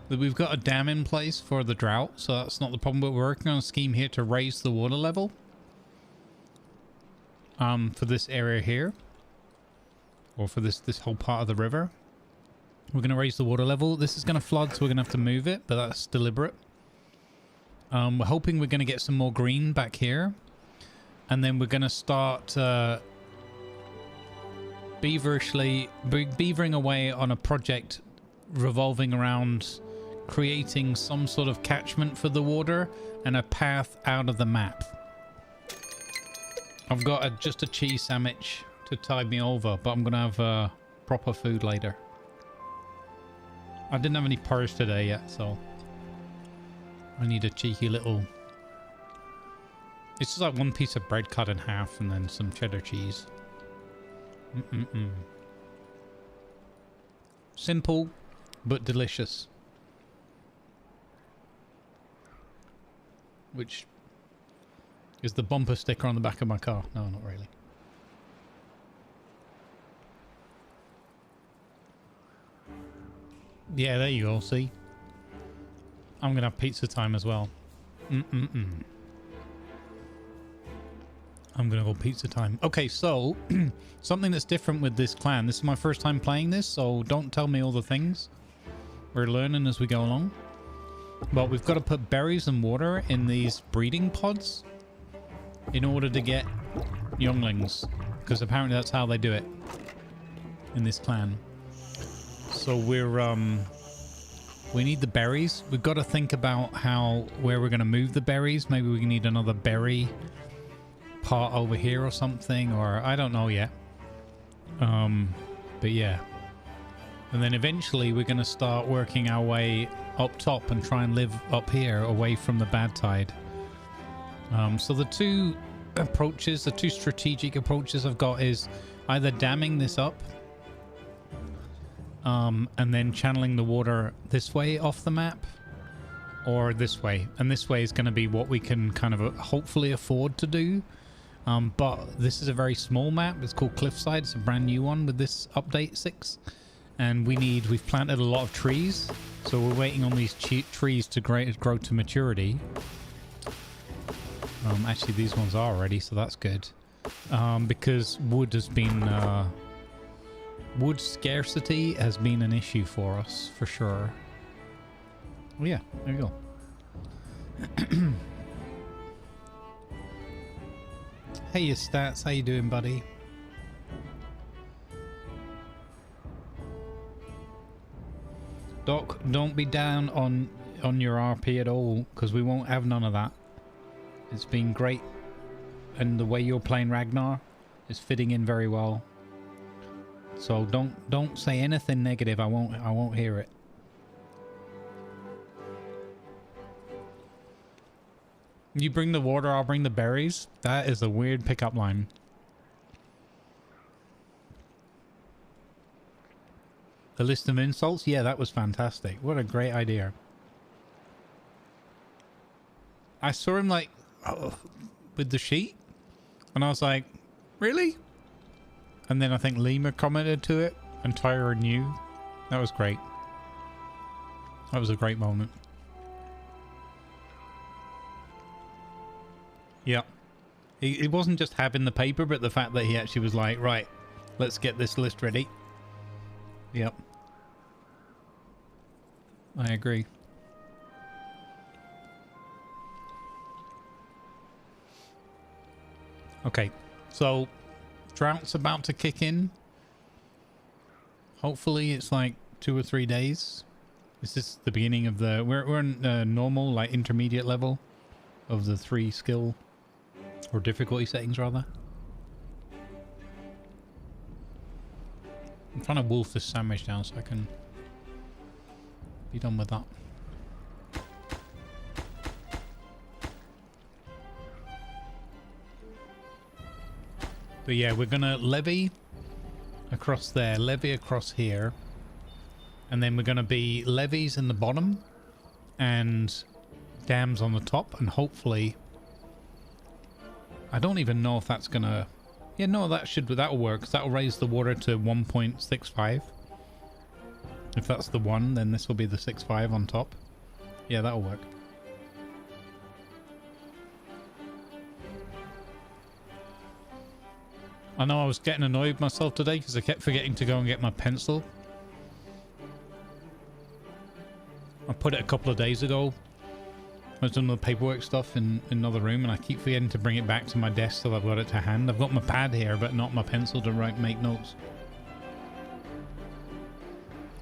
We've got a dam in place for the drought, so that's not the problem, but we're working on a scheme here to raise the water level for this area here, or for this whole part of the river. We're going to raise the water level. This is going to flood, so we're going to have to move it, but that's deliberate. We're hoping we're going to get some more green back here, and then we're going to start beavering away on a project revolving around creating some sort of catchment for the water and a path out of the map. I've got just a cheese sandwich to tide me over, but I'm gonna have proper food later. I didn't have any purge today yet, so I need a cheeky little... It's just like one piece of bread cut in half and then some cheddar cheese. Simple but delicious. Which is the bumper sticker on the back of my car. No, not really. Yeah, there you go, see? I'm gonna have pizza time as well. I'm gonna go pizza time. Okay, so something that's different with this clan. This is my first time playing this, so don't tell me all the things. We're learning as we go along. But we've got to put berries and water in these breeding pods in order to get younglings, because apparently that's how they do it in this clan. So we need the berries. We've got to think about where we're going to move the berries. Maybe we need another berry pot over here or something, or I don't know yet. But yeah. And then eventually we're going to start working our way up top and try and live up here away from the bad tide. So the two approaches, the two strategic approaches I've got is either damming this up and then channeling the water this way off the map, or this way. And this way is going to be what we can kind of hopefully afford to do. But this is a very small map. It's called Cliffside. It's a brand new one with this update 6. And we've planted a lot of trees. So we're waiting on these trees to grow to maturity. Actually, these ones are already, so that's good. Because wood has been... wood scarcity has been an issue for us, for sure. Oh yeah, there you go. Hey, your stats, how you doing, buddy? Doc, don't be down on your RP at all, because we won't have none of that. It's been great, and the way you're playing Ragnar is fitting in very well. So don't say anything negative. I won't hear it. You bring the water, I'll bring the berries. That is a weird pickup line. A list of insults? Yeah, that was fantastic. What a great idea. I saw him like with the sheet and I was like, really? And then I think Lima commented to it and Tyra knew. That was great. That was a great moment. Yeah. It wasn't just having the paper, but the fact that he actually was like, right, let's get this list ready. Yep. I agree. Okay, so drought's about to kick in. Hopefully it's like 2 or 3 days. This is the beginning of the... We're in normal, like intermediate level of the 3 skill or difficulty settings, rather. I'm trying to wolf this sandwich down so I can be done with that. But yeah, we're gonna levy across there, levy across here, and then we're gonna be levies in the bottom and dams on the top, and hopefully, I don't even know if that's gonna... Yeah, no, that'll work, because that'll raise the water to 1.65. If that's the 1, then this will be the 6.5 on top. Yeah, that'll work. I know I was getting annoyed with myself today because I kept forgetting to go and get my pencil. I put it a couple of days ago. I was doing the paperwork stuff in another room and I keep forgetting to bring it back to my desk so I've got it to hand. I've got my pad here but not my pencil to make notes.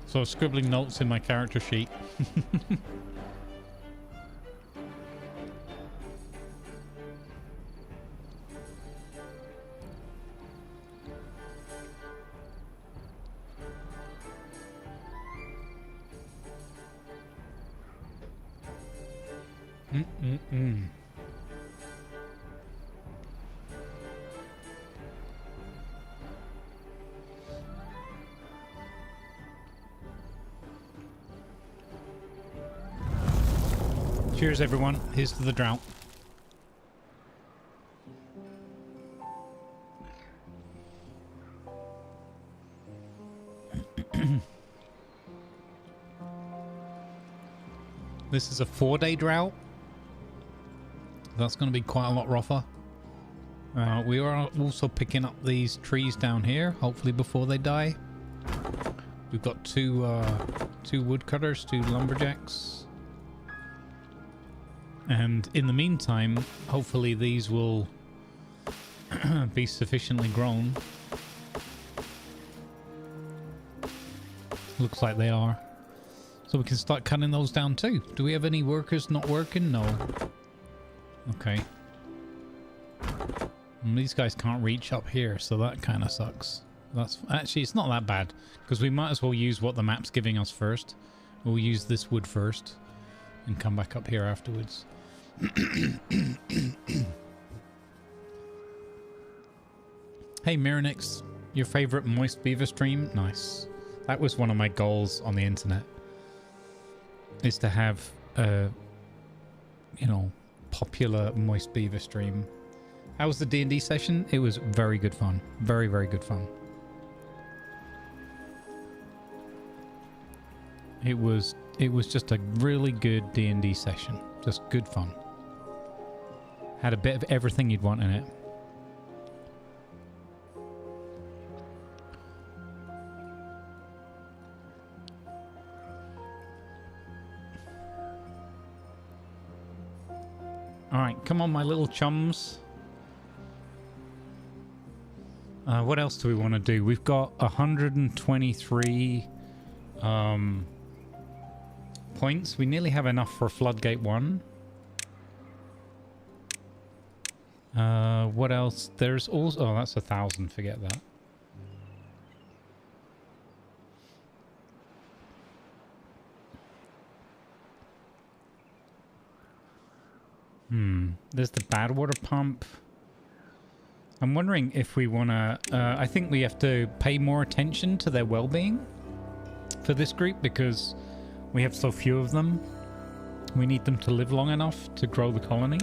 So I was scribbling notes in my character sheet. Cheers, everyone. Here's to the drought. This is a 4-day drought. That's going to be quite a lot rougher. We are also picking up these trees down here, hopefully before they die. We've got two woodcutters, 2 lumberjacks. And in the meantime, hopefully these will be sufficiently grown. Looks like they are. So we can start cutting those down too. Do we have any workers not working? No. Okay. And these guys can't reach up here, so that kind of sucks. That's actually, it's not that bad, because we might as well use what the map's giving us first. We'll use this wood first and come back up here afterwards. Hey Miranix, your favorite moist beaver stream? Nice. That was one of my goals on the internet, is to have a, you know, popular moist beaver stream. How was the D&D session? It was very good fun. Very, very good fun. It was just a really good D&D session. Just good fun. Had a bit of everything you'd want in it. Alright, come on my little chums. What else do we want to do? We've got 123 points. We nearly have enough for Floodgate 1. What else? There's also... Oh, that's 1,000. Forget that. There's the bad water pump. I'm wondering if we want to... I think we have to pay more attention to their well-being for this group, because we have so few of them. We need them to live long enough to grow the colony.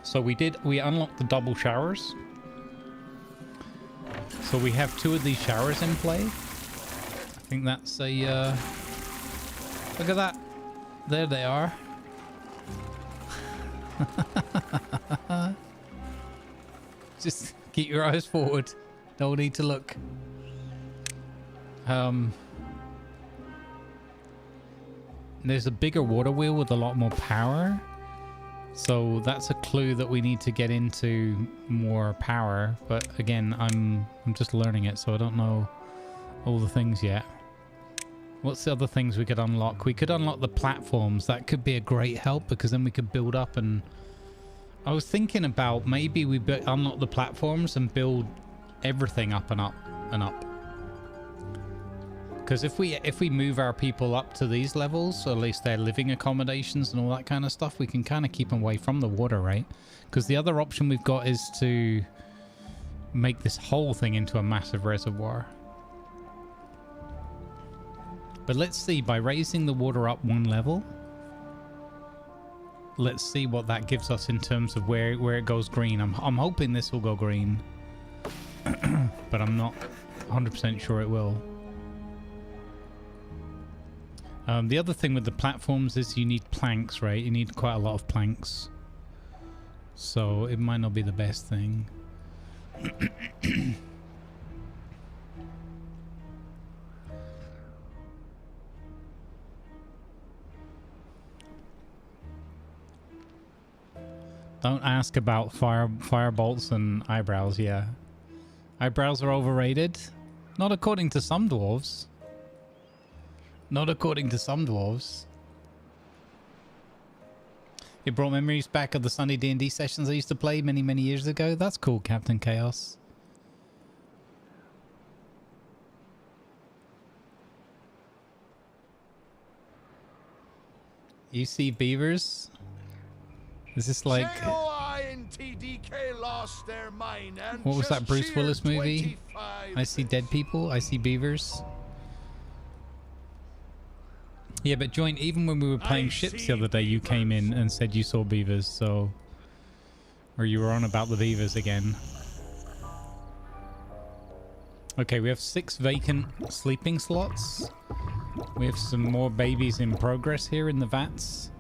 So we unlocked the double showers. So we have 2 of these showers in play. I think that's a... Look at that. There they are. Just keep your eyes forward. No need to look. There's a bigger water wheel with a lot more power. So that's a clue that we need to get into more power. But again, I'm just learning it, so I don't know all the things yet. What's the other things we could unlock? We could unlock the platforms. That could be a great help, because then we could build up. And I was thinking about maybe we unlock the platforms and build everything up and up and up. Because if we move our people up to these levels, or at least their living accommodations and all that kind of stuff, we can kind of keep them away from the water, right? Because the other option we've got is to make this whole thing into a massive reservoir. But let's see, by raising the water up 1 level, let's see what that gives us in terms of where it goes green. I'm hoping this will go green, but I'm not 100% sure it will. The other thing with the platforms is you need planks, right? You need quite a lot of planks. So it might not be the best thing. Don't ask about fire bolts and eyebrows, yeah. Eyebrows are overrated. Not according to some dwarves. Not according to some dwarves. It brought memories back of the Sunday D&D sessions I used to play many, many years ago. That's cool, Captain Chaos. You see beavers? Is this like... What was that Bruce Willis movie? I see dead people, I see beavers. Yeah, but Joint, even when we were playing ships the other day, you came in and said you saw beavers, so... Or you were on about the beavers again. Okay, we have 6 vacant sleeping slots. We have some more babies in progress here in the vats.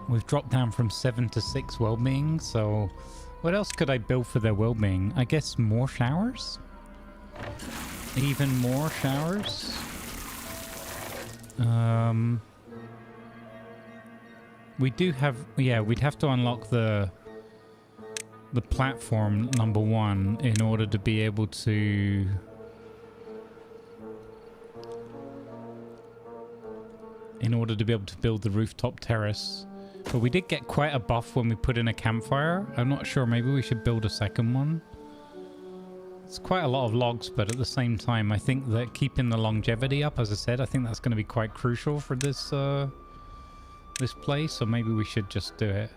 We've dropped down from 7 to 6 well-being, so what else could I build for their well-being? I guess more showers? Even more showers? We do have, yeah, we'd have to unlock the platform number 1 in order to be able to build the rooftop terrace. But we did get quite a buff when we put in a campfire. I'm not sure, maybe we should build a second one. It's quite a lot of logs, but at the same time, I think that keeping the longevity up, as I said, I think that's going to be quite crucial for this this play, so maybe we should just do it.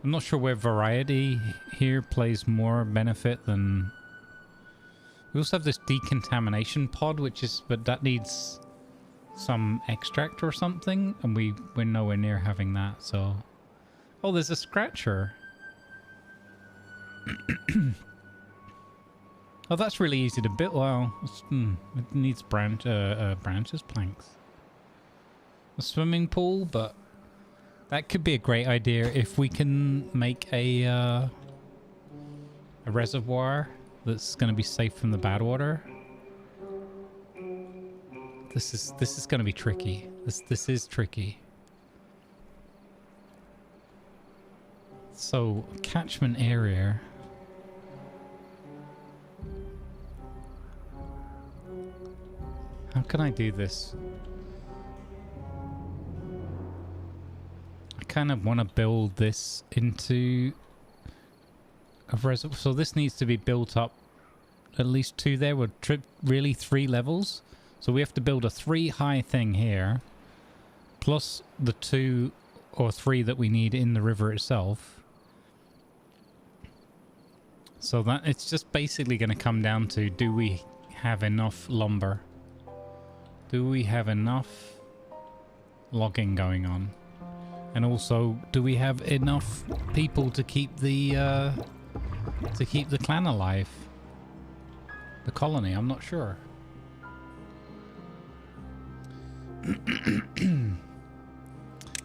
I'm not sure where variety here plays more benefit than... We also have this decontamination pod, which is... but that needs some extract or something, and we're nowhere near having that, so... Oh, there's a scratcher. Oh, that's really easy to build. Well, it needs branches, planks. A swimming pool, but that could be a great idea if we can make a reservoir that's going to be safe from the bad water. This is going to be tricky. This is tricky. So, catchment area. How can I do this? I kind of want to build this into a reservoir. So this needs to be built up at least 2 there. We're really 3 levels. So we have to build a 3 high thing here, plus the 2 or 3 that we need in the river itself. So that it's just basically going to come down to, do we have enough lumber? Do we have enough logging going on? And also, do we have enough people to keep the clan alive? The colony, I'm not sure.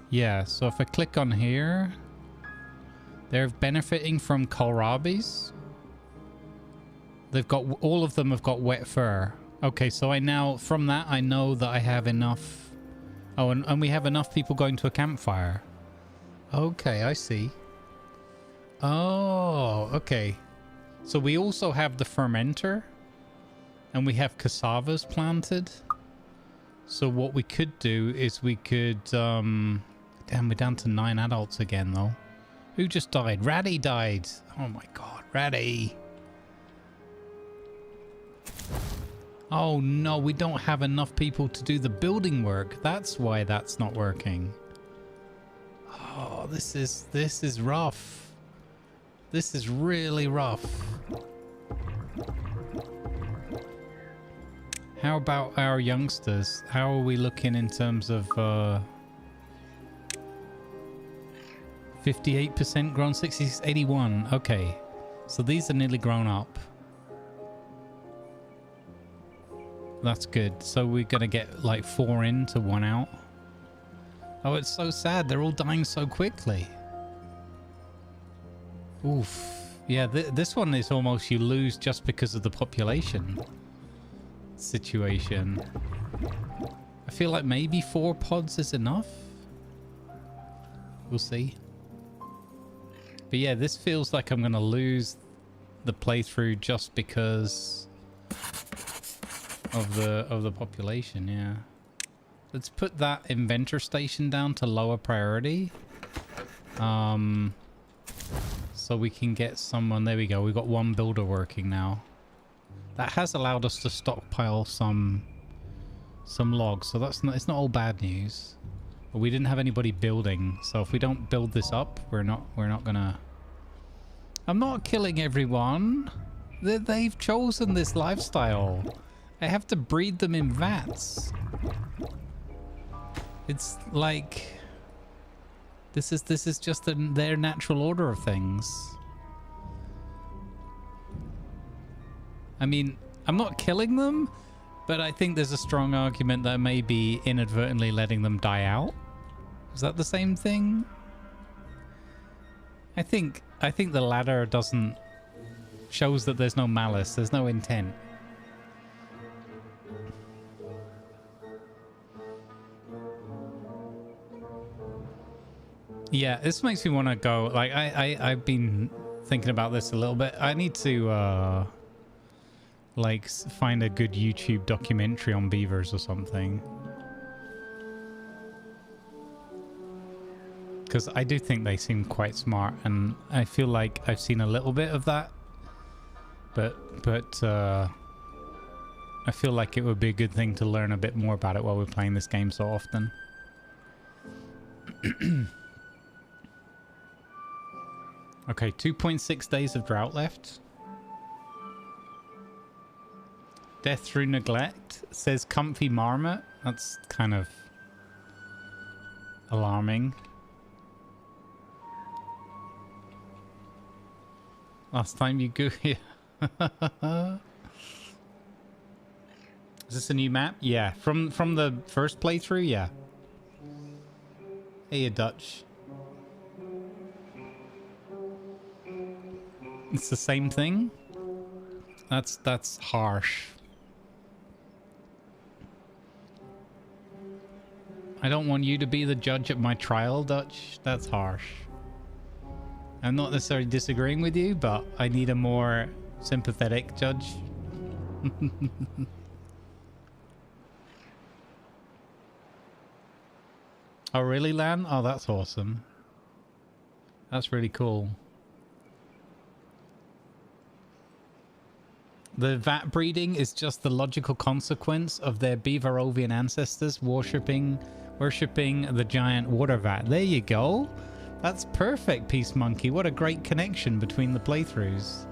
Yeah, so if I click on here, they're benefiting from kohlrabis. They've got, all of them have got wet fur. Okay, so I now, from that, I know that I have enough. Oh, and we have enough people going to a campfire. Okay, I see. Oh, okay. So we also have the fermenter. And we have cassavas planted. So what we could do is we could... Damn, we're down to 9 adults again, though. Who just died? Ratty died. Oh my god, Ratty. Oh no, we don't have enough people to do the building work. That's why that's not working. Oh, this is rough. This is really rough. How about our youngsters? How are we looking in terms of 58% grown, 60s, 81. Okay. So these are nearly grown up. That's good. So we're going to get like 4 in to 1 out. Oh, it's so sad. They're all dying so quickly. Oof. Yeah, this one is almost you lose just because of the population situation. I feel like maybe 4 pods is enough. We'll see. But yeah, this feels like I'm going to lose the playthrough just because of the population, yeah. Let's put that inventor station down to lower priority. So we can get someone. There we go. We've got 1 builder working now. That has allowed us to stockpile some logs. So that's not, it's not all bad news. But we didn't have anybody building. So if we don't build this up, we're not gonna... I'm not killing everyone. They've chosen this lifestyle. I have to breed them in vats. It's like this is just their natural order of things. I mean, I'm not killing them, but I think there's a strong argument that I may be inadvertently letting them die out Is that the same thing? I think the latter doesn't shows that there's no malice, there's no intent. Yeah, this makes me want to go. Like I've been thinking about this a little bit. I need to like find a good YouTube documentary on beavers or something. Because I do think they seem quite smart, and I feel like I've seen a little bit of that. But I feel like it would be a good thing to learn a bit more about it while we're playing this game so often. Okay, 2.6 days of drought left. Death through neglect. Says comfy marmot. That's kind of alarming. Last time you go here. Is this a new map? Yeah, from the first playthrough, yeah. Hey, you Dutch. It's the same thing? That's harsh. I don't want you to be the judge at my trial, Dutch. That's harsh. I'm not necessarily disagreeing with you, but I need a more sympathetic judge. Oh, really, Lan? Oh, that's awesome. That's really cool. The vat breeding is just the logical consequence of their Beaverovian ancestors worshipping the giant water vat. There you go. That's perfect, Peace Monkey. What a great connection between the playthroughs.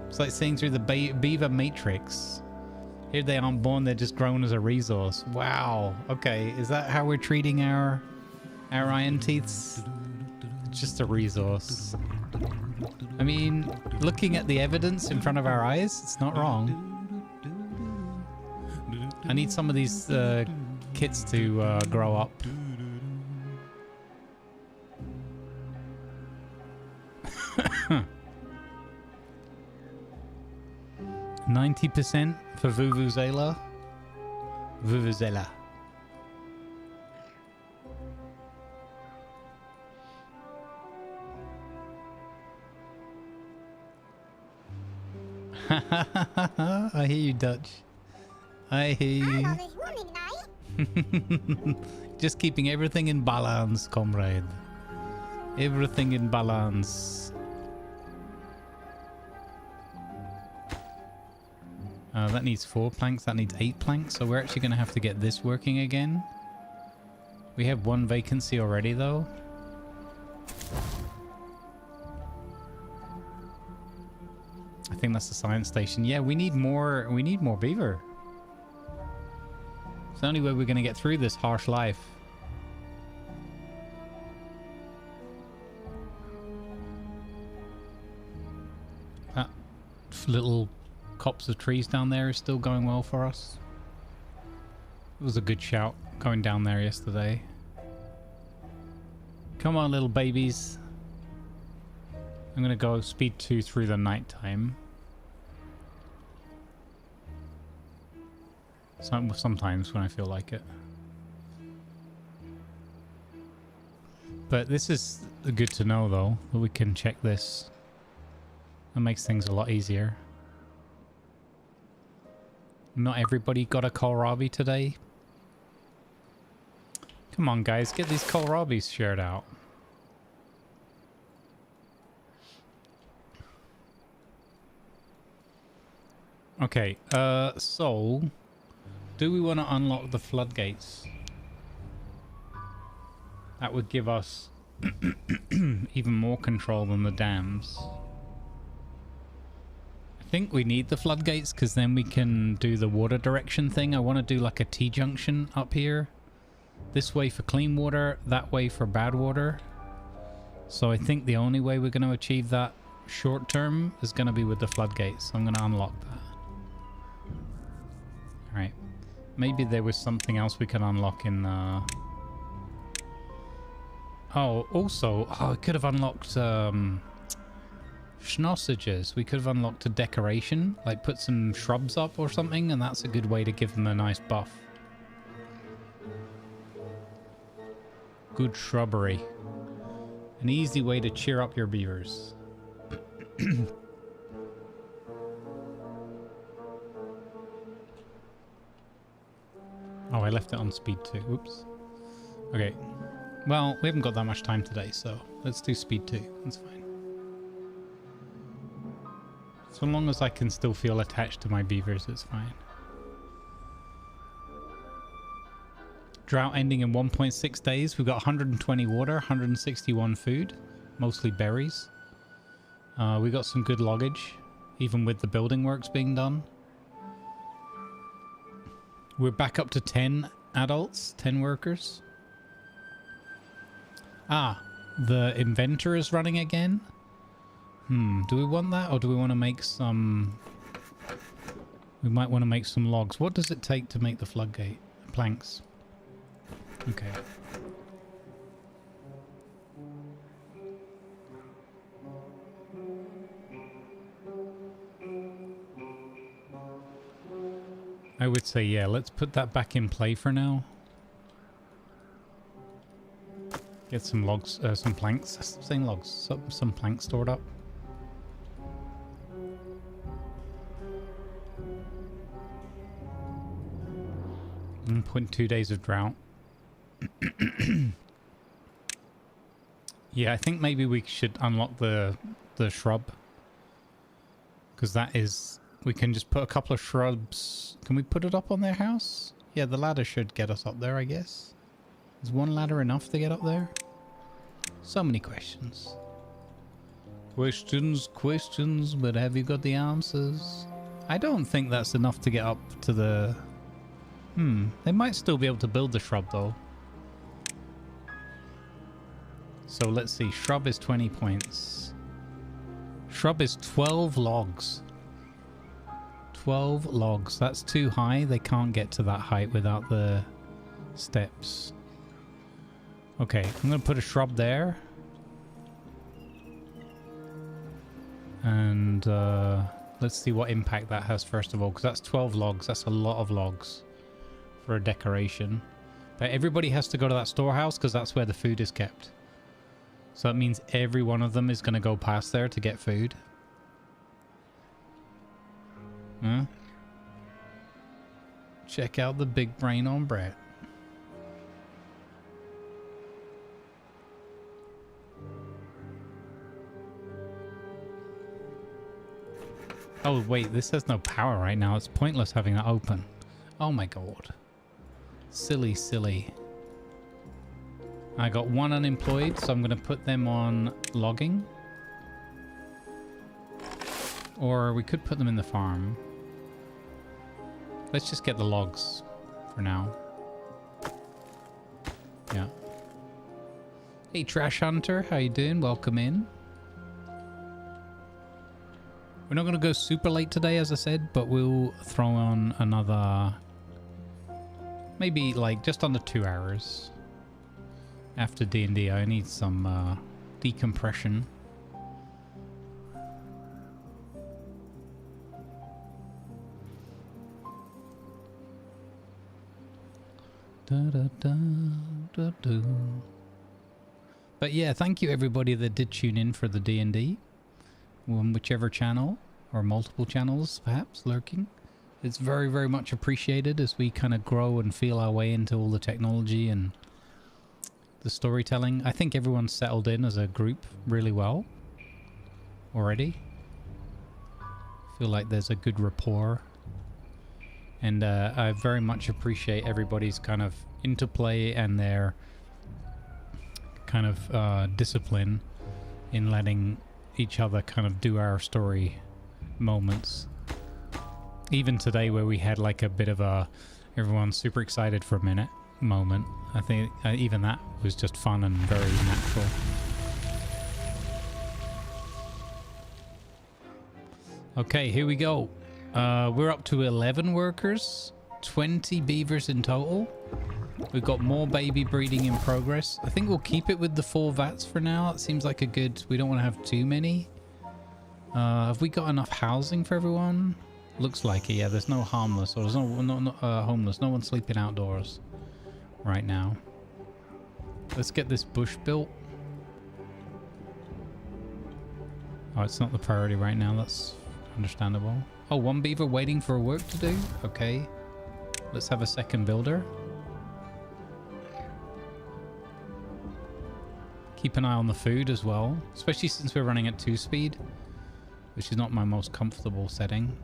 It's like seeing through the beaver matrix. Here they aren't born, they're just grown as a resource. Wow. Okay, is that how we're treating our iron teeths? Just a resource. I mean, looking at the evidence in front of our eyes, it's not wrong. I need some of these kids to grow up. Huh. 90% for Vuvuzela. Vuvuzela. I hear you, Dutch. I hear you. Just keeping everything in balance, comrade. Everything in balance. That needs 4 planks. That needs 8 planks. So we're actually going to have to get this working again. We have 1 vacancy already, though. I think that's the science station. Yeah, we need more. We need more beaver. It's the only way we're going to get through this harsh life. That little copse of trees down there is still going well for us. It was a good shout going down there yesterday. Come on, little babies. I'm gonna go speed 2 through the night time. Sometimes when I feel like it. But this is good to know, though, that we can check this. That makes things a lot easier. Not everybody got a kohlrabi today. Come on, guys, get these kohlrabis shared out. Okay, so do we want to unlock the floodgates? That would give us even more control than the dams. I think we need the floodgates because then we can do the water direction thing. I want to do like a T-junction up here. This way for clean water, that way for bad water. So I think the only way we're going to achieve that short term is going to be with the floodgates. So I'm going to unlock that. Alright. Maybe there was something else we could unlock in Oh, also, I could have unlocked schnossages. We could have unlocked a decoration, like put some shrubs up or something, and that's a good way to give them a nice buff. Good shrubbery. An easy way to cheer up your beavers. Oh, I left it on speed 2. Oops. Okay. Well, we haven't got that much time today, so let's do speed 2. That's fine. So long as I can still feel attached to my beavers, it's fine. Drought ending in 1.6 days. We've got 120 water, 161 food, mostly berries. We got some good loggage, even with the building works being done. We're back up to 10 adults, 10 workers. Ah, the inventor is running again. Do we want that, or do we want to make some... We might want to make some logs. What does it take to make the floodgate? Planks. Okay. I would say, yeah, let's put that back in play for now. Get some logs, some planks, same logs, some planks stored up. And 0.2 days of drought. Yeah, I think maybe we should unlock the shrub. Because that is... We can just put a couple of shrubs. Can we put it up on their house? Yeah, the ladder should get us up there, I guess. Is one ladder enough to get up there? So many questions. Questions, but have you got the answers? I don't think that's enough to get up to the... They might still be able to build the shrub, though. So let's see. Shrub is 20 points. Shrub is 12 logs. 12 logs. That's too high. They can't get to that height without the steps. Okay, I'm going to put a shrub there. And let's see what impact that has first of all, because that's 12 logs. That's a lot of logs for a decoration. But everybody has to go to that storehouse because that's where the food is kept. So that means every one of them is going to go past there to get food. Huh? Check out the big brain on Brett. Oh wait, this has no power right now. It's pointless having that open. Oh my god. Silly, silly. I got one unemployed, so I'm going to put them on logging. Or we could put them in the farm. Let's just get the logs for now. Yeah. Hey, Trash Hunter. How you doing? Welcome in. We're not going to go super late today, as I said, but we'll throw on another... Maybe, like, just under 2 hours. After D&D, I need some decompression. But yeah, thank you everybody that did tune in for the D&D. On whichever channel, or multiple channels perhaps, lurking. It's very, very much appreciated as we kind of grow and feel our way into all the technology and the storytelling. I think everyone's settled in as a group really well already. I feel like there's a good rapport. And I very much appreciate everybody's kind of interplay and their kind of discipline in letting each other kind of do our story moments. Even today where we had like a bit of a everyone's super excited for a minute moment. I think even that was just fun and very natural. Okay, here we go. We're up to 11 workers, 20 beavers in total. We've got more baby breeding in progress. I think we'll keep it with the 4 vats for now. It seems like a good... We don't want to have too many. Have we got enough housing for everyone? Looks like it, yeah. There's no harmless, or there's no homeless. No one's sleeping outdoors right now. Let's get this bush built. Oh, it's not the priority right now. That's understandable. Oh, 1 beaver waiting for work to do? Okay. Let's have a second builder. Keep an eye on the food as well, especially since we're running at 2 speed, which is not my most comfortable setting.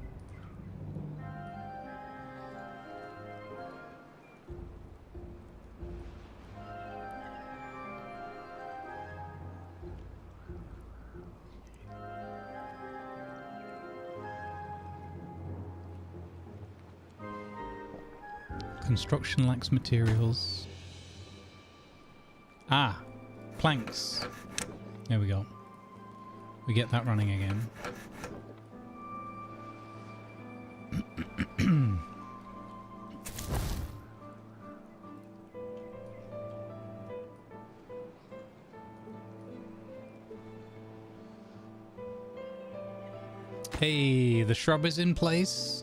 Construction lacks materials. Ah, planks. There we go. We get that running again. Hey, the shrub is in place.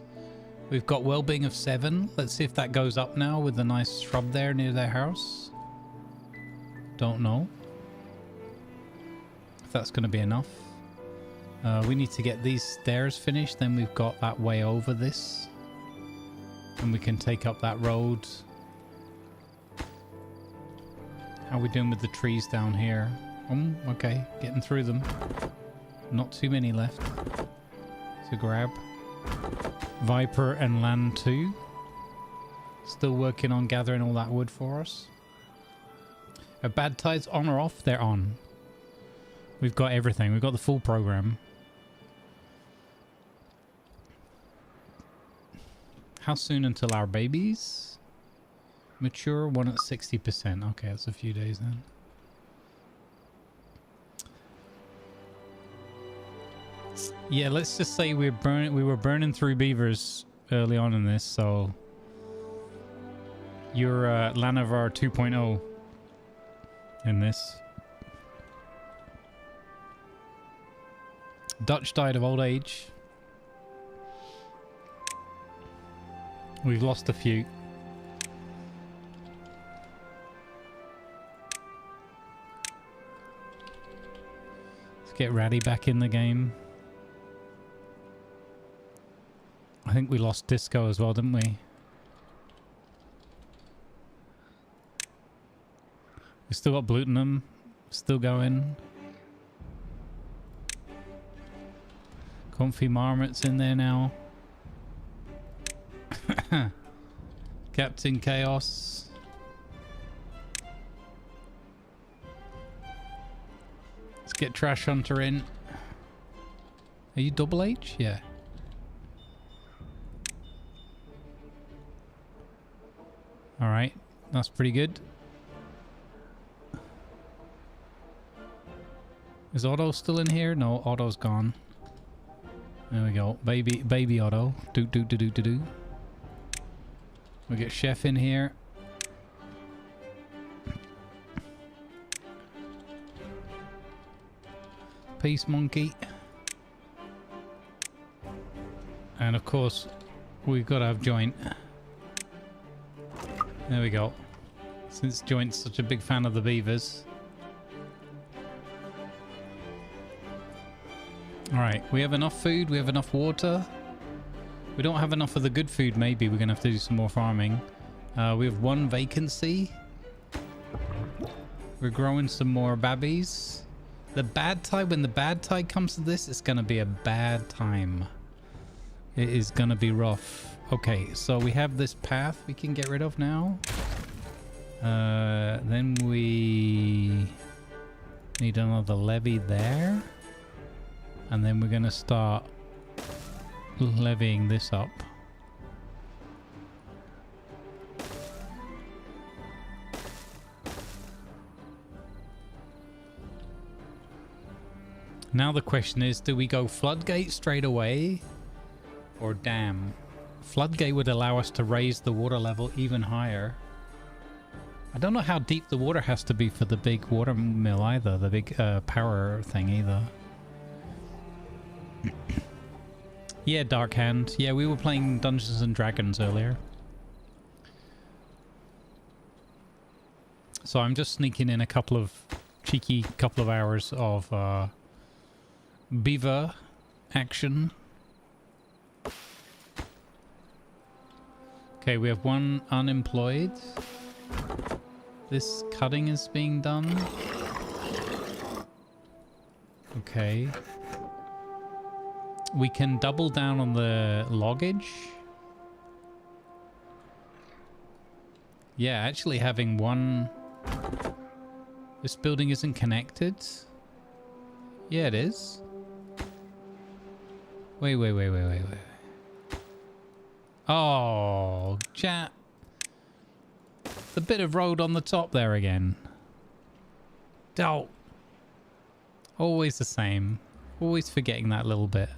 We've got well-being of 7. Let's see if that goes up now with the nice shrub there near their house. Don't know if that's going to be enough. We need to get these stairs finished. Then we've got that way over this. And we can take up that road. How are we doing with the trees down here? Okay. Getting through them. Not too many left to grab. Viper and Land 2. Still working on gathering all that wood for us. Are bad tides on or off? They're on. We've got everything. We've got the full program. How soon until our babies mature? 1 at 60%. Okay, that's a few days then. Yeah, let's just say we were burning through beavers early on in this, so you're Lanavar 2.0 in this. Dutch died of old age. We've lost a few. Let's get Ratty back in the game. I think we lost Disco as well, didn't we? We still got Blutenum. Still going. Comfy Marmot's in there now. Captain Chaos. Let's get Trash Hunter in. Are you double H? Yeah. Alright, that's pretty good. Is Otto still in here? No, Otto's gone. There we go. Baby Otto. Do. We get Chef in here. Peace Monkey. And of course, we've got to have Joint. There we go. Since Joint's such a big fan of the beavers. Alright, we have enough food, we have enough water. We don't have enough of the good food, maybe. We're going to have to do some more farming. We have 1 vacancy. We're growing some more babbies. The bad tide, when the bad tide comes to this, it's going to be a bad time. It is going to be rough. Okay, so we have this path we can get rid of now. Then we need another levee there. And then we're going to start levying this up. Now the question is, do we go floodgate straight away or dam? Floodgate would allow us to raise the water level even higher. I don't know how deep the water has to be for the big water mill either, the big power thing either. Yeah, Dark Hand. Yeah, we were playing Dungeons and Dragons earlier. So I'm just sneaking in a cheeky couple of hours of beaver action. Okay, we have one unemployed. This cutting is being done. Okay. We can double down on the loggage. Yeah, actually having one... This building isn't connected. Yeah, it is. Wait. Oh, chat. The bit of road on the top there again. Oh. Always the same. Always forgetting that little bit.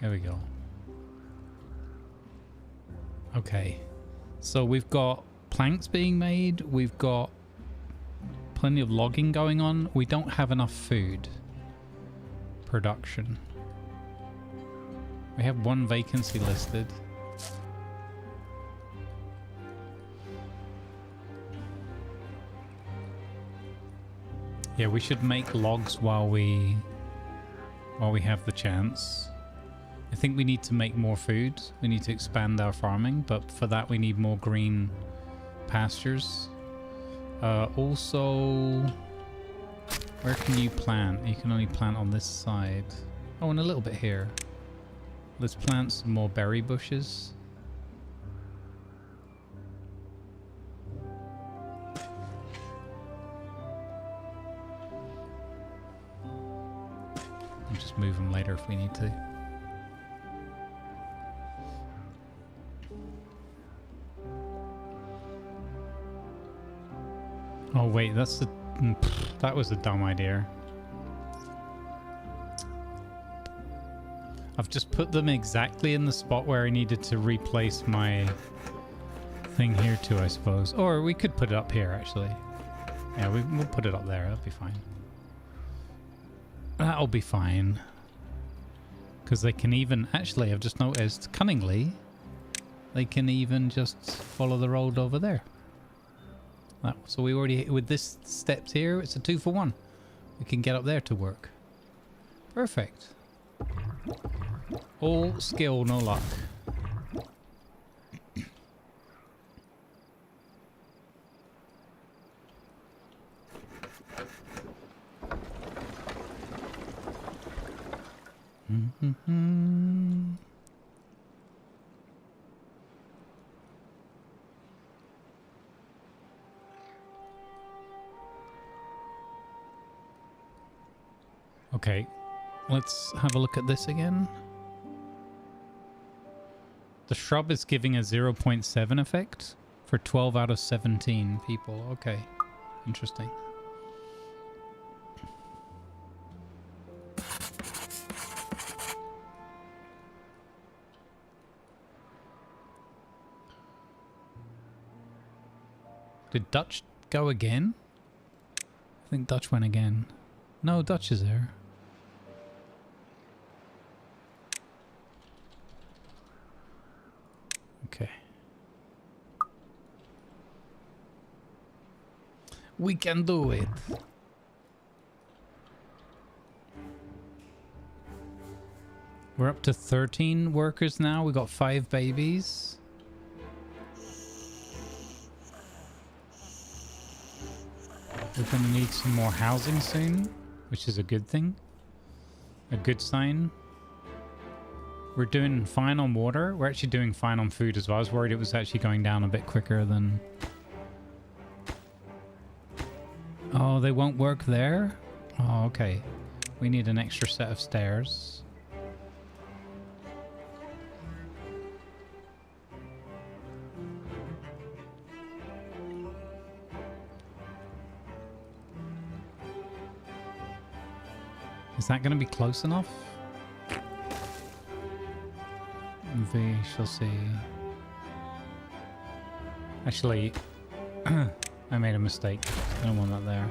There we go. Okay. So we've got planks being made. We've got plenty of logging going on. We don't have enough food production. We have one vacancy listed. Yeah, we should make logs while we have the chance. I think we need to make more food. We need to expand our farming, but for that we need more green pastures. Also, where can you plant? You can only plant on this side. Oh, and a little bit here. Let's plant some more berry bushes. We'll just move them later if we need to. Oh wait, that was a dumb idea. I've just put them exactly in the spot where I needed to replace my thing here too, I suppose. Or we could put it up here, actually. Yeah, we'll put it up there. That'll be fine. That'll be fine. Because they can even... Actually, I've just noticed, cunningly, they can even just follow the road over there. So we already... With this steps here, it's a 2-for-1. We can get up there to work. Perfect. All skill, no luck. Okay, let's have a look at this again. The shrub is giving a 0.7 effect for 12 out of 17 people. Okay, interesting. Did Dutch go again? I think Dutch went again. No, Dutch is there. Okay. We can do it. We're up to 13 workers now. We got 5 babies. We're going to need some more housing soon, which is a good thing. A good sign. We're doing fine on water. We're actually doing fine on food as well. I was worried it was actually going down a bit quicker than... Oh, they won't work there? Oh, okay. We need an extra set of stairs. Is that going to be close enough? We shall see. Actually, I made a mistake. I don't want that there.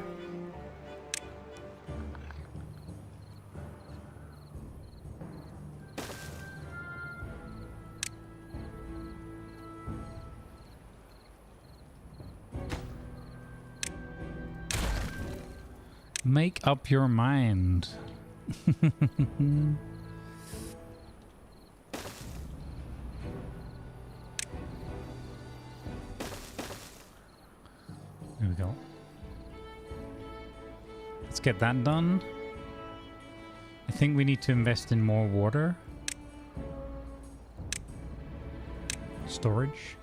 Make up your mind. There we go. Let's get that done. I think we need to invest in more water. Storage.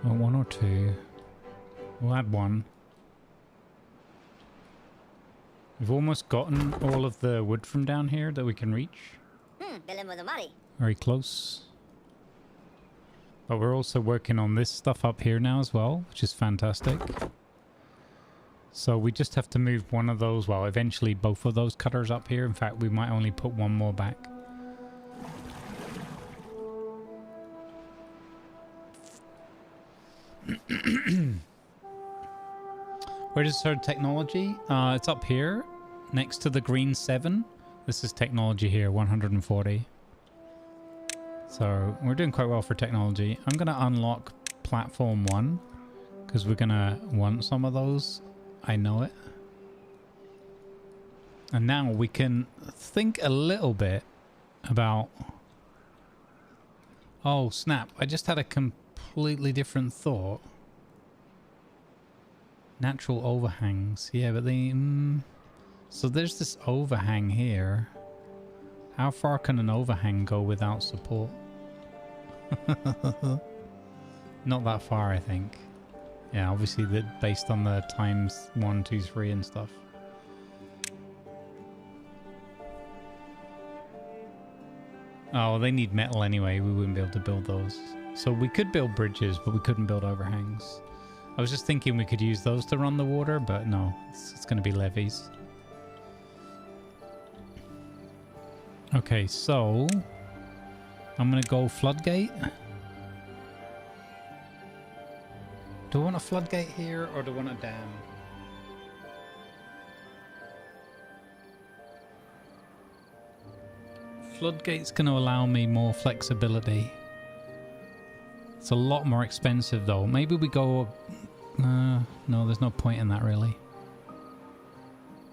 One or two. We'll add one. We've almost gotten all of the wood from down here that we can reach. Very close. But we're also working on this stuff up here now as well, which is fantastic. So we just have to move one of those, well, eventually both of those cutters up here. In fact, we might only put one more back. Where is her technology? It's up here, next to the green 7. This is technology here, 140. So we're doing quite well for technology. I'm going to unlock platform 1, because we're going to want some of those. I know it. And now we can think a little bit about... Oh, snap. I just had a completely different thought. Natural overhangs. Yeah, but they... So there's this overhang here. How far can an overhang go without support? Not that far, I think. Yeah, obviously based on the times 1, 2, 3 and stuff. Oh, they need metal anyway. We wouldn't be able to build those. So we could build bridges, but we couldn't build overhangs. I was just thinking we could use those to run the water, but no, it's going to be levees. Okay, so I'm going to go floodgate. Do I want a floodgate here or do I want a dam? Floodgate's going to allow me more flexibility. It's a lot more expensive though. Maybe we go... no, there's no point in that really.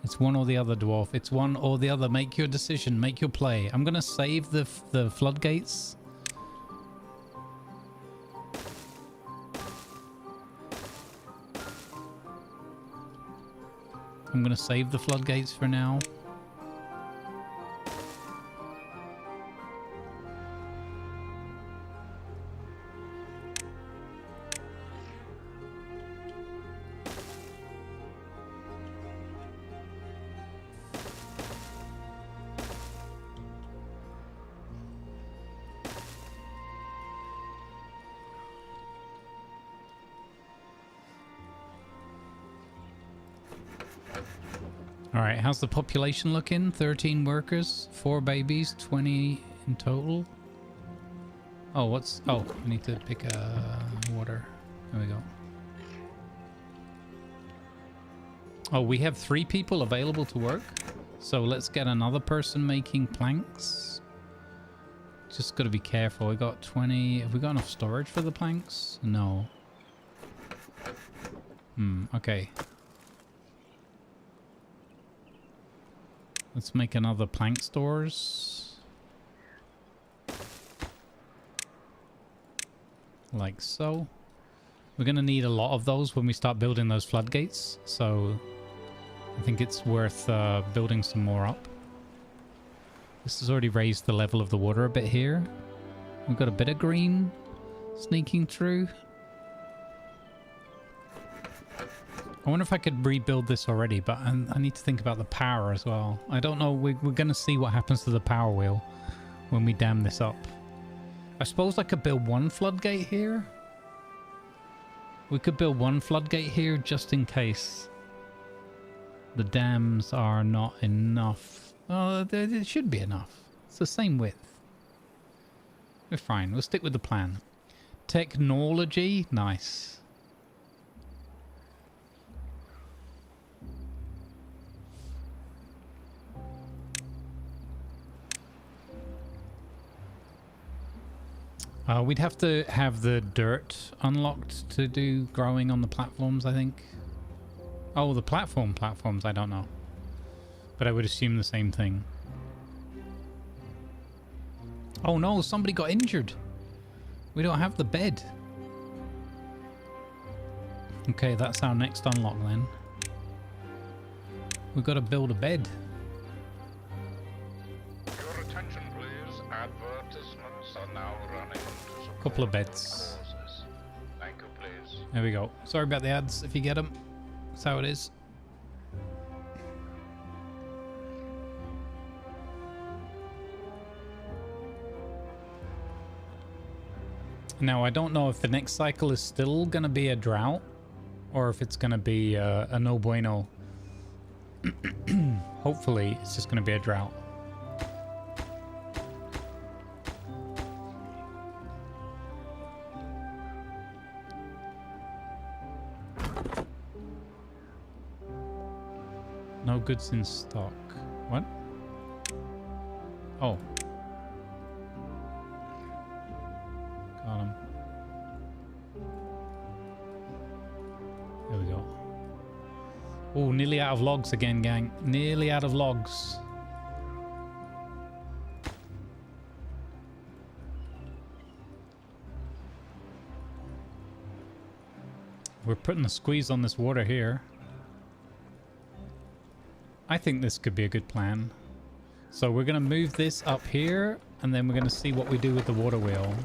It's one or the other, dwarf. It's one or the other. Make your decision. Make your play. I'm going to save the floodgates. I'm going to save the floodgates for now. Alright, how's the population looking? 13 workers, 4 babies, 20 in total. Oh, what's... Oh, I need to pick water. There we go. Oh, we have 3 people available to work. So let's get another person making planks. Just got to be careful. We got 20... Have we got enough storage for the planks? No. Okay. Let's make another plank stores. Like so. We're going to need a lot of those when we start building those floodgates. So I think it's worth building some more up. This has already raised the level of the water a bit here. We've got a bit of green sneaking through. I wonder if I could rebuild this already, but I need to think about the power as well. I don't know. We're going to see what happens to the power wheel when we dam this up. I suppose I could build one floodgate here. We could build one floodgate here just in case the dams are not enough. Oh, it should be enough. It's the same width. We're fine. We'll stick with the plan. Technology. Nice. We'd have to have the dirt unlocked to do growing on the platforms, I think. Oh, the platforms, I don't know. But I would assume the same thing. Oh no, somebody got injured. We don't have the bed. Okay, that's our next unlock then. We've got to build a bed. Your attention, please. Advertisements are now running to support Couple of beds. causes. Thank you, please. There we go. Sorry about the ads if you get them. That's how it is. Now, I don't know if the next cycle is still going to be a drought or if it's going to be a no bueno. Hopefully, it's just going to be a drought. No goods in stock. What? Oh. Got him. There we go. Oh, nearly out of logs again, gang. Nearly out of logs. We're putting a squeeze on this water here. I think this could be a good plan. So we're going to move this up here, and then we're going to see what we do with the water wheel.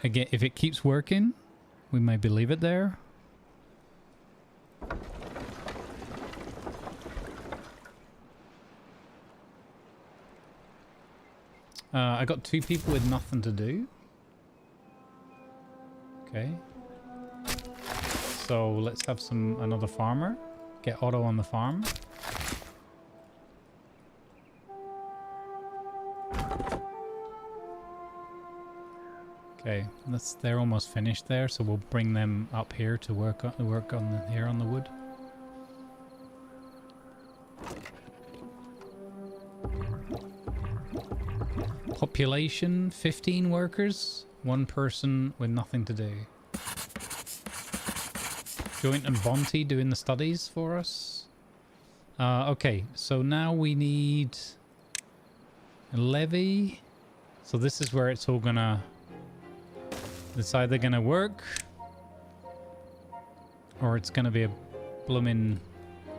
Again, if it keeps working, we maybe leave it there. I got 2 people with nothing to do. Okay. So let's have another farmer. Get Otto on the farm. Okay, they're almost finished there, so we'll bring them up here to work on the wood. Population 15 workers, 1 person with nothing to do. Joint and Bonte doing the studies for us. Okay, so now we need a levy. So this is where it's all gonna... It's either gonna work or it's gonna be a blooming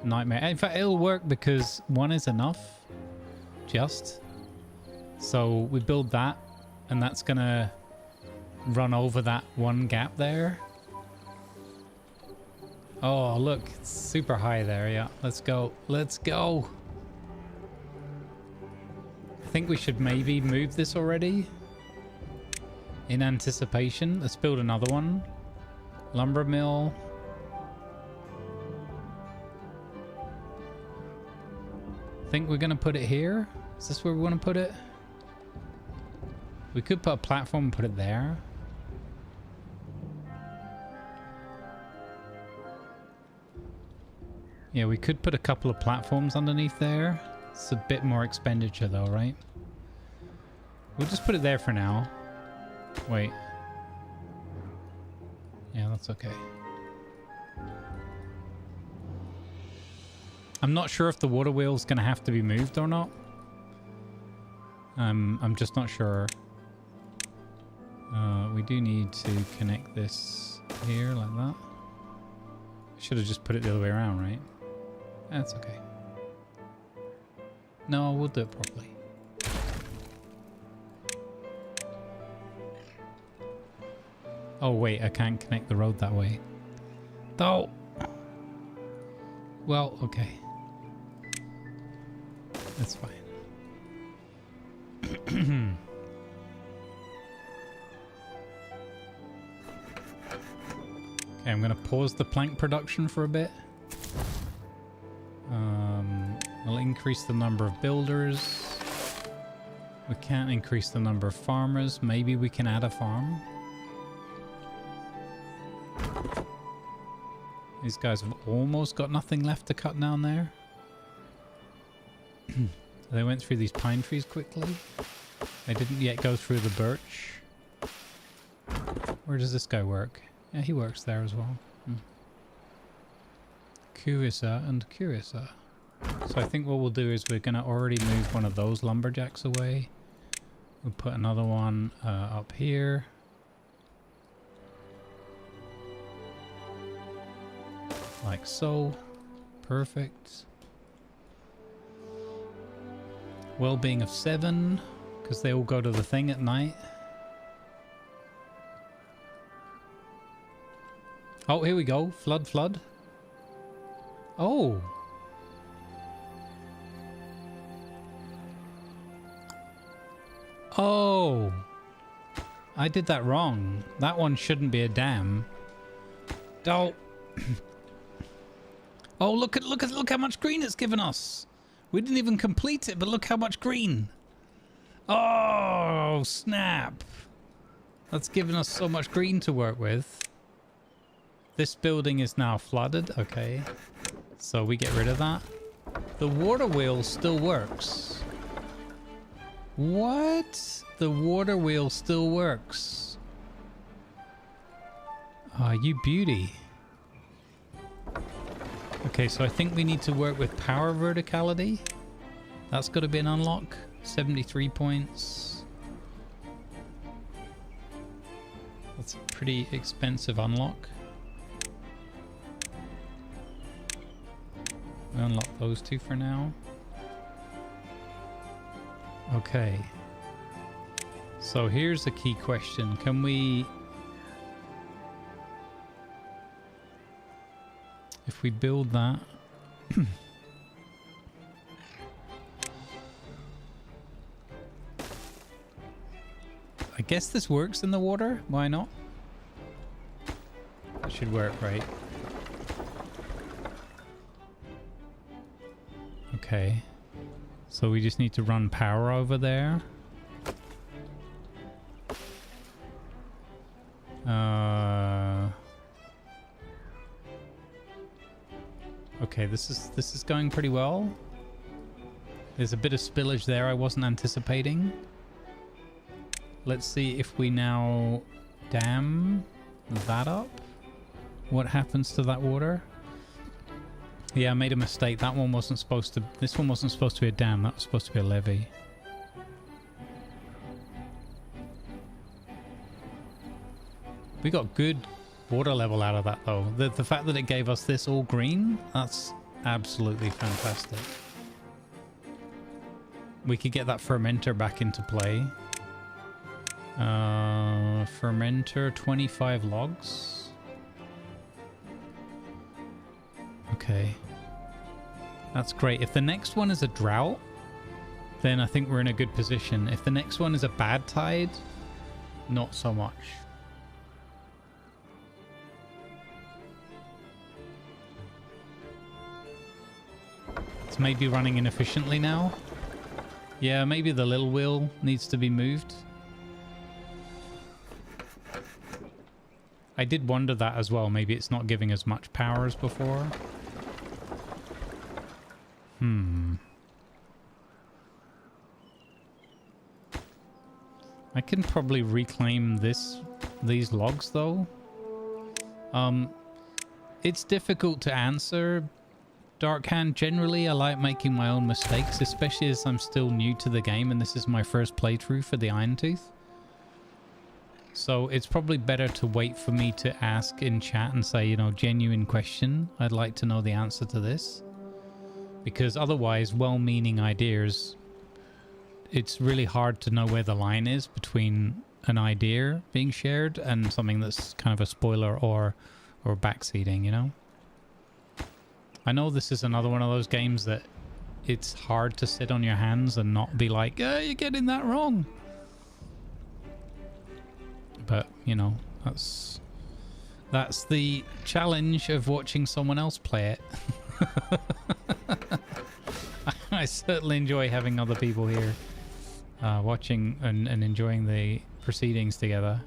nightmare. In fact, it'll work because 1 is enough. Just. So we build that, and that's gonna run over that 1 gap there. Oh, look, it's super high there. Yeah, let's go. Let's go. I think we should maybe move this already. In anticipation. Let's build another one. Lumber mill. I think we're going to put it here. Is this where we want to put it? We could put a platform and put it there. Yeah, we could put a couple of platforms underneath there. It's a bit more expenditure though, right? We'll just put it there for now. Wait. Yeah, that's okay. I'm not sure if the water wheel's gonna have to be moved or not. I'm just not sure. We do need to connect this here like that. Should have just put it the other way around, right? That's okay. No, we'll do it properly. Oh wait, I can't connect the road that way. Oh. Well, okay. That's fine. Okay, I'm gonna pause the plank production for a bit. We'll increase the number of builders. We can't increase the number of farmers. Maybe we can add a farm. These guys have almost got nothing left to cut down there. They went through these pine trees quickly. They didn't yet go through the birch. Where does this guy work? Yeah, he works there as well. Curiouser and curiouser. So I think what we'll do is we're going to already move one of those lumberjacks away. We'll put another one up here. Like so. Perfect. Well-being of 7, because they all go to the thing at night. Oh, here we go. Flood, flood. Oh. Oh. I did that wrong. That one shouldn't be a dam. Oh. Oh, look how much green it's given us. We didn't even complete it, but look how much green. Oh, snap. That's given us so much green to work with. This building is now flooded. Okay. So we get rid of that. The water wheel still works. What? The water wheel still works. Ah, you beauty. Okay, so I think we need to work with power verticality. That's got to be an unlock. 73 points. That's a pretty expensive unlock. We unlock those two for now. Okay. So here's a key question. Can we... If we build that... I guess this works in the water. Why not? That should work, right? Okay. So we just need to run power over there. Okay, this is going pretty well. There's a bit of spillage there I wasn't anticipating. Let's see if we now dam that up. What happens to that water? Yeah, I made a mistake. That one wasn't supposed to... This one wasn't supposed to be a dam. That was supposed to be a levee. We got good water level out of that, though. The fact that it gave us this all green, that's absolutely fantastic. We could get that fermenter back into play. Fermenter, 25 logs. Okay. That's great. If the next one is a drought, then I think we're in a good position. If the next one is a bad tide, not so much. It's maybe running inefficiently now. Yeah, maybe the little wheel needs to be moved. I did wonder that as well. Maybe it's not giving as much power as before. I can probably reclaim these logs though. It's difficult to answer, Dark Hand. Generally, I like making my own mistakes, especially as I'm still new to the game and this is my first playthrough for the Iron Tooth. So it's probably better to wait for me to ask in chat and say, you know, genuine question. I'd like to know the answer to this. Because otherwise, well-meaning ideas, it's really hard to know where the line is between an idea being shared and something that's kind of a spoiler or backseating, you know? I know this is another one of those games that it's hard to sit on your hands and not be like, oh, you're getting that wrong. But, you know, that's the challenge of watching someone else play it. I certainly enjoy having other people here watching and enjoying the proceedings together.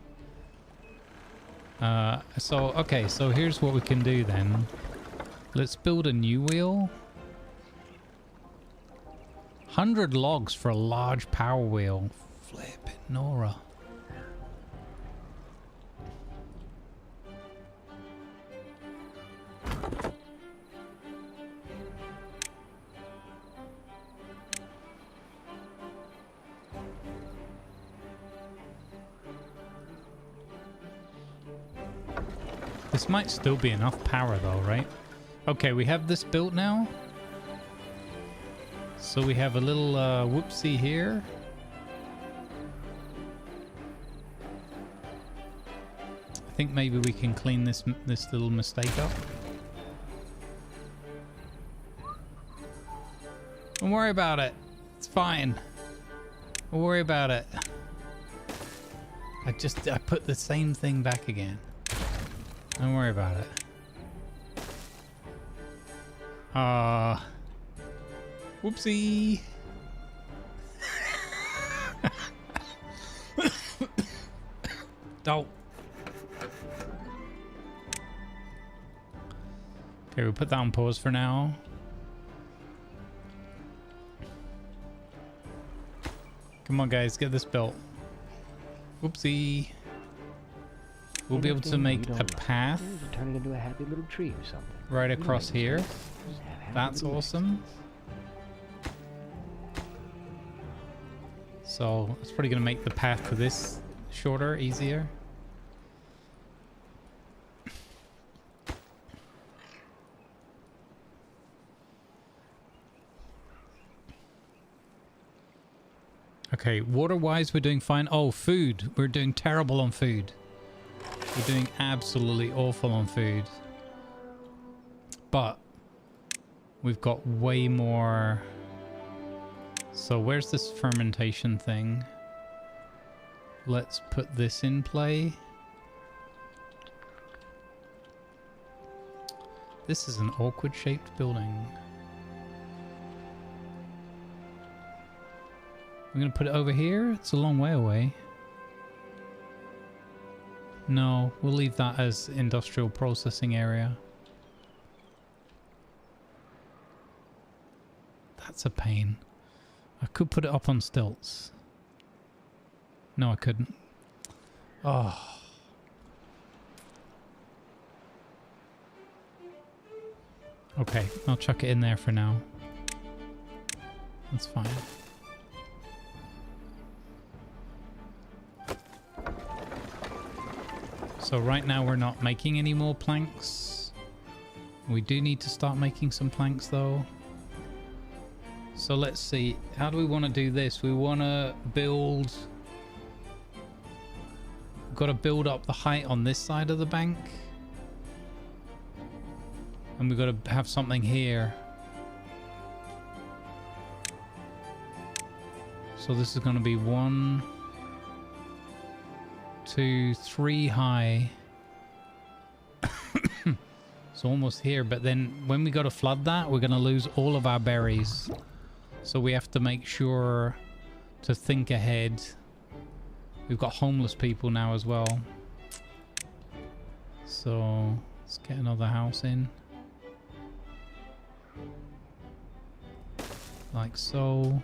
Okay, so here's what we can do then. Let's build a new wheel. 100 logs for a large power wheel. Flip it, Nora. This might still be enough power though, right? Okay, we have this built now. So we have a little whoopsie here. I think maybe we can clean this little mistake up. Don't worry about it. It's fine. Don't worry about it. I put the same thing back again. Don't worry about it. Whoopsie. Don't. Okay, we'll put that on pause for now. Come on, guys, get this built. Whoopsie. We'll be able to make a path turn it into a happy little tree or something. Right across here. That's awesome. So it's probably going to make the path to this shorter, easier. Okay, water-wise, we're doing fine. Oh, food. We're doing terrible on food. We're doing absolutely awful on food. But we've got way more. So where's this fermentation thing? Let's put this in play. This is an awkward shaped building. I'm gonna put it over here. It's a long way away. No, we'll leave that as industrial processing area. That's a pain. I could put it up on stilts. No, I couldn't. Oh. Okay, I'll chuck it in there for now. That's fine. So right now we're not making any more planks. We do need to start making some planks though. So let's see, how do we want to do this? We want to build... We've got to build up the height on this side of the bank. And we've got to have something here. So this is going to be 1, 2, 3 high. So almost here, but then when we go to flood that, we're going to lose all of our berries. So we have to make sure to think ahead. We've got homeless people now as well. So let's get another house in. Like so.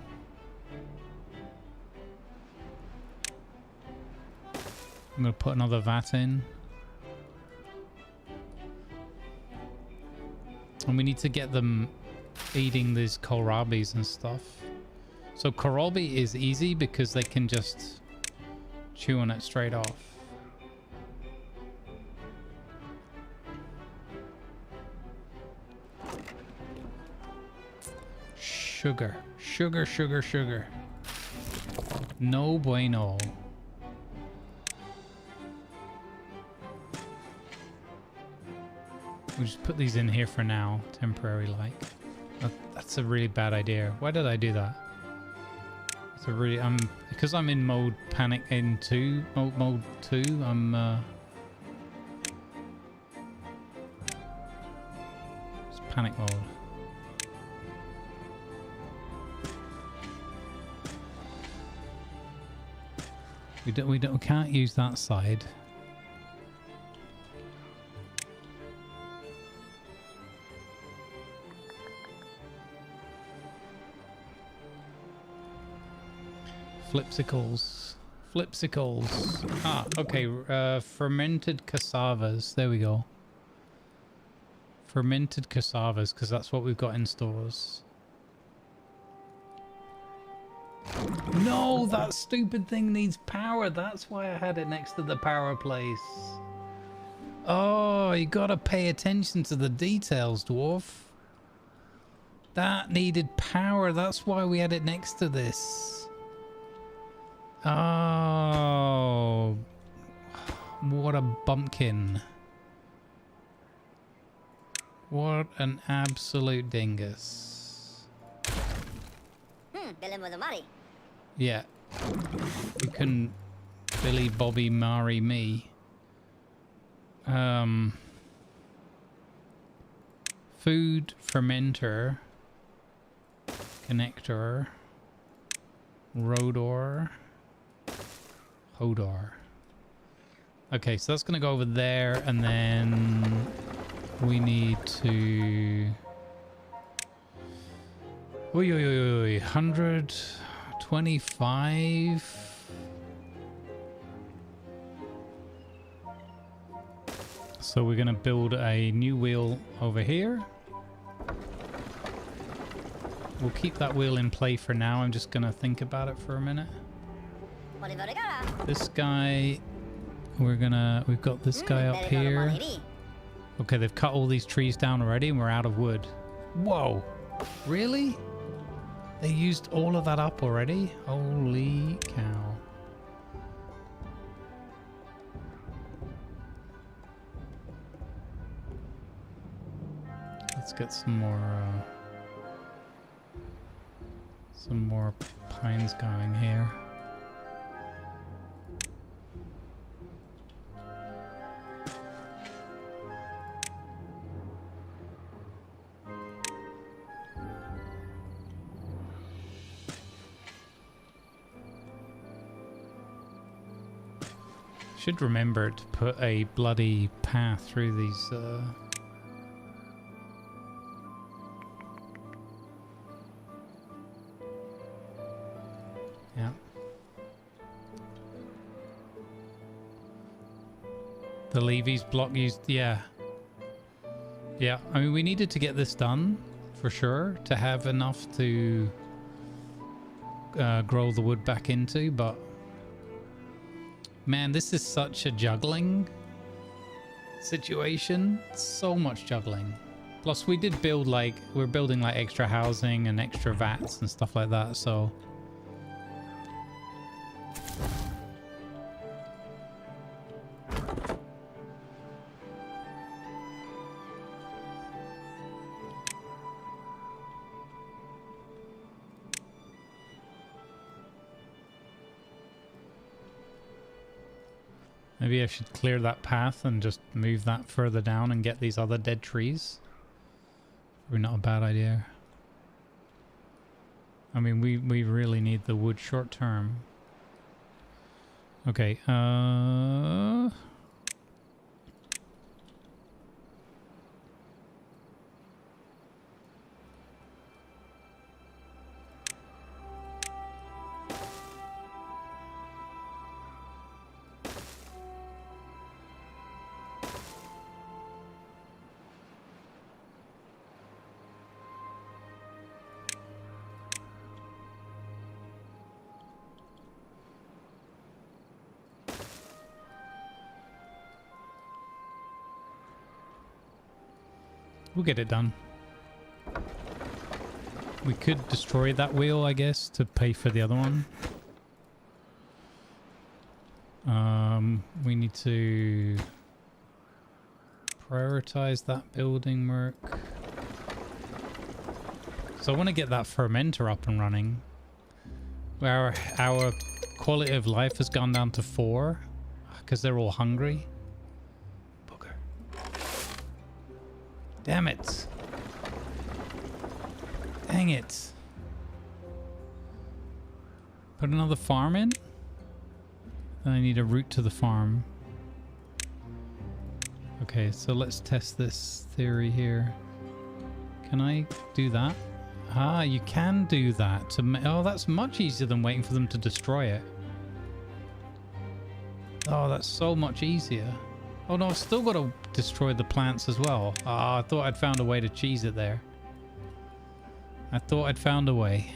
I'm going to put another vat in. And we need to get them eating these kohlrabis and stuff. So kohlrabi is easy because they can just chew on it straight off. Sugar. Sugar, sugar, sugar. No bueno. We'll just put these in here for now, temporary like. That's a really bad idea. Why did I do that? It's a really because I'm in mode panic in mode 2. It's panic mode. We can't use that side. Flipsicles. Ah, okay. Fermented cassavas. There we go. Fermented cassavas, because that's what we've got in stores. No, that stupid thing needs power. That's why I had it next to the power place. Oh, you gotta pay attention to the details, dwarf. That needed power. That's why we had it next to this. Oh, what a bumpkin. What an absolute dingus. Yeah. You couldn't Billy Bobby marry me. Food fermenter. Connector. Rodor. Hodor. Okay, so that's going to go over there, and then we need to... 125. So we're going to build a new wheel over here. We'll keep that wheel in play for now. I'm just going to think about it for a minute. This guy, we've got this guy up here. Okay, they've cut all these trees down already and we're out of wood. Whoa, really? They used all of that up already? Holy cow. Let's get some more pines going here. Should remember to put a bloody path through these yeah. The levies block used, yeah. Yeah, I mean we needed to get this done for sure to have enough to grow the wood back into, but man, this is such a juggling situation. So much juggling. Plus, we did build we're building like extra housing and extra vats and stuff like that, so. Maybe I should clear that path and just move that further down and get these other dead trees. Probably not a bad idea. I mean, we really need the wood short term. Okay, we'll get it done. We could destroy that wheel, I guess, to pay for the other one. We need to Prioritize that building work. So I want to get that fermenter up and running. Where our quality of life has gone down to 4 because they're all hungry. Booger. Damn it. Dang it. Put another farm in. Then I need a route to the farm. Okay, so let's test this theory here. Can I do that? Ah, you can do that. Oh, that's much easier than waiting for them to destroy it. Oh, that's so much easier. Oh no, I've still got to destroy the plants as well. Ah, I thought I'd found a way to cheese it there. I thought I'd found a way.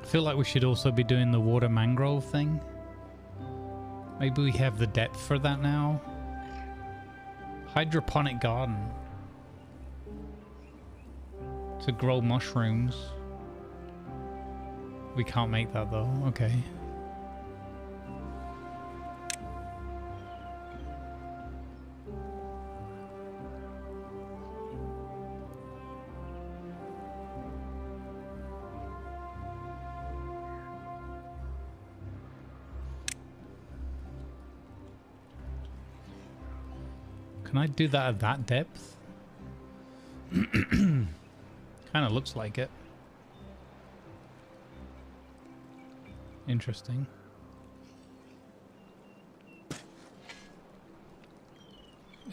I feel like we should also be doing the water mangrove thing. Maybe we have the depth for that now. Hydroponic garden. To grow mushrooms. We can't make that though. Okay. Can I do that at that depth? Kind of looks like it. Interesting.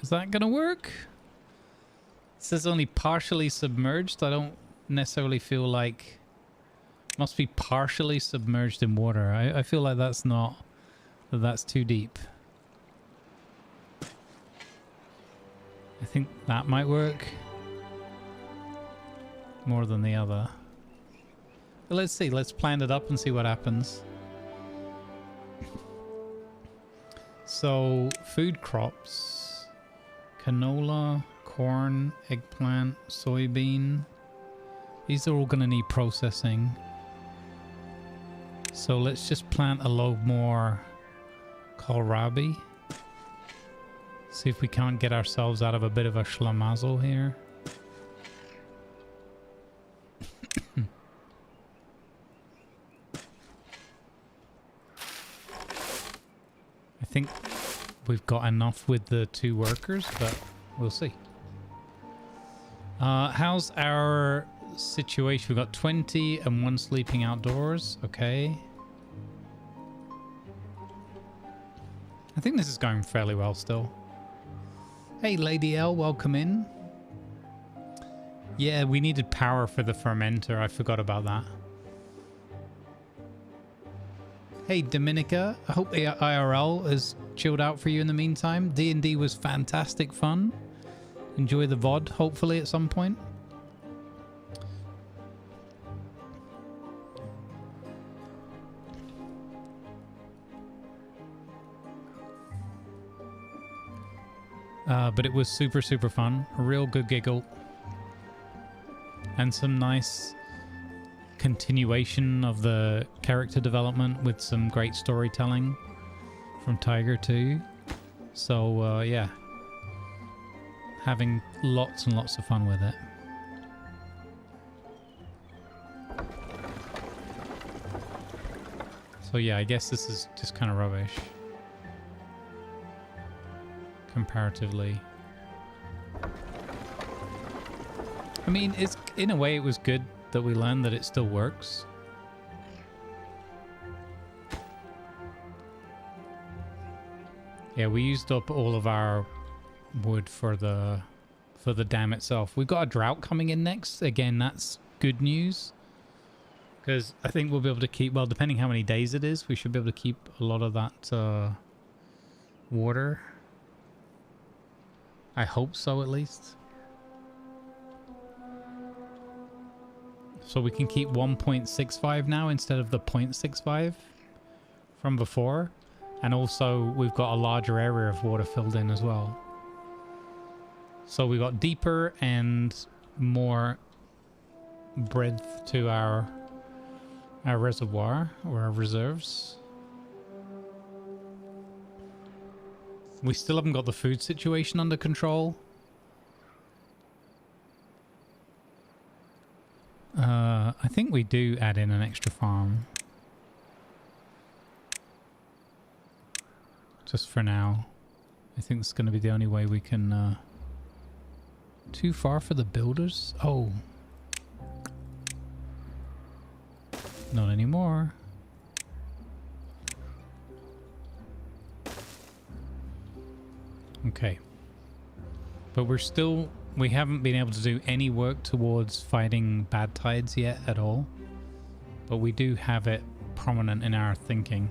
Is that gonna work? It says only partially submerged. I don't necessarily feel like... Must be partially submerged in water. I feel like that's not... That's too deep. I think that might work more than the other. But let's see. Let's plan it up and see what happens. So, food crops. Canola, corn, eggplant, soybean. These are all going to need processing. So let's just plant a load more kohlrabi. See if we can't get ourselves out of a bit of a schlamazel here. I think we've got enough with the 2 workers, but we'll see. How's our situation? We've got 20 and 1 sleeping outdoors. Okay. I think this is going fairly well still. Hey, Lady L, welcome in. Yeah, we needed power for the fermenter. I forgot about that. Hey, Dominica. I hope the IRL has chilled out for you in the meantime. D&D was fantastic fun. Enjoy the VOD, hopefully, at some point. But it was super, super fun. A real good giggle. And some nice continuation of the character development with some great storytelling from Tiger too. So, yeah. Having lots and lots of fun with it. So, yeah, I guess this is just kind of rubbish. Comparatively. I mean, it's in a way it was good that we learned that it still works. Yeah, we used up all of our wood for the dam itself. We've got a drought coming in next. Again, that's good news. Because I think we'll be able to keep, well, depending how many days it is, we should be able to keep a lot of that water. I hope so, at least. So we can keep 1.65 now instead of the 0.65 from before. And also we've got a larger area of water filled in as well. So we got deeper and more breadth to our reservoir or our reserves. We still haven't got the food situation under control. I think we do add in an extra farm. Just for now. I think it's going to be the only way we can... Too far for the builders? Oh. Not anymore. Okay. But we haven't been able to do any work towards fighting bad tides yet at all. But we do have it prominent in our thinking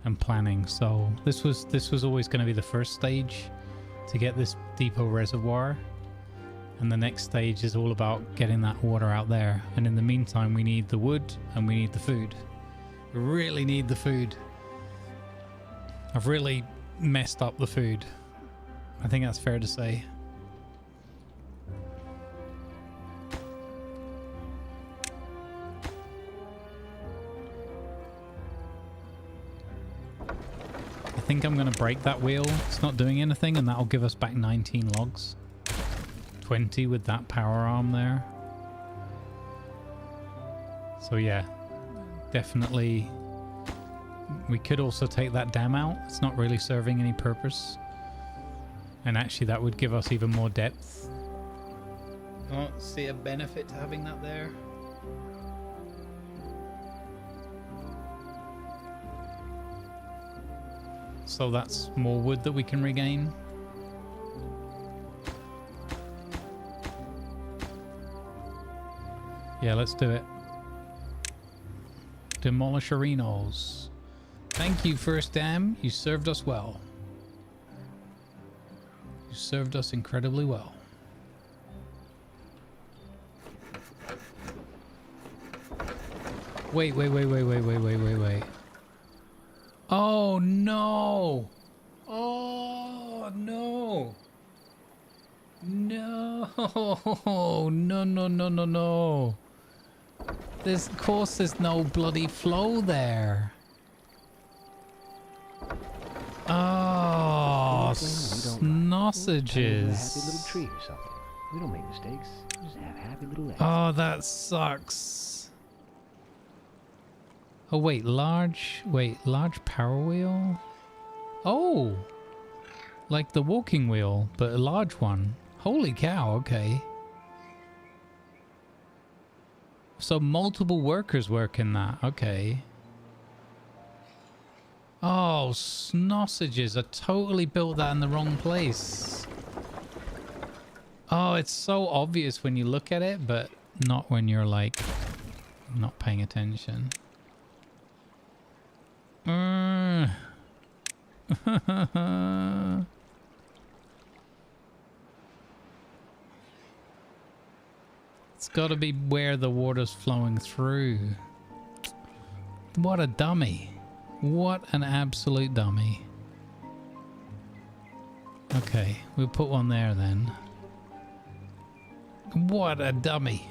and planning. So this was always going to be the first stage to get this depot reservoir. And the next stage is all about getting that water out there. And in the meantime, we need the wood and we need the food. We really need the food. I've really messed up the food. I think that's fair to say. I think I'm going to break that wheel. It's not doing anything, and that'll give us back 19 logs. 20 with that power arm there. So yeah, definitely. We could also take that dam out. It's not really serving any purpose. And actually that would give us even more depth. I don't see a benefit to having that there. So that's more wood that we can regain. Yeah, let's do it. Demolish arenas. Thank you, First Dam. You served us well. You served us incredibly well. Wait. Oh, no. Oh, no. No. Of course there's no bloody flow there. Oh, sausages. Happy little tree or something. We don't make mistakes. We just have happy little legs. Oh, that sucks. Oh, wait, large power wheel? Oh, like the walking wheel, but a large one. Holy cow, okay. So multiple workers work in that, okay. Oh, sausages. I totally built that in the wrong place. Oh, it's so obvious when you look at it, but not when you're like not paying attention. It's got to be where the water's flowing through. What a dummy. What an absolute dummy. Okay, we'll put one there then. What a dummy.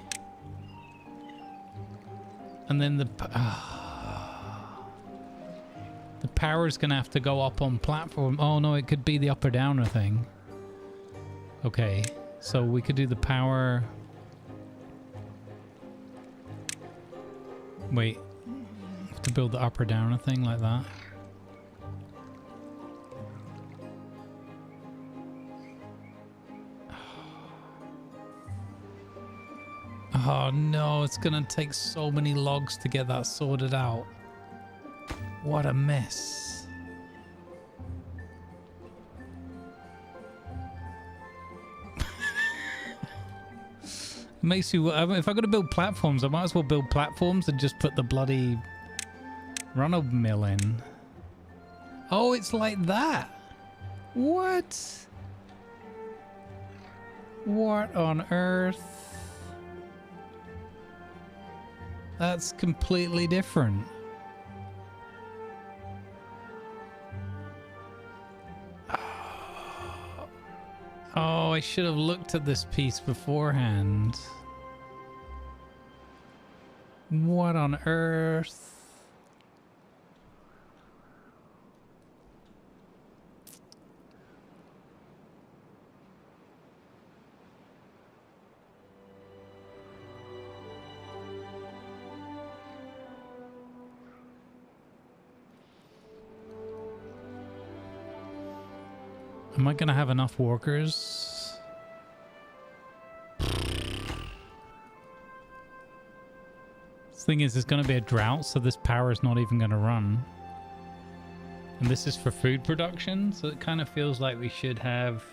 And then the power's gonna have to go up on platform. Oh no, it could be the up or downer thing. Okay, so we could do the power. Wait, have to build the up or downer thing like that. Oh no, it's gonna take so many logs to get that sorted out. What a mess. Makes you, if I'm gonna build platforms, I might as well build platforms and just put the bloody runner mill in. Oh, it's like that. What? What on earth? That's completely different. Oh, I should have looked at this piece beforehand. What on earth? Am I gonna have enough workers? Thing is, there's going to be a drought, so this power is not even going to run. And this is for food production, so it kind of feels like we should have...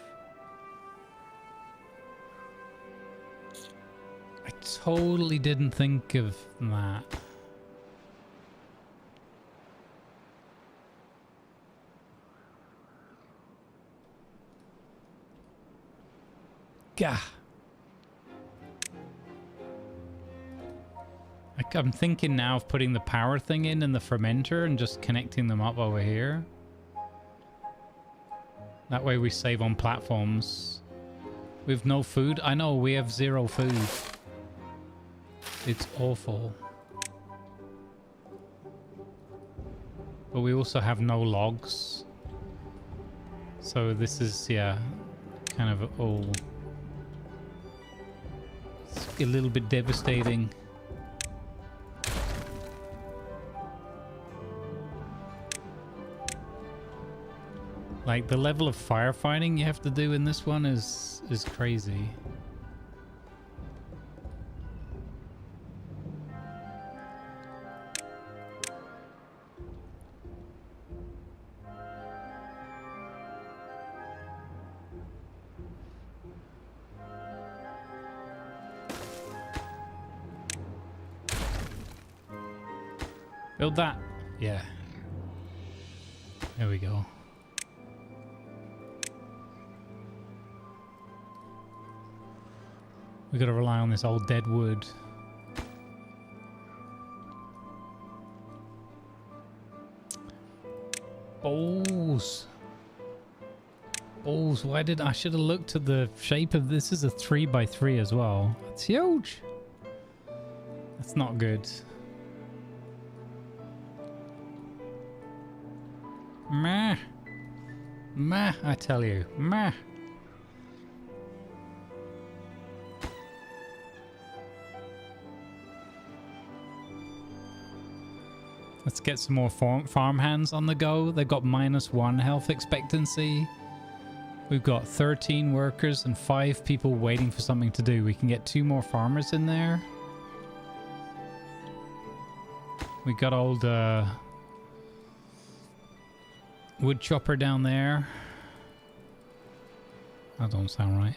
I totally didn't think of that. Gah. I'm thinking now of putting the power thing in the fermenter and just connecting them up over here. That way we save on platforms. We have no food. I know, we have 0 food. It's awful. But we also have no logs. So this is, yeah, kind of, oh. It's a little bit devastating. Like, the level of firefighting you have to do in this one is crazy. Build that. Yeah. There we go. We gotta rely on this old dead wood. Balls. Balls. Why did I should have looked at the shape of this? Is a 3x3 as well. It's huge. That's not good. Meh. Meh, I tell you. Meh. Let's get some more farm hands on the go. They've got -1 health expectancy. We've got 13 workers and 5 people waiting for something to do. We can get 2 more farmers in there. We got old wood chopper down there. That don't sound right.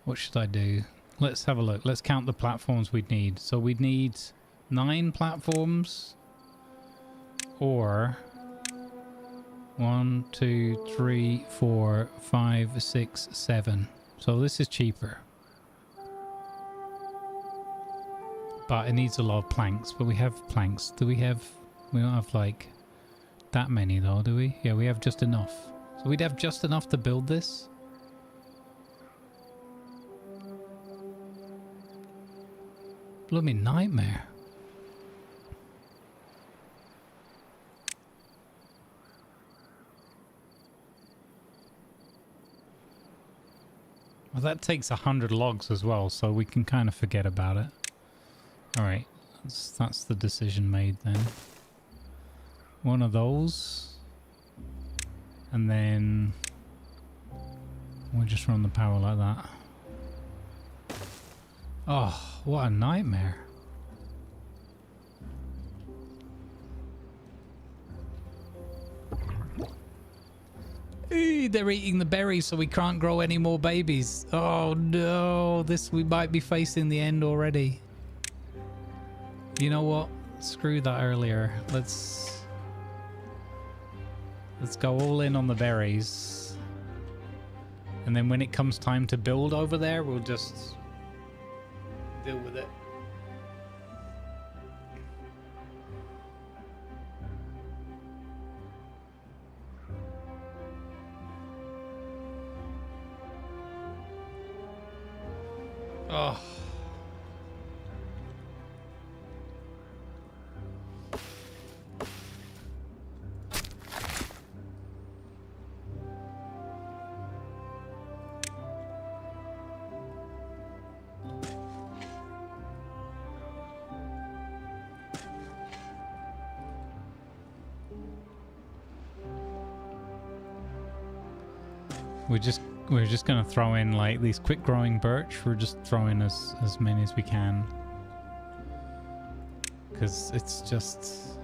What should I do? Let's have a look. Let's count the platforms we'd need. So we'd need 9 platforms, or 1, 2, 3, 4, 5, 6, 7. So this is cheaper. But it needs a lot of planks. But we have planks. Do we have... We don't have like that many though, do we? Yeah, we have just enough. So we'd have just enough to build this. Blooming nightmare. Well, that takes 100 logs as well, so we can kind of forget about it. Alright, that's the decision made then. One of those. And then we'll just run the power like that. Oh, what a nightmare. Eee, they're eating the berries, so we can't grow any more babies. Oh no, we might be facing the end already. You know what? Screw that earlier. Let's go all in on the berries. And then when it comes time to build over there, we'll just deal with it. Oh. We're just gonna throw in like these quick growing birch. We're just throwing as many as we can, because it's just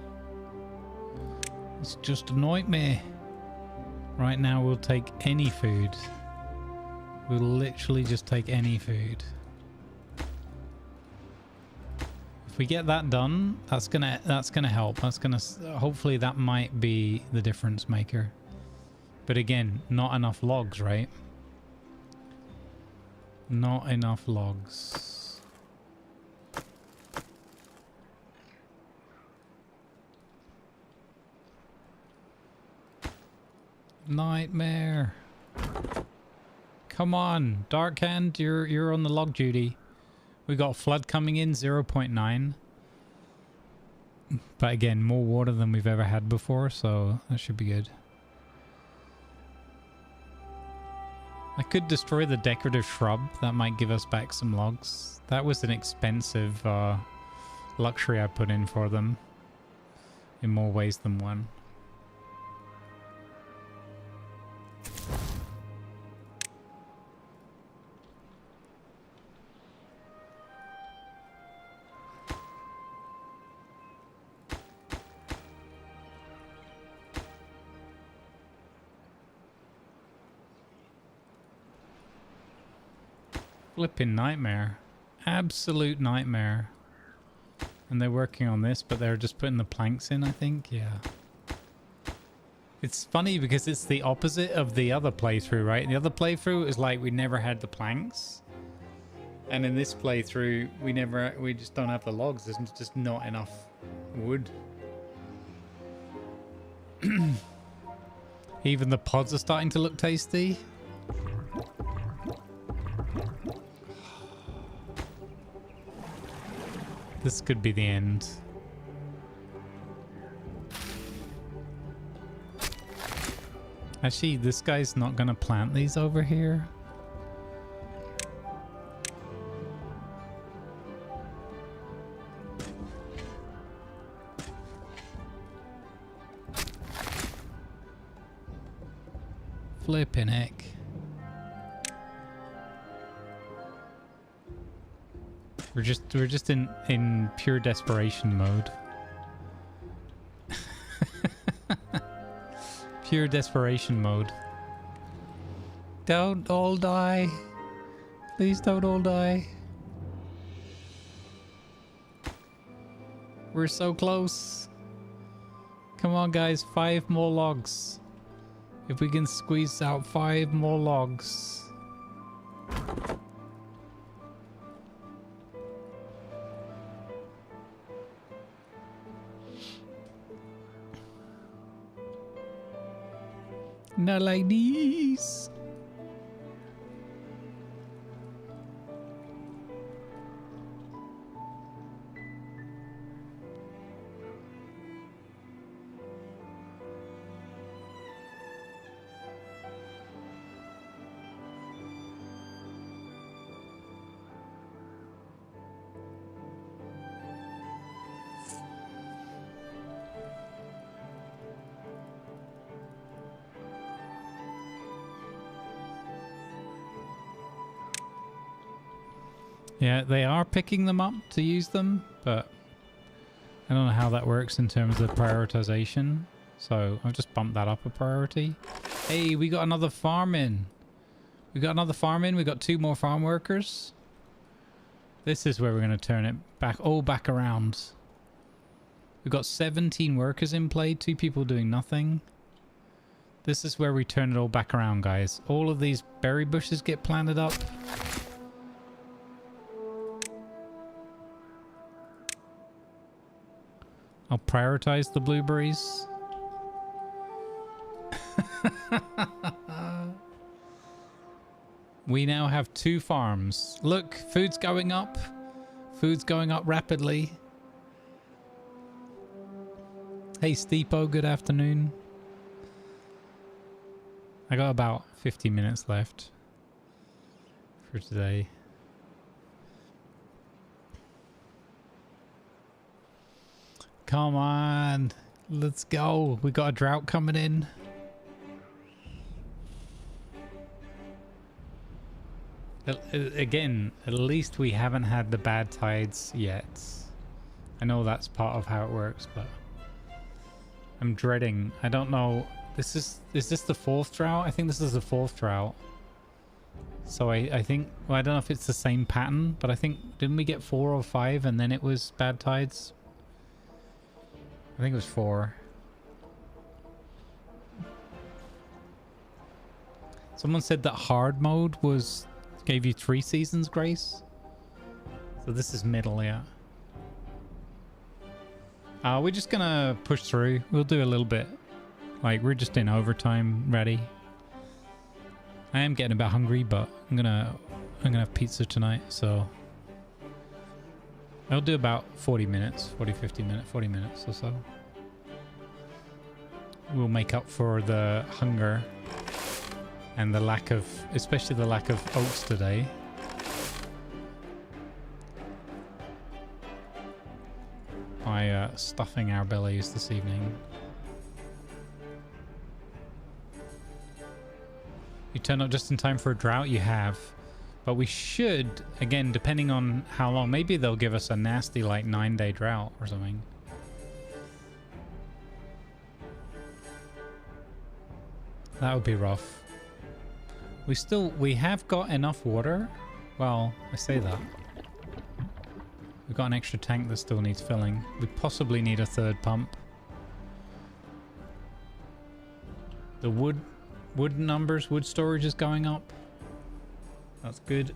a nightmare. Right now we'll take any food. We'll literally just take any food. If we get that done, that's gonna help. That's gonna, hopefully that might be the difference maker. But again, not enough logs, right? Not enough logs. Nightmare. Come on, Dark Hand, you're on the log duty. We got flood coming in, 0.9. But again, more water than we've ever had before, so that should be good. I could destroy the decorative shrub. That might give us back some logs. That was an expensive luxury I put in for them, in more ways than one. Flipping nightmare. Absolute nightmare. And they're working on this, but they're just putting the planks in, I think. Yeah. It's funny because it's the opposite of the other playthrough, right? The other playthrough is like we never had the planks. And in this playthrough, we just don't have the logs. There's just not enough wood. Even the pods are starting to look tasty. This could be the end. Actually, this guy's not gonna plant these over here. Flippin' heck. We're just in pure desperation mode. Pure desperation mode. Don't all die. Please don't all die. We're so close. Come on guys, 5 more logs. If we can squeeze out 5 more logs. Not like these. Yeah, they are picking them up to use them, but I don't know how that works in terms of prioritization. So I've just bumped that up a priority. Hey, we got another farm in. We got another farm in. We got 2 more farm workers. This is where we're going to turn it back, back around. We've got 17 workers in play, 2 people doing nothing. This is where we turn it all back around, guys. All of these berry bushes get planted up. I'll prioritize the blueberries. We now have 2 farms. Look, food's going up. Food's going up rapidly. Hey, Steepo, good afternoon. I got about 50 minutes left for today. Come on, let's go. We got a drought coming in. Again, at least we haven't had the bad tides yet. I know that's part of how it works, but I'm dreading. I don't know. Is this the 4th drought? I think this is the 4th drought. So I think, well, I don't know if it's the same pattern, but I think, didn't we get 4 or 5 and then it was bad tides? I think it was 4. Someone said that hard mode gave you 3 seasons grace. So this is middle, yeah. We're just gonna push through. We'll do a little bit. Like, we're just in overtime ready. I am getting a bit hungry, but I'm gonna have pizza tonight, so I'll do about 40 minutes, 40 minutes or so. We'll make up for the hunger and the lack of, especially the lack of oats today. By stuffing our bellies this evening. You turn up just in time for a drought? You have. But we should, again, depending on how long, maybe they'll give us a nasty, like, 9-day drought or something. That would be rough. We have got enough water. Well, I say that. We've got an extra tank that still needs filling. We possibly need a 3rd pump. The wood storage is going up. That's good.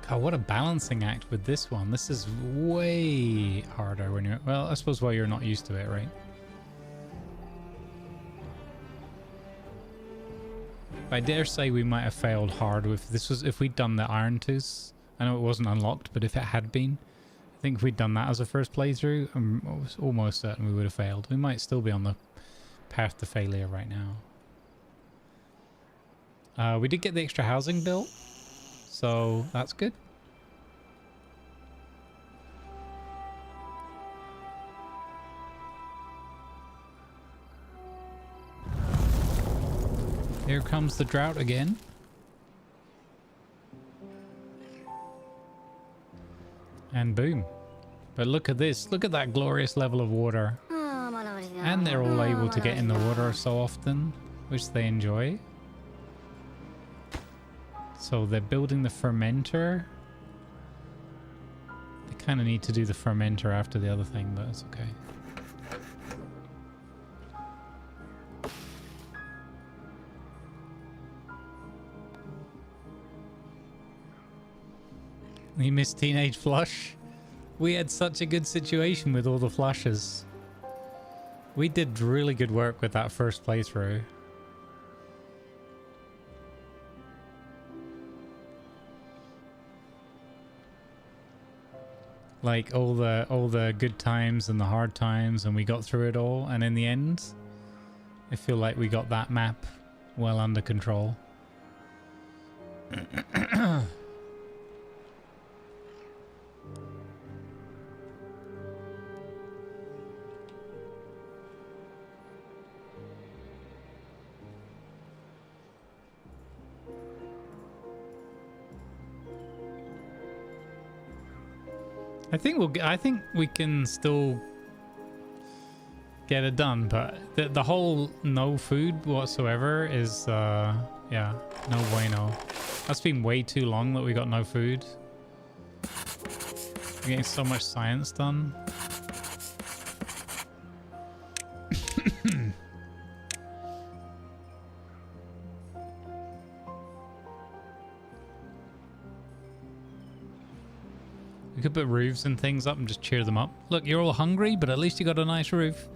God, what a balancing act with this one. This is way harder when you're, well, I suppose while you're not used to it, right? I dare say we might have failed hard if we'd done the Iron Tooth. I know it wasn't unlocked, but if it had been, I think if we'd done that as a first playthrough, I'm almost certain we would have failed. We might still be on the path to failure right now. We did get the extra housing built, so that's good. Here comes the drought again. And boom. But look at this. Look at that glorious level of water. And they're all able to get in the water so often, which they enjoy. So they're building the fermenter. They kind of need to do the fermenter after the other thing, but it's okay. You missed Teenage Flush? We had such a good situation with all the flushes. We did really good work with that first playthrough. Like all the good times and the hard times, and we got through it all, and in the end I feel like we got that map well under control. I think we can still get it done, but the whole no food whatsoever is yeah, no bueno. That's been way too long that we got no food. We're getting so much science done. We could put roofs and things up and just cheer them up. Look, you're all hungry, but at least you got a nice roof.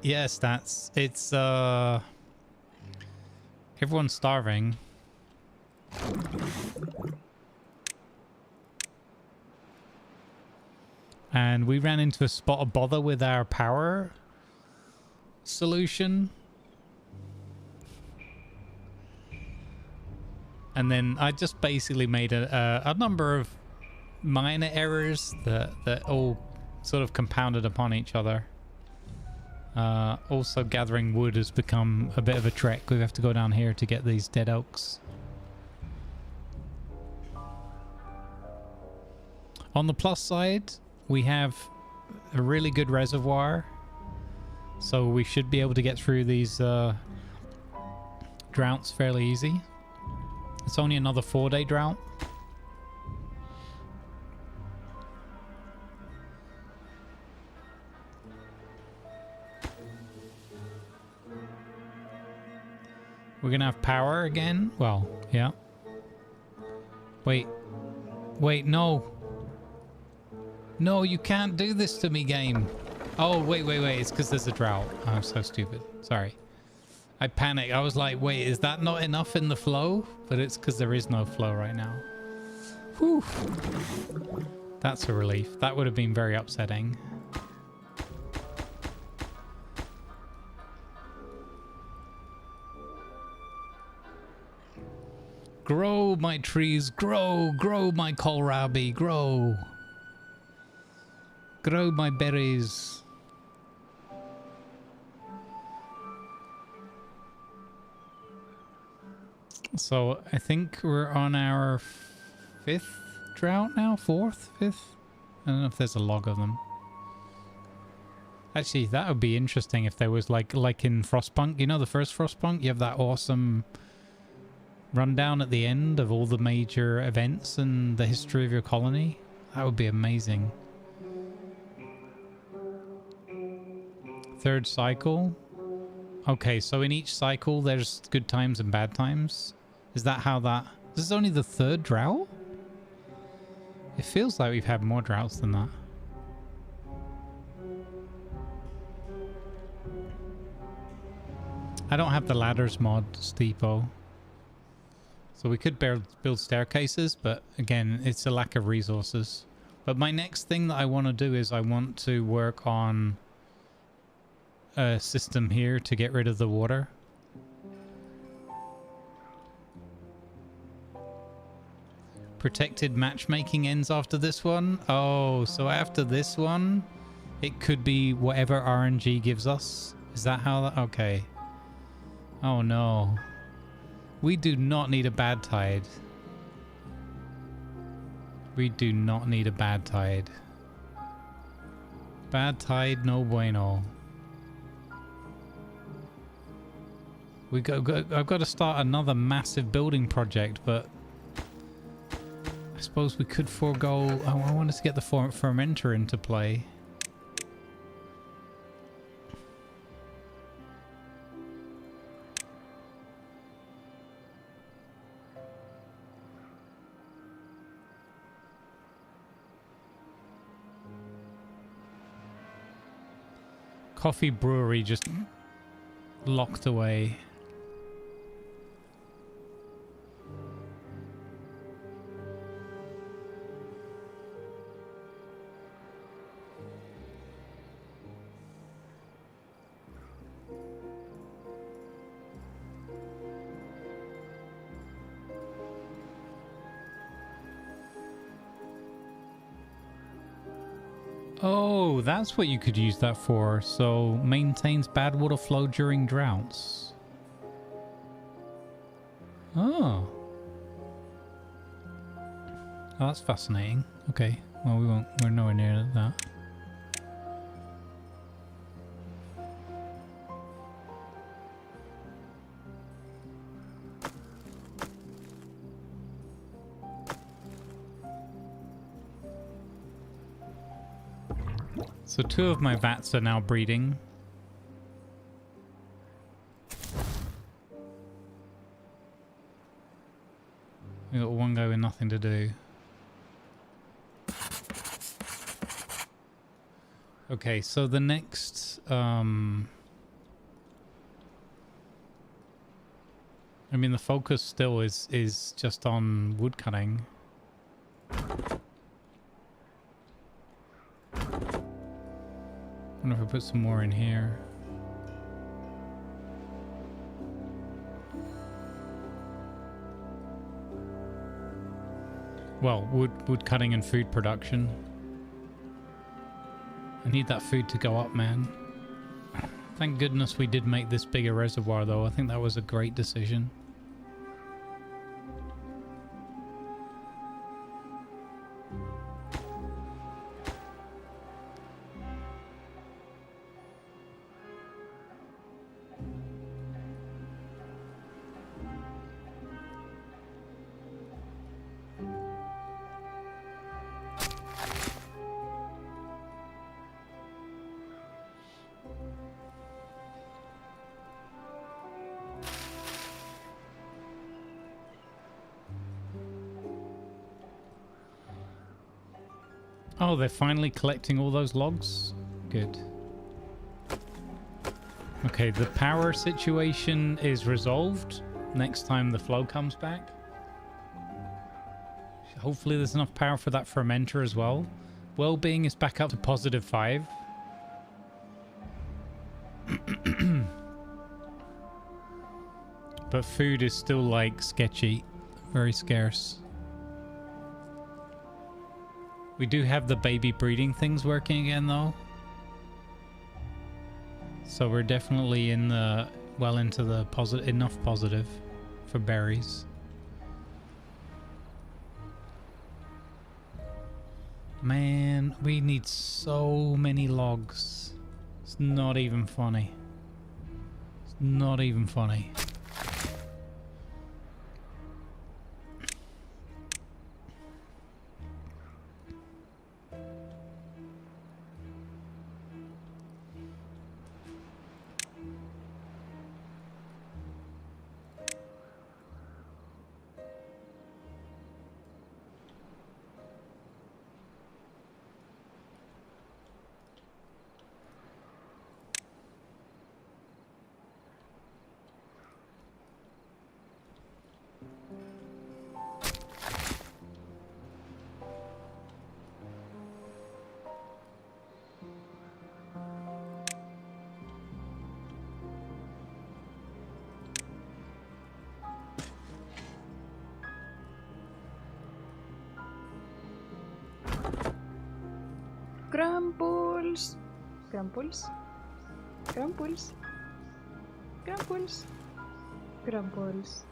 Yes, it's everyone's starving. And we ran into a spot of bother with our power solution. And then I just basically made a number of minor errors that all sort of compounded upon each other. Also, gathering wood has become a bit of a trek. We have to go down here to get these dead oaks. On the plus side, we have a really good reservoir, so we should be able to get through these droughts fairly easy. It's only another 4-day drought. We're gonna have power again? Well, yeah. Wait, no. No, you can't do this to me, game. Oh, wait. It's because there's a drought. Oh, I'm so stupid. Sorry. I panicked. I was like, wait, is that not enough in the flow? But it's because there is no flow right now. Whew. That's a relief. That would have been very upsetting. Grow, my trees. Grow my kohlrabi. Grow my berries. So I think we're on our 5th drought now? 4th? 5th? I don't know if there's a log of them. Actually, that would be interesting if there was like in Frostpunk. You know the first Frostpunk? You have that awesome rundown at the end of all the major events and the history of your colony. That would be amazing. 3rd cycle. Okay, so in each cycle there's good times and bad times. Is that how that... This is only the 3rd drought? It feels like we've had more droughts than that. I don't have the ladders mod, Steepo. So we could build staircases, but again, it's a lack of resources. But my next thing that I want to do is I want to work on a system here to get rid of the water. Protected matchmaking ends after this one. Oh, so after this one, it could be whatever RNG gives us. Is that how that... Okay. Oh no. We do not need a bad tide. We do not need a bad tide. Bad tide, no bueno. I've got to start another massive building project, but I suppose we could forego... I wanted to get the fermenter into play. Coffee brewery just locked away. Oh, that's what you could use that for. So, maintains bad water flow during droughts. Oh. Oh, that's fascinating. Okay. Well, we're nowhere near that. So 2 of my vats are now breeding. We got one guy with nothing to do. Okay, so the next I mean, the focus still is just on wood cutting. I wonder if I put some more in here. Well, wood cutting and food production. I need that food to go up, man. Thank goodness we did make this bigger reservoir, though. I think that was a great decision. Oh, they're finally collecting all those logs? Good. Okay, the power situation is resolved next time the flow comes back. Hopefully there's enough power for that fermenter as well. Well-being is back up to +5. But food is still like sketchy, very scarce. We do have the baby breeding things working again though. So we're definitely in the, well into the positive, enough positive for berries. Man, we need so many logs. It's not even funny. It's not even funny. Grumbles. Grumbles. Grumbles. Grumbles. Grumbles.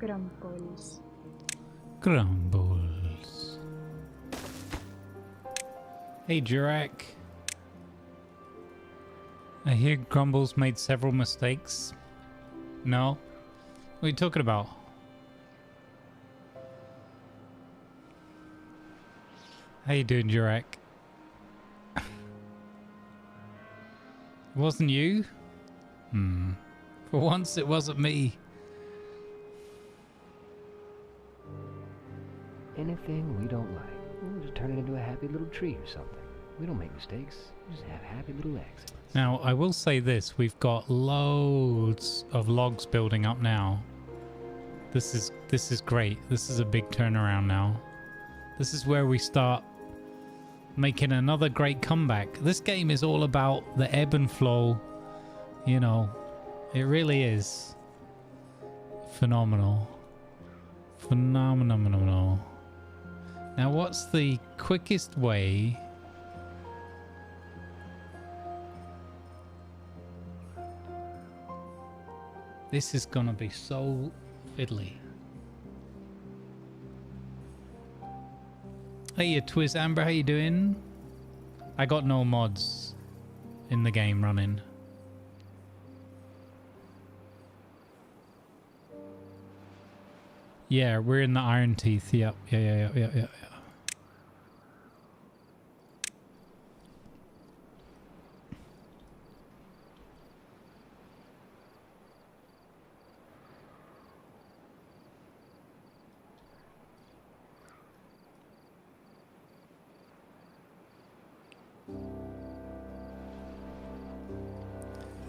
Grumbles. Grumbles. Hey, Jurak. I hear Grumbles made several mistakes. No? What are you talking about? How you doing, Jurak? It wasn't you? For once, it wasn't me. Anything we don't like, we'll just turn it into a happy little tree or something. We don't make mistakes. We just have happy little accidents. Now, I will say this. We've got loads of logs building up now. This is great. This is a big turnaround now. This is where we start making another great comeback. This game is all about the ebb and flow. You know, it really is. Phenomenal. Phenomenal. Now, what's the quickest way? This is gonna be so fiddly. Hey, Twiz Amber, how you doing? I got no mods in the game running. Yeah, we're in the Iron Teeth. Yep. Yeah.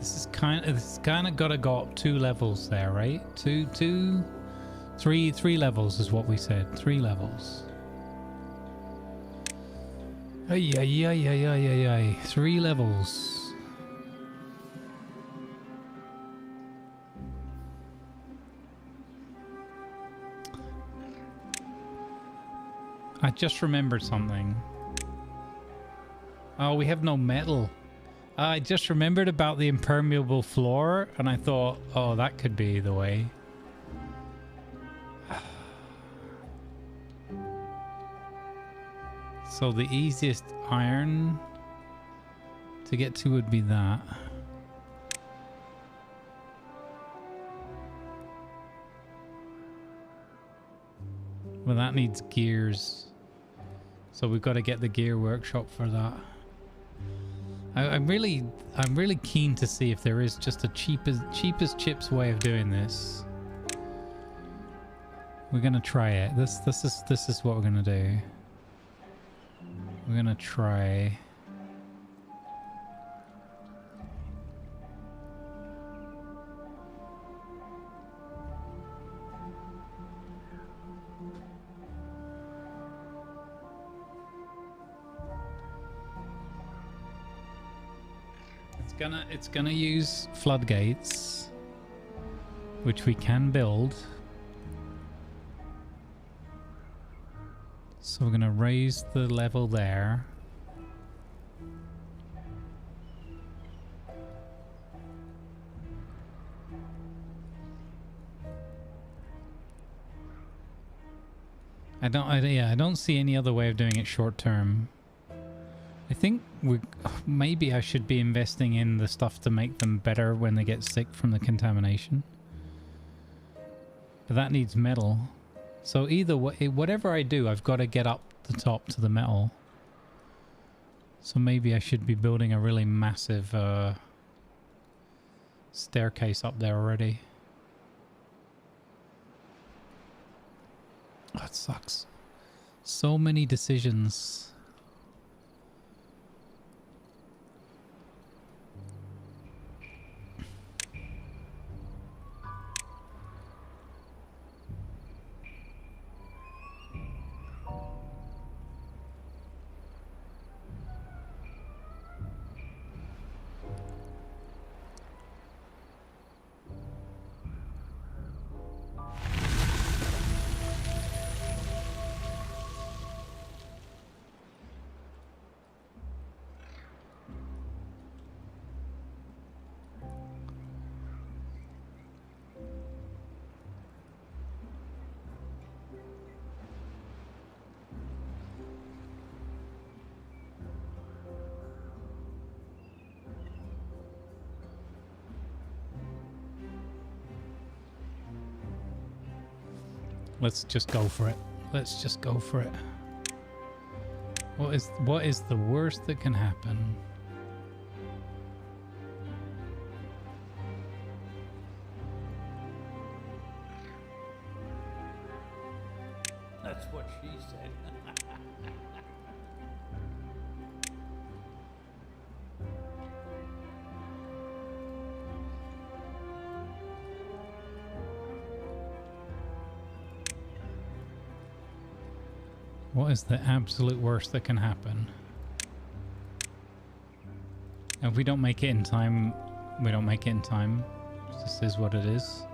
This is kind of got to go up 2 levels there, right? Three levels is what we said. 3 levels. Ay, ay, ay, ay, ay, ay, ay. 3 levels. I just remembered something. Oh, we have no metal. I just remembered about the impermeable floor, and I thought, oh, that could be the way. So the easiest iron to get to would be that. Well, that needs gears. So we've got to get the gear workshop for that. I'm really keen to see if there is just a cheapest chips way of doing this. We're gonna try it. This is what we're gonna do. We're gonna try. It's gonna use floodgates, which we can build. So we're gonna raise the level there. I don't see any other way of doing it short term. I think maybe I should be investing in the stuff to make them better when they get sick from the contamination. But that needs metal. So either way, whatever I do, I've got to get up the top to the metal. So maybe I should be building a really massive staircase up there already. Oh, it sucks. So many decisions. Let's just go for it. Let's just go for it. What is the worst that can happen? That's what she said. What is the absolute worst that can happen? If we don't make it in time, we don't make it in time. This is what it is.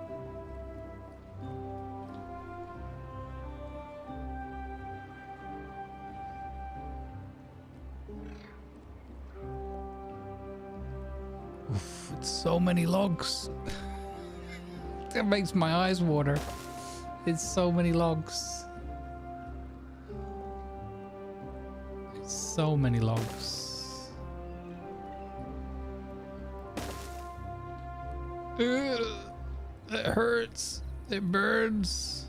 Oof, it's so many logs. That makes my eyes water. It's so many logs. So many logs. Ugh, it hurts. It burns.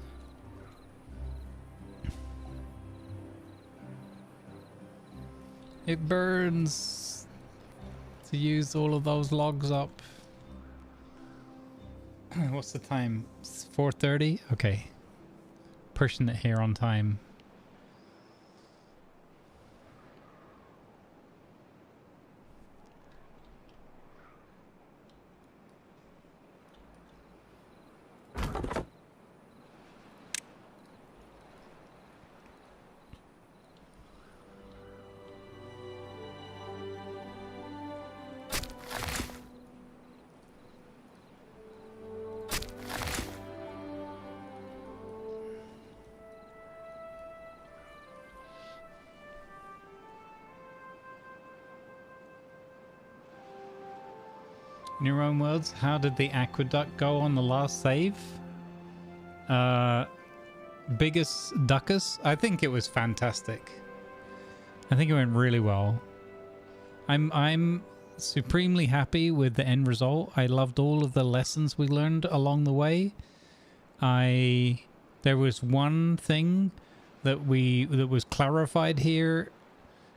It burns to use all of those logs up. What's the time? It's 4:30? Okay. Pushing it here on time. In your own words, how did the aqueduct go on the last save? Biggest Duckus? I think it was fantastic. I think it went really well. I'm supremely happy with the end result. I loved all of the lessons we learned along the way. There was one thing that was clarified here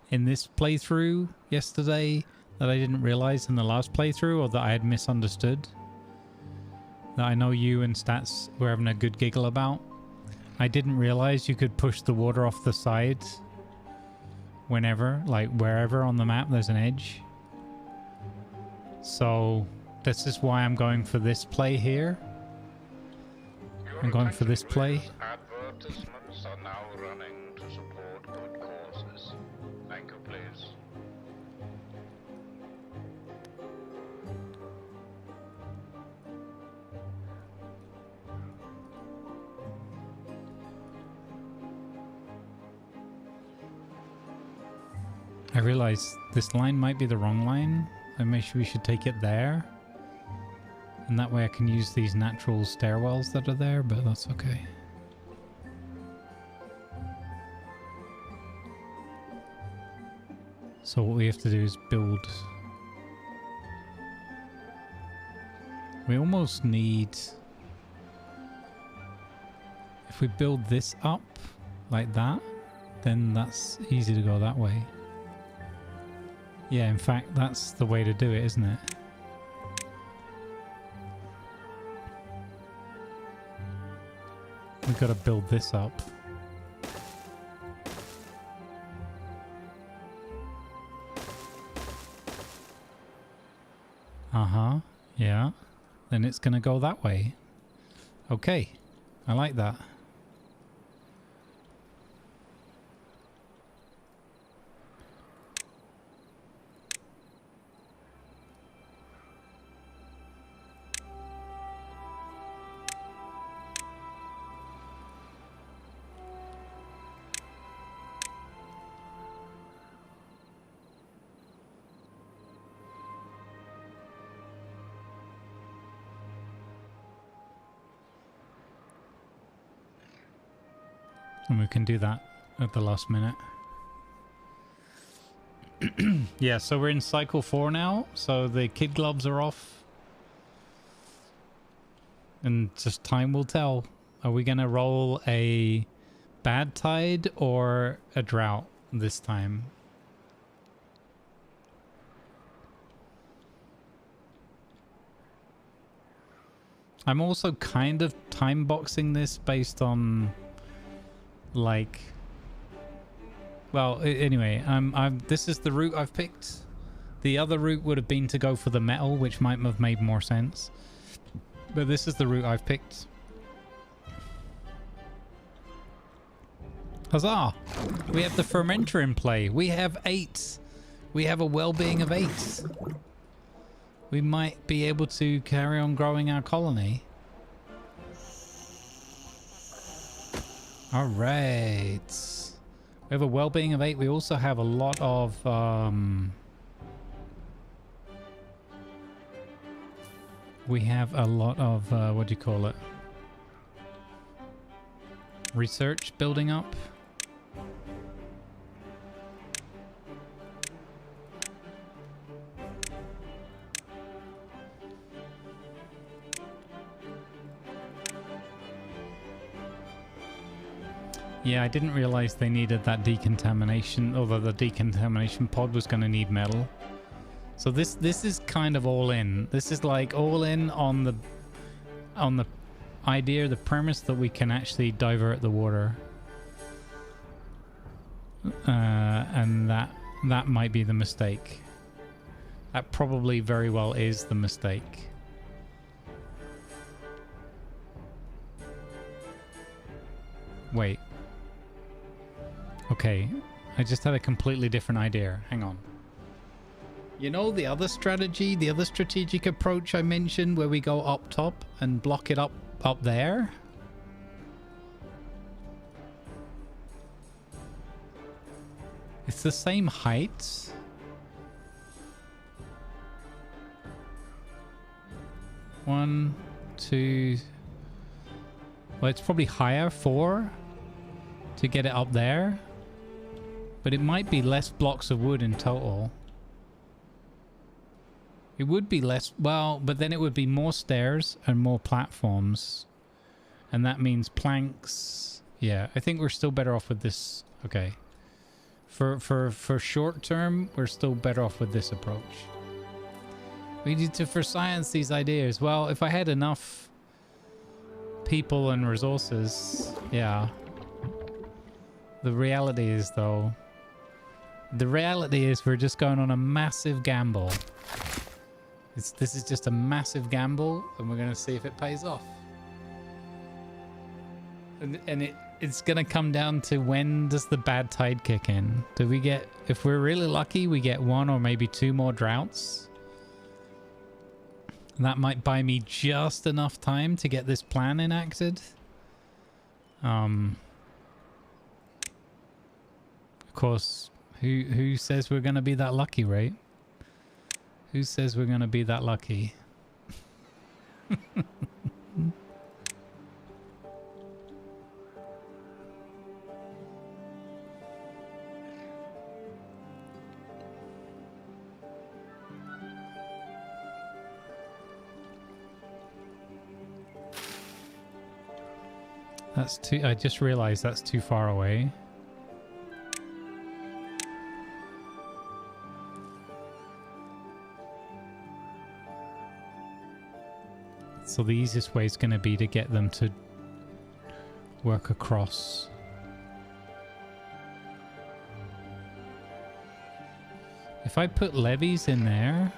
in this playthrough yesterday that I didn't realize in the last playthrough, or that I had misunderstood, that I know you and Stats were having a good giggle about. I didn't realize you could push the water off the sides whenever, like wherever on the map there's an edge. So this is why I'm going for this play here. I'm going for this play. Advertisements are now running to support good causes. Thank you, please. I realize this line might be the wrong line. Maybe we should take it there. And that way I can use these natural stairwells that are there, but that's okay. So what we have to do is build... We almost need... If we build this up like that, then that's easy to go that way. Yeah, in fact, that's the way to do it, isn't it? We've got to build this up. Uh-huh, yeah. Then it's going to go that way. Okay, I like that. And we can do that at the last minute. Yeah, so we're in cycle 4 now. So the kid gloves are off. And just time will tell. Are we going to roll a bad tide or a drought this time? I'm also kind of time boxing this based on... like, well, anyway, this is the route I've picked. The other route would have been to go for the metal, which might have made more sense, but this is the route I've picked. Huzzah! We have the fermenter in play. We have 8. We have a well-being of 8. We might be able to carry on growing our colony. All right. We have a well-being of 8. We also have a lot of what do you call it? Research building up. Yeah, I didn't realize they needed that decontamination, although the decontamination pod was going to need metal. So this is kind of all in. This is like all in on the idea, the premise that we can actually divert the water. And that might be the mistake. That probably very well is the mistake. Wait. Okay, I just had a completely different idea. Hang on. You know the other strategy, the other strategic approach I mentioned where we go up top and block it up there? It's the same height. 1, 2. Well, it's probably higher, 4, to get it up there. But it might be less blocks of wood in total. It would be less, well, but then it would be more stairs and more platforms. And that means planks. Yeah, I think we're still better off with this. Okay. For short term, we're still better off with this approach. We need to for science these ideas. Well, if I had enough people and resources, yeah. The reality is though, we're just going on a massive gamble. This is just a massive gamble, and we're going to see if it pays off. And it's going to come down to when does the bad tide kick in? Do we get, if we're really lucky, we get 1 or maybe 2 more droughts. And that might buy me just enough time to get this plan enacted. Of course, who says we're going to be that lucky, right? Who says we're going to be that lucky? That's too... I just realized that's too far away. So the easiest way is going to be to get them to work across. If I put levees in there...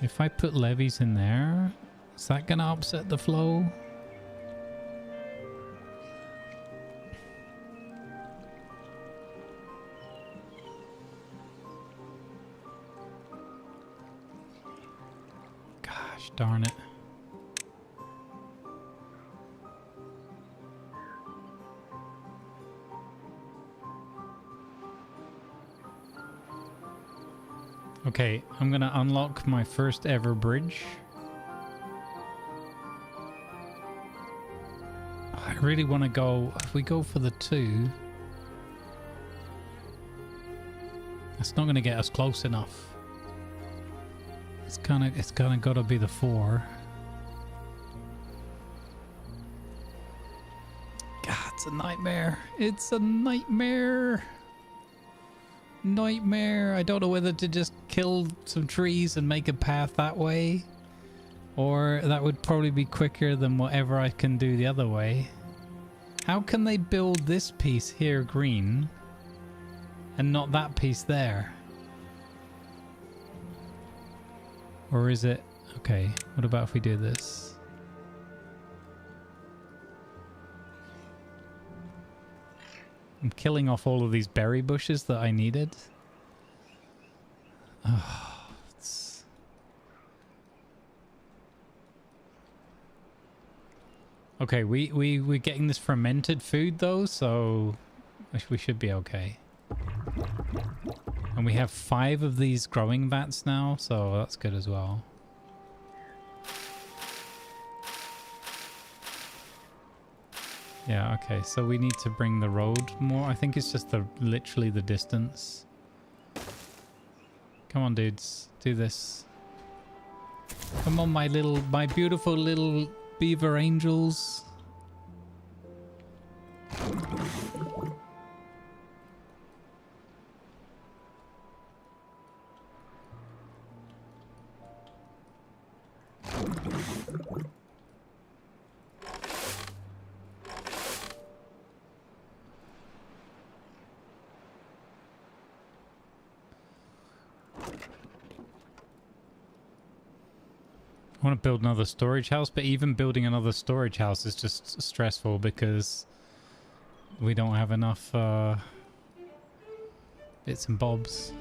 If I put levees in there, is that going to upset the flow? Gosh darn it. Okay, I'm gonna unlock my first ever bridge. I really want to go, if we go for the 2, that's not going to get us close enough. It's kind of got to be the 4. God, it's a nightmare. It's a nightmare. Nightmare. I don't know whether to just kill some trees and make a path that way, or that would probably be quicker than whatever I can do the other way. How can they build this piece here green and not that piece there? Or is it... Okay, what about if we do this? I'm killing off all of these berry bushes that I needed. Oh, it's... Okay, we're getting this fermented food though, so we should be okay. And we have 5 of these growing vats now, so that's good as well. Yeah, okay, so we need to bring the road more. I think it's just literally the distance. Come on, dudes, do this. Come on, my beautiful little beaver angels. I want to build another storage house, but even building another storage house is just stressful because we don't have enough bits and bobs.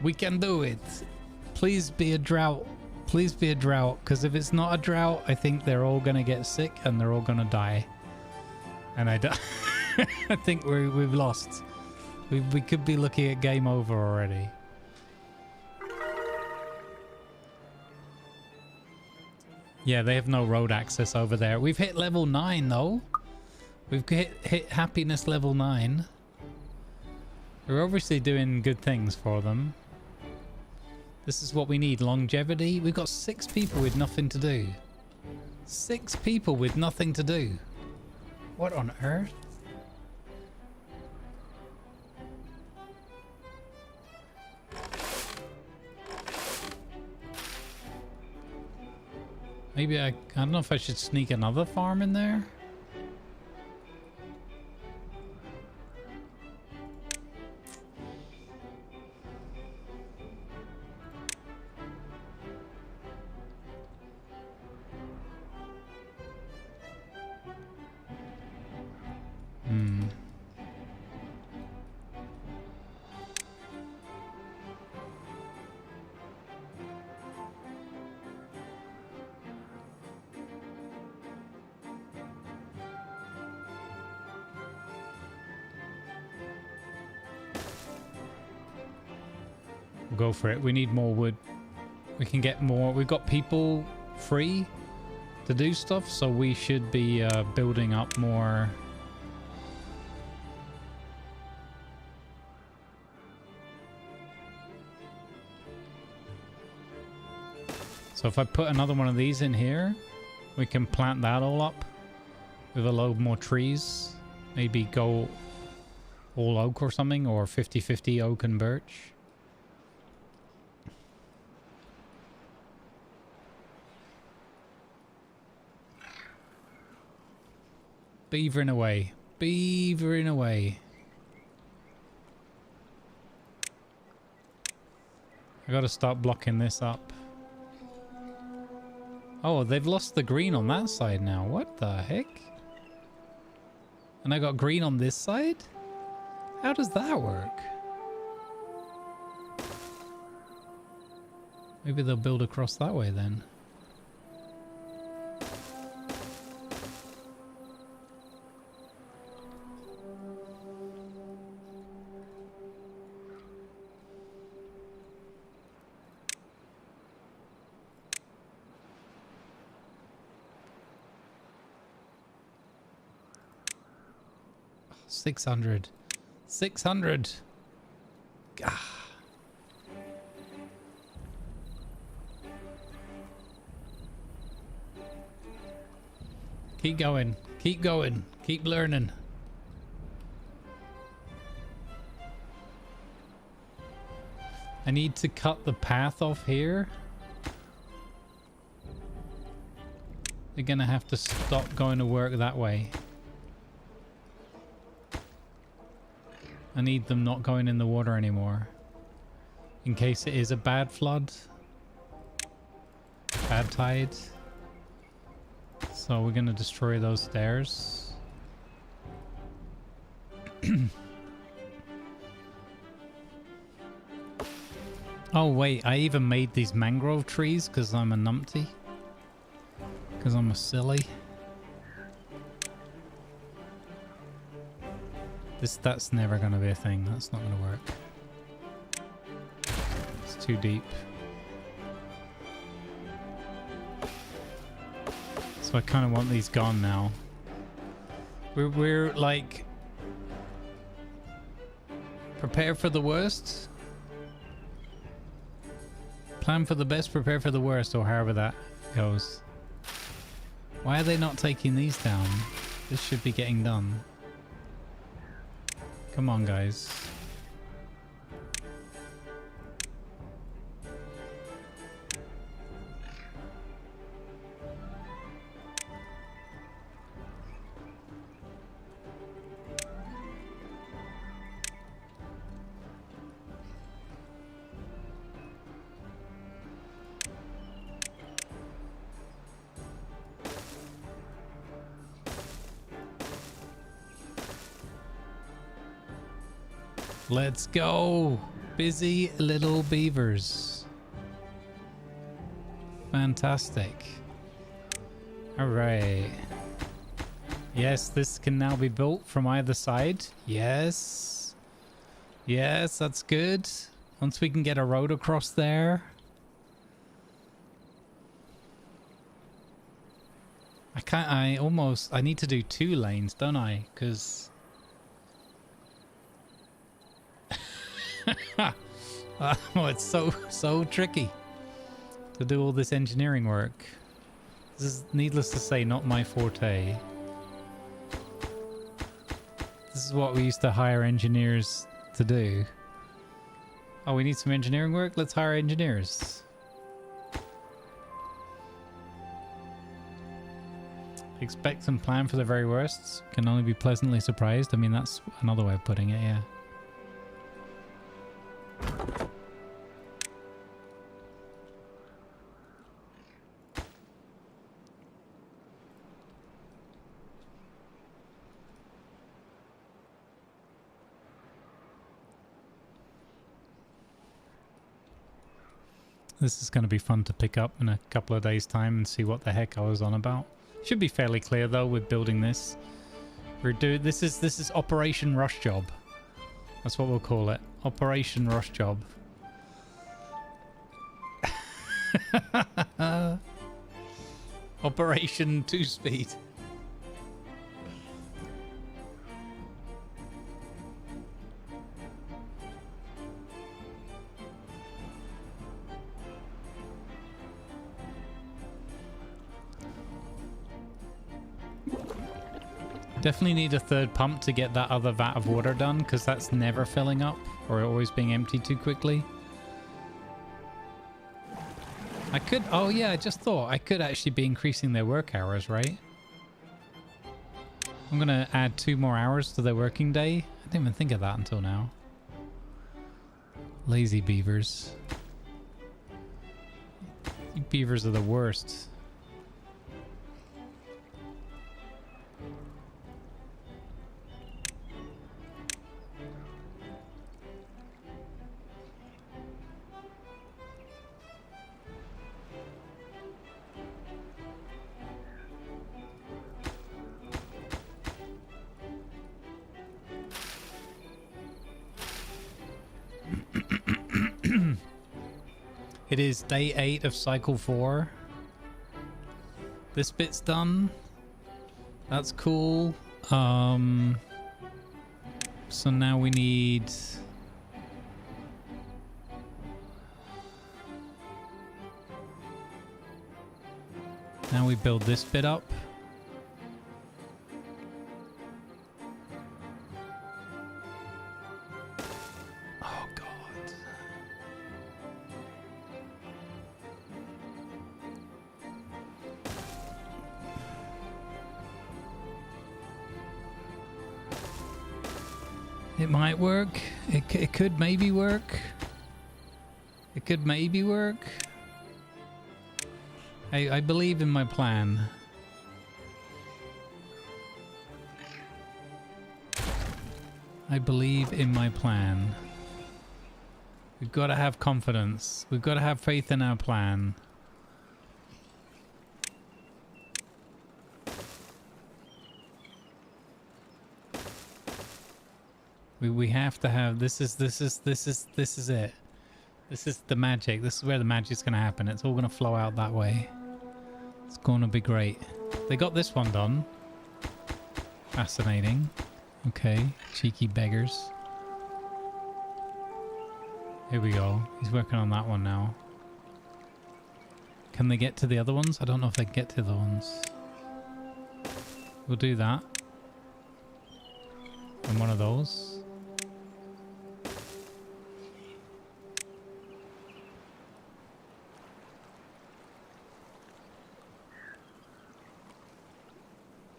We can do it. Please be a drought. Please be a drought. Because if it's not a drought, I think they're all going to get sick and they're all going to die. And I think we've lost. We could be looking at game over already. Yeah, they have no road access over there. We've hit level 9 though. We've hit happiness level 9. We're obviously doing good things for them. This is what we need, longevity. We've got 6 people with nothing to do. 6 people with nothing to do. What on earth? Maybe I don't know if I should sneak another farm in there. Go for it. We need more wood. We can get more. We've got people free to do stuff, so we should be building up more. So if I put another one of these in here, we can plant that all up with a load more trees. Maybe go all oak or something, or 50-50 oak and birch. Beavering away. Beavering away. I gotta start blocking this up. Oh, they've lost the green on that side now. What the heck? And I got green on this side? How does that work? Maybe they'll build across that way then. $600. $600. Ah. Keep going. Keep going. Keep learning. I need to cut the path off here. They're gonna have to stop going to work that way. I need them not going in the water anymore. In case it is a bad flood. Bad tide. So we're going to destroy those stairs. Oh wait, I even made these mangrove trees because I'm a numpty. Because I'm a silly. That's never going to be a thing. That's not going to work. It's too deep. So I kind of want these gone now. We're like... Prepare for the worst. Plan for the best, prepare for the worst, or however that goes. Why are they not taking these down? This should be getting done. Come on, guys. Let's go. Busy little beavers. Fantastic. All right. Yes, this can now be built from either side. Yes. Yes, that's good. Once we can get a road across there. I need to do 2 lanes, don't I? Because... oh, it's so tricky to do all this engineering work. This is, needless to say, not my forte. This is what we used to hire engineers to do. Oh, we need some engineering work? Let's hire engineers. Expect and plan for the very worst. Can only be pleasantly surprised. I mean, that's another way of putting it, yeah. This is going to be fun to pick up in a couple of days' time and see what the heck I was on about. Should be fairly clear though with building this. This is Operation Rush Job. That's what we'll call it. Operation Rush Job. Operation 2-speed. Definitely need a 3rd pump to get that other vat of water done, because that's never filling up or always being emptied too quickly. I could... Oh yeah, I just thought I could actually be increasing their work hours, right? I'm going to add 2 more hours to their working day. I didn't even think of that until now. Lazy beavers. You beavers are the worst. It is day 8 of cycle 4. This bit's done. That's cool. So now we need... Now we build this bit up. It might work. It could maybe work. It could maybe work. I believe in my plan. I believe in my plan. We've got to have confidence. We've got to have faith in our plan. We have to have this is it. This is the magic. This is where the magic's gonna happen. It's all gonna flow out that way. It's gonna be great. They got this one done. Fascinating. Okay, cheeky beggars. Here we go. He's working on that one now. Can they get to the other ones? I don't know if they can get to the other ones. We'll do that. And one of those.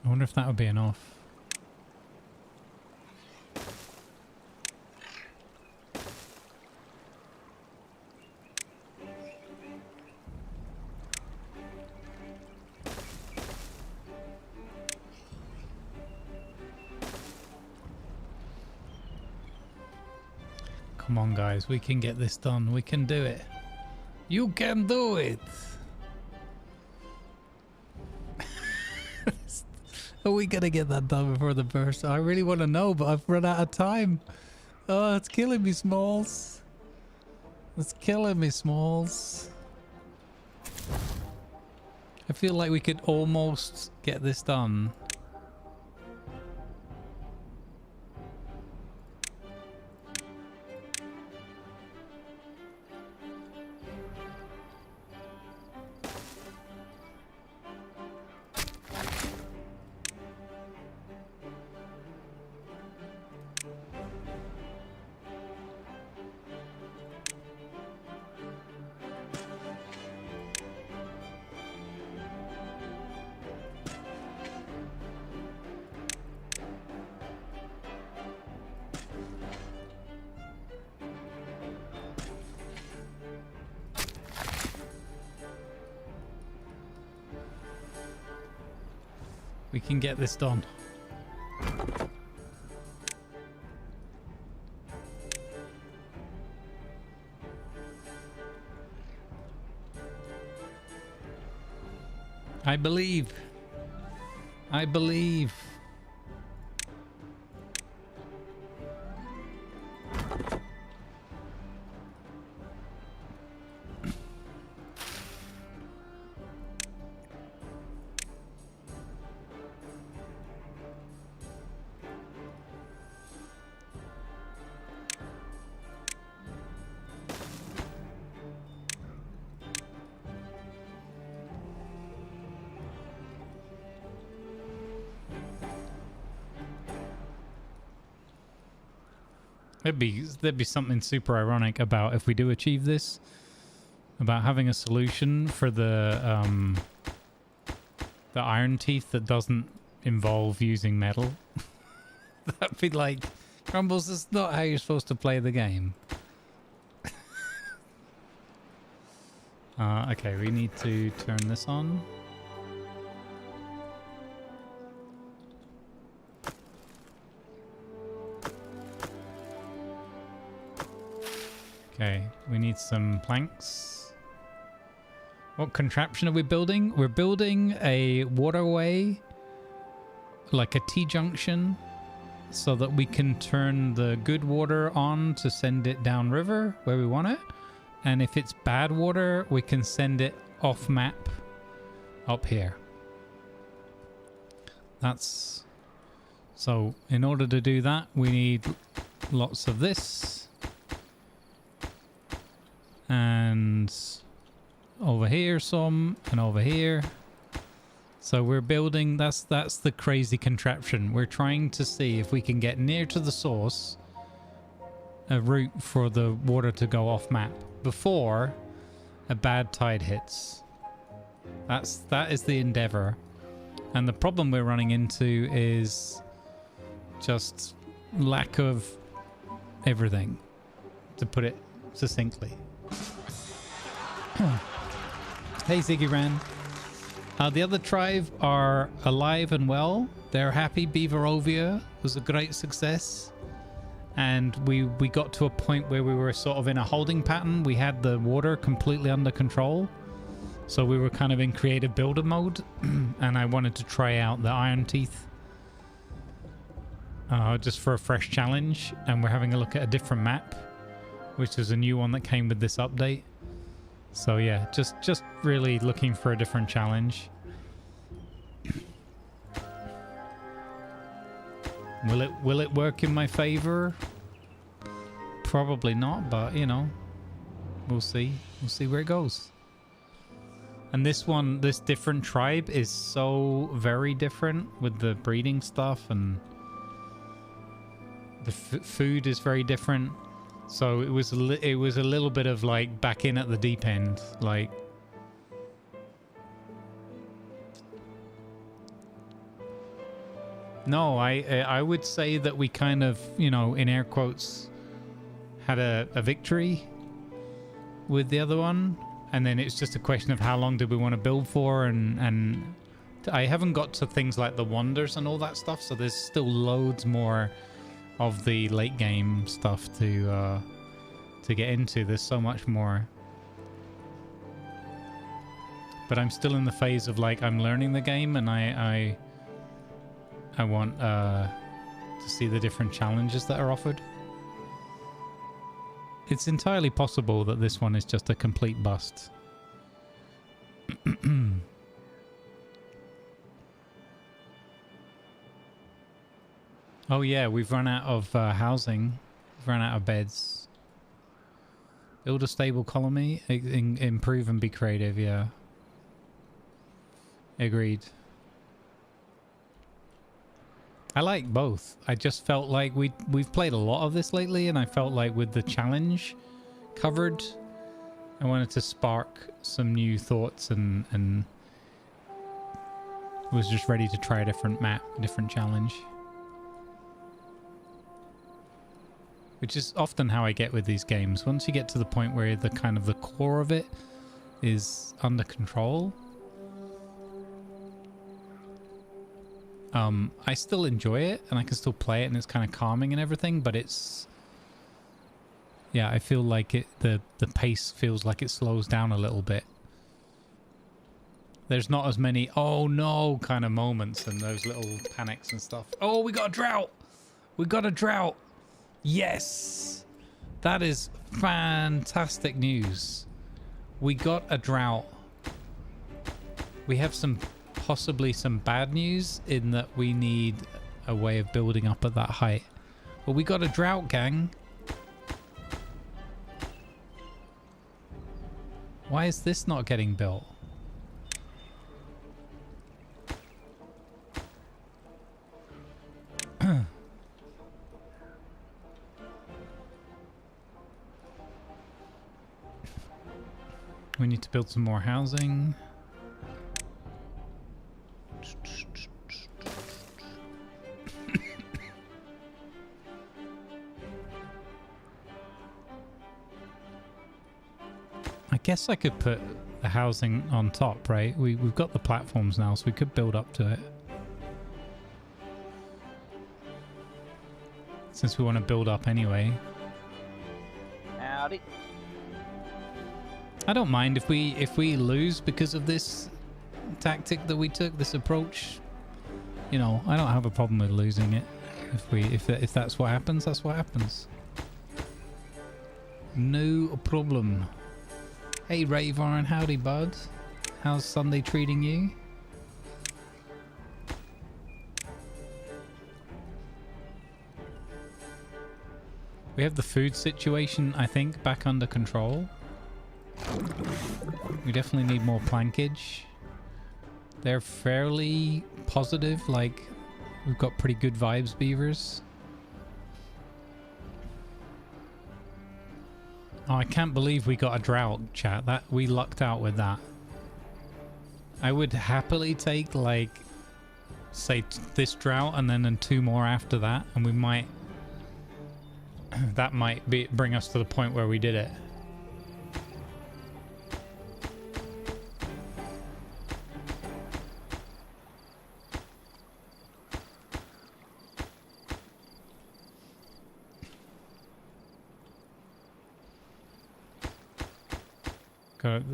I wonder if that would be enough. Come on, guys. We can get this done. We can do it. You can do it. Are we going to get that done before the burst? I really want to know, but I've run out of time. Oh, it's killing me, Smalls. It's killing me, Smalls. I feel like we could almost get this done. We can get this done. I believe. I believe. There'd be something super ironic about if we do achieve this, about having a solution for the iron teeth that doesn't involve using metal. That'd be like, Crumbles, that's not how you're supposed to play the game. Okay, we need to turn this on. Okay, we need some planks. What contraption are we building? We're building a waterway, like a T-junction, so that we can turn the good water on to send it downriver where we want it. And if it's bad water, we can send it off map up here. That's... So, in order to do that, we need lots of this. And over here some, and over here. So we're building, that's the crazy contraption. We're trying to see if we can get near to the source, a route for the water to go off map before a bad tide hits. That is the endeavor. And the problem we're running into is just lack of everything, to put it succinctly. Hey Ziggy Ran. The other tribe are alive and well. They're happy. Beaverovia was a great success. And we got to a point where we were sort of in a holding pattern. We had the water completely under control. So we were kind of in creative builder mode. And I wanted to try out the Iron Teeth. Just for a fresh challenge. And we're having a look at a different map, which is a new one that came with this update. So yeah, just really looking for a different challenge. Will it work in my favor? Probably not, but you know, we'll see. We'll see where it goes. And this different tribe is so very different with the breeding stuff, and the food is very different. So it was a little bit of like back in at the deep end, like. No, I would say that we kind of, you know, in air quotes, had a victory with the other one, and then it's just a question of how long do we want to build for, and I haven't got to things like the wonders and all that stuff, so there's still loads more of the late game stuff to to get into. There's so much more. But I'm still in the phase of like I'm learning the game, and I want to see the different challenges that are offered. It's entirely possible that this one is just a complete bust. Oh yeah, we've run out of housing. We've run out of beds. Build a stable colony, improve and be creative, yeah. Agreed. I like both. I just felt like we've played a lot of this lately, and I felt like with the challenge covered, I wanted to spark some new thoughts and was just ready to try a different map, different challenge. Which is often how I get with these games. Once you get to the point where the kind of the core of it is under control, I still enjoy it and I can still play it and it's kind of calming and everything, but it's, yeah, I feel like the pace feels like it slows down a little bit. There's not as many oh no kind of moments and those little panics and stuff. Oh, we got a drought! We got a drought! Yes! That is fantastic news. We got a drought. We have possibly some bad news in that we need a way of building up at that height. But we got a drought, gang. Why is this not getting built? We need to build some more housing. I guess I could put the housing on top, right? We've got the platforms now, so we could build up to it. Since we want to build up anyway. Howdy. I don't mind if we lose because of this tactic that we took, this approach. You know, I don't have a problem with losing it. If that's what happens, that's what happens. No problem. Hey Rayvarn, howdy bud. How's Sunday treating you? We have the food situation, I think, back under control. We definitely need more plankage. They're fairly positive, like we've got pretty good vibes, beavers. Oh, I can't believe we got a drought, chat. That we lucked out with that. I would happily take, like, say this drought and then 2 more after that, and we might that might bring us to the point where we did it.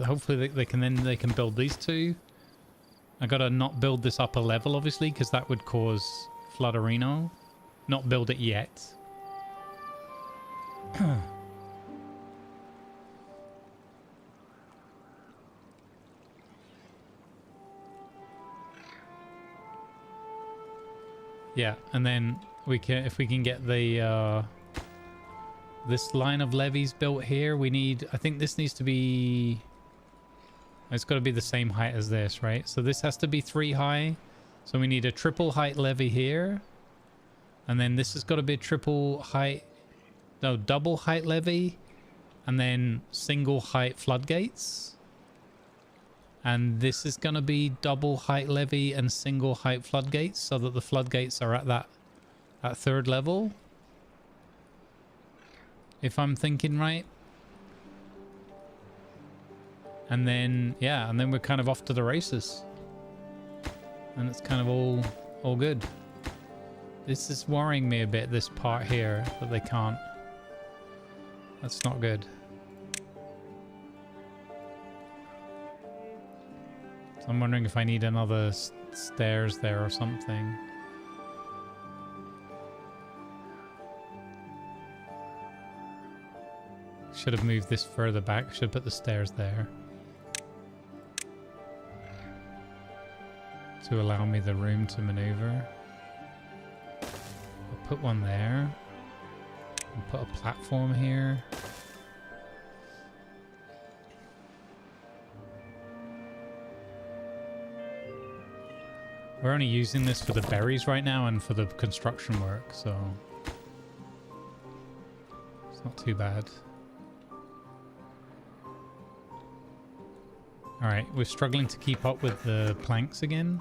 Hopefully they can build these 2. I gotta not build this upper level, obviously, because that would cause Flutterino. Not build it yet. Yeah, and then if we can get the this line of levees built here, I think this needs to be, it's got to be the same height as this, right? So this has to be 3 high. So we need a triple height levee here. And then this has got to be a double height levee. And then single height floodgates. And this is going to be double height levee and single height floodgates, so that the floodgates are at that 3rd level. If I'm thinking right. And then, yeah, and then we're kind of off to the races. And it's kind of all good. This is worrying me a bit, this part here, that they can't. That's not good. So I'm wondering if I need another stairs there or something. Should have moved this further back. Should have put the stairs there. To allow me the room to maneuver. I'll put one there. I'll put a platform here. We're only using this for the berries right now and for the construction work, so it's not too bad. Alright, we're struggling to keep up with the planks again.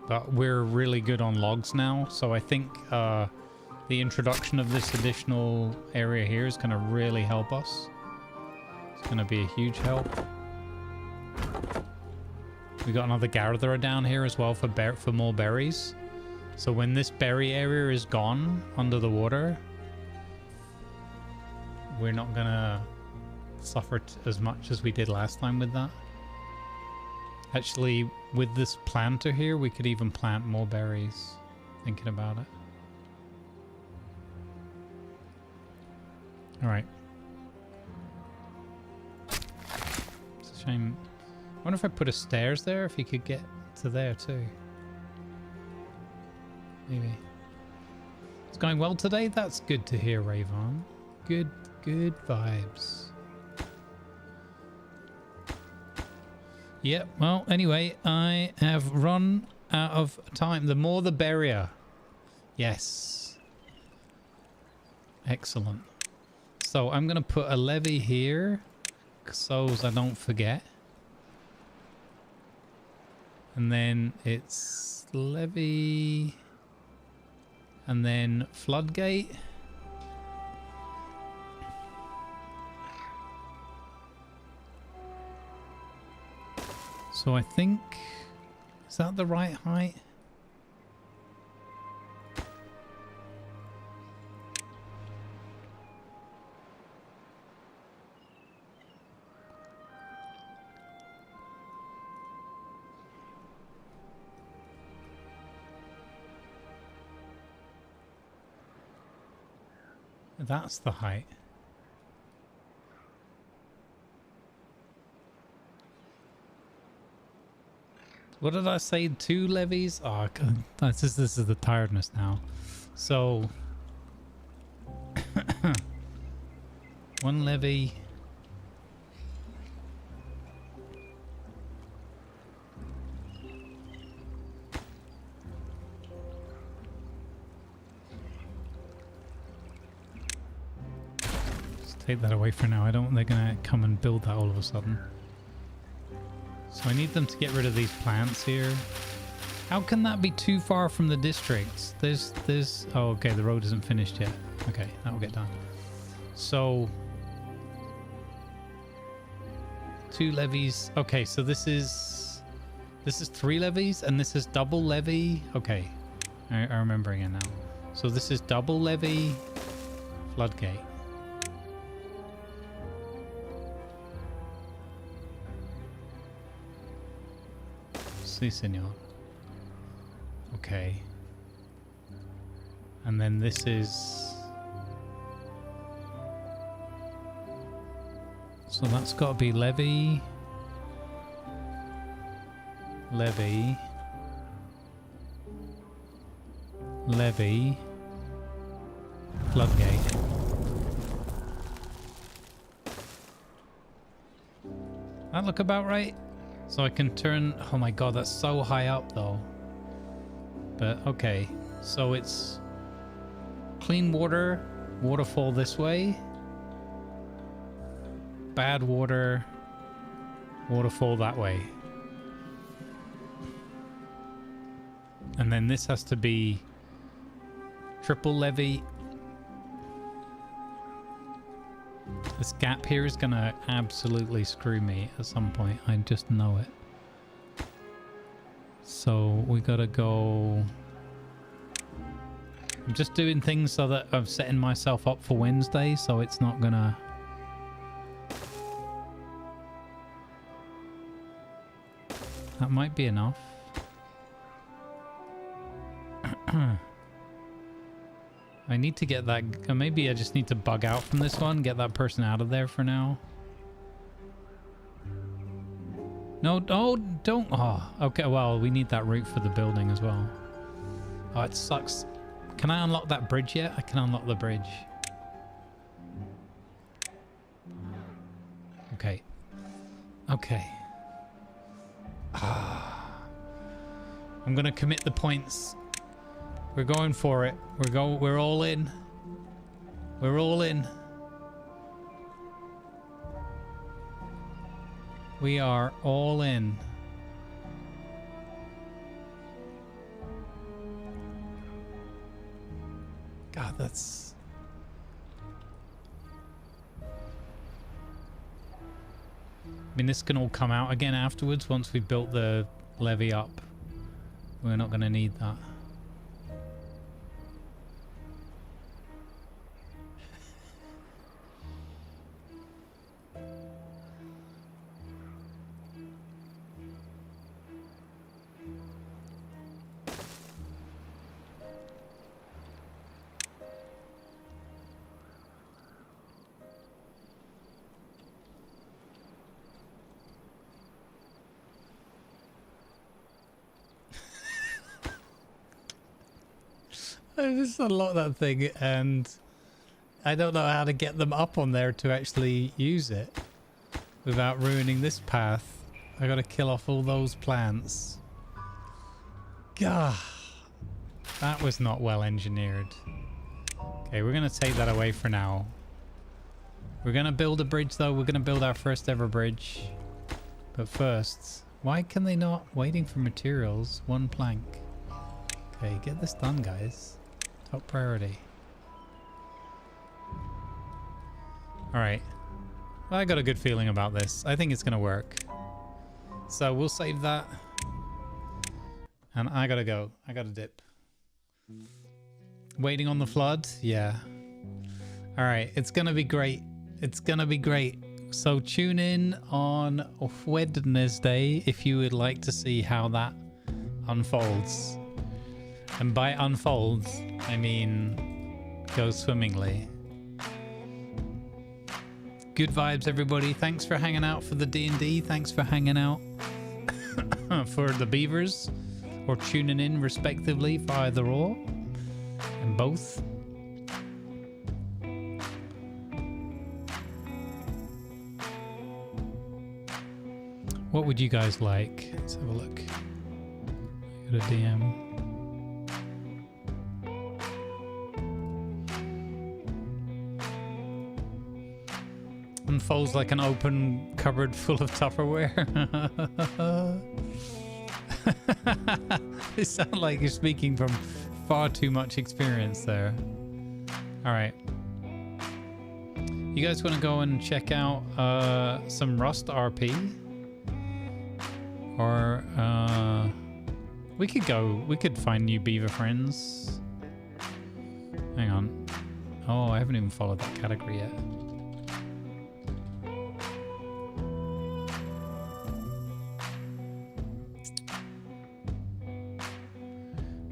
But we're really good on logs now, so I think the introduction of this additional area here is going to really help us. It's going to be a huge help. We got another gatherer down here as well for more berries. So when this berry area is gone under the water, we're not going to suffer as much as we did last time with that. Actually, with this planter here, we could even plant more berries, thinking about it. Alright. It's a shame. I wonder if I put a stairs there, if you could get to there too. Maybe. It's going well today? That's good to hear, Ravon. Good vibes. Yep, well, anyway, I have run out of time. The more the berrier. Yes. Excellent. So I'm going to put a levee here, so as I don't forget. And then it's levee, and then floodgate. So I think, is that the right height? That's the height. What did I say? 2 levies? Oh, God. This is the tiredness now. So, 1 levee. Just take that away for now. I don't want they're gonna come and build that all of a sudden. So I need them to get rid of these plants here. How can that be too far from the districts? There's oh, okay, the road isn't finished yet. Okay, that will get done. So 2 levies. Okay, so this is 3 levies and this is double levy. Okay, I remember again now. So this is double levy, floodgate. Si, senor. Okay. And then this is... So that's got to be levy. Levy. Levy. Floodgate. That look about right? So I can turn... Oh my god, that's so high up though. But okay. So it's clean water, waterfall this way. Bad water, waterfall that way. And then this has to be triple levy. This gap here is gonna absolutely screw me at some point. I just know it. So we gotta go I'm just doing things so that I'm setting myself up for Wednesday, so it's not gonna... That might be enough. I need to get that... maybe I just need to bug out from this one, get that person out of there for now. No, oh, don't... Oh, okay, well, we need that route for the building as well. Oh, it sucks. Can I unlock that bridge yet? I can unlock the bridge. Okay. Okay. I'm gonna commit the points. We're going for it. We're all in. We're all in. We are all in. God, that's... I mean, this can all come out again afterwards once we've built the levy up. We're not going to need that. I just unlocked that thing and I don't know how to get them up on there to actually use it without ruining this path. I gotta kill off all those plants. Gah, that was not well engineered. Okay, we're gonna take that away for now. We're gonna build a bridge though. We're gonna build our first ever bridge. But first, why can they not? Waiting for materials, 1 plank. Okay, get this done, guys. Top priority. Alright. Well, I got a good feeling about this. I think it's going to work. So we'll save that. And I gotta go. I gotta dip. Waiting on the flood? Yeah. Alright, it's going to be great. It's going to be great. So tune in on Wednesday if you would like to see how that unfolds. And by unfolds, I mean goes swimmingly. Good vibes, everybody. Thanks for hanging out for the D&D. Thanks for hanging out for the beavers, or tuning in respectively for either or, and both. What would you guys like? Let's have a look. Got a DM. Unfolds like an open cupboard full of Tupperware. It sounds like you're speaking from far too much experience there. Alright. You guys want to go and check out some Rust RP? Or we could find new beaver friends. Hang on. Oh, I haven't even followed that category yet.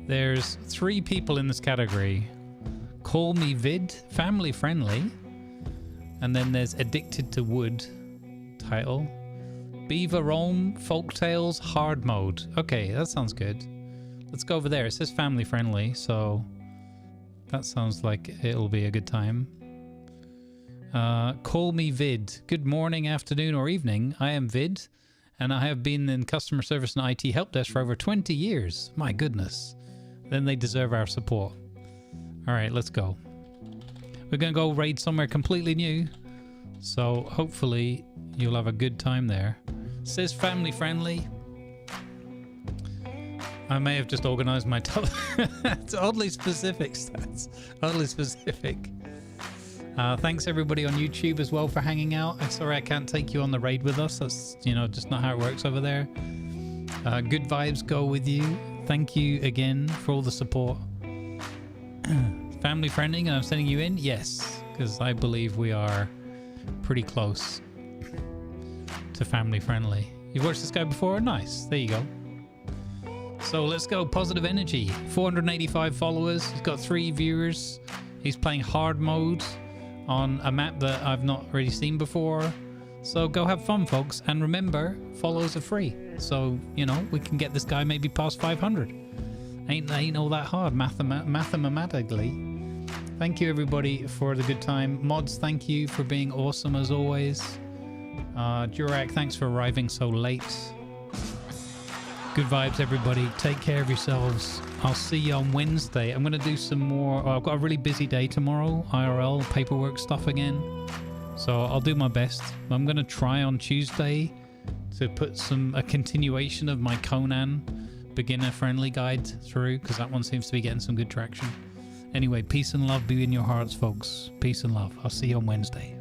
There's 3 people in this category. Call Me Vid, family friendly. And then there's Addicted to Wood title. Beaver Roam, Folktales, hard mode. Okay, that sounds good. Let's go over there. It says family friendly, so that sounds like it'll be a good time. Call Me Vid. Good morning, afternoon, or evening. I am Vid, and I have been in customer service and IT help desk for over 20 years. My goodness. Then they deserve our support. All right, let's go. We're going to go raid somewhere completely new. So hopefully you'll have a good time there. It says family friendly. I may have just organized my It's oddly specific stats. Oddly specific. Thanks everybody on YouTube as well for hanging out. I'm sorry I can't take you on the raid with us. That's, just not how it works over there. Good vibes go with you. Thank you again for all the support. Family friendly and I'm sending you in? Yes, because I believe we are pretty close to family friendly. You've watched this guy before? Nice. There you go. So let's go. Positive energy. 485 followers. He's got 3 viewers. He's playing hard mode on a map that I've not really seen before. So go have fun, folks. And remember, follows are free. So, you know, we can get this guy maybe past 500. Ain't all that hard mathematically. Thank you, everybody, for the good time. Mods, thank you for being awesome as always. Durak, thanks for arriving so late. Good vibes, everybody. Take care of yourselves. I'll see you on Wednesday. I'm going to do some more. I've got a really busy day tomorrow. IRL, paperwork stuff again. So I'll do my best. I'm going to try on Tuesday to put a continuation of my Conan beginner-friendly guide through, because that one seems to be getting some good traction. Anyway, peace and love be in your hearts, folks. Peace and love. I'll see you on Wednesday.